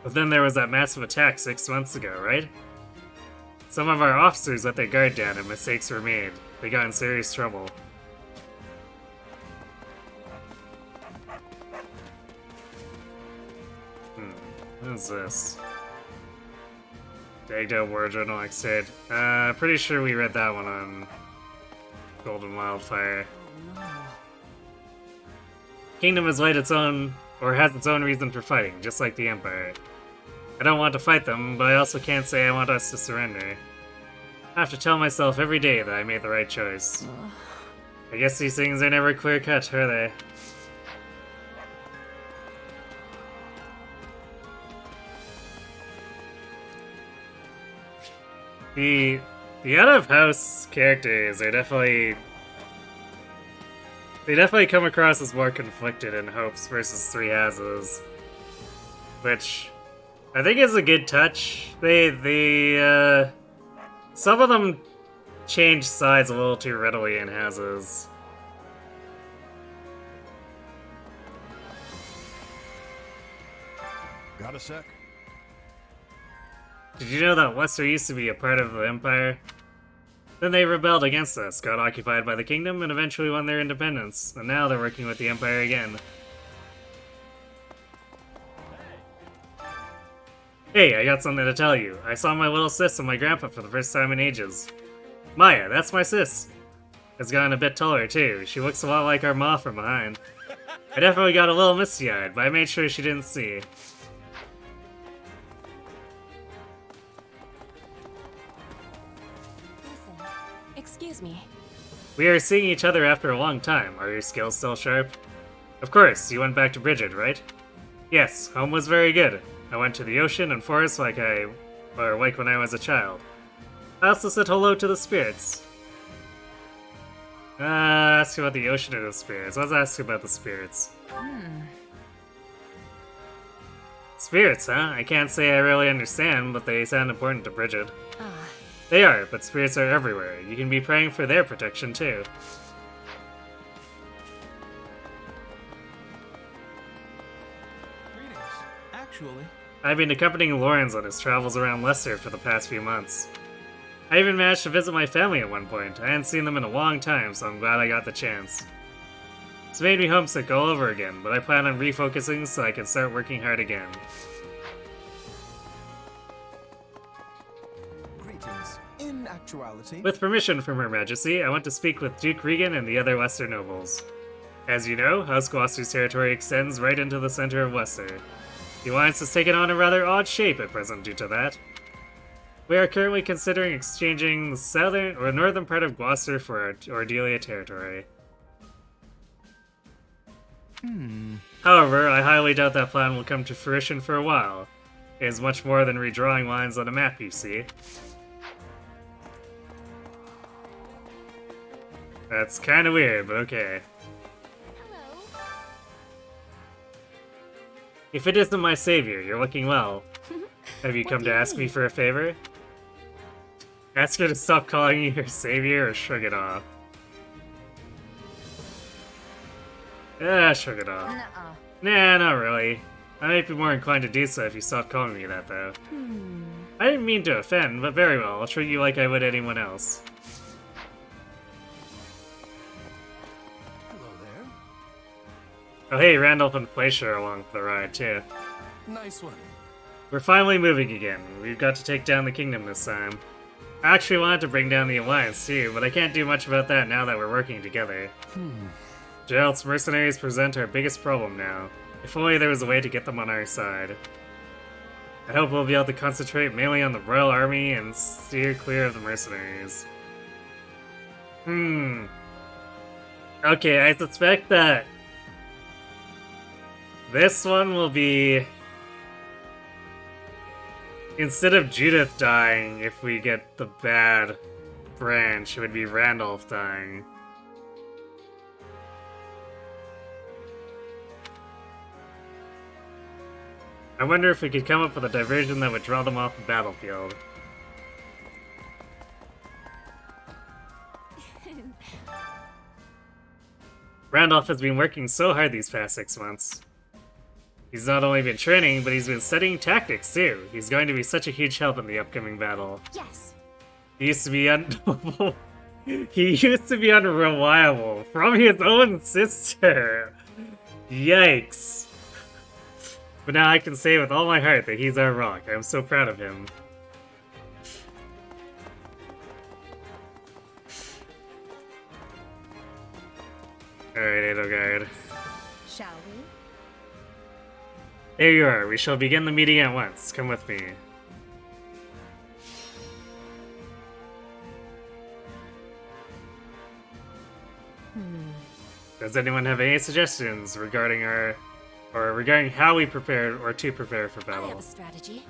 But then there was that massive attack 6 months ago, right? Some of our officers let their guard down and mistakes were made. They got in serious trouble. What is this? Dagdo War Journal Excerpt. Pretty sure we read that one on Golden Wildfire. Kingdom has laid its own, or has its own reason for fighting, just like the Empire. I don't want to fight them, but I also can't say I want us to surrender. I have to tell myself every day that I made the right choice. I guess these things are never clear-cut, are they? The out-of-house characters are definitely... They definitely come across as more conflicted in Hopes versus Three Houses. Which I think is a good touch. Some of them change sides a little too readily in Houses. Got a sec? Did you know that Lester used to be a part of the Empire? Then they rebelled against us, got occupied by the kingdom, and eventually won their independence. And now they're working with the Empire again. Hey, I got something to tell you. I saw my little sis and my grandpa for the first time in ages. Maya, that's my sis. Has gotten a bit taller too. She looks a lot like our ma from behind. I definitely got a little misty-eyed, but I made sure she didn't see. Excuse me. We are seeing each other after a long time. Are your skills still sharp? Of course, you went back to Bridget, right? Yes, home was very good. I went to the ocean and forest like when I was a child. I also said hello to the spirits. Ask about the ocean or the spirits. Let's ask about the spirits. Spirits, huh? I can't say I really understand, but they sound important to Bridget. They are, but spirits are everywhere. You can be praying for their protection, too. Actually, I've been accompanying Lawrence on his travels around Leicester for the past few months. I even managed to visit my family at one point. I hadn't seen them in a long time, so I'm glad I got the chance. It's made me homesick all over again, but I plan on refocusing so I can start working hard again. greetings. In actuality, With permission from Her Majesty, I want to speak with Duke Regan and the other Leicester nobles. As you know, House Gloucester's territory extends right into the center of Leicester. The alliance has taken on a rather odd shape at present due to that. We are currently considering exchanging the southern or northern part of Gloucester for our Ordelia territory. However, I highly doubt that plan will come to fruition for a while. It is much more than redrawing lines on a map, you see. That's kinda weird, but okay. If it isn't my savior, you're looking well. Have you come to ask me for a favor? Ask her to stop calling you her savior or shrug it off. Shrug it off. Nah, not really. I might be more inclined to do so if you stop calling me that, though. I didn't mean to offend, but very well, I'll treat you like I would anyone else. hello there. Oh hey, Randolph and Fleischer are along for the ride, too. Nice one. We're finally moving again. We've got to take down the kingdom this time. I actually wanted to bring down the Alliance too, but I can't do much about that now that we're working together. Geralt's mercenaries present our biggest problem now. If only there was a way to get them on our side. I hope we'll be able to concentrate mainly on the Royal Army and steer clear of the mercenaries. Okay, I suspect that this one will be... Instead of Judith dying, if we get the bad branch, it would be Randolph dying. I wonder if we could come up with a diversion that would draw them off the battlefield. Randolph has been working so hard these past 6 months. He's not only been training, but he's been studying tactics too. He's going to be such a huge help in the upcoming battle. Yes. He used to be he used to be unreliable from his own sister. Yikes. But now I can say with all my heart that he's our rock. I'm so proud of him. Alright, Edelgard. Shall we? There you are. We shall begin the meeting at once. Come with me. Does anyone have any suggestions regarding regarding how we prepare or to prepare for battle? I have a strategy.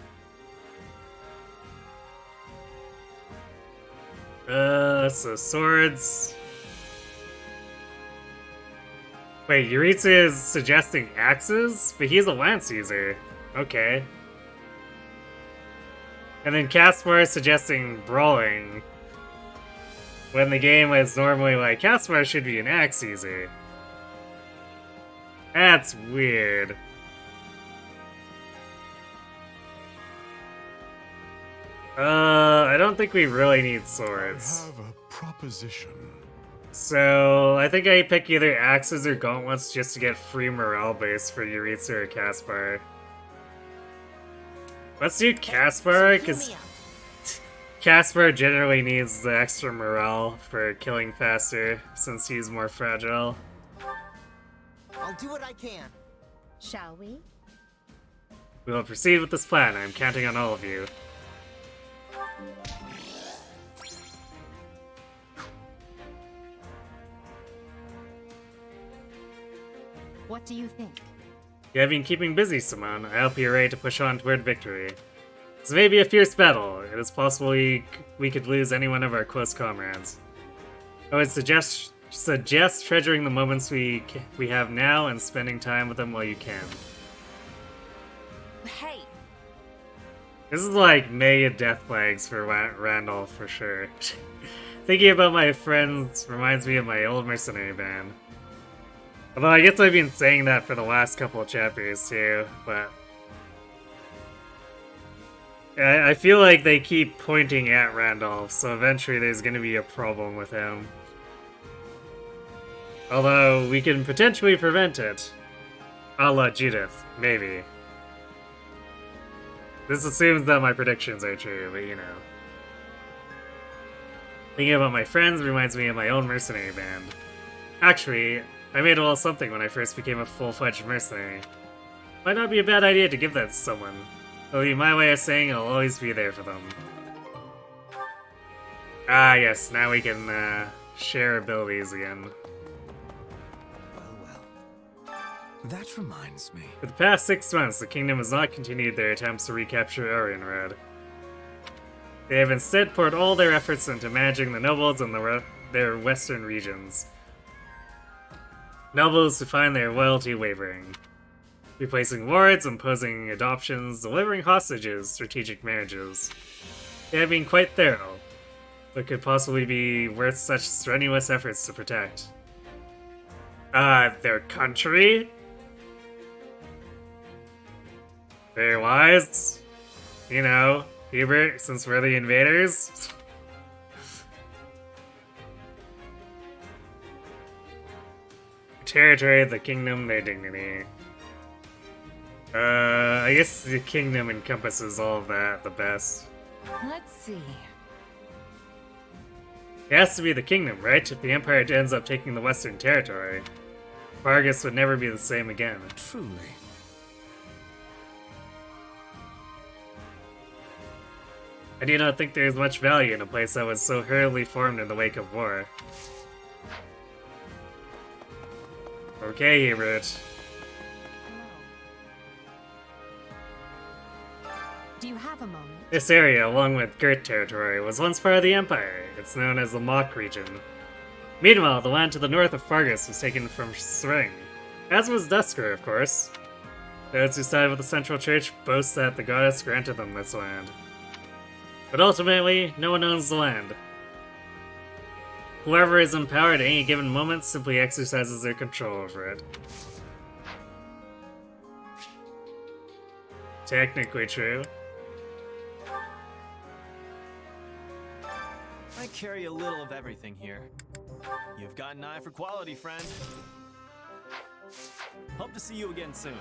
So swords. Wait, Yuritsu is suggesting axes? But he's a lance user. Okay. And then Casimir is suggesting brawling. When the game is normally like, Casimir should be an axe user. That's weird. I don't think we really need swords. I have a proposition. So, I think I pick either axes or gauntlets just to get free morale boost for Yuritsu or Caspar. Let's do Caspar, because Caspar generally needs the extra morale for killing faster, since he's more fragile. I'll do what I can. Shall we? We will proceed with this plan. I am counting on all of you. What do you think? You have been keeping busy, Simone. I hope you're ready to push on toward victory. This may be a fierce battle. It is possible we could lose any one of our close comrades. I would suggest treasuring the moments we have now and spending time with them while you can. Hey! This is like mega death flags for Randolph for sure. Thinking about my friends reminds me of my old mercenary band. Although I guess I've been saying that for the last couple of chapters too, but I feel like they keep pointing at Randolph, so eventually there's gonna be a problem with him. Although we can potentially prevent it. A la Judith, maybe. This assumes that my predictions are true, but you know. Thinking about my friends reminds me of my own mercenary band. Actually, I made a little something when I first became a full-fledged mercenary. Might not be a bad idea to give that to someone. It'll be my way of saying I'll always be there for them. Ah yes, now we can share abilities again. That reminds me. For the past 6 months, the kingdom has not continued their attempts to recapture Arianrod. They have instead poured all their efforts into managing the nobles in their western regions. Nobles who find their loyalty wavering. Replacing wards, imposing adoptions, delivering hostages, strategic marriages. They have been quite thorough, but could possibly be worth such strenuous efforts to protect. Their country? Very wise. You know, Hubert, since we're the invaders. Territory of the kingdom, their dignity. I guess the kingdom encompasses all of that the best. Let's see. It has to be the kingdom, right? If the Empire ends up taking the Western Territory, Vargas would never be the same again. Truly. I do not think there is much value in a place that was so hurriedly formed in the wake of war. Okay, Hubert. Do you have a moment? This area, along with Gert territory, was once part of the Empire. It's known as the Mach region. Meanwhile, the land to the north of Fargus was taken from Sring, as was Dusker, of course. Those who side with the Central Church boast that the goddess granted them this land. But ultimately, no one owns the land. Whoever is empowered at any given moment simply exercises their control over it. Technically true. I carry a little of everything here. You've got an eye for quality, friend. Hope to see you again soon.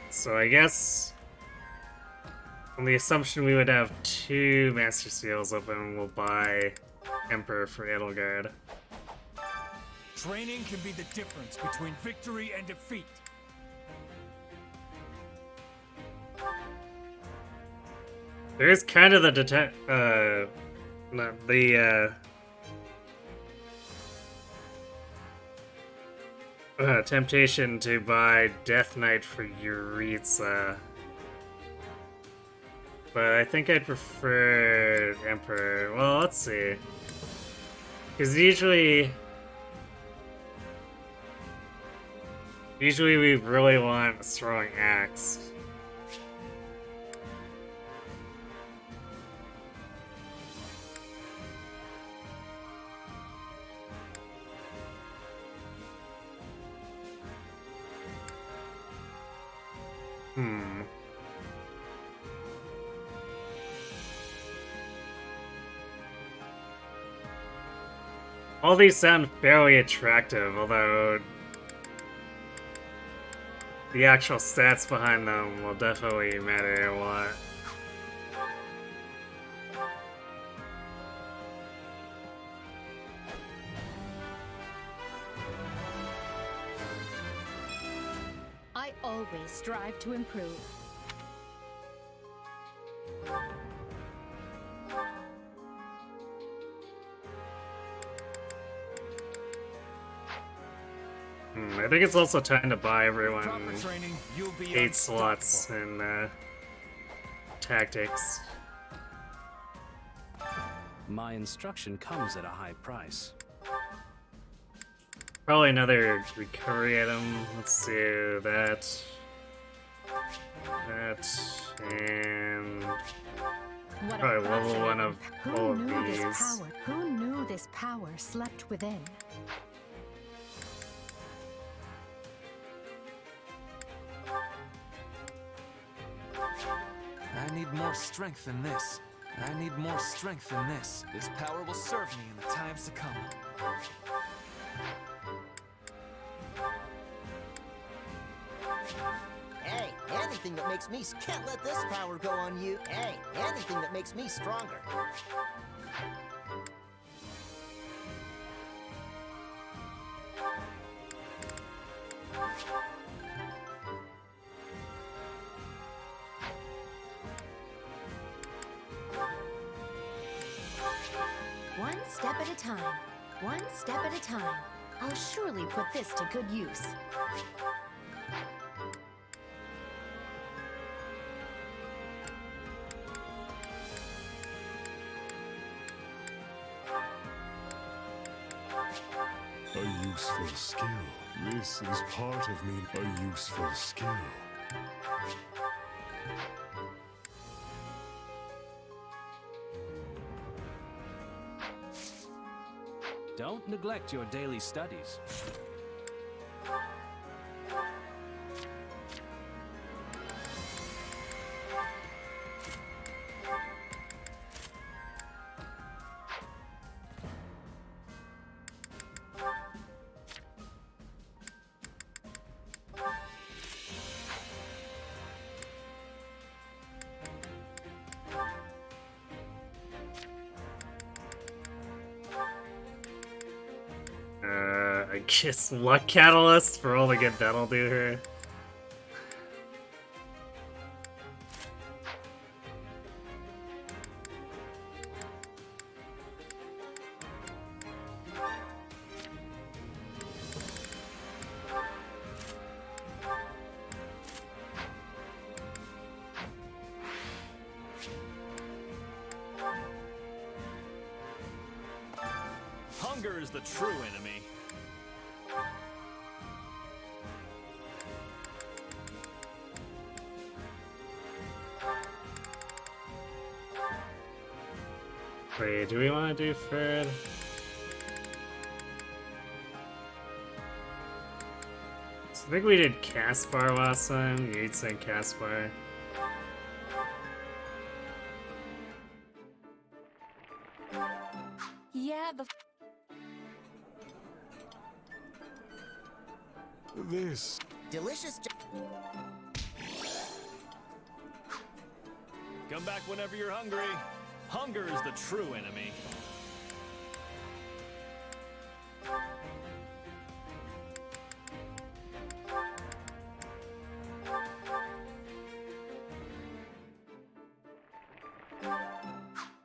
So I guess, on the assumption we would have 2 Master Seals open, we'll buy Emperor for Edelgard. Training can be the difference between victory and defeat. There is kind of the temptation to buy Death Knight for Yuritsa. But I think I'd prefer Emperor. Well, let's see. Because usually we really want a strong axe. All these sound fairly attractive, although the actual stats behind them will definitely matter a lot. I always strive to improve. I think it's also time to buy everyone Proper training, you'll be 8 slots in tactics. My instruction comes at a high price. Probably another recovery item. Let's do that. And What probably a level 1 of all of these. Who knew this power slept within? I need more strength than this. I need more strength than this. This power will serve me in the times to come. Hey, anything that makes me... Can't let this power go on you. Hey, anything that makes me stronger. One step at a time. One step at a time. I'll surely put this to good use. A useful skill. This is part of me. A useful skill. Don't neglect your daily studies. I guess luck catalyst for all the good that'll do her. Hunger is the true enemy. Wait, do we want to do Fred? I think we did Caspar last time. You'd say Caspar. Yeah, This. Delicious. Come back whenever you're hungry. Hunger is the true enemy.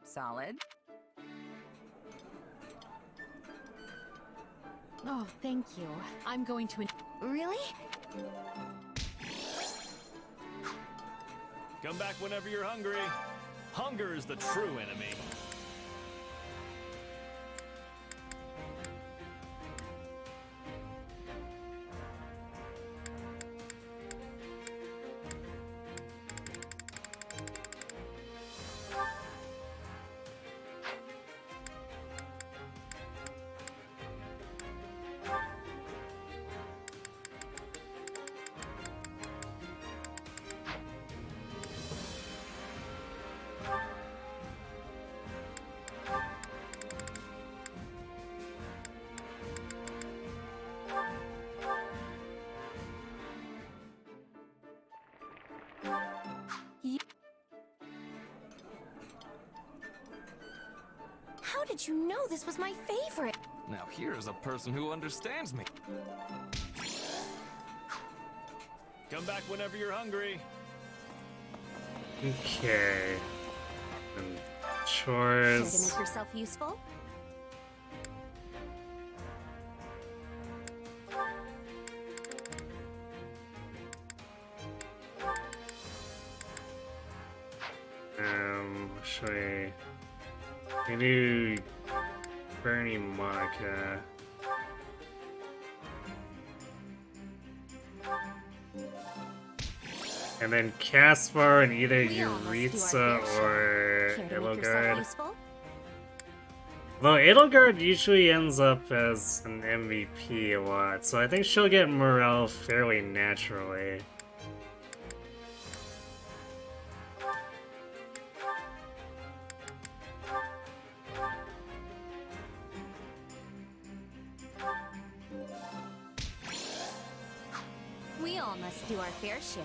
Solid. Oh, thank you. I'm going to... Really? Come back whenever you're hungry. Hunger is the true enemy. How did you know this was my favorite? Now here's a person who understands me. Come back whenever you're hungry. Okay. And Care to chores. make yourself useful? Should we do Bernie Monica? And then Caspar and either Yuritsa or Edelgard. Though Edelgard usually ends up as an MVP a lot, so I think she'll get morale fairly naturally. We all must do our fair share.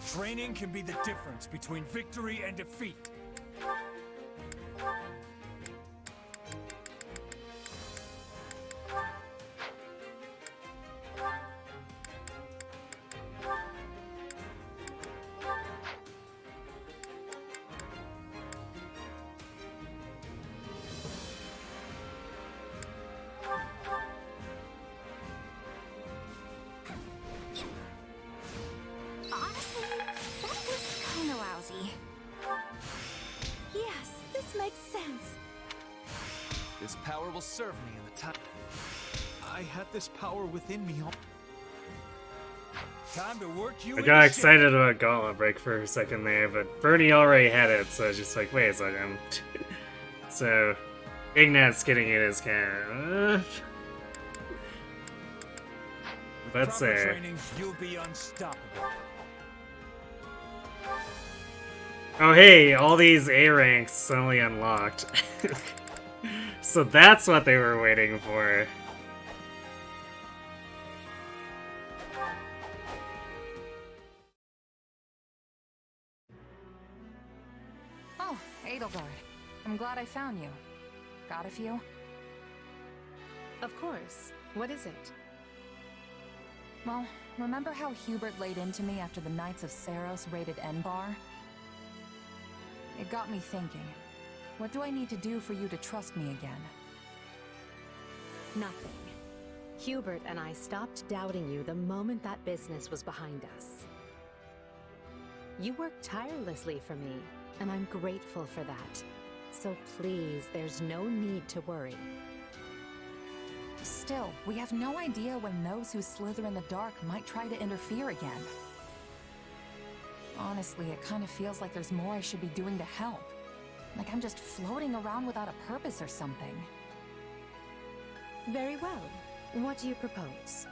Training can be the difference between victory and defeat. Honestly, that was kinda lousy. Yes, this makes sense. This power will serve me in the time. I had this power within me all. Time to work you. I got excited about Gauntlet Break for a second there, but Bernie already had it, so I was just like, wait a second. So, Ignat's getting it as kind of... Let's Proper say. training, you'll be unstoppable. Oh hey, all these A ranks suddenly unlocked. So that's what they were waiting for. Oh, Edelgard. I'm glad I found you. Got a few? Of course. What is it? Well, remember how Hubert laid into me after the Knights of Saros raided Enbar? It got me thinking. What do I need to do for you to trust me again? Nothing. Hubert and I stopped doubting you the moment that business was behind us. You worked tirelessly for me, and I'm grateful for that. So please, there's no need to worry. Still, we have no idea when those who slither in the dark might try to interfere again. Honestly, it kind of feels like there's more I should be doing to help. Like I'm just floating around without a purpose or something. Very well. What do you propose?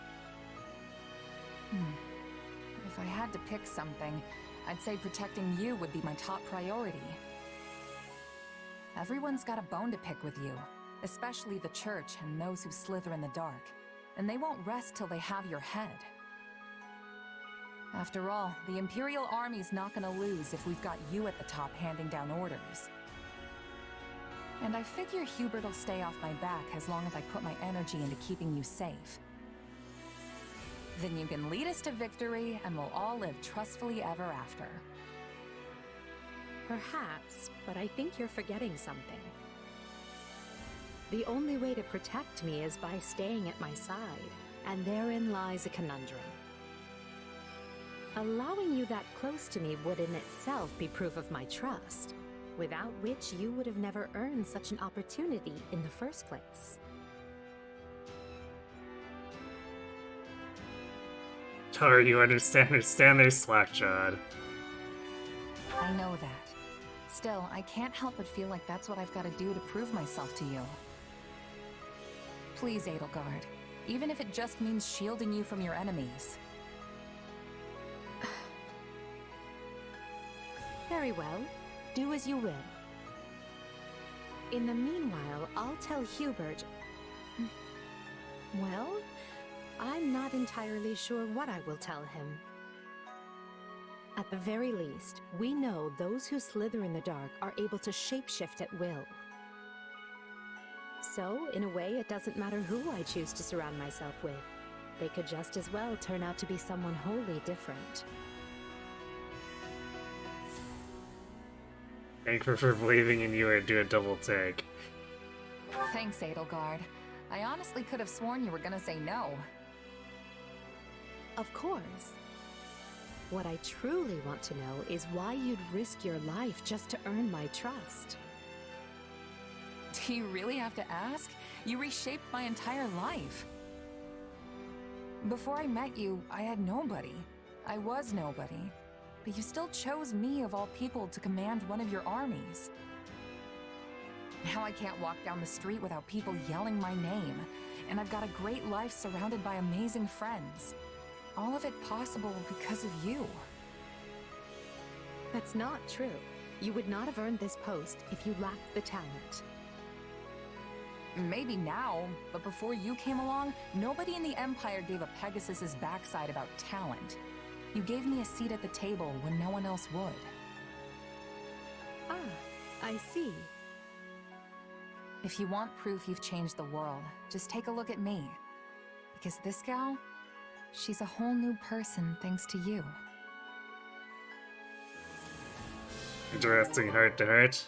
If I had to pick something, I'd say protecting you would be my top priority. Everyone's got a bone to pick with you, especially the Church and those who slither in the dark, and they won't rest till they have your head. After all, the Imperial Army's not gonna lose if we've got you at the top handing down orders. And I figure Hubert'll stay off my back as long as I put my energy into keeping you safe. Then you can lead us to victory, and we'll all live trustfully ever after. Perhaps, but I think you're forgetting something. The only way to protect me is by staying at my side, and therein lies a conundrum. Allowing you that close to me would in itself be proof of my trust, without which you would have never earned such an opportunity in the first place. Tell her you understand their slack-jawed. I know that. Still, I can't help but feel like that's what I've got to do to prove myself to you. Please, Edelgard. Even if it just means shielding you from your enemies. Very well. Do as you will. In the meanwhile, I'll tell Hubert... Well, I'm not entirely sure what I will tell him. At the very least, we know those who slither in the dark are able to shapeshift at will. So, in a way, it doesn't matter who I choose to surround myself with. They could just as well turn out to be someone wholly different. Thank you for believing in you or do a double take. Thanks, Edelgard. I honestly could have sworn you were gonna say no. Of course. What I truly want to know is why you'd risk your life just to earn my trust. Do you really have to ask? You reshaped my entire life. Before I met you, I had nobody. I was nobody. But you still chose me of all people to command one of your armies. Now I can't walk down the street without people yelling my name. And I've got a great life surrounded by amazing friends. All of it possible because of you. That's not true. You would not have earned this post if you lacked the talent. Maybe now, but before you came along, nobody in the Empire gave a Pegasus's backside about talent. You gave me a seat at the table when no one else would. Ah, I see. If you want proof you've changed the world, just take a look at me. Because this gal, she's a whole new person thanks to you. Interesting heart to heart.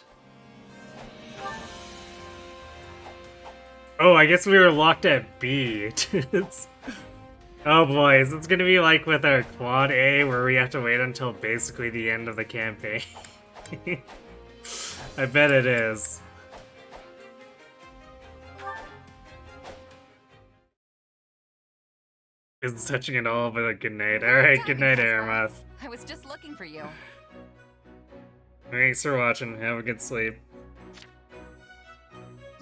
Oh, I guess we were locked at B. Oh boys, it's gonna be like with our Quad A where we have to wait until basically the end of the campaign. I bet it is. Isn't touching it all, but a good night. Alright, good night, Aramoth. I was just looking for you. Thanks for watching. Have a good sleep.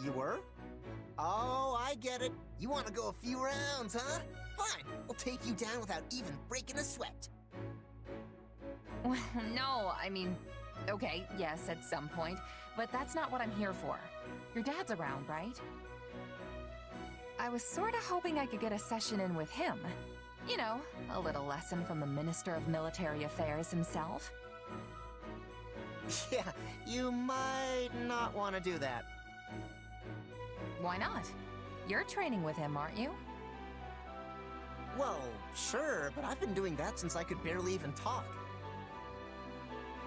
You were? Oh, I get it. You want to go a few rounds, huh? Fine, we'll take you down without even breaking a sweat. Well, no, I mean, okay, yes, at some point, but that's not what I'm here for. Your dad's around, right? I was sorta hoping I could get a session in with him. You know, a little lesson from the Minister of Military Affairs himself. Yeah, you might not want to do that. Why not? You're training with him, aren't you? Well, sure, but I've been doing that since I could barely even talk.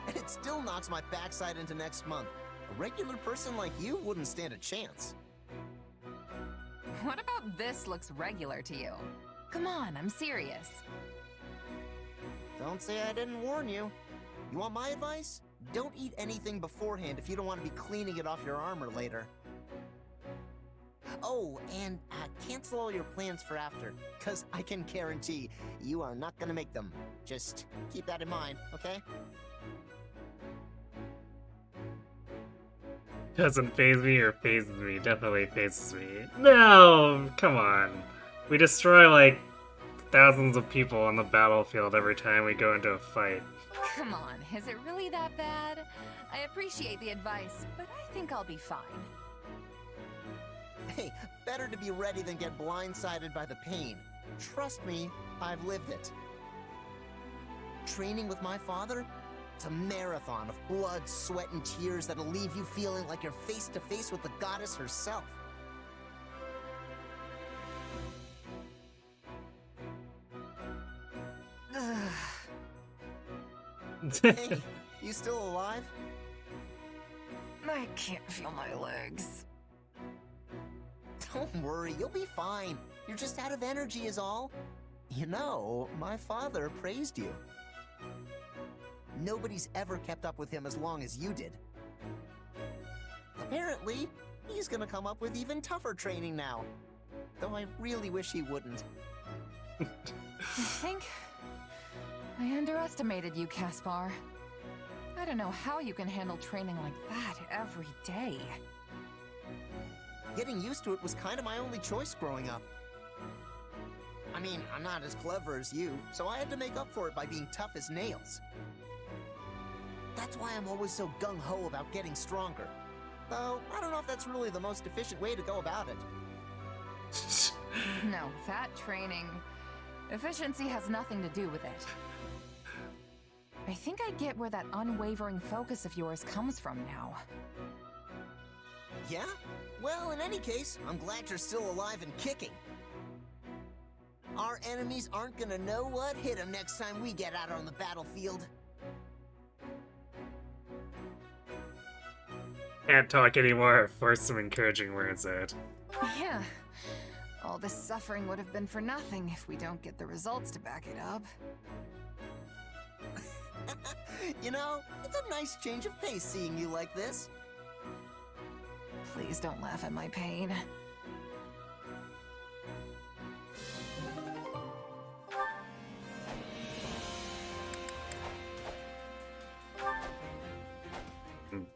And it still knocks my backside into next month. A regular person like you wouldn't stand a chance. What about this looks regular to you? Come on, I'm serious. Don't say I didn't warn you. You want my advice? Don't eat anything beforehand if you don't want to be cleaning it off your armor later. Oh, and cancel all your plans for after, because I can guarantee you are not going to make them. Just keep that in mind, okay? Doesn't faze me or phases me. Definitely phases me. No! Come on. We destroy, like, thousands of people on the battlefield every time we go into a fight. Come on, is it really that bad? I appreciate the advice, but I think I'll be fine. Hey, better to be ready than get blindsided by the pain. Trust me, I've lived it. Training with my father? It's a marathon of blood, sweat, and tears that'll leave you feeling like you're face to face with the goddess herself. Hey, you still alive? I can't feel my legs. Don't worry, you'll be fine. You're just out of energy is all. You know, my father praised you. Nobody's ever kept up with him as long as you did. Apparently, he's gonna come up with even tougher training now. Though I really wish he wouldn't. I think I underestimated you, Caspar. I don't know how you can handle training like that every day. Getting used to it was kind of my only choice growing up. I mean, I'm not as clever as you, so I had to make up for it by being tough as nails. That's why I'm always so gung-ho about getting stronger. Though, I don't know if that's really the most efficient way to go about it. No, that training... efficiency has nothing to do with it. I think I get where that unwavering focus of yours comes from now. Yeah? Well, in any case, I'm glad you're still alive and kicking. Our enemies aren't gonna know what hit them next time we get out on the battlefield. Can't talk anymore. Force some encouraging words out. Yeah. All this suffering would have been for nothing if we don't get the results to back it up. You know, it's a nice change of pace seeing you like this. Please don't laugh at my pain.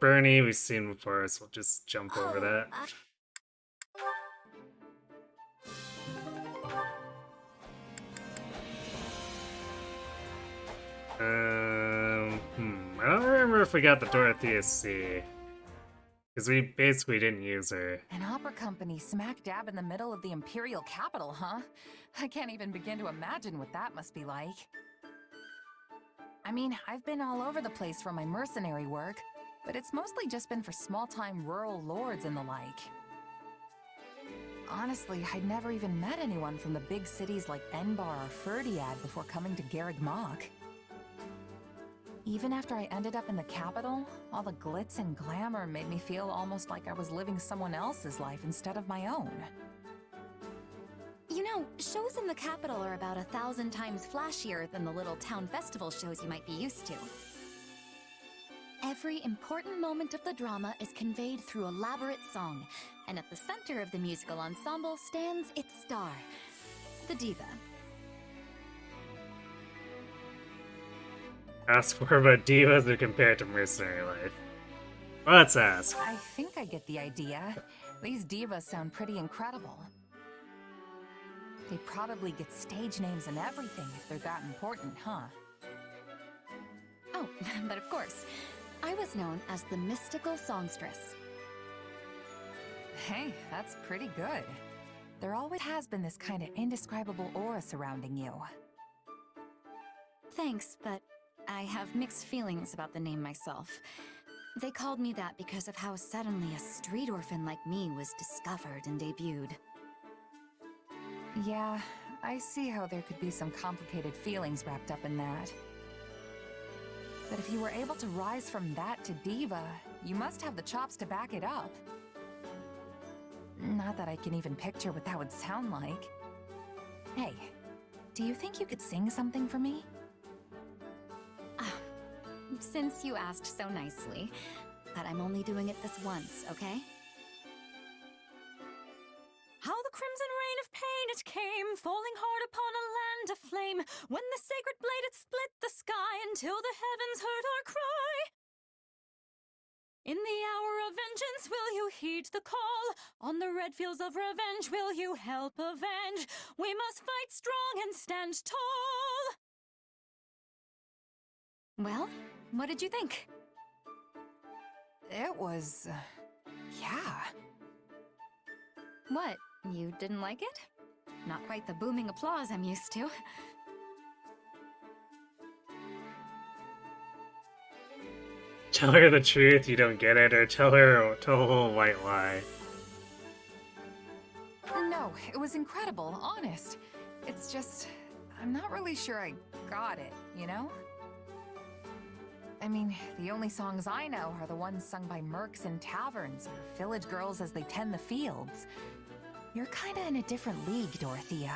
Bernie, we've seen before, so we'll just jump over that. I don't remember if we got the Dorothea C. Because we basically didn't use her. An opera company smack dab in the middle of the Imperial capital, huh? I can't even begin to imagine what that must be like. I mean, I've been all over the place for my mercenary work, but it's mostly just been for small-time rural lords and the like. Honestly, I'd never even met anyone from the big cities like Enbar or Ferdiad before coming to Garreg Mach. Even after I ended up in the capital, all the glitz and glamour made me feel almost like I was living someone else's life instead of my own. You know, shows in the capital are about 1,000 times flashier than the little town festival shows you might be used to. Every important moment of the drama is conveyed through elaborate song, and at the center of the musical ensemble stands its star, the diva. Ask more about divas or compare it to mercenary life. Let's ask. I think I get the idea. These divas sound pretty incredible. They probably get stage names and everything if they're that important, huh? Oh, but of course. I was known as the mystical songstress. Hey, that's pretty good. There always has been this kind of indescribable aura surrounding you. Thanks, but I have mixed feelings about the name myself. They called me that because of how suddenly a street orphan like me was discovered and debuted. Yeah, I see how there could be some complicated feelings wrapped up in that. But if you were able to rise from that to diva, you must have the chops to back it up. Not that I can even picture what that would sound like. Hey, do you think you could sing something for me? Since you asked so nicely, but I'm only doing it this once, okay? How the crimson rain of pain it came, falling hard upon a land aflame, when the sacred blade it split the sky until the heavens heard our cry. In the hour of vengeance will you heed the call? On the red fields of revenge will you help avenge? We must fight strong and stand tall. Well, what did you think? It was... yeah. What, you didn't like it? Not quite the booming applause I'm used to. Tell her the truth, you don't get it, or tell a whole white lie. No, it was incredible, honest. It's just... I'm not really sure I got it, you know? I mean, the only songs I know are the ones sung by mercs in taverns or village girls as they tend the fields. You're kinda in a different league, Dorothea.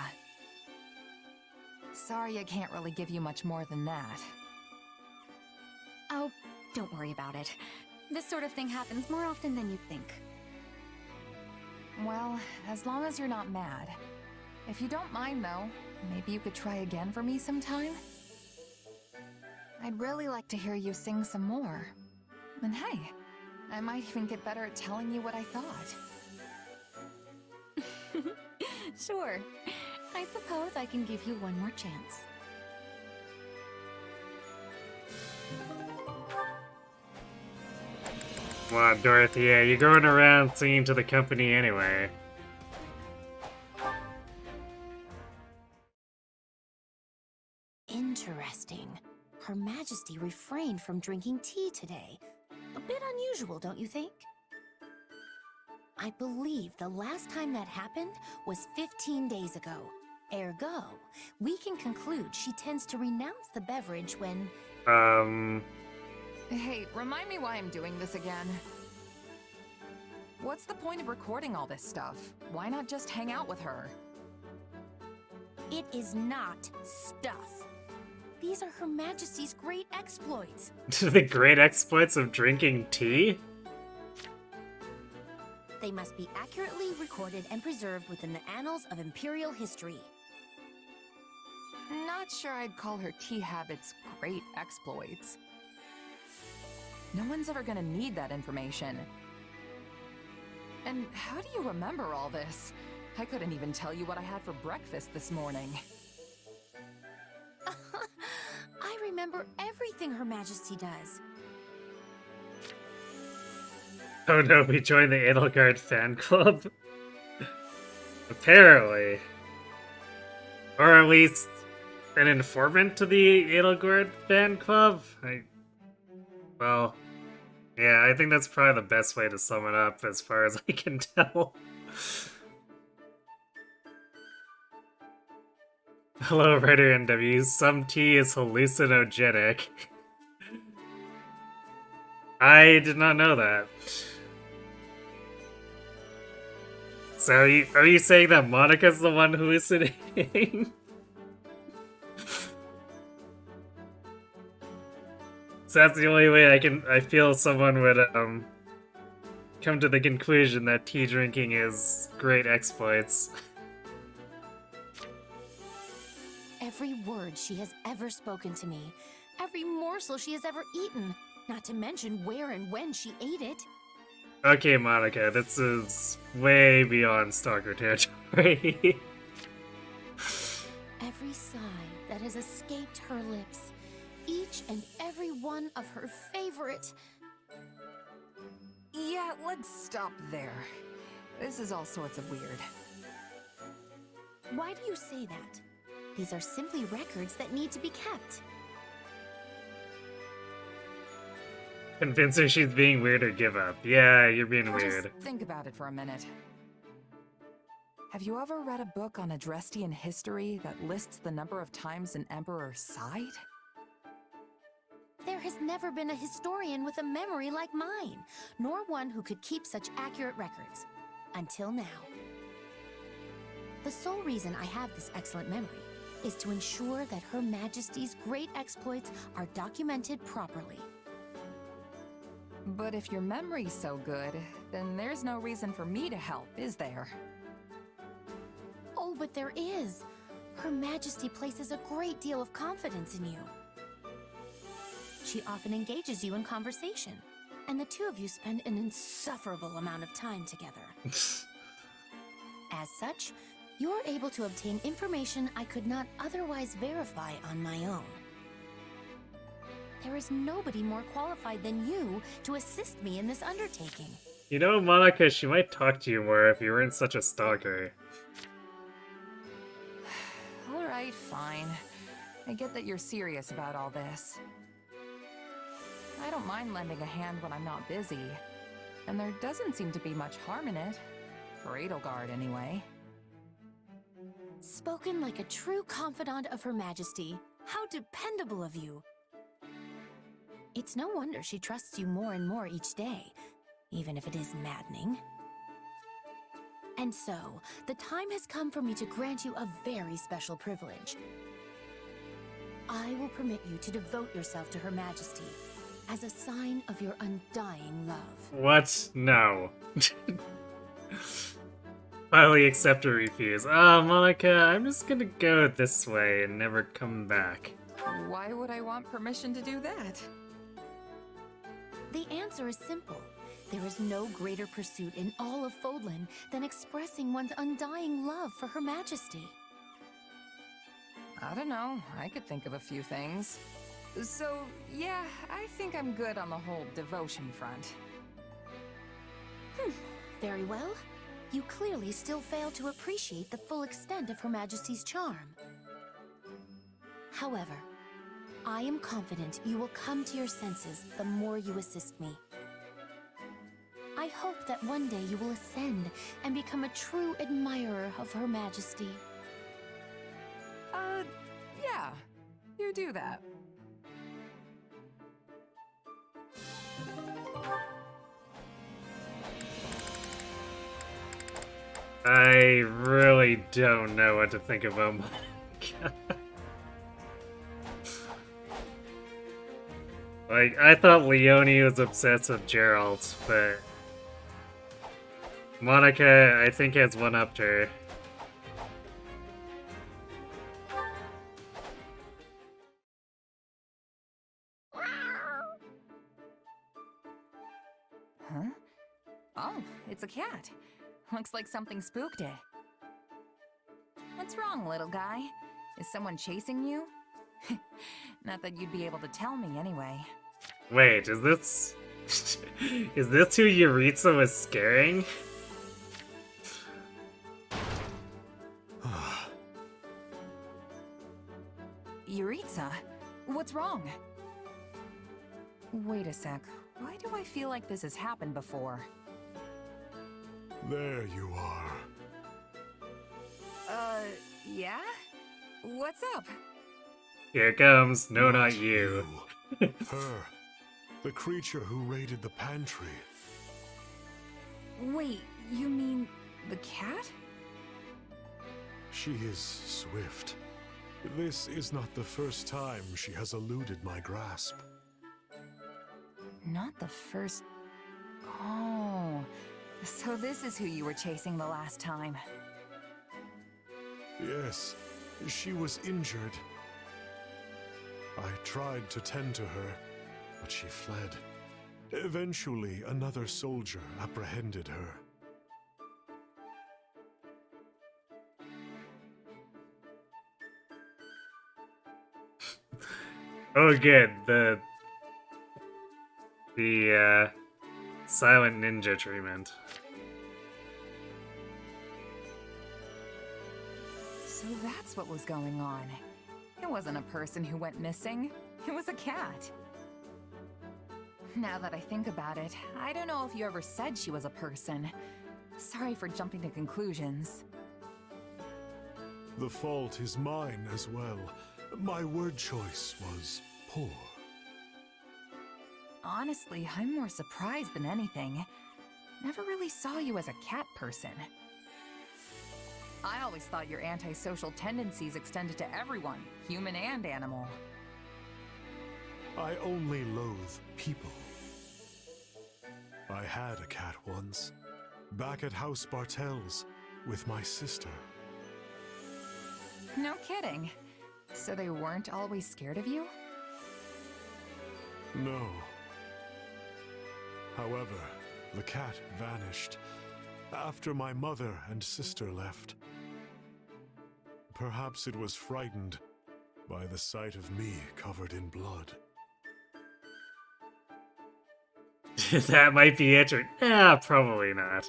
Sorry I can't really give you much more than that. Oh, don't worry about it. This sort of thing happens more often than you think. Well, as long as you're not mad. If you don't mind, though, maybe you could try again for me sometime? I'd really like to hear you sing some more. And hey, I might even get better at telling you what I thought. Sure. I suppose I can give you one more chance. Come on, Dorothea, you're going around singing to the company anyway. Interesting. Her Majesty refrained from drinking tea today. A bit unusual, don't you think? I believe the last time that happened was 15 days ago. Ergo, we can conclude she tends to renounce the beverage when... Hey, remind me why I'm doing this again. What's the point of recording all this stuff? Why not just hang out with her? It is not stuff. These are Her Majesty's great exploits. The great exploits of drinking tea? They must be accurately recorded and preserved within the annals of Imperial history. Not sure I'd call her tea habits great exploits. No one's ever gonna need that information. And how do you remember all this? I couldn't even tell you what I had for breakfast this morning. I remember everything Her Majesty does. Oh no, we joined the Edelgard fan club? Apparently. Or at least an informant to the Edelgard fan club? Well, yeah, I think that's probably the best way to sum it up as far as I can tell. Hello, Writer NW. Some tea is hallucinogenic. I did not know that. So are you saying that Monica's the one hallucinating? So that's the only way I feel someone would come to the conclusion that tea drinking is great exploits. Every word she has ever spoken to me, every morsel she has ever eaten, not to mention where and when she ate it. Okay, Monica, this is way beyond stalker territory. Every sigh that has escaped her lips, each and every one of her favorite... Yeah, let's stop there. This is all sorts of weird. Why do you say that? These are simply records that need to be kept. Convince her she's being weird or give up. Yeah, you're being weird. Just think about it for a minute. Have you ever read a book on Adrestian history that lists the number of times an emperor sighed? There has never been a historian with a memory like mine, nor one who could keep such accurate records. Until now. The sole reason I have this excellent memory is to ensure that Her Majesty's great exploits are documented properly. But if your memory's so good, then there's no reason for me to help, is there? Oh, but there is. Her Majesty places a great deal of confidence in you. She often engages you in conversation, and the two of you spend an insufferable amount of time together. As such, you're able to obtain information I could not otherwise verify on my own. There is nobody more qualified than you to assist me in this undertaking. You know, Monica, she might talk to you more if you weren't such a stalker. Alright, fine. I get that you're serious about all this. I don't mind lending a hand when I'm not busy. And there doesn't seem to be much harm in it. For Edelgard, anyway. Spoken like a true confidant of Her Majesty. How dependable of you. It's no wonder she trusts you more and more each day, even if it is maddening. And so, the time has come for me to grant you a very special privilege. I will permit you to devote yourself to Her Majesty as a sign of your undying love. What? No. Finally accept or refuse. Monica, I'm just gonna go this way and never come back. Why would I want permission to do that? The answer is simple. There is no greater pursuit in all of Fodlan than expressing one's undying love for Her Majesty. I don't know. I could think of a few things. So, yeah, I think I'm good on the whole devotion front. Very well. You clearly still fail to appreciate the full extent of Her Majesty's charm. However, I am confident you will come to your senses the more you assist me. I hope that one day you will ascend and become a true admirer of Her Majesty. Yeah. You do that. I really don't know what to think about Monica. Like, I thought Leonie was obsessed with Gerald, but Monica, I think, has one-upped her. Huh? Oh, it's a cat. Looks like something spooked it. What's wrong, little guy? Is someone chasing you? Not that you'd be able to tell me anyway. Wait, is this... is this who Yuritsa was scaring? Yuritsa? What's wrong? Wait a sec. Why do I feel like this has happened before? There you are. Yeah? What's up? Here it comes. No, not you. Her. The creature who raided the pantry. Wait, you mean the cat? She is swift. This is not the first time she has eluded my grasp. Not the first... Oh... So this is who you were chasing the last time. Yes, she was injured. I tried to tend to her, but she fled. Eventually, another soldier apprehended her. Oh, good. The silent ninja treatment. So that's what was going on. It wasn't a person who went missing. It was a cat. Now that I think about it, I don't know if you ever said she was a person. Sorry for jumping to conclusions. The fault is mine as well. My word choice was poor. Honestly, I'm more surprised than anything. Never really saw you as a cat person. I always thought your antisocial tendencies extended to everyone, human and animal. I only loathe people. I had a cat once, back at House Bartels, with my sister. No kidding. So they weren't always scared of you? No. However, the cat vanished after my mother and sister left. Perhaps it was frightened by the sight of me covered in blood. That might be it, or... probably not.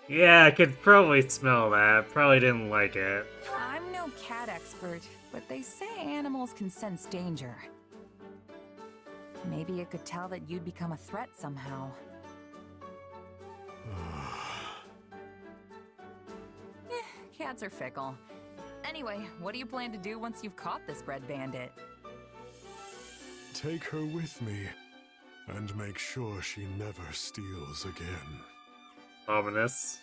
Yeah, I could probably smell that. Probably didn't like it. I'm no cat expert, but they say animals can sense danger. Maybe it could tell that you'd become a threat somehow. Cats are fickle. Anyway, what do you plan to do once you've caught this red bandit? Take her with me, and make sure she never steals again. Ominous.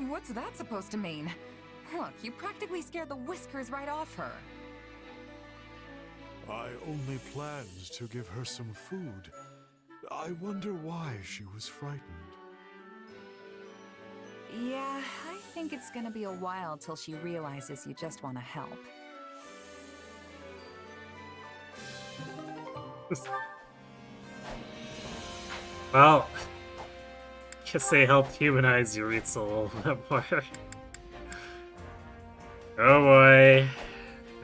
What's that supposed to mean? Look, you practically scared the whiskers right off her. I only planned to give her some food. I wonder why she was frightened. Yeah, I think it's gonna be a while till she realizes you just want to help. Well, guess they helped humanize Yuritsa a little bit more. Oh boy.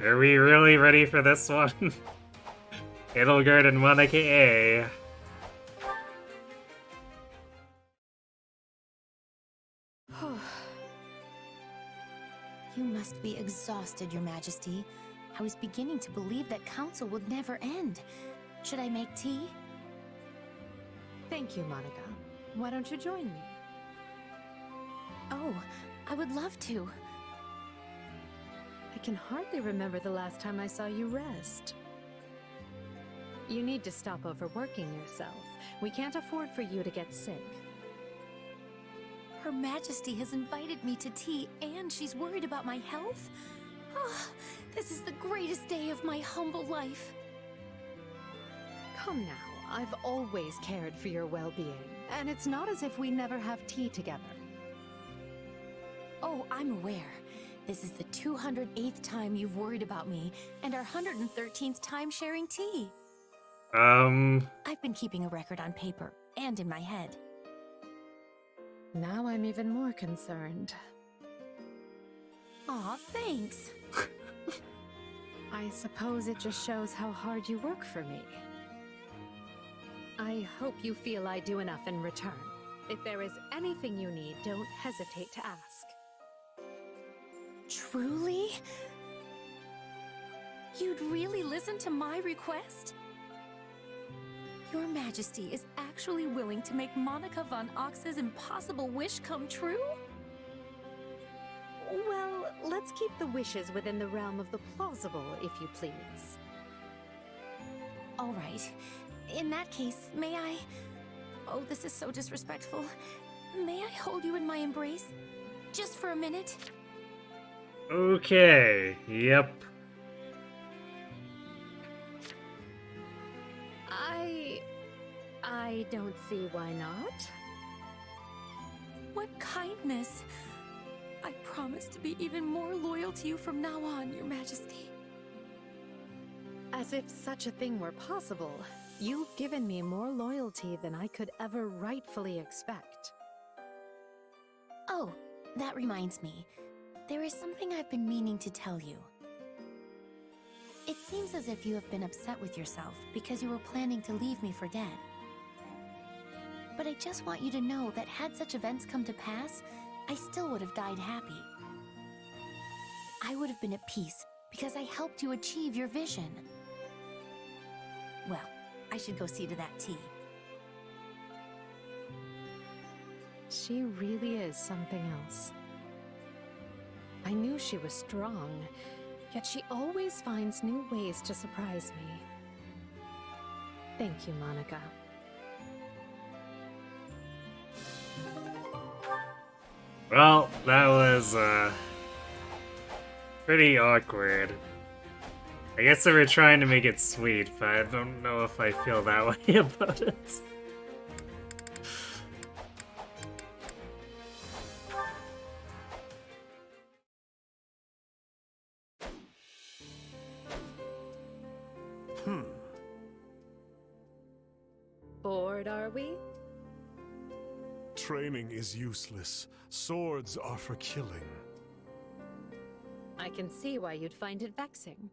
Are we really ready for this one? Edelgard and Monica A. You must be exhausted, Your Majesty. I was beginning to believe that council would never end. Should I make tea? Thank you, Monica. Why don't you join me? Oh, I would love to. I can hardly remember the last time I saw you rest. You need to stop overworking yourself. We can't afford for you to get sick. Her Majesty has invited me to tea, and she's worried about my health? Oh, this is the greatest day of my humble life. Come now, I've always cared for your well-being, and it's not as if we never have tea together. Oh, I'm aware. This is the 208th time you've worried about me, and our 113th time sharing tea. I've been keeping a record on paper, and in my head. Now I'm even more concerned. Aw, thanks. I suppose it just shows how hard you work for me. I hope you feel I do enough in return. If there is anything you need, don't hesitate to ask. Truly? You'd really listen to my request? Your Majesty is actually willing to make Monica von Ox's impossible wish come true? Well, let's keep the wishes within the realm of the plausible, if you please. All right. In that case, may I... Oh, this is so disrespectful. May I hold you in my embrace? Just for a minute? Okay, yep. I don't see why not. What kindness! I promise to be even more loyal to you from now on, Your Majesty. As if such a thing were possible, you've given me more loyalty than I could ever rightfully expect. Oh, that reminds me. There is something I've been meaning to tell you. It seems as if you have been upset with yourself because you were planning to leave me for dead. But I just want you to know that had such events come to pass, I still would have died happy. I would have been at peace because I helped you achieve your vision. Well, I should go see to that tea. She really is something else. I knew she was strong, yet she always finds new ways to surprise me. Thank you, Monica. Well, that was, pretty awkward. I guess they were trying to make it sweet, but I don't know if I feel that way about it. Bored, are we? Training is useless. Swords are for killing. I can see why you'd find it vexing.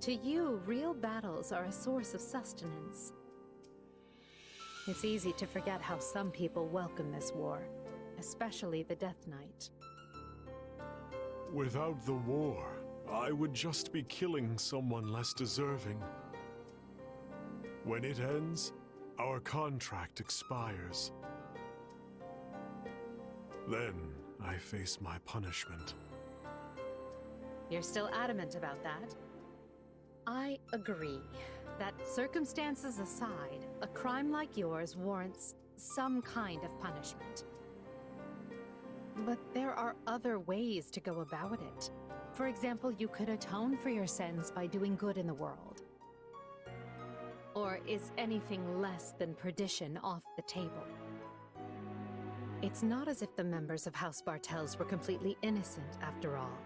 To you, real battles are a source of sustenance. It's easy to forget how some people welcome this war, especially the Death Knight. Without the war, I would just be killing someone less deserving. When it ends, our contract expires. Then I face my punishment. You're still adamant about that? I agree that, circumstances aside, a crime like yours warrants some kind of punishment. But there are other ways to go about it. For example, you could atone for your sins by doing good in the world. Or is anything less than perdition off the table? It's not as if the members of House Bartels were completely innocent, after all.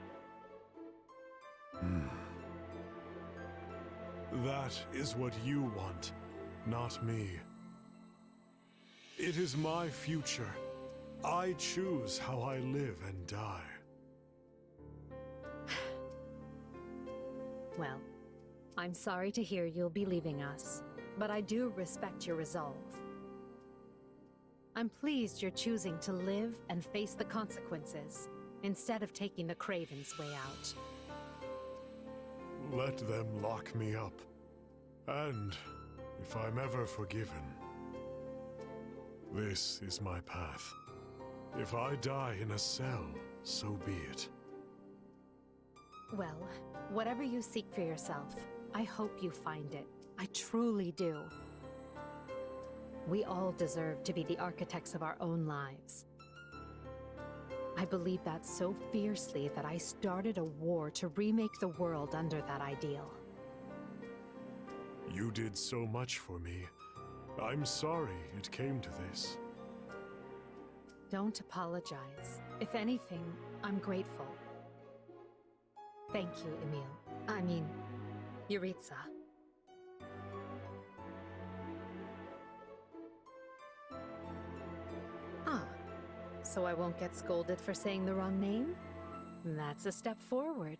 That is what you want, not me. It is my future. I choose how I live and die. Well, I'm sorry to hear you'll be leaving us, but I do respect your resolve. I'm pleased you're choosing to live and face the consequences, instead of taking the Craven's way out. Let them lock me up. And if I'm ever forgiven, this is my path. If I die in a cell, so be it. Well, whatever you seek for yourself, I hope you find it. I truly do. We all deserve to be the architects of our own lives. I believe that so fiercely that I started a war to remake the world under that ideal. You did so much for me. I'm sorry it came to this. Don't apologize. If anything, I'm grateful. Thank you, Emil. I mean, Yuritsa. Ah, so I won't get scolded for saying the wrong name? That's a step forward.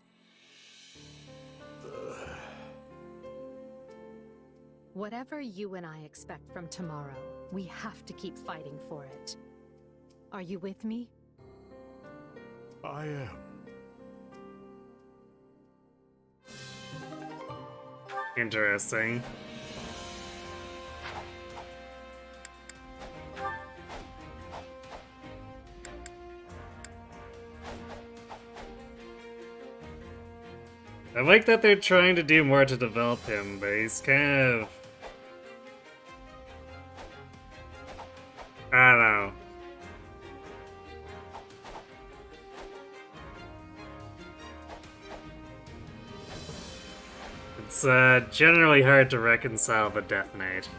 Whatever you and I expect from tomorrow, we have to keep fighting for it. Are you with me? I am. Interesting. I like that they're trying to do more to develop him, but he's kind of... I don't know. It's generally hard to reconcile the Death Knight.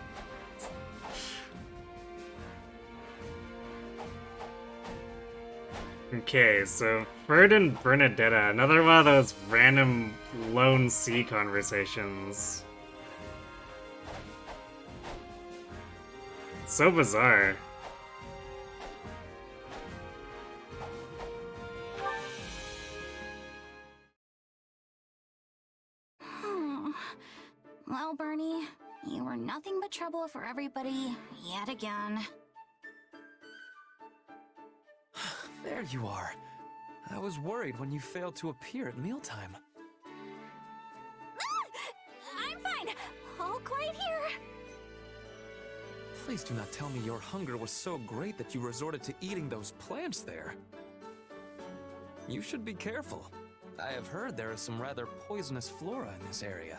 Okay, so Ferd and Bernadetta, another one of those random lone sea conversations. It's so bizarre. Well, Bernie, you were nothing but trouble for everybody, yet again. There you are. I was worried when you failed to appear at mealtime. I'm fine. All quiet here. Please do not tell me your hunger was so great that you resorted to eating those plants there. You should be careful. I have heard there is some rather poisonous flora in this area.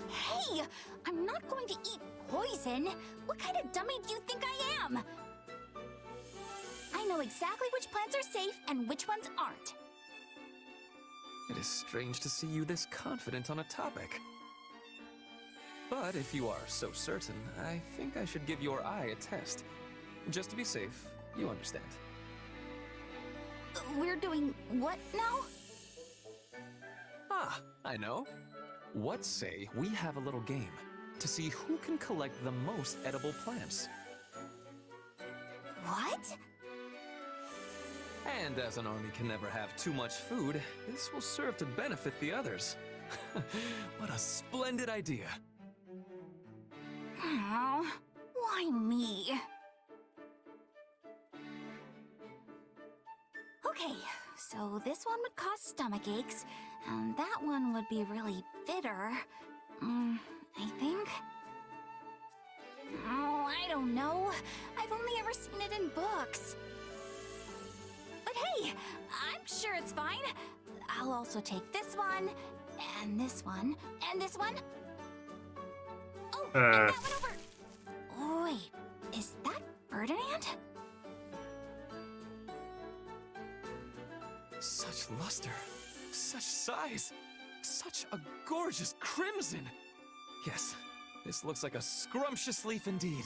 Hey, I'm not going to eat poison. What kind of dummy do you think I am? I know exactly which plants are safe and which ones aren't. It is strange to see you this confident on a topic. But if you are so certain, I think I should give your eye a test. Just to be safe, you understand. We're doing what now? Ah, I know. What say we have a little game to see who can collect the most edible plants? What? And as an army can never have too much food, this will serve to benefit the others. What a splendid idea. Oh, why me? Okay, so this one would cause stomach aches, and that one would be really bitter. I think? Oh, I don't know. I've only ever seen it in books. But hey, I'm sure it's fine. I'll also take this one, and this one, and this one. Oh, and that one over. Wait, is that Ferdinand? Such luster, such size, such a gorgeous crimson. Yes, this looks like a scrumptious leaf indeed.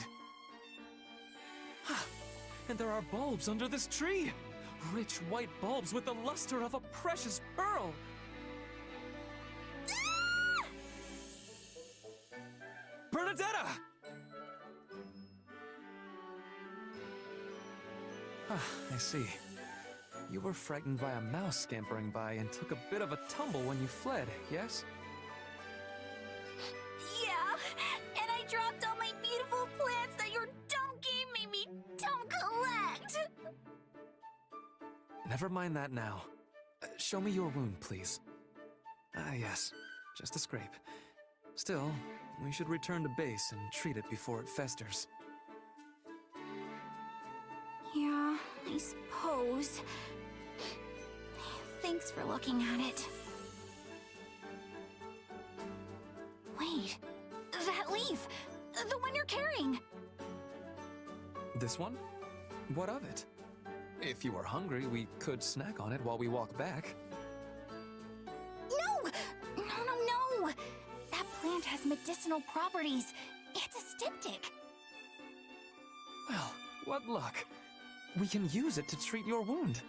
And there are bulbs under this tree. Rich white bulbs with the luster of a precious pearl. Bernadetta! I see. You were frightened by a mouse scampering by and took a bit of a tumble when you fled, yes? Yeah, and I dropped all my beautiful plants that your dumb game made me don't collect. Never mind that now. Show me your wound, please. Ah, yes. Just a scrape. Still, we should return to base and treat it before it festers. Yeah, I suppose. Thanks for looking at it. Wait, that leaf! The one you're carrying! This one? What of it? If you are hungry, we could snack on it while we walk back. No! No! That plant has medicinal properties. It's a styptic. Well, what luck. We can use it to treat your wound.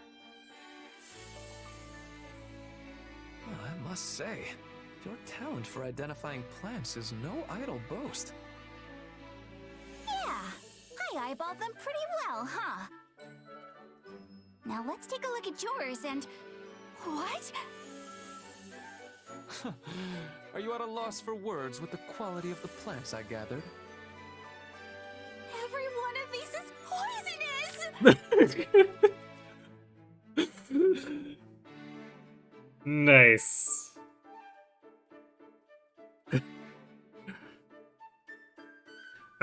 Well, I must say, your talent for identifying plants is no idle boast. Yeah, I eyeballed them pretty well, huh? Now let's take a look at yours and... What? Are you at a loss for words with the quality of the plants I gathered? Every one of these is poisonous! Nice.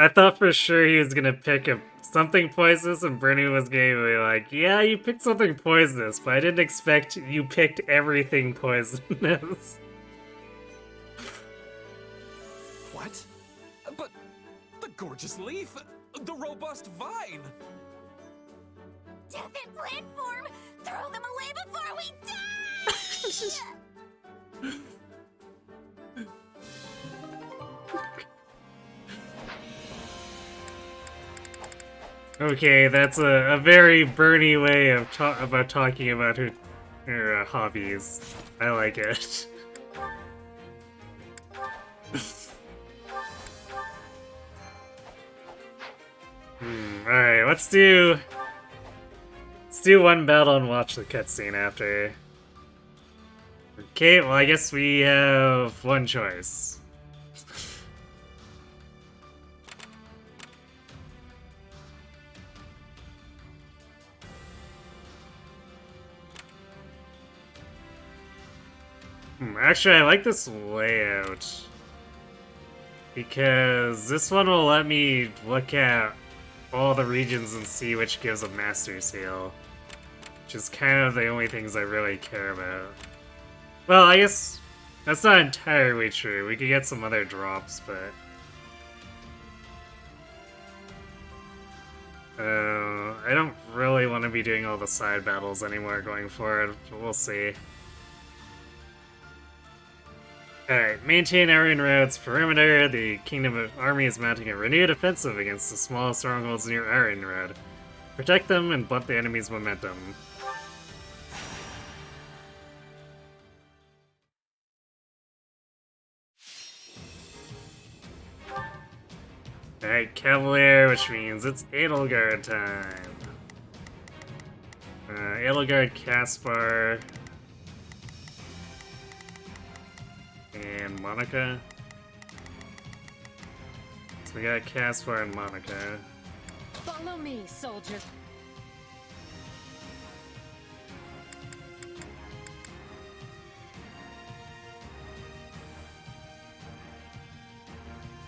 I thought for sure he was gonna pick something poisonous and Bernie was gonna be like, yeah, you picked something poisonous, but I didn't expect you picked everything poisonous. What? But the gorgeous leaf! The robust vine! Death in plant form! Throw them away before we die! Okay, that's a very Bernie way of talking about her hobbies. I like it. Alright, let's do one battle and watch the cutscene after. Okay, well I guess we have one choice. Actually, I like this layout because this one will let me look at all the regions and see which gives a master seal, which is kind of the only things I really care about. Well, I guess that's not entirely true. We could get some other drops, but I don't really want to be doing all the side battles anymore going forward. We'll see. Alright, maintain our inroads perimeter. The Kingdom Army is mounting a renewed offensive against the small strongholds near our inroad. Protect them and blunt the enemy's momentum. Alright, Cavalier, which means it's Edelgard time. Edelgard, Caspar, and Monica. So we got Caspar and Monica. Follow me, soldier.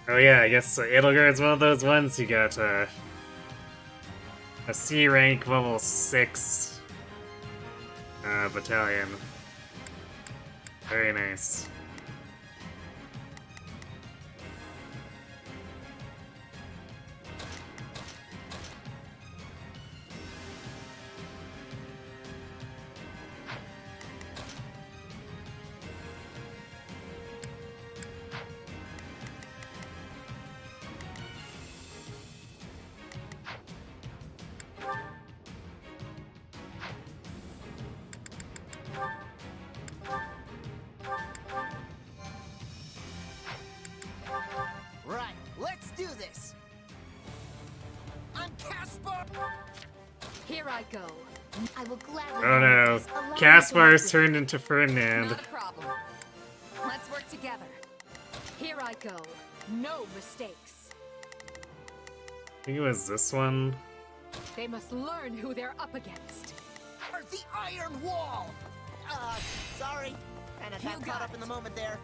Oh yeah, I guess Edelgard's one of those ones. You got a C rank level 6 battalion. Very nice. Right, let's do this! I'm Caspar! Here I go. I will gladly... Oh no, Caspar's turned into Ferdinand. Not a problem. Let's work together. Here I go. No mistakes. I think it was this one. They must learn who they're up against. Our The Iron Wall! Sorry. Kinda got caught up in the moment there.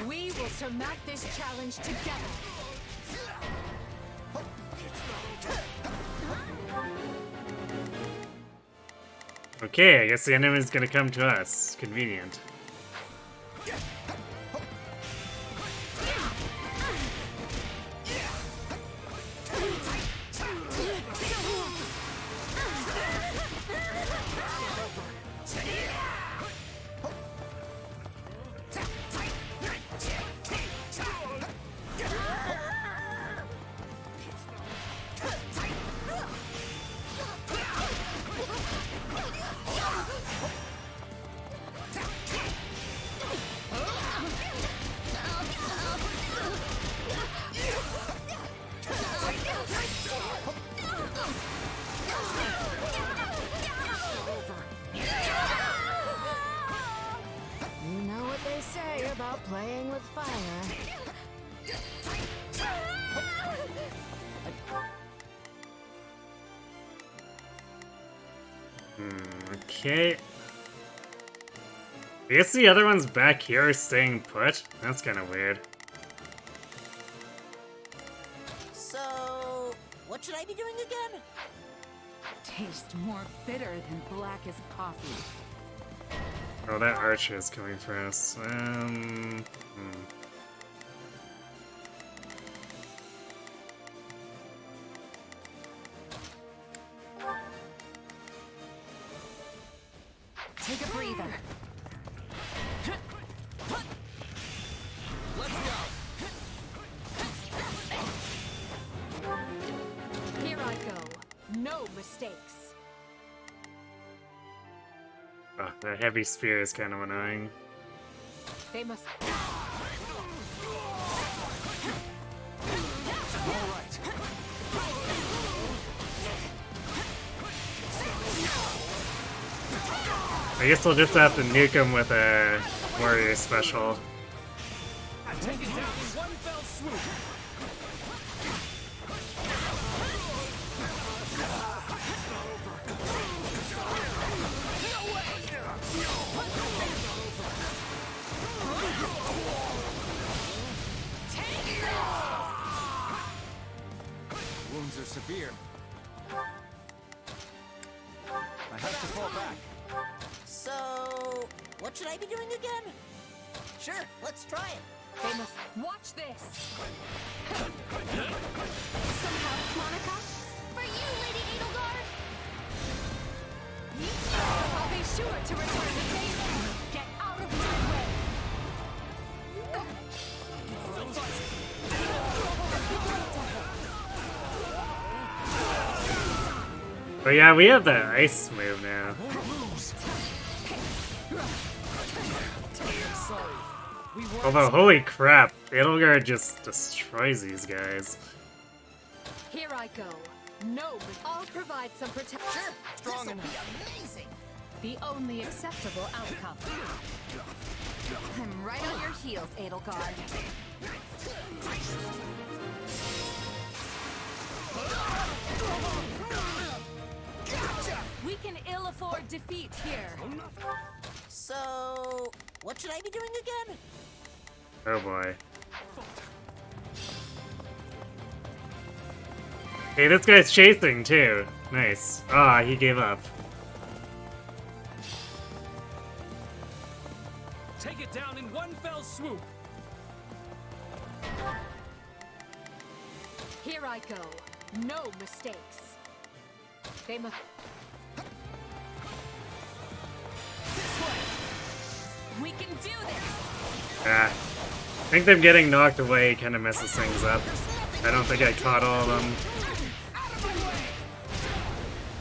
We will surmount this challenge together. Okay, I guess the enemy's gonna come to us. Convenient. You know what they say about playing with fire. Okay. I guess the other one's back here staying put? That's kind of weird. So, what should I be doing again? Taste more bitter than black as coffee. Oh, that archer is coming for us. Take a breather. Let's go. Here I go. No mistakes. Oh, that heavy spear is kind of annoying. They must. I guess we'll just have to nuke him with a warrior special. Take it down in one fell swoop. Wounds are severe. I have to fall back. So, what should I be doing again? Sure, let's try it. They must watch this. Somehow, Monica. For you, Lady Edelgard! I'll be sure to return the favor. Get out of my way. But yeah, we have the ice move now. Although, holy crap, Edelgard just destroys these guys. Here I go. No, but I'll provide some protection. Strong enough. Amazing. The only acceptable outcome. I'm right on your heels, Edelgard. We can ill afford defeat here. So, what should I be doing again? Oh boy. Hey, this guy's chasing too. Nice. Ah, he gave up. Take it down in one fell swoop. Here I go. No mistakes. They must. This way. We can do this. Ah. I think them getting knocked away kind of messes things up. I don't think I caught all of them.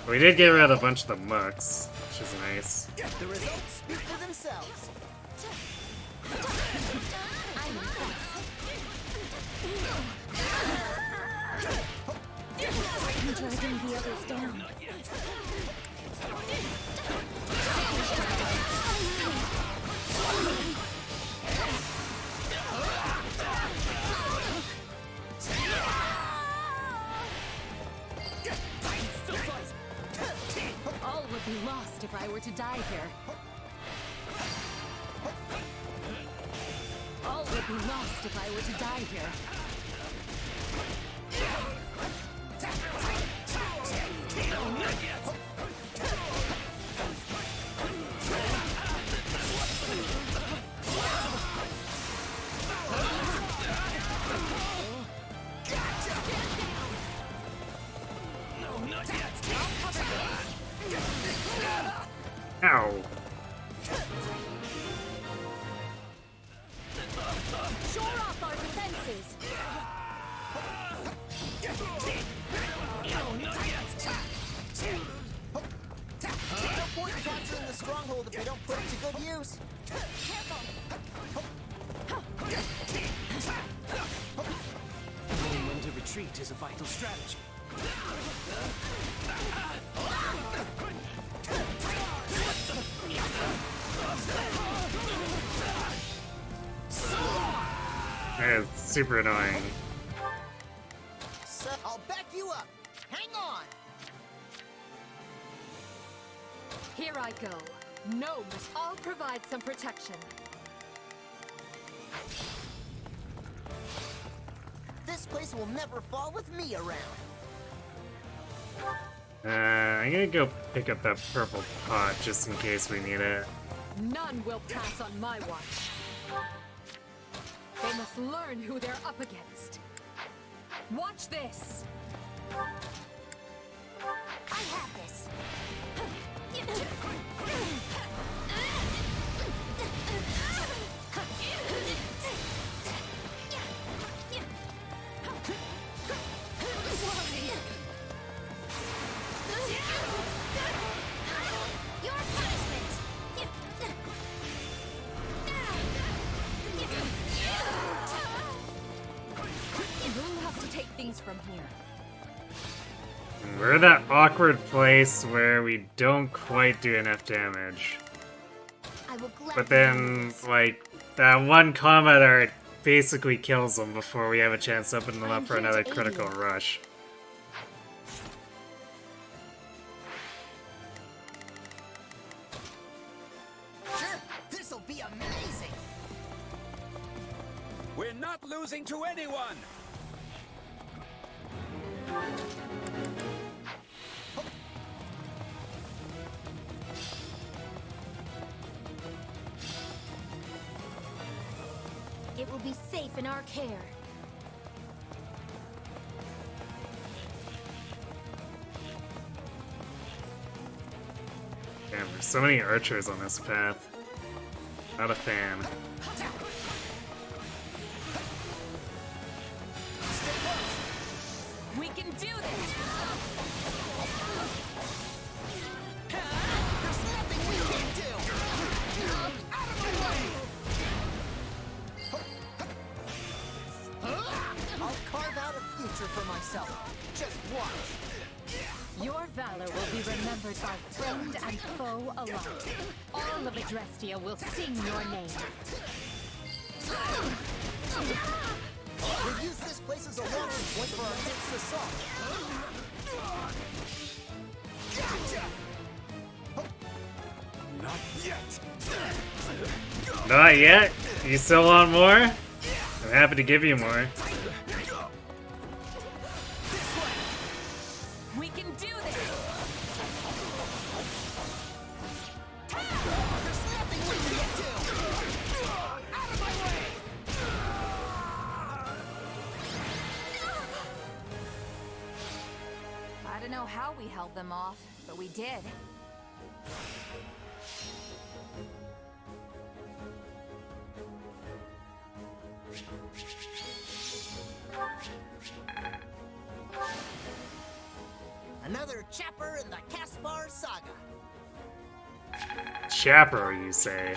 We did get rid of a bunch of the mucks, which is nice. The results speak for themselves. I'm dragging the others down. I'll All would be lost if I were to die here. All would be lost if I were to die here. Ow. Shore up our defenses. No point in capturing the stronghold if we don't put it to good use. Knowing when to retreat is a vital strategy. It's super annoying. So I'll back you up. Hang on. Here I go. Gnomes, I'll provide some protection. This place will never fall with me around. I'm gonna go pick up that purple pot just in case we need it. None will pass on my watch. They must learn who they're up against. Watch this! I have this. Your punishment. We'll have to take things from here. We're in that awkward place where we don't quite do enough damage. I will gladly But then, like, that one combat art basically kills them before we have a chance to open them up for another critical rush. Sure, this'll be amazing. We're not losing to anyone! It will be safe in our care. Damn, there's so many archers on this path. Not a fan. We can do this! There's nothing we can't do. Out of my way. I'll carve out a future for myself. Just watch. Your valor will be remembered by friend and foe alike. All of Adrestia will sing your name. We'll use this place as a launching point for our next assault. Gotcha! Not yet! Not yet? You still want more? I'm happy to give you more. We can do this! There's nothing we can't do! Out of my way! I don't know how we held them off, but we did. Another chapter in the Caspar saga. Chaper, you say?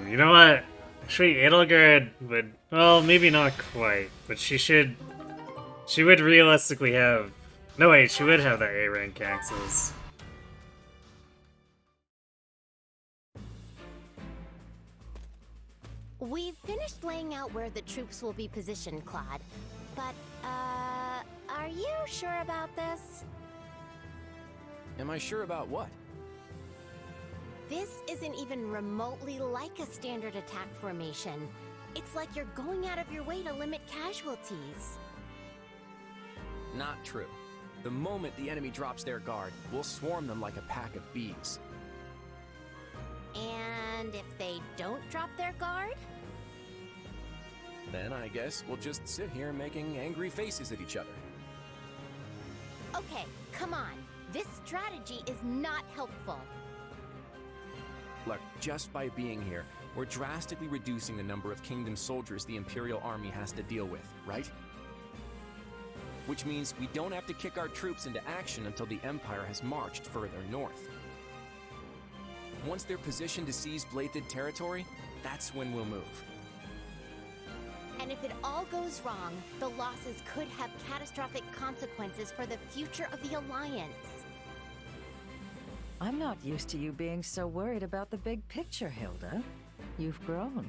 You know what? Actually, Edelgard would... Well, maybe not quite, but she would realistically have No, wait, she would have the A rank axes. We've finished laying out where the troops will be positioned, Claude. But, are you sure about this? Am I sure about what? This isn't even remotely like a standard attack formation. It's like you're going out of your way to limit casualties. Not true. The moment the enemy drops their guard, we'll swarm them like a pack of bees. And if they don't drop their guard? Then I guess we'll just sit here making angry faces at each other. Okay, come on. This strategy is not helpful. Look, just by being here, we're drastically reducing the number of Kingdom soldiers the Imperial Army has to deal with, right? Which means we don't have to kick our troops into action until the Empire has marched further north. Once they're positioned to seize Bladed territory, that's when we'll move. And if it all goes wrong, the losses could have catastrophic consequences for the future of the Alliance. I'm not used to you being so worried about the big picture, Hilda. You've grown.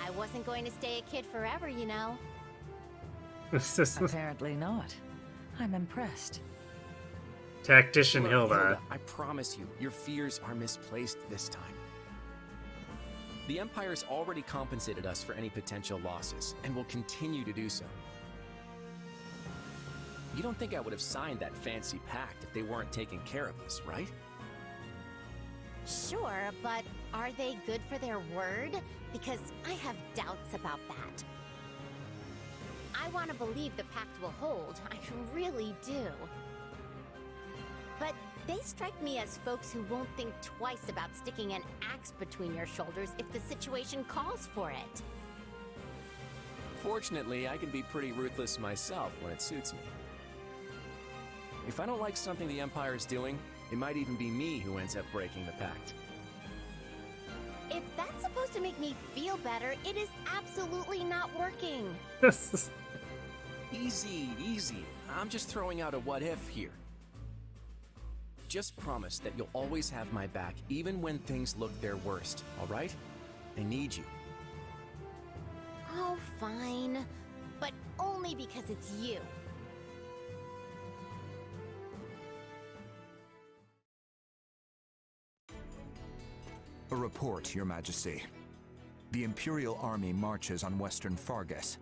I wasn't going to stay a kid forever, you know. Apparently not. I'm impressed. Tactician Look, Hilda. I promise you, your fears are misplaced this time. The Empire's already compensated us for any potential losses, and will continue to do so. You don't think I would have signed that fancy pact if they weren't taking care of us, right? Sure, but are they good for their word? Because I have doubts about that. I want to believe the pact will hold. I really do. But they strike me as folks who won't think twice about sticking an axe between your shoulders if the situation calls for it. Fortunately, I can be pretty ruthless myself when it suits me. If I don't like something the Empire is doing, it might even be me who ends up breaking the pact. If that's supposed to make me feel better, it is absolutely not working. Easy, easy. I'm just throwing out a what if here. Just promise that you'll always have my back, even when things look their worst, all right? I need you. Oh, fine. But only because it's you. A report, Your Majesty. The Imperial Army marches on Western Fargus.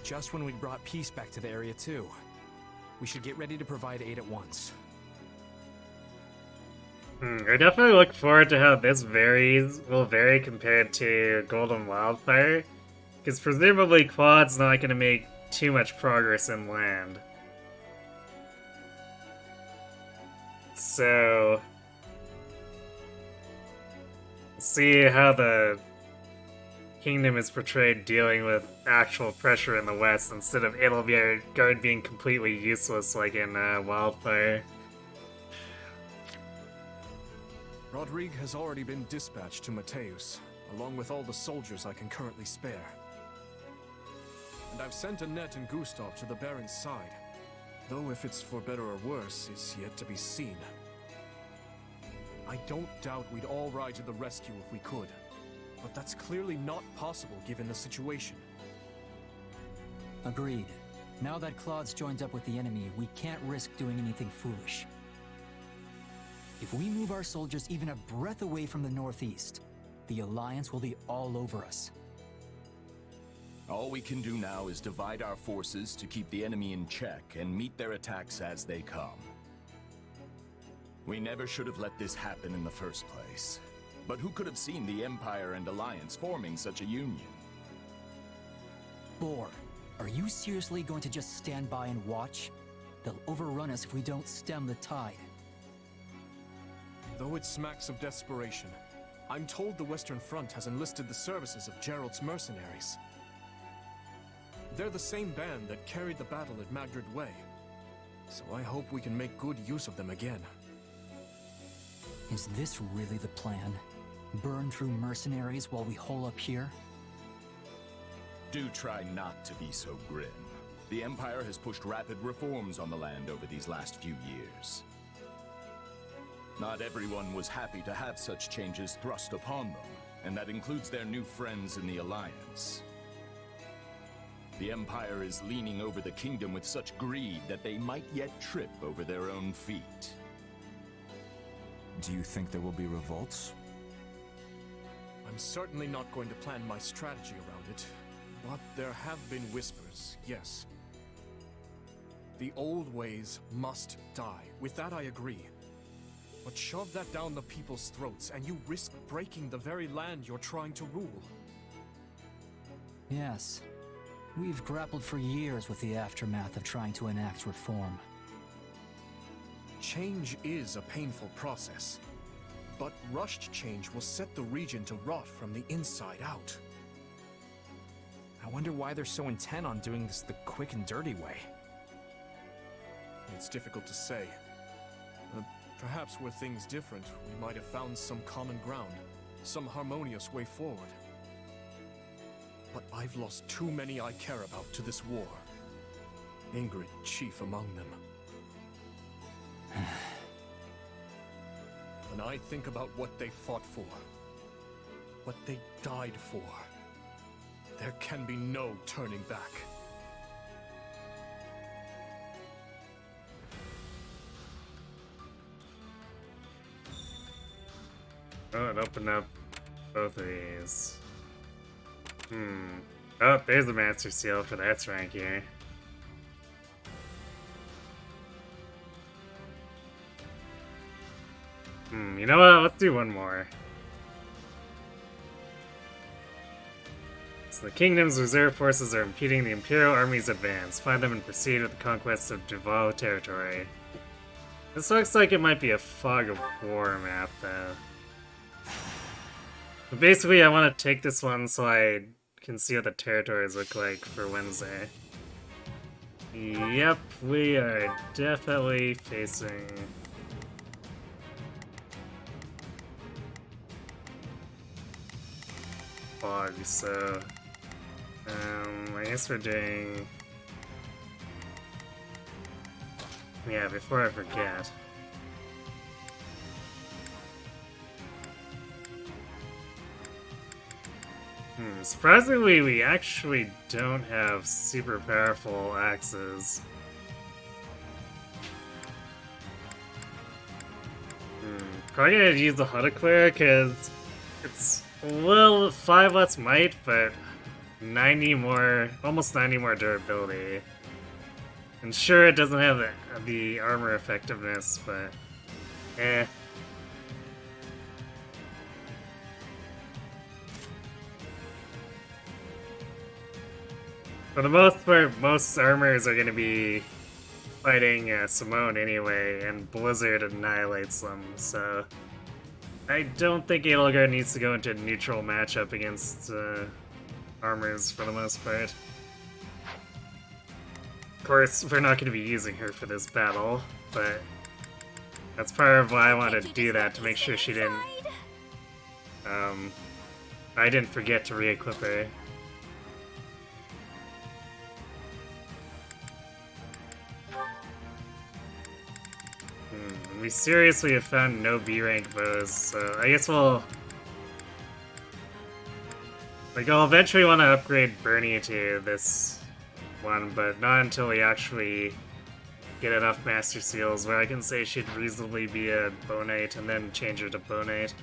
Just when we'd brought peace back to the area too. We should get ready to provide aid at once. I definitely look forward to how this will vary compared to Golden Wildfire, because presumably Claude's not going to make too much progress inland. So, see how the Kingdom is portrayed dealing with actual pressure in the west instead of Edelgard being completely useless like in Wildfire. Rodrigue has already been dispatched to Mateus, along with all the soldiers I can currently spare. And I've sent Annette and Gustav to the Baron's side, though if it's for better or worse is yet to be seen. I don't doubt we'd all ride to the rescue if we could, but that's clearly not possible given the situation. Agreed. Now that Claude's joined up with the enemy, we can't risk doing anything foolish. If we move our soldiers even a breath away from the northeast, the Alliance will be all over us. All we can do now is divide our forces to keep the enemy in check and meet their attacks as they come. We never should have let this happen in the first place. But who could have seen the Empire and Alliance forming such a union? Boar, are you seriously going to just stand by and watch? They'll overrun us if we don't stem the tide. Though it smacks of desperation, I'm told the Western Front has enlisted the services of Gerald's mercenaries. They're the same band that carried the battle at Magdred Way, so I hope we can make good use of them again. Is this really the plan? Burn through mercenaries while we hole up here? Do try not to be so grim. The Empire has pushed rapid reforms on the land over these last few years. Not everyone was happy to have such changes thrust upon them, and that includes their new friends in the Alliance. The Empire is leaning over the kingdom with such greed that they might yet trip over their own feet. Do you think there will be revolts? I'm certainly not going to plan my strategy around it, but there have been whispers, yes. The old ways must die. With that I agree. But shove that down the people's throats, and you risk breaking the very land you're trying to rule. Yes. We've grappled for years with the aftermath of trying to enact reform. Change is a painful process, but rushed change will set the region to rot from the inside out. I wonder why they're so intent on doing this the quick and dirty way. It's difficult to say. Perhaps were things different, we might have found some common ground, some harmonious way forward. But I've lost too many I care about to this war. Ingrid chief among them. When I think about what they fought for, what they died for, there can be no turning back. Oh, it opened up both of these. Oh, there's the Master Seal for that rank here. You know what? Let's do one more. So the Kingdom's reserve forces are impeding the Imperial Army's advance. Find them and proceed with the conquest of Duval territory. This looks like it might be a Fog of War map, though. But basically, I want to take this one so I can see what the territories look like for Wednesday. Yep, we are definitely facing... fog, so... I guess we're doing... Yeah, before I forget. Surprisingly, we actually don't have super powerful axes. Probably gonna use the Hudaclair because it's a little 5 less might, but 90 more, almost 90 more durability. And sure, it doesn't have the armor effectiveness, but eh. For the most part, most armors are going to be fighting Simone anyway, and Blizzard annihilates them, so... I don't think Edelgard needs to go into a neutral matchup against armors for the most part. Of course, we're not going to be using her for this battle, but that's part of why I wanted to do that, to make sure she didn't... I didn't forget to re-equip her. We seriously have found no B-rank bows, so I guess we'll... Like, I'll eventually want to upgrade Bernie to this one, but not until we actually get enough Master Seals where I can say she'd reasonably be a Bonite and then change her to Bonite.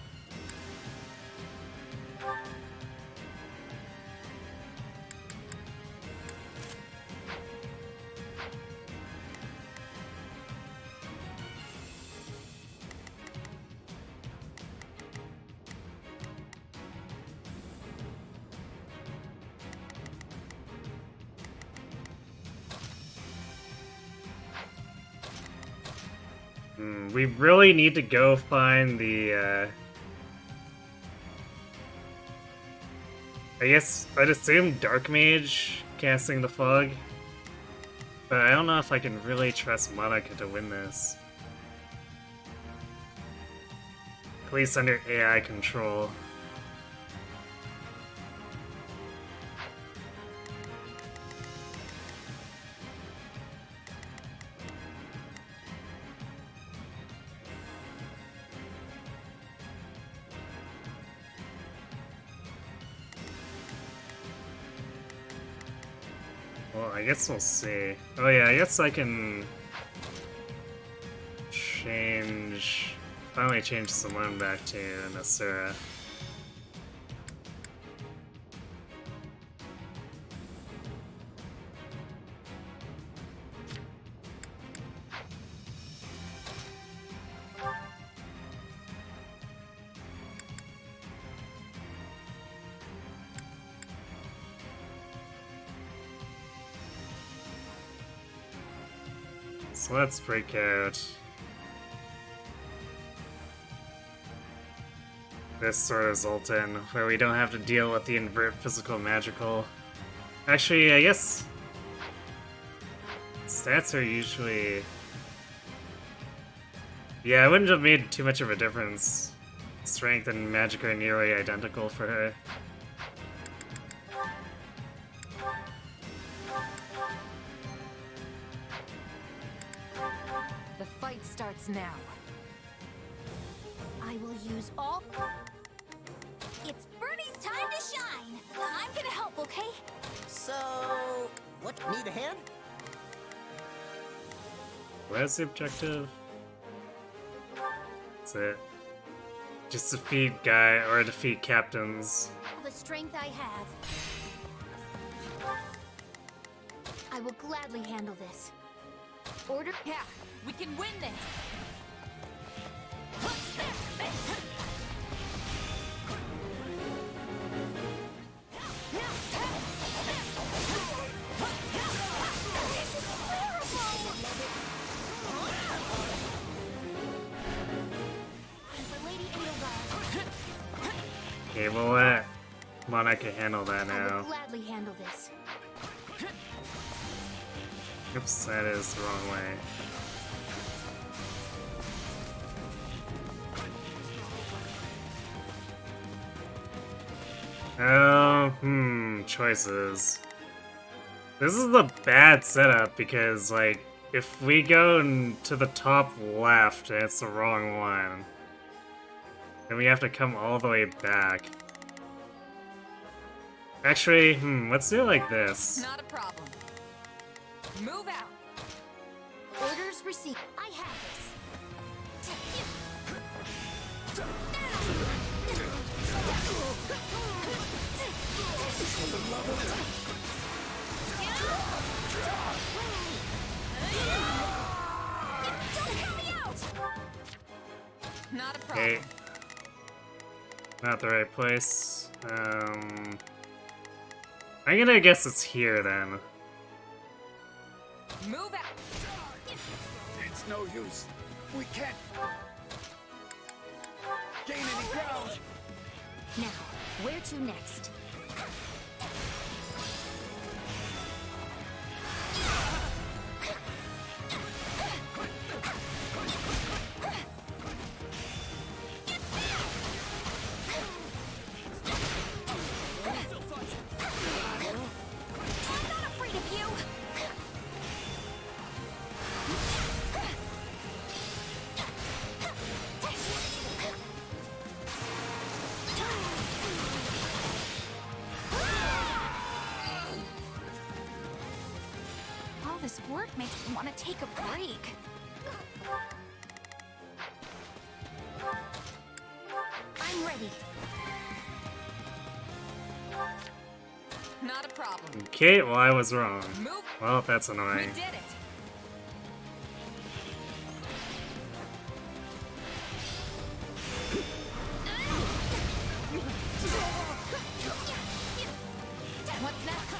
We really need to go find the, I guess I'd assume Dark Mage casting the fog, but I don't know if I can really trust Monica to win this. At least under AI control. Well, I guess we'll see. Oh yeah, I guess I can finally change Simone back to Nasura. So let's break out this sort of Zoltan, where we don't have to deal with the invert physical magical. Actually, I guess stats are usually... Yeah, it wouldn't have made too much of a difference. Strength and magic are nearly identical for her. The fight starts now. I will use all... It's Bernie's time to shine! I'm gonna help, okay? So... what, need a hand? Where's the objective? That's it. Just defeat defeat captains. All the strength I have. I will gladly handle this. Order path. We can win this. Okay, well, come on, I can handle that I now. will gladly handle this. Oops, that is the wrong way. Oh, choices. This is the bad setup because, like, if we go to the top left and it's the wrong one, then we have to come all the way back. Actually, let's do it like this. Not a problem. Move out. Orders received. I have this. Don't count me out! Not a problem. Okay. Not the right place. I'm gonna guess it's here then. Move out. It's no use. We can't gain any ground. Now, where to next? This work makes me want to take a break. I'm ready. Not a problem. Okay, well, I was wrong. Move. Well, that's annoying. We did it. What's next?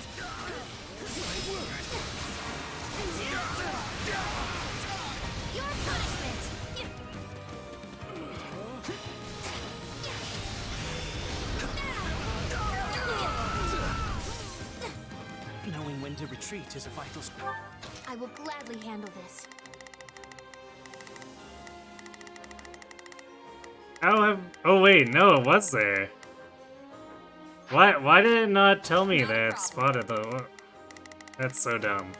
Your punishment! Knowing when to retreat is a vital skill. I will gladly handle this. Oh wait, no, it was there. Why did it not tell me that it spotted the... That's so dumb.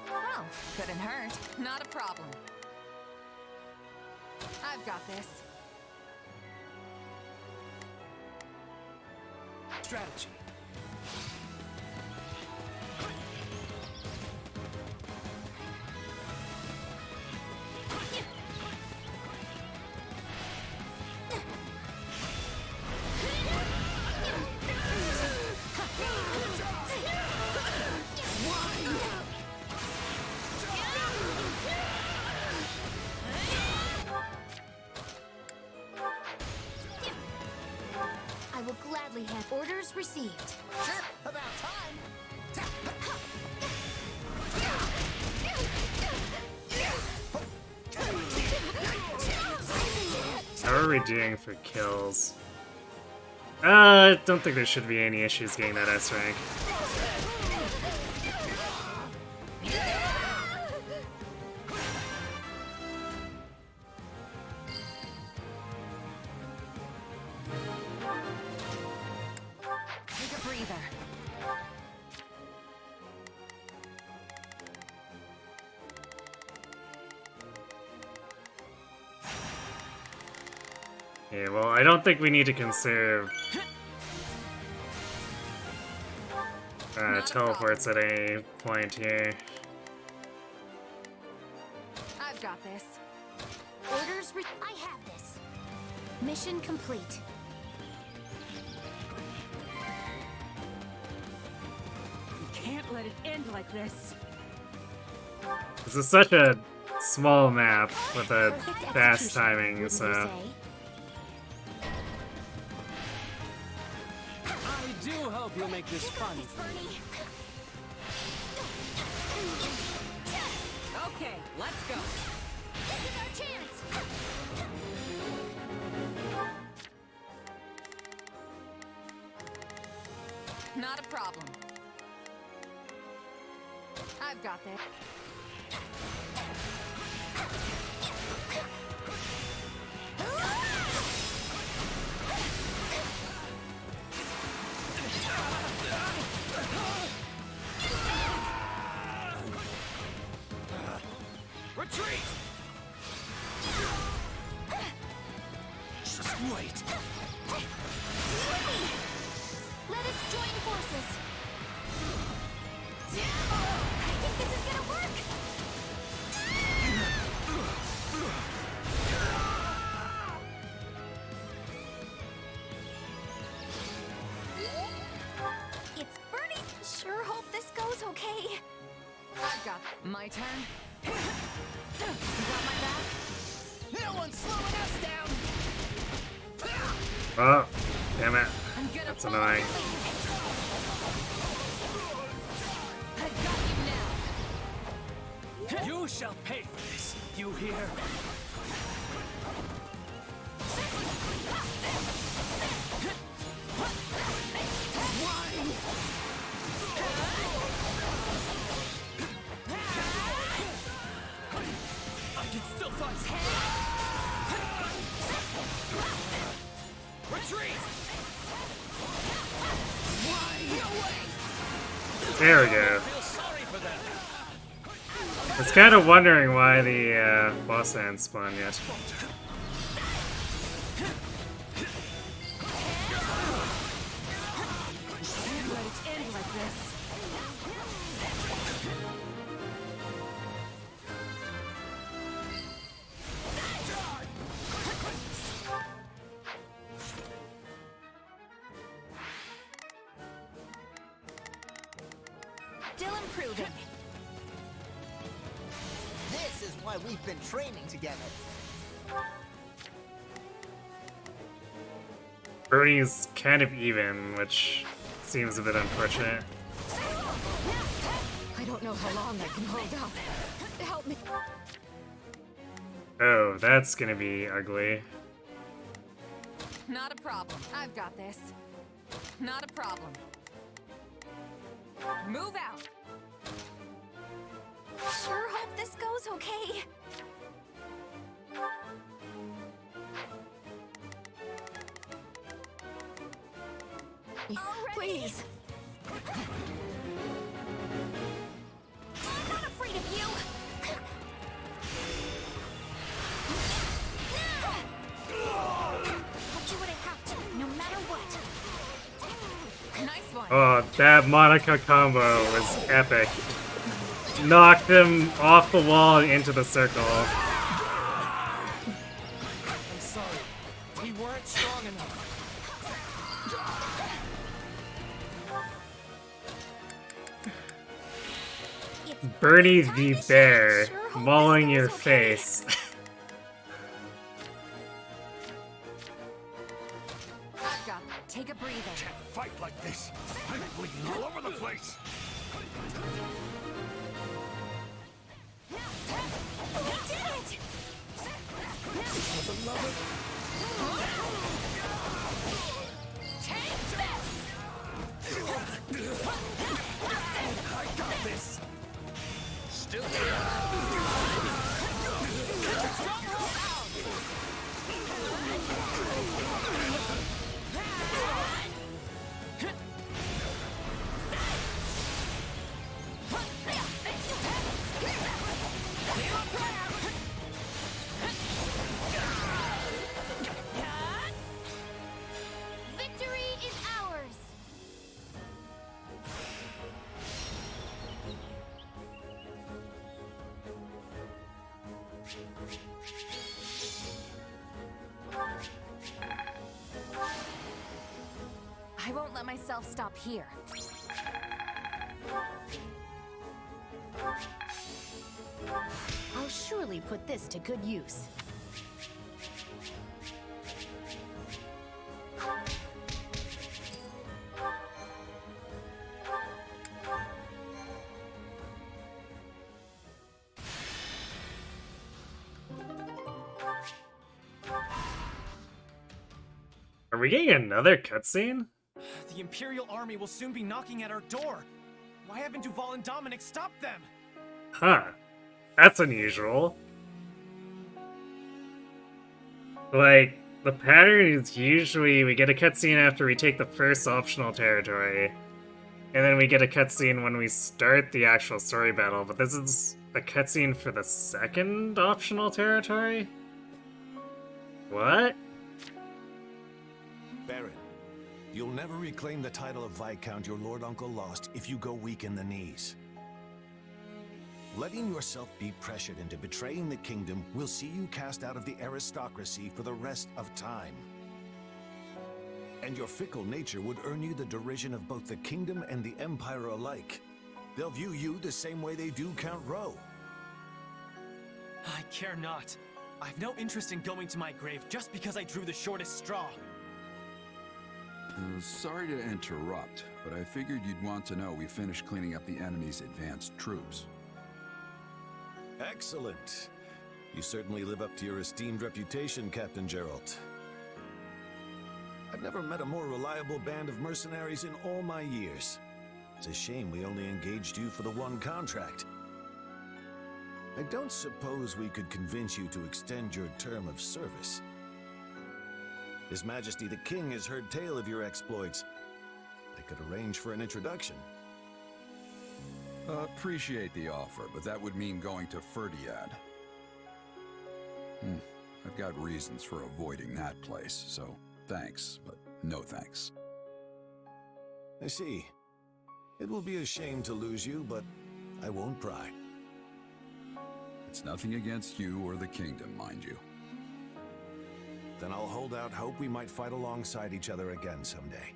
Well, couldn't hurt. Not a problem. I've got this. Strategy. I will gladly have orders received. Sure, about time. How are we doing for kills? I don't think there should be any issues getting that S rank. Take a breather. Yeah, well, I don't think we need to conserve teleports at any point here. I've got this. I have this. Mission complete. We can't let it end like this. This is such a small map with a fast timing, so... I do hope you'll make this fun. Okay, let's go. This is our chance. Not a problem. I've got this. Retreat! Just wait. Let us join forces. I think this is gonna work. It's Bernie. Sure hope this goes okay. I've got my turn. You got my back? No one's slowing us down. Oh, damn it. That's annoying. You shall pay for this. You hear? I can still fight. Retreat! There we go. I was kind of wondering why the boss hadn't spawned yet. Let it end like this. Still improving. This is why we've been training together. Bernie's kind of even, which seems a bit unfortunate. I don't know how long I can hold out. Help me. Oh, that's gonna be ugly. Not a problem. I've got this. Not a problem. Move out. Sure hope this goes okay. Please. I'm not afraid of you. I'll do what I have to, no matter what. Oh, that Monica combo was epic. Knocked him off the wall and into the circle. I'm sorry. We weren't strong enough. Bernie the Bear, mauling your face. Take a breather. Can't fight like this. I'm bleeding all over the place. You did it! For the love I got this. Still Victory is ours! I won't let myself stop here. I'll surely put this to good use. Are we getting another cutscene? The Imperial army will soon be knocking at our door. Why haven't Duval and Dominic stopped them? Huh. That's unusual. Like, the pattern is usually we get a cutscene after we take the first optional territory, and then we get a cutscene when we start the actual story battle, but this is a cutscene for the second optional territory? What? Baron, you'll never reclaim the title of Viscount your Lord Uncle lost if you go weak in the knees. Letting yourself be pressured into betraying the kingdom will see you cast out of the aristocracy for the rest of time. And your fickle nature would earn you the derision of both the kingdom and the empire alike. They'll view you the same way they do Count Rowe. I care not. I've no interest in going to my grave just because I drew the shortest straw. Sorry to interrupt, but I figured you'd want to know we finished cleaning up the enemy's advanced troops. Excellent. You certainly live up to your esteemed reputation, Captain Geralt. I've never met a more reliable band of mercenaries in all my years. It's a shame we only engaged you for the one contract. I don't suppose we could convince you to extend your term of service. His Majesty the King has heard tale of your exploits. I could arrange for an introduction. Appreciate the offer, but that would mean going to Ferdiad. I've got reasons for avoiding that place, so thanks, but no thanks. I see. It will be a shame to lose you, but I won't pry. It's nothing against you or the kingdom, mind you. Then I'll hold out hope we might fight alongside each other again someday.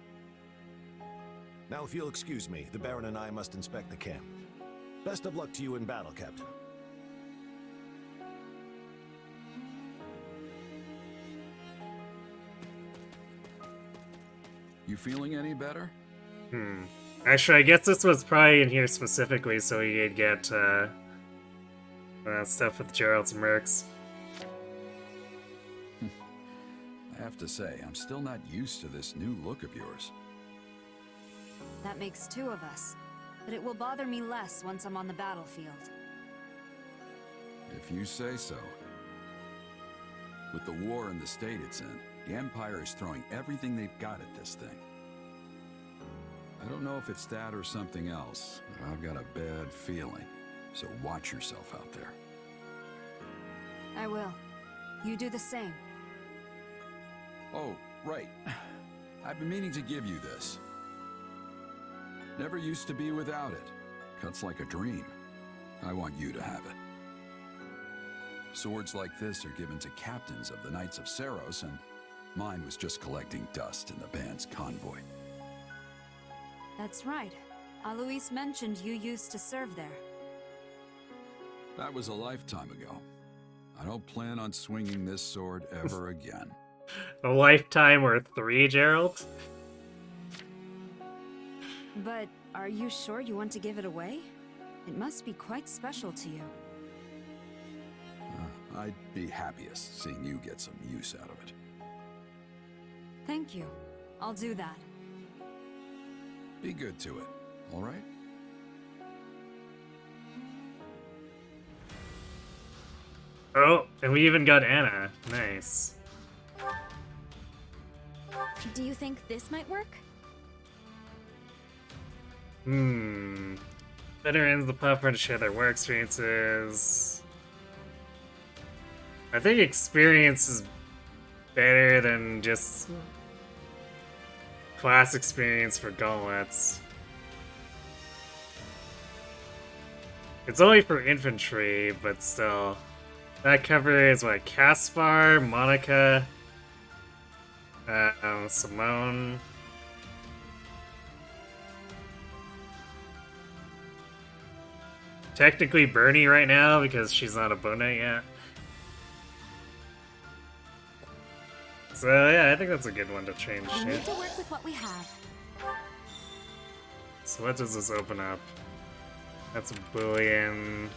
Now, if you'll excuse me, the Baron and I must inspect the camp. Best of luck to you in battle, Captain. You feeling any better? Actually, I guess this was probably in here specifically so we could get stuff with Geralt's mercs. I have to say, I'm still not used to this new look of yours. That makes two of us, but it will bother me less once I'm on the battlefield. If you say so. With the war and the state it's in, the Empire is throwing everything they've got at this thing. I don't know if it's that or something else, but I've got a bad feeling. So watch yourself out there. I will. You do the same. Oh, right. I've been meaning to give you this. Never used to be without it. Cuts like a dream. I want you to have it. Swords like this are given to captains of the Knights of Saros, and mine was just collecting dust in the band's convoy. That's right. Alois mentioned you used to serve there. That was a lifetime ago. I don't plan on swinging this sword ever again. A lifetime or 3, Gerald? But are you sure you want to give it away? It must be quite special to you. I'd be happiest seeing you get some use out of it. Thank you. I'll do that. Be good to it, all right? Oh, and we even got Anna. Nice. Do you think this might work? Veterans, the platform to share their work experiences. I think experience is better than just class experience for gauntlets. It's only for infantry, but still. That covers what? Caspar, Monica, Simone. Technically Bernie right now because she's not a bow knight yet. So yeah, I think that's a good one to change. We need to work with what we have. So what does this open up? That's a Boolean.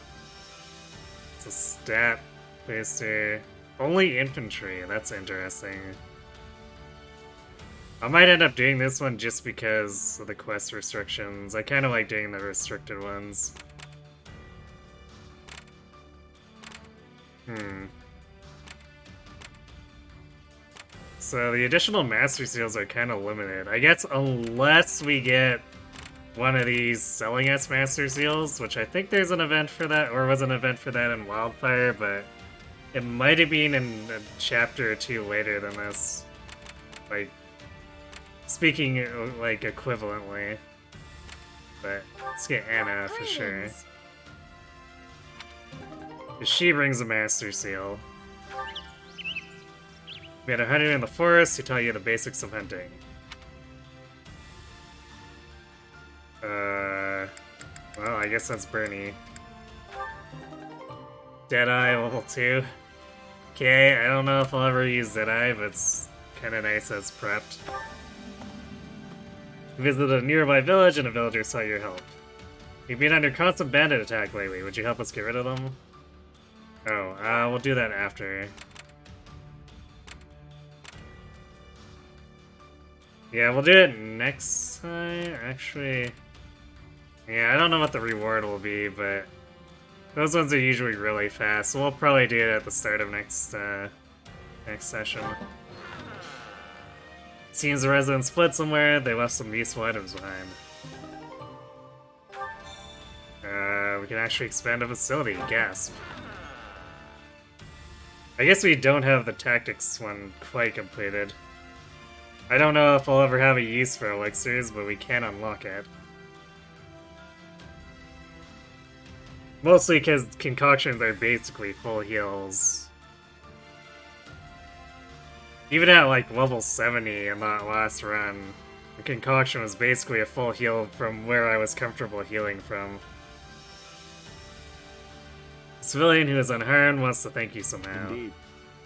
It's a stat baster. Only infantry, that's interesting. I might end up doing this one just because of the quest restrictions. I kind of like doing the restricted ones. So the additional master seals are kind of limited. I guess unless we get one of these selling us master seals, which I think there's an event for that, or was an event for that in Wildfire, but it might have been in a chapter or 2 later than this. Like, speaking like equivalently. But let's get Anna for sure. She brings a master seal. We had a hunter in the forest who taught you the basics of hunting. Well, I guess that's Bernie. Deadeye level 2. Okay, I don't know if I'll ever use Deadeye, but it's kind of nice as prepped. You visited a nearby village and a villager sought your help. You've been under constant bandit attack lately. Would you help us get rid of them? Oh, we'll do that after. Yeah, we'll do it next time, actually. Yeah, I don't know what the reward will be, but those ones are usually really fast, so we'll probably do it at the start of next session. Seems the residents fled somewhere, they left some useful items behind. We can actually expand a facility, gasp. I guess we don't have the tactics one quite completed. I don't know if I'll ever have a use for elixirs, but we can unlock it. Mostly because concoctions are basically full heals. Even at like level 70 in that last run, the concoction was basically a full heal from where I was comfortable healing from. A civilian who is unharmed wants to thank you somehow. Indeed.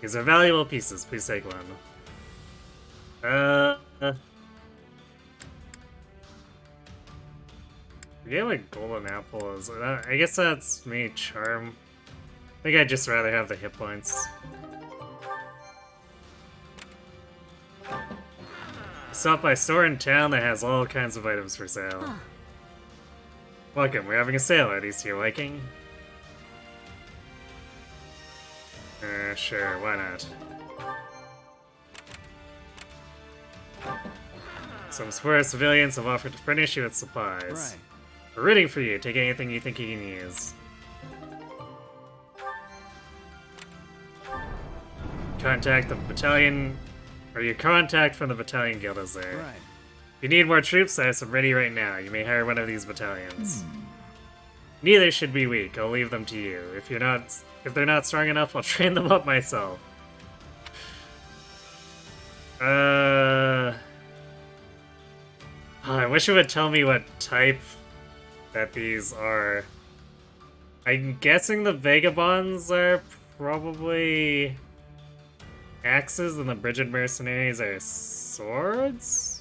These are valuable pieces, please take one. I get like golden apple is. I guess that's me charm. I think I'd just rather have the hit points. Stop by a store in town that has all kinds of items for sale. Huh. Welcome, we're having a sale. Are these to your liking? Sure, why not? Some square civilians have offered to furnish you with supplies. Right. We're rooting for you. Take anything you think you can use. Contact the battalion, or your contact from the battalion guild is there. Right. you need more troops, I have some ready right now. You may hire one of these battalions. Neither should be weak. I'll leave them to you. If they're not strong enough, I'll train them up myself. I wish it would tell me what type that these are. I'm guessing the Vagabonds are probably axes and the Brigid Mercenaries are swords?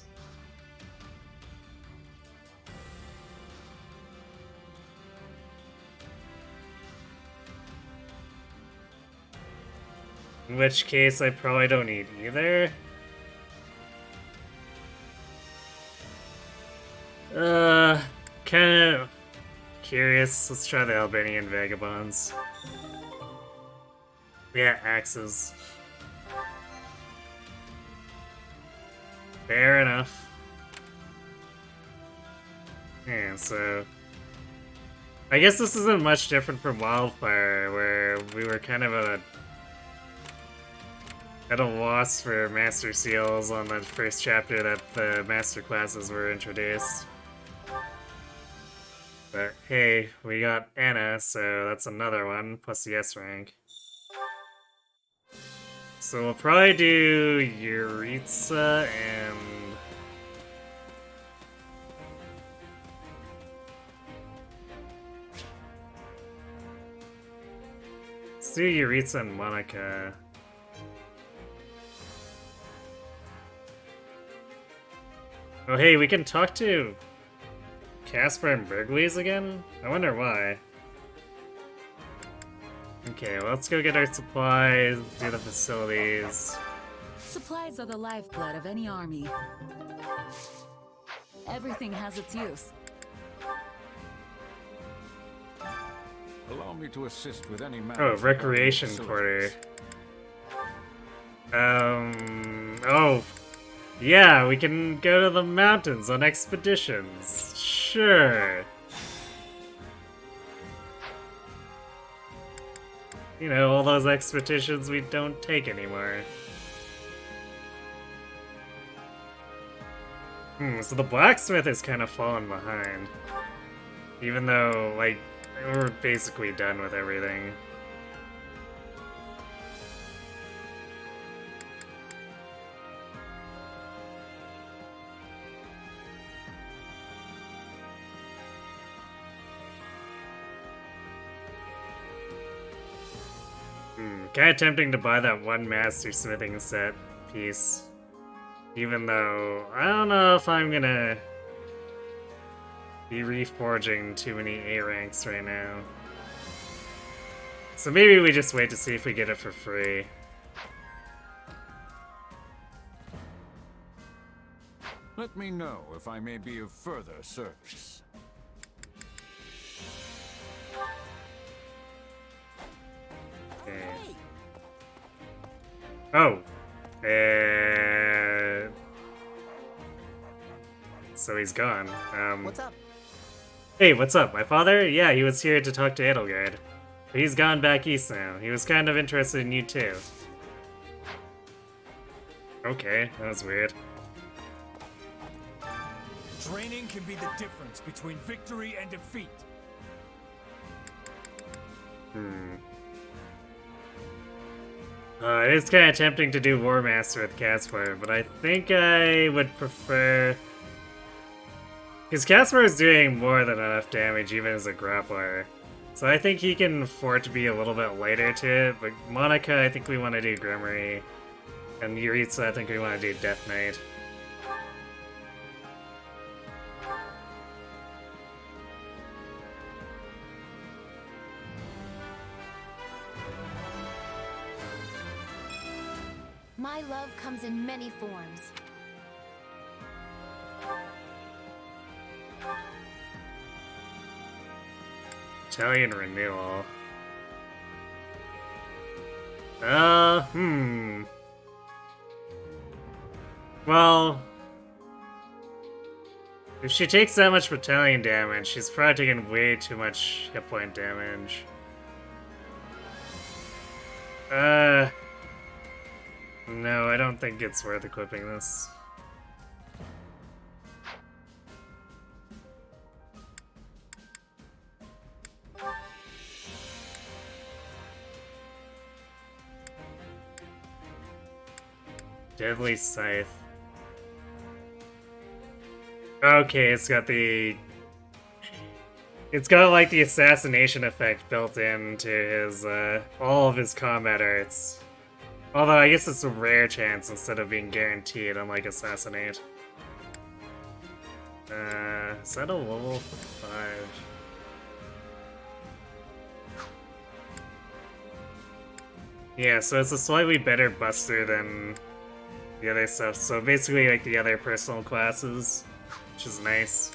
In which case, I probably don't need either. Kind of curious. Let's try the Albanian Vagabonds. Yeah, axes. Fair enough. Yeah, so... I guess this isn't much different from Wildfire, where we were kind of at a loss for Master Seals on the first chapter that the Master Classes were introduced. But hey, we got Anna, so that's another one, plus the S rank. So we'll probably do Yuritsa and... Let's do Yuritsa and Monica. Oh hey, we can talk to Casper and Burgleys again? I wonder why. Okay, well, let's go get our supplies, do the facilities. Supplies are the lifeblood of any army. Everything has its use. Allow me to assist with any matter. Oh, recreation quarter. Oh. Yeah, we can go to the mountains on expeditions. Sure. You know, all those expeditions we don't take anymore. So the blacksmith is kind of fallen behind. Even though, like, we're basically done with everything. Kinda tempting to buy that one master smithing set piece. Even though, I don't know if I'm gonna be reforging too many A ranks right now. So maybe we just wait to see if we get it for free. Let me know if I may be of further service. Okay. Oh. So he's gone. What's up? Hey, what's up? My father? Yeah, he was here to talk to Edelgard. But he's gone back east now. He was kind of interested in you too. Okay, that was weird. Training can be the difference between victory and defeat. It is kind of tempting to do War Master with Caspar, but I think I would prefer... Because Caspar is doing more than enough damage even as a grappler. So I think he can afford to be a little bit later to it, but Monica, I think we want to do Grimory. And Yuritsa, I think we want to do Death Knight. My love comes in many forms. Italian renewal. Well, if she takes that much battalion damage, she's probably taking way too much hit point damage. No, I don't think it's worth equipping this. Deadly Scythe. Okay, it's got the... It's got like the assassination effect built into his, all of his combat arts. Although I guess it's a rare chance instead of being guaranteed, unlike Assassinate. Is that a level 5? Yeah, so it's a slightly better buster than the other stuff. So basically like the other personal classes, which is nice.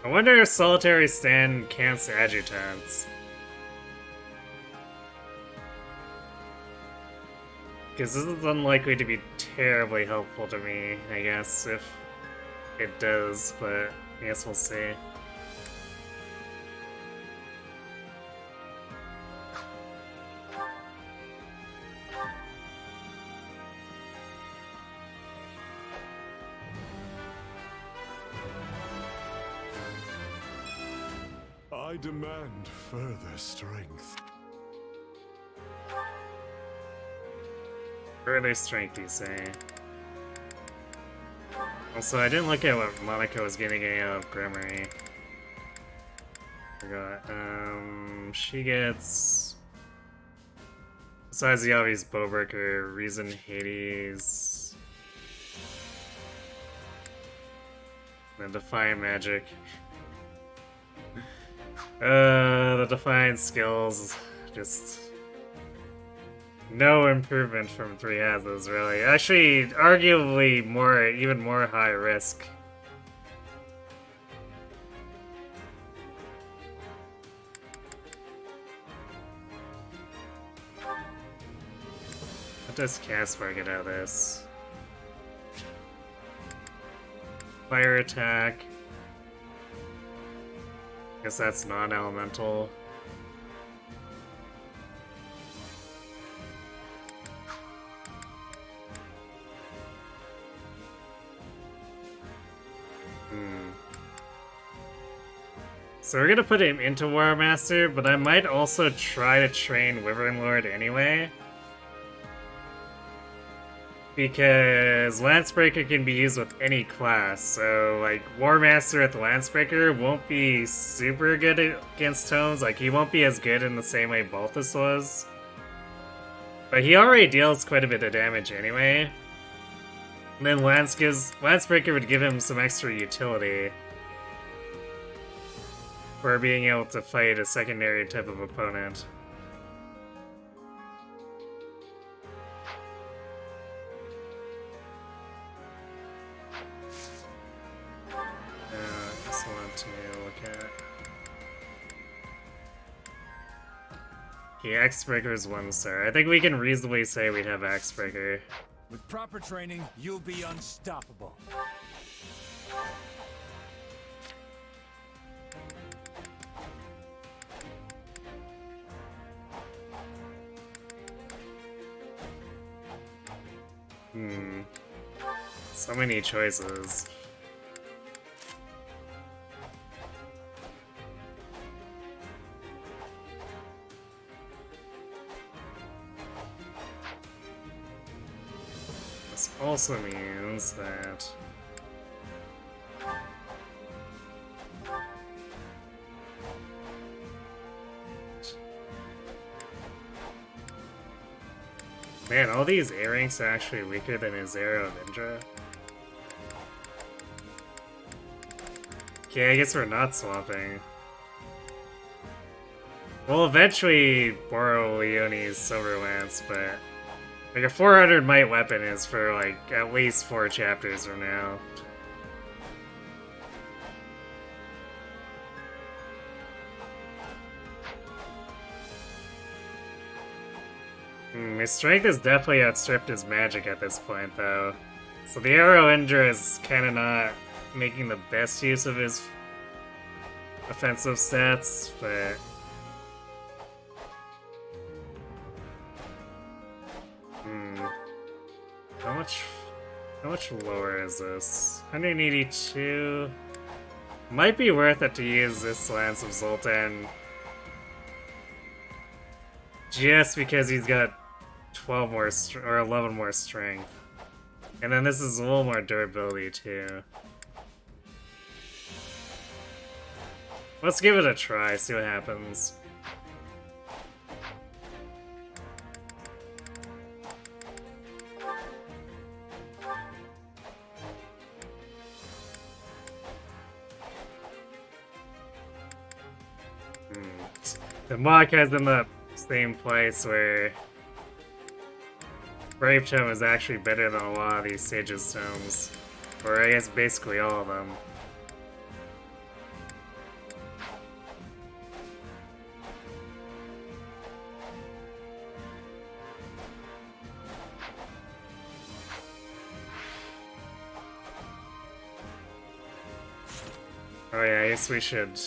I wonder if Solitary Stand counts adjutants. Because this is unlikely to be terribly helpful to me, I guess, if it does, but I guess we'll see. I demand further strength. Further strength, you say. Also, I didn't look at what Monica was getting out of Gremory. Forgot. She gets... Besides the obvious Bowbreaker, Reason, Hades... And Defiant Magic. The Defiant skills, just... No improvement from 3 hazards, really. Actually, arguably even more high risk. What does Caspar get out of this? Fire attack. Guess that's non-elemental. So we're gonna put him into War Master, but I might also try to train Wyvern Lord anyway. Because Lancebreaker can be used with any class, so like War Master with Lancebreaker won't be super good against tomes, like he won't be as good in the same way Balthus was. But he already deals quite a bit of damage anyway. And then Lancebreaker would give him some extra utility for being able to fight a secondary type of opponent. I just want to look at... Okay, Axebreaker is 1 star. I think we can reasonably say we have Axebreaker. With proper training, you'll be unstoppable. So many choices. This also means that... Man, all these A ranks are actually weaker than his Arrow of Indra. Okay, I guess we're not swapping. We'll eventually borrow Leonie's Silver Lance, but like a 400 might weapon is for like at least 4 chapters from now. His strength has definitely outstripped his magic at this point, though. So the Arrow Indra is kind of not making the best use of his offensive stats, but... How much lower is this? 182... Might be worth it to use this Lance of Zoltan. Just because he's got 12 more or 11 more strength. And then this is a little more durability too. Let's give it a try, see what happens. The Maka's in the same place where Brave Tome is actually better than a lot of these Sage's Tomes. Or I guess basically all of them. Oh yeah, I guess we should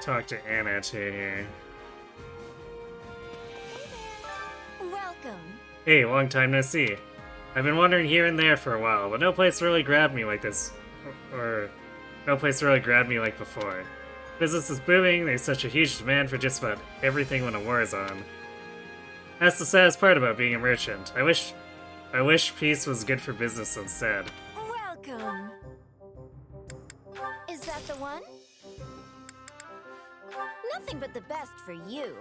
talk to Anna too here. Welcome. Hey, long time no see. I've been wandering here and there for a while, but no place really grabbed me like this. Or no place really grabbed me like before. Business is booming, there's such a huge demand for just about everything when a war is on. That's the saddest part about being a merchant. I wish peace was good for business instead. Welcome. Is that the one? Nothing but the best for you.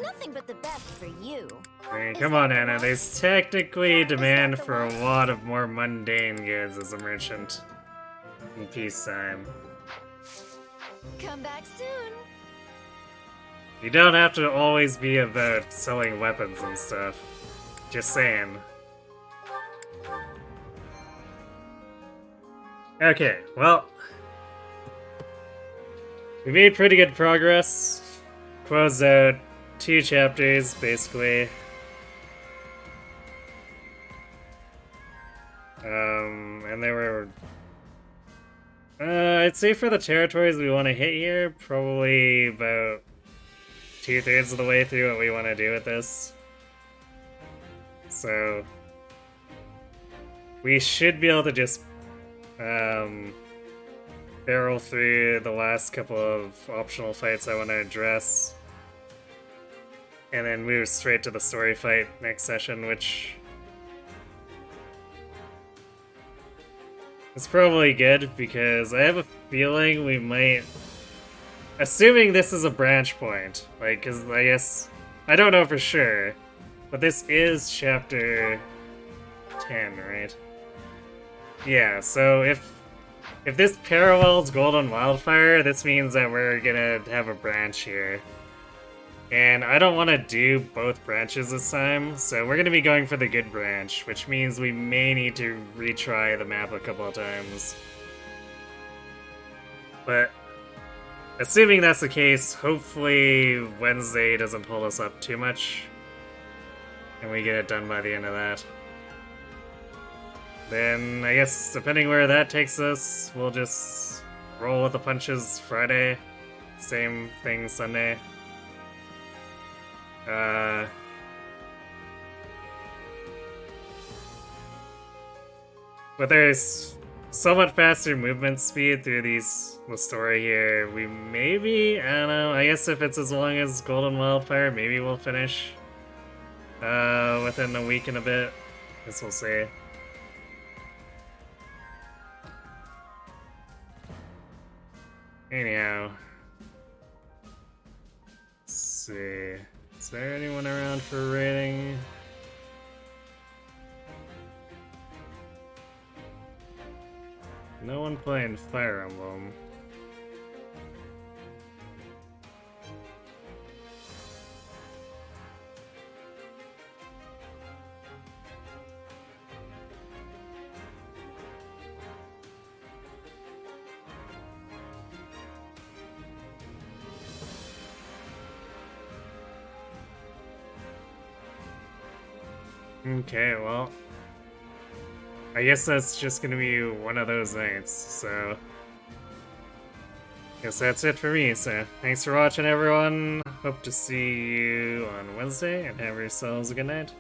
Nothing but the best for you. I mean, come on, Anna. There's technically demand for a lot of more mundane goods as a merchant in peacetime. Come back soon. You don't have to always be about selling weapons and stuff. Just saying. Okay, well. We made pretty good progress. Closed out 2 chapters, basically. And there were... I'd say for the territories we want to hit here, probably about 2/3 of the way through what we want to do with this. So... we should be able to just, barrel through the last couple of optional fights I want to address. And then move straight to the story fight next session, which is probably good because I have a feeling we might... Assuming this is a branch point, like, because I guess... I don't know for sure, but this is chapter 10, right? Yeah, so if this parallels Golden Wildfire, this means that we're gonna have a branch here. And I don't want to do both branches this time, so we're gonna be going for the good branch, which means we may need to retry the map a couple of times. But assuming that's the case, hopefully Wednesday doesn't pull us up too much, and we get it done by the end of that. Then, I guess, depending where that takes us, we'll just roll with the punches Friday. Same thing Sunday. But there's somewhat faster movement speed through the story here. We maybe, I don't know, I guess if it's as long as Golden Wildfire, maybe we'll finish within a week and a bit. Guess we'll see. Anyhow, let's see. Is there anyone around for raiding? No one playing Fire Emblem. Okay, well, I guess that's just gonna be one of those nights, so guess that's it for me, so thanks for watching, everyone. Hope to see you on Wednesday, and have yourselves a good night.